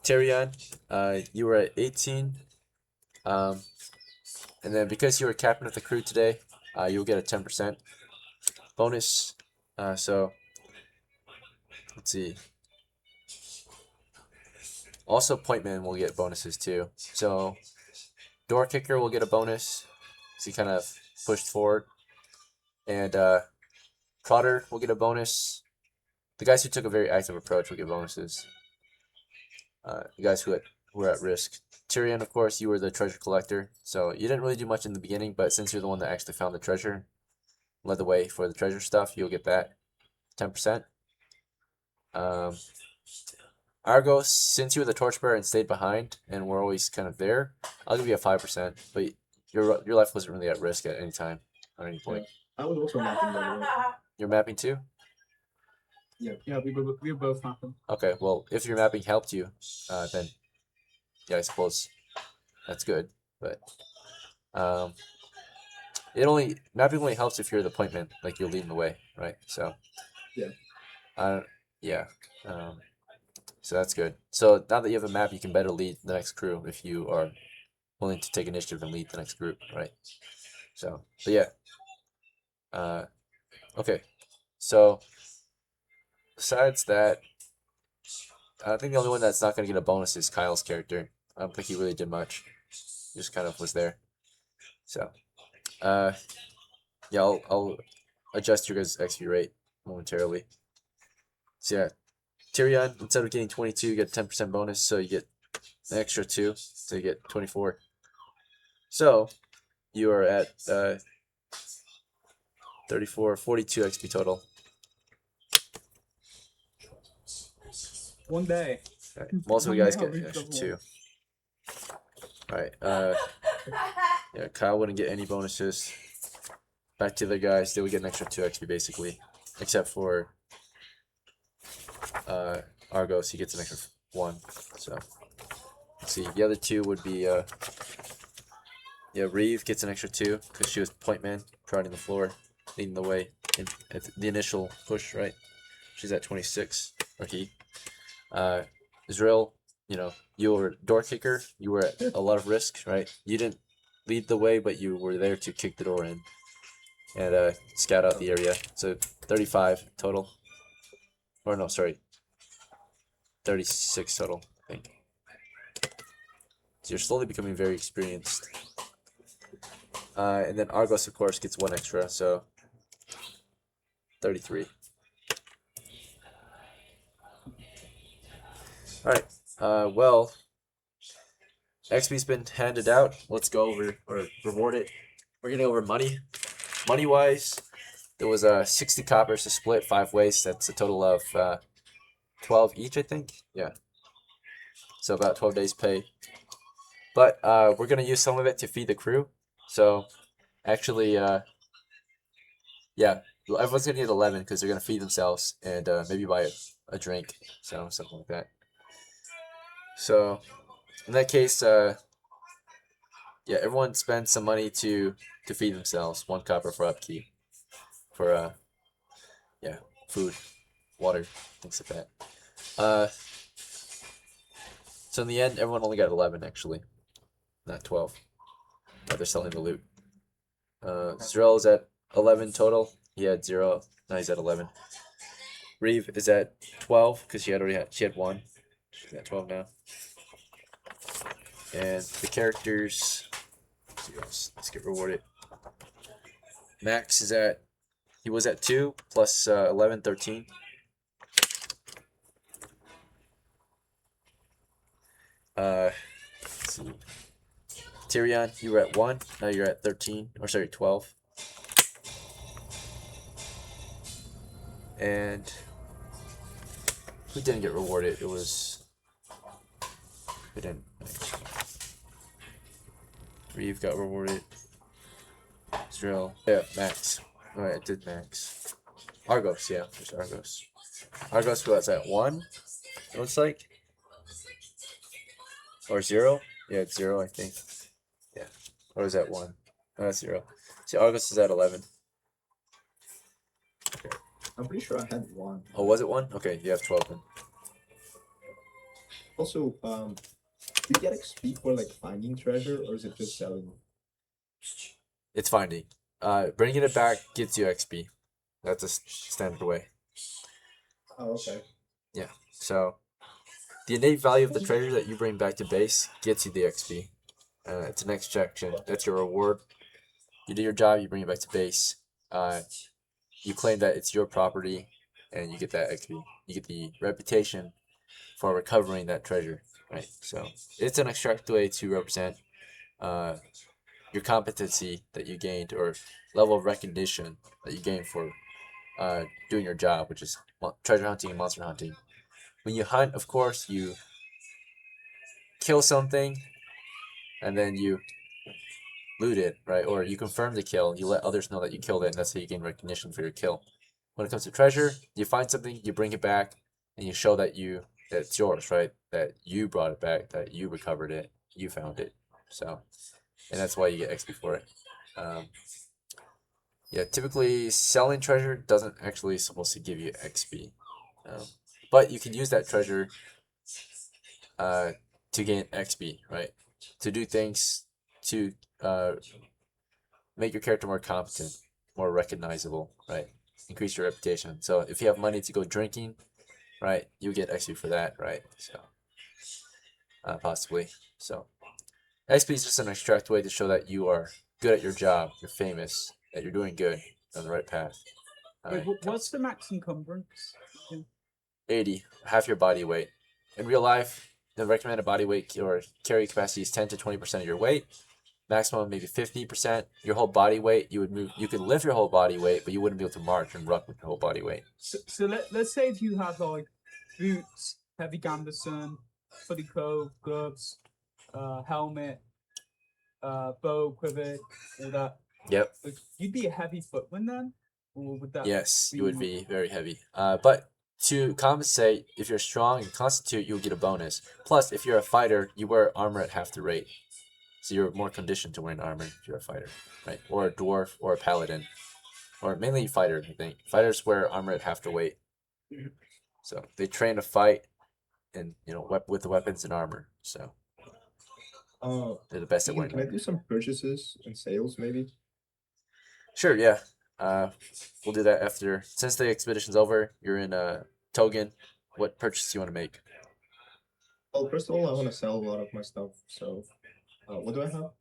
[SPEAKER 1] TYRION, you were at 18. And then because you were captain of the crew today, you'll get a 10% bonus. So let's see. Also, Pointman will get bonuses too. So, Door Kicker will get a bonus. So he kind of pushed forward. And Prodder will get a bonus. The guys who took a very active approach will get bonuses. The guys who were at risk. Tyrion, of course, you were the treasure collector. So you didn't really do much in the beginning, but since you're the one that actually found the treasure, led the way for the treasure stuff, you'll get that 10%. Argos, since you were the torchbearer and stayed behind and were always kind of there, I'll give you a 5%. But your life wasn't really at risk at any time or any point.
[SPEAKER 6] I was also mapping by the way.
[SPEAKER 1] You're mapping too?
[SPEAKER 2] Yeah, we were both mapping.
[SPEAKER 1] Okay, well, if your mapping helped you, then yeah, I suppose that's good. But mapping only helps if you're the pointman, like you're leading the way, right? So
[SPEAKER 6] yeah,
[SPEAKER 1] yeah. So that's good. So now that you have a map, you can better lead the next crew if you are willing to take initiative and lead the next group, right? So, but yeah. Okay. So besides that, I think the only one that's not going to get a bonus is Kyle's character. I don't think he really did much. He just kind of was there. So, yeah, I'll adjust your guys' XP rate momentarily. So yeah, Tyrion, instead of getting 22, you get a 10% bonus, so you get an extra 2, so you get 24. So, you are at 42 XP total.
[SPEAKER 2] One day.
[SPEAKER 1] Right. Most of you guys
[SPEAKER 2] I'll
[SPEAKER 1] get an
[SPEAKER 2] reach
[SPEAKER 1] extra
[SPEAKER 2] level
[SPEAKER 1] 2. Alright, yeah, Kyle wouldn't get any bonuses. Back to the guys, they would get an extra 2 XP basically. Except for Argos, he gets an extra 1. So let's see, the other 2 would be yeah, REEVE gets an extra 2 because she was point man, prodding the floor, leading the way at the initial push, right? She's at 26, or he. ZRILL, you know, you were door kicker, you were at a lot of risk, right? You didn't lead the way, but you were there to kick the door in and scout out the area. So 35 total. Or no, sorry. 36 total, I think. So you're slowly becoming very experienced. And then Argos, of course, gets 1 extra, so 33. Alright, well, XP's been handed out. Let's go over, or reward it. We're getting over money. Money-wise, there was 60 coppers to split 5 ways. That's a total of 12 each, I think. Yeah. So about 12 days pay. But we're going to use some of it to feed the crew. So, actually, yeah, everyone's going to get 11 because they're going to feed themselves and maybe buy a drink. So, something like that. So, in that case, yeah, everyone spends some money to feed themselves. 1 copper for upkeep. For, yeah, food, water, things like that. So in the end, everyone only got 11, actually. Not 12. But they're selling the loot. ZRILL is at 11 total. He had 0. Now he's at 11. REEVE is at 12 because she had 1. She's at 12 now. And the characters, let's get rewarded. Max is he was at 2 plus 11, 13. Let's see. Tyrion, you were at 1, now you're at 13, or sorry, 12. And who didn't get rewarded? It was, who didn't? REEVE got rewarded. ZRILL. Yeah, Max. Alright, I did Max. Argos, yeah, there's Argos. Argos was at 1, it looks like. Or 0? Yeah, it's 0, I think. Yeah. Or is that 1? No, that's 0. See, Argos is at 11. Okay.
[SPEAKER 6] I'm pretty sure I had 1.
[SPEAKER 1] Oh, was it 1? Okay, you have 12 then.
[SPEAKER 6] Also, do you get XP for like finding treasure, or is it just selling?
[SPEAKER 1] It's finding. Bringing it back gets you XP. That's a standard way.
[SPEAKER 6] Oh, okay.
[SPEAKER 1] Yeah. So the innate value of the treasure that you bring back to base gets you the XP. It's an extraction. That's your reward. You do your job. You bring it back to base. You claim that it's your property, and you get that XP. You get the reputation for recovering that treasure, right? So it's an extract way to represent your competency that you gained or level of recognition that you gained for doing your job, which is treasure hunting and monster hunting. When you hunt, of course, you kill something and then you loot it, right? Or you confirm the kill, you let others know that you killed it, and that's how you gain recognition for your kill. When it comes to treasure, you find something, you bring it back, and you show that it's yours, right? That you brought it back, that you recovered it, you found it. So, and that's why you get XP for it. Yeah, typically selling treasure doesn't actually supposed to give you XP, but you can use that treasure to gain XP, right? To do things to make your character more competent, more recognizable, right? Increase your reputation. So if you have money to go drinking, right, you get XP for that, right? So possibly. So XP is just an extract way to show that you are good at your job, you're famous, that you're doing good, on the right path.
[SPEAKER 2] Wait, what's the max encumbrance?
[SPEAKER 1] 80, half your body weight. In real life, the recommended body weight or carry capacity is 10 to 20% of your weight. Maximum maybe 50%. Your whole body weight, you could lift your whole body weight, but you wouldn't be able to march and ruck with your whole body weight.
[SPEAKER 2] So let's say if you have like boots, heavy gambeson, footy coat, gloves, helmet, bow, quiver, all that.
[SPEAKER 1] Yep.
[SPEAKER 2] Like, you'd be a heavy footman then, or would that?
[SPEAKER 1] Yes, you would be very heavy. But to compensate, if you're strong and constitute, you'll get a bonus. Plus, if you're a fighter, you wear armor at half the rate. So you're more conditioned to wearing armor if you're a fighter, right? Or a dwarf or a paladin. Or mainly fighter, I think. Fighters wear armor at half the weight. So they train to fight and, with the weapons and armor. So they're the best at wearing
[SPEAKER 6] Can I
[SPEAKER 1] armor.
[SPEAKER 6] do some purchases and sales maybe?
[SPEAKER 1] Sure, yeah. We'll do that after. Since the expedition's over, you're in Togen. What purchase do you want to make?
[SPEAKER 6] Well, first of all, I want to sell a lot of my stuff. So, what do I have?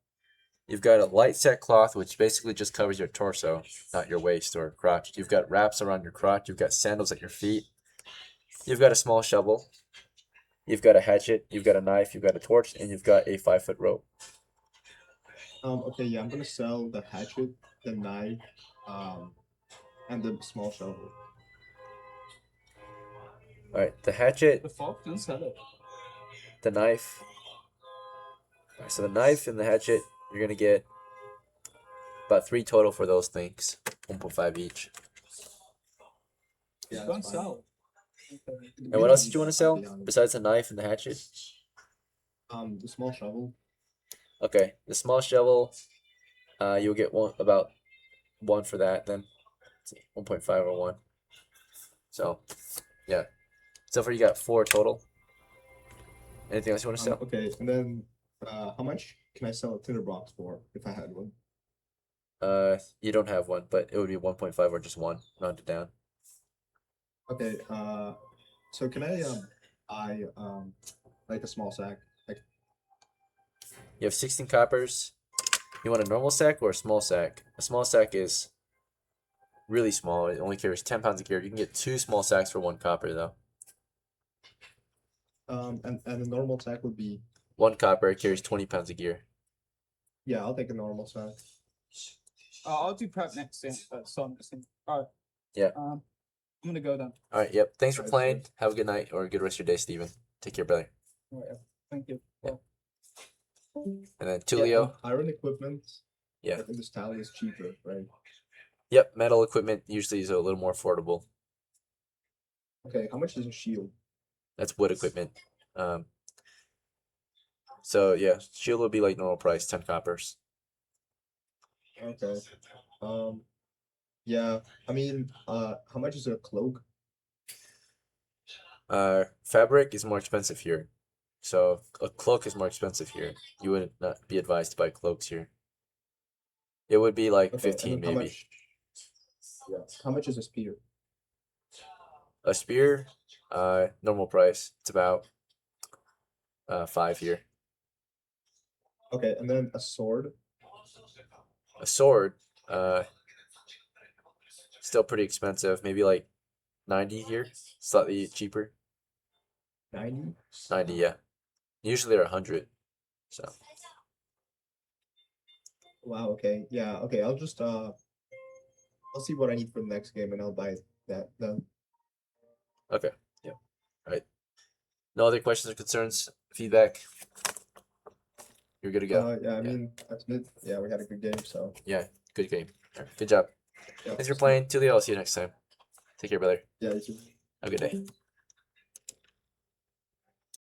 [SPEAKER 1] You've got a light sackcloth, which basically just covers your torso, not your waist or crotch. You've got wraps around your crotch. You've got sandals at your feet. You've got a small shovel. You've got a hatchet. You've got a knife. You've got a torch, and you've got a 5-foot rope.
[SPEAKER 6] Okay, yeah, I'm gonna sell the hatchet, the knife, and the small shovel.
[SPEAKER 1] All right, the hatchet,
[SPEAKER 2] The fuck? Don't sell it.
[SPEAKER 1] the knife. All right, so the knife and the hatchet, you're gonna get about 3 total for those things, 1.5 each.
[SPEAKER 6] Yeah,
[SPEAKER 2] Don't
[SPEAKER 6] that's fine.
[SPEAKER 2] sell. Okay.
[SPEAKER 1] And what else did you want to sell besides the knife and the hatchet?
[SPEAKER 6] The small shovel.
[SPEAKER 1] Okay, the small shovel, you'll get about 1 for that then. Let's see, 1.5 or 1. So, yeah. So far you got 4 total. Anything else you want to sell?
[SPEAKER 6] Okay, and then how much can I sell a tinderbox for if I had one?
[SPEAKER 1] You don't have one, but it would be 1.5 or just 1, rounded down.
[SPEAKER 6] Okay, so can I buy like a small sack? Like
[SPEAKER 1] You have 16 coppers. You want a normal sack or a small sack? A small sack is really small. It only carries 10 pounds of gear. You can get 2 small sacks for 1 copper though.
[SPEAKER 6] and a normal sack would be
[SPEAKER 1] 1 copper carries 20 pounds of gear.
[SPEAKER 6] yeah, I'll take a normal sack.
[SPEAKER 2] I'll do prep next thing. All right.
[SPEAKER 1] Yeah.
[SPEAKER 2] I'm gonna go then.
[SPEAKER 1] All right. Yep. Thanks for
[SPEAKER 6] Alright,
[SPEAKER 1] playing. Have a good night or a good rest of your day, Steven. Take care, brother.
[SPEAKER 2] All right. Thank you.
[SPEAKER 1] Yeah. And then
[SPEAKER 6] Yeah,
[SPEAKER 1] Tulio.
[SPEAKER 6] iron equipment.
[SPEAKER 1] Yeah.
[SPEAKER 6] I think this tally is cheaper, right?
[SPEAKER 1] Yep. Metal equipment usually is a little more affordable.
[SPEAKER 6] Okay, how much is a shield?
[SPEAKER 1] That's wood equipment. So yeah, shield would be like normal price, 10 coppers.
[SPEAKER 6] Okay. Yeah, I mean, how much is a cloak?
[SPEAKER 1] Fabric is more expensive here. So a cloak is more expensive here. You would not be advised to buy cloaks here. It would be like
[SPEAKER 6] Okay, and
[SPEAKER 1] 15
[SPEAKER 6] then how
[SPEAKER 1] maybe.
[SPEAKER 6] much? Yeah, how much is a spear?
[SPEAKER 1] A spear, normal price. It's about 5 here.
[SPEAKER 6] Okay, and then a sword.
[SPEAKER 1] A sword, still pretty expensive. Maybe like 90 here, slightly cheaper.
[SPEAKER 6] 90.
[SPEAKER 1] 90, yeah. Usually they're 100. So
[SPEAKER 6] Wow. Okay. Yeah. Okay. I'll just I'll see what I need for the next game and I'll buy that then.
[SPEAKER 1] okay, yeah. All right. No other questions or concerns? Feedback? You're good to go.
[SPEAKER 6] Yeah. I mean that's good. Yeah, we had a good game. So
[SPEAKER 1] Yeah, good game. All right, good job.
[SPEAKER 6] yeah.
[SPEAKER 1] Thanks for playing. Tulio, I'll see you next time. Take care, brother.
[SPEAKER 6] Yeah. You too.
[SPEAKER 1] Have a good day.